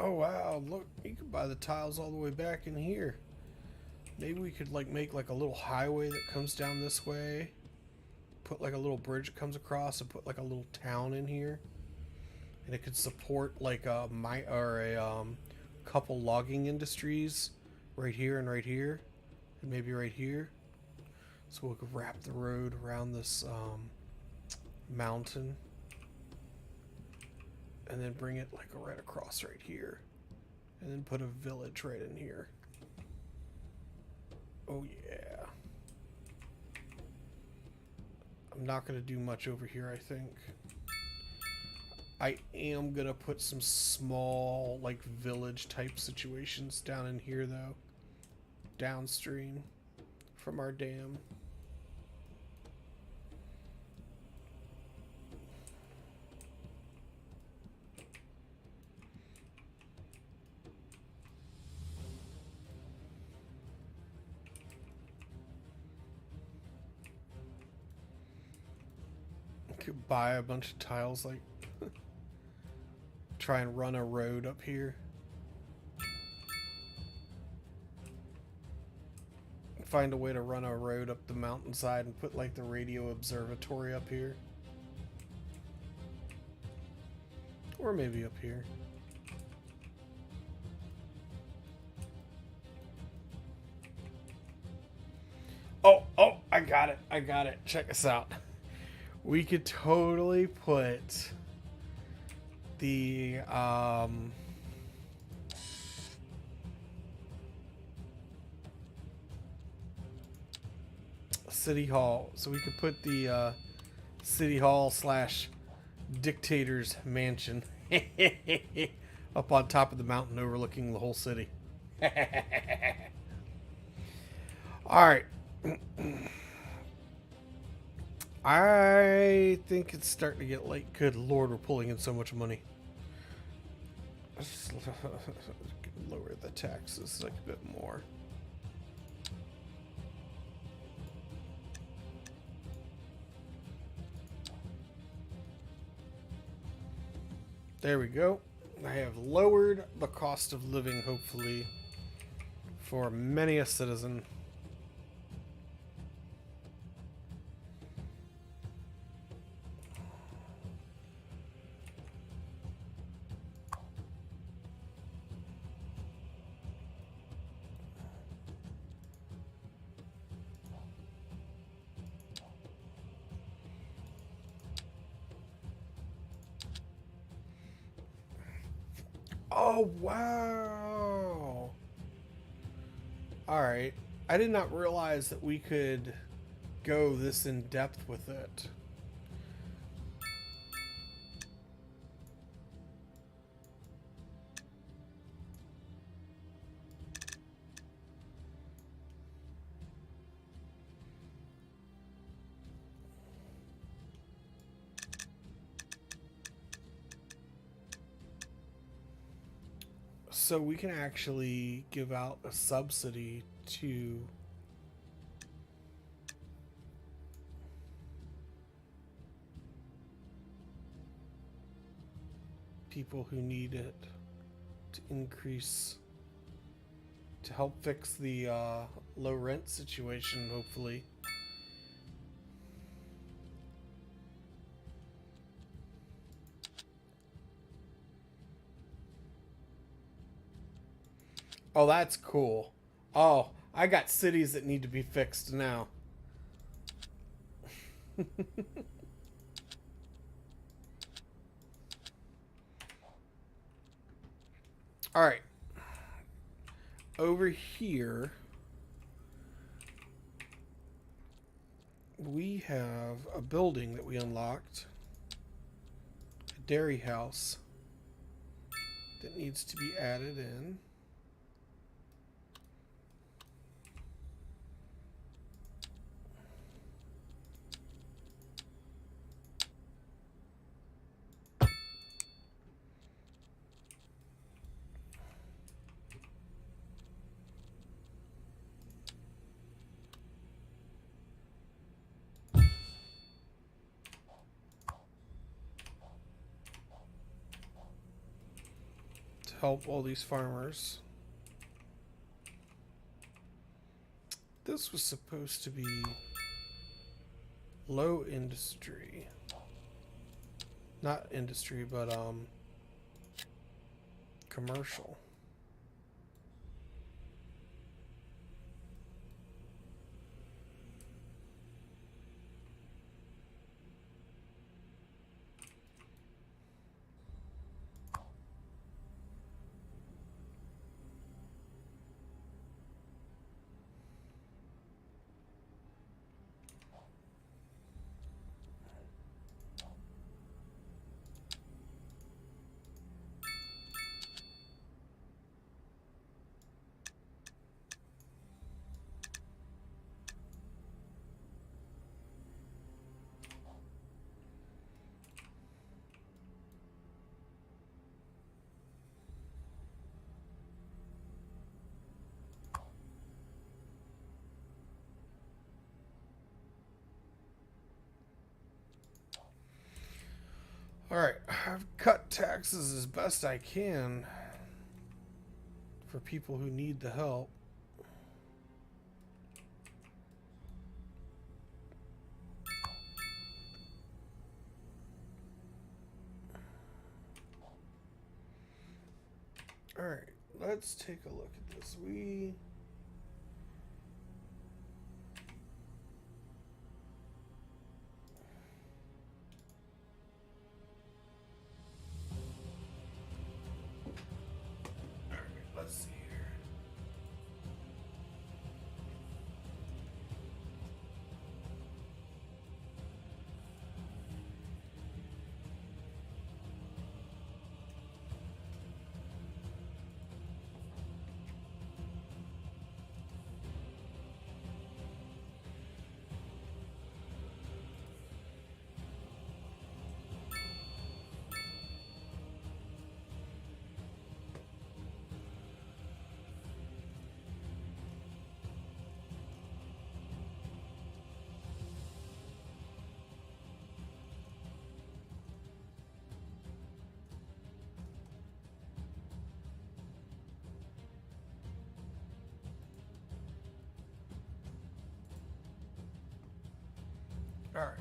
Speaker 1: Oh wow, look, you can buy the tiles all the way back in here. Maybe we could like make like a little highway that comes down this way. Put like a little bridge that comes across and put like a little town in here. And it could support like a couple logging industries right here and right here. And maybe right here. So we could wrap the road around this mountain. And then bring it like right across right here. And then put a village right in here. Oh yeah. I'm not going to do much over here, I think. I am going to put some small like village type situations down in here though. Downstream from our dam. Could buy a bunch of tiles, like try and run a road up here. Find a way to run a road up the mountainside and put like the radio observatory up here. Or maybe up here. Oh, I got it. Check this out. We could totally put the City Hall. So we could put the City Hall / Dictator's Mansion up on top of the mountain overlooking the whole city. Alright. I think it's starting to get late. Good Lord, we're pulling in so much money. Let's lower the taxes like a bit more. There we go. I have lowered the cost of living, hopefully, for many a citizen. Oh, wow. Alright. I did not realize that we could go this in depth with it. So we can actually give out a subsidy to people who need it to increase, to help fix the low rent situation, hopefully. Oh, that's cool. Oh, I got cities that need to be fixed now. All right. Over here, we have a building that we unlocked. A dairy house that needs to be added in. Help all these farmers. This was supposed to be low industry. Not industry, but commercial. Alright, I've cut taxes as best I can for people who need the help. Alright, let's take a look at this. Let's see here. All right.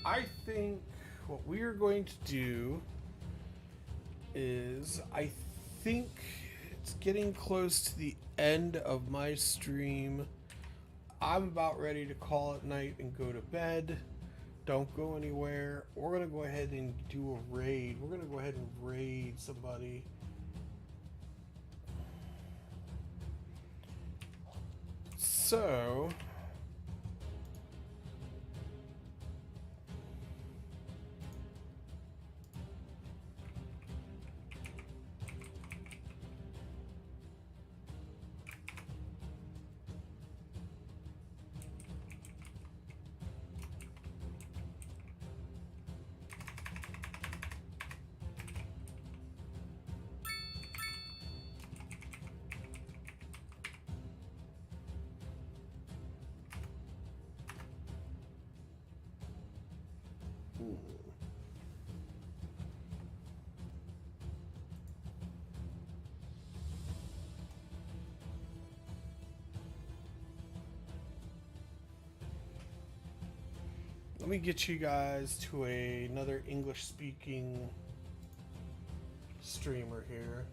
Speaker 1: I think what we are going to do is I think it's getting close to the end of my stream. I'm about ready to call it night and go to bed. Don't go anywhere. We're going to go ahead and do a raid. We're going to go ahead and raid somebody. So... let me get you guys to another English-speaking streamer here.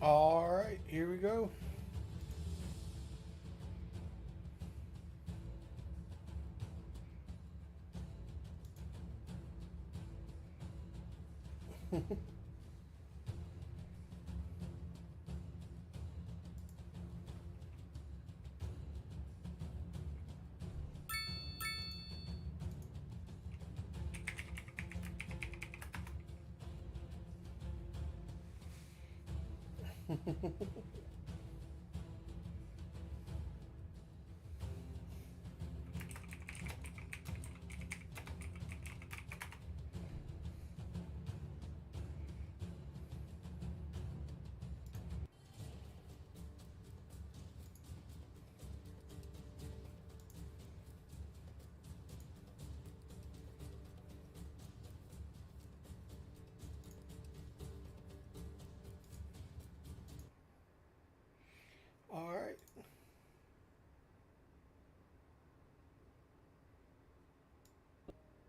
Speaker 1: All right, here we go. All right.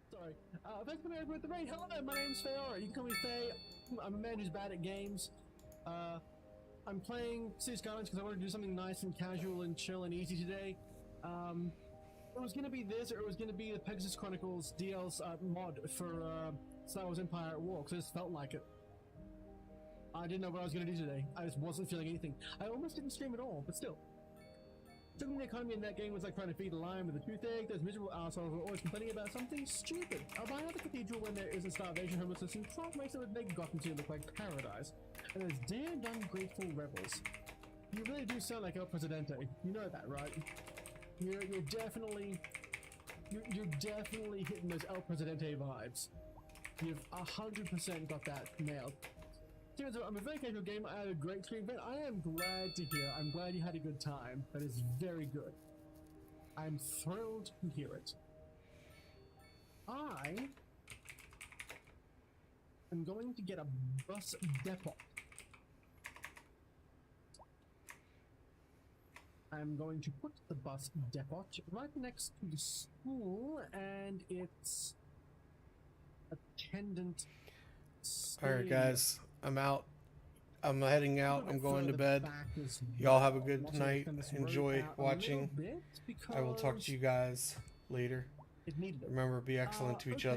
Speaker 4: Sorry. Thanks for coming over with the raid. Hello, my name's Faye. You can call me Faye. I'm a man who's bad at games. I'm playing Cities Skylines because I want to do something nice and casual and chill and easy today. It was gonna be this, or it was gonna be the Pegasus Chronicles DL's mod for Star Wars Empire at War, because I just felt like it. I didn't know what I was gonna do today. I just wasn't feeling anything. I almost didn't stream at all, but still. Something the economy in that game was like trying to feed a lion with a toothache. Those miserable assholes were always complaining about something stupid. I'll buy another cathedral when there isn't starvation, homelessness, and Trump makes it make Gotham City look like paradise. And those damned ungrateful rebels. You really do sound like El Presidente. You know that, right? You're definitely hitting those El Presidente vibes. You've 100% got that nailed. I'm a very casual gamer. I had a great stream, but I am glad to hear. I'm glad you had a good time. That is very good. I'm thrilled to hear it. I am going to get a bus depot. I'm going to put the bus depot right next to the school and its attendant.
Speaker 1: All right, guys. I'm out. I'm heading out. I'm going to bed. Y'all have a good night. Enjoy watching. I will talk to you guys later. Remember, be excellent to each other.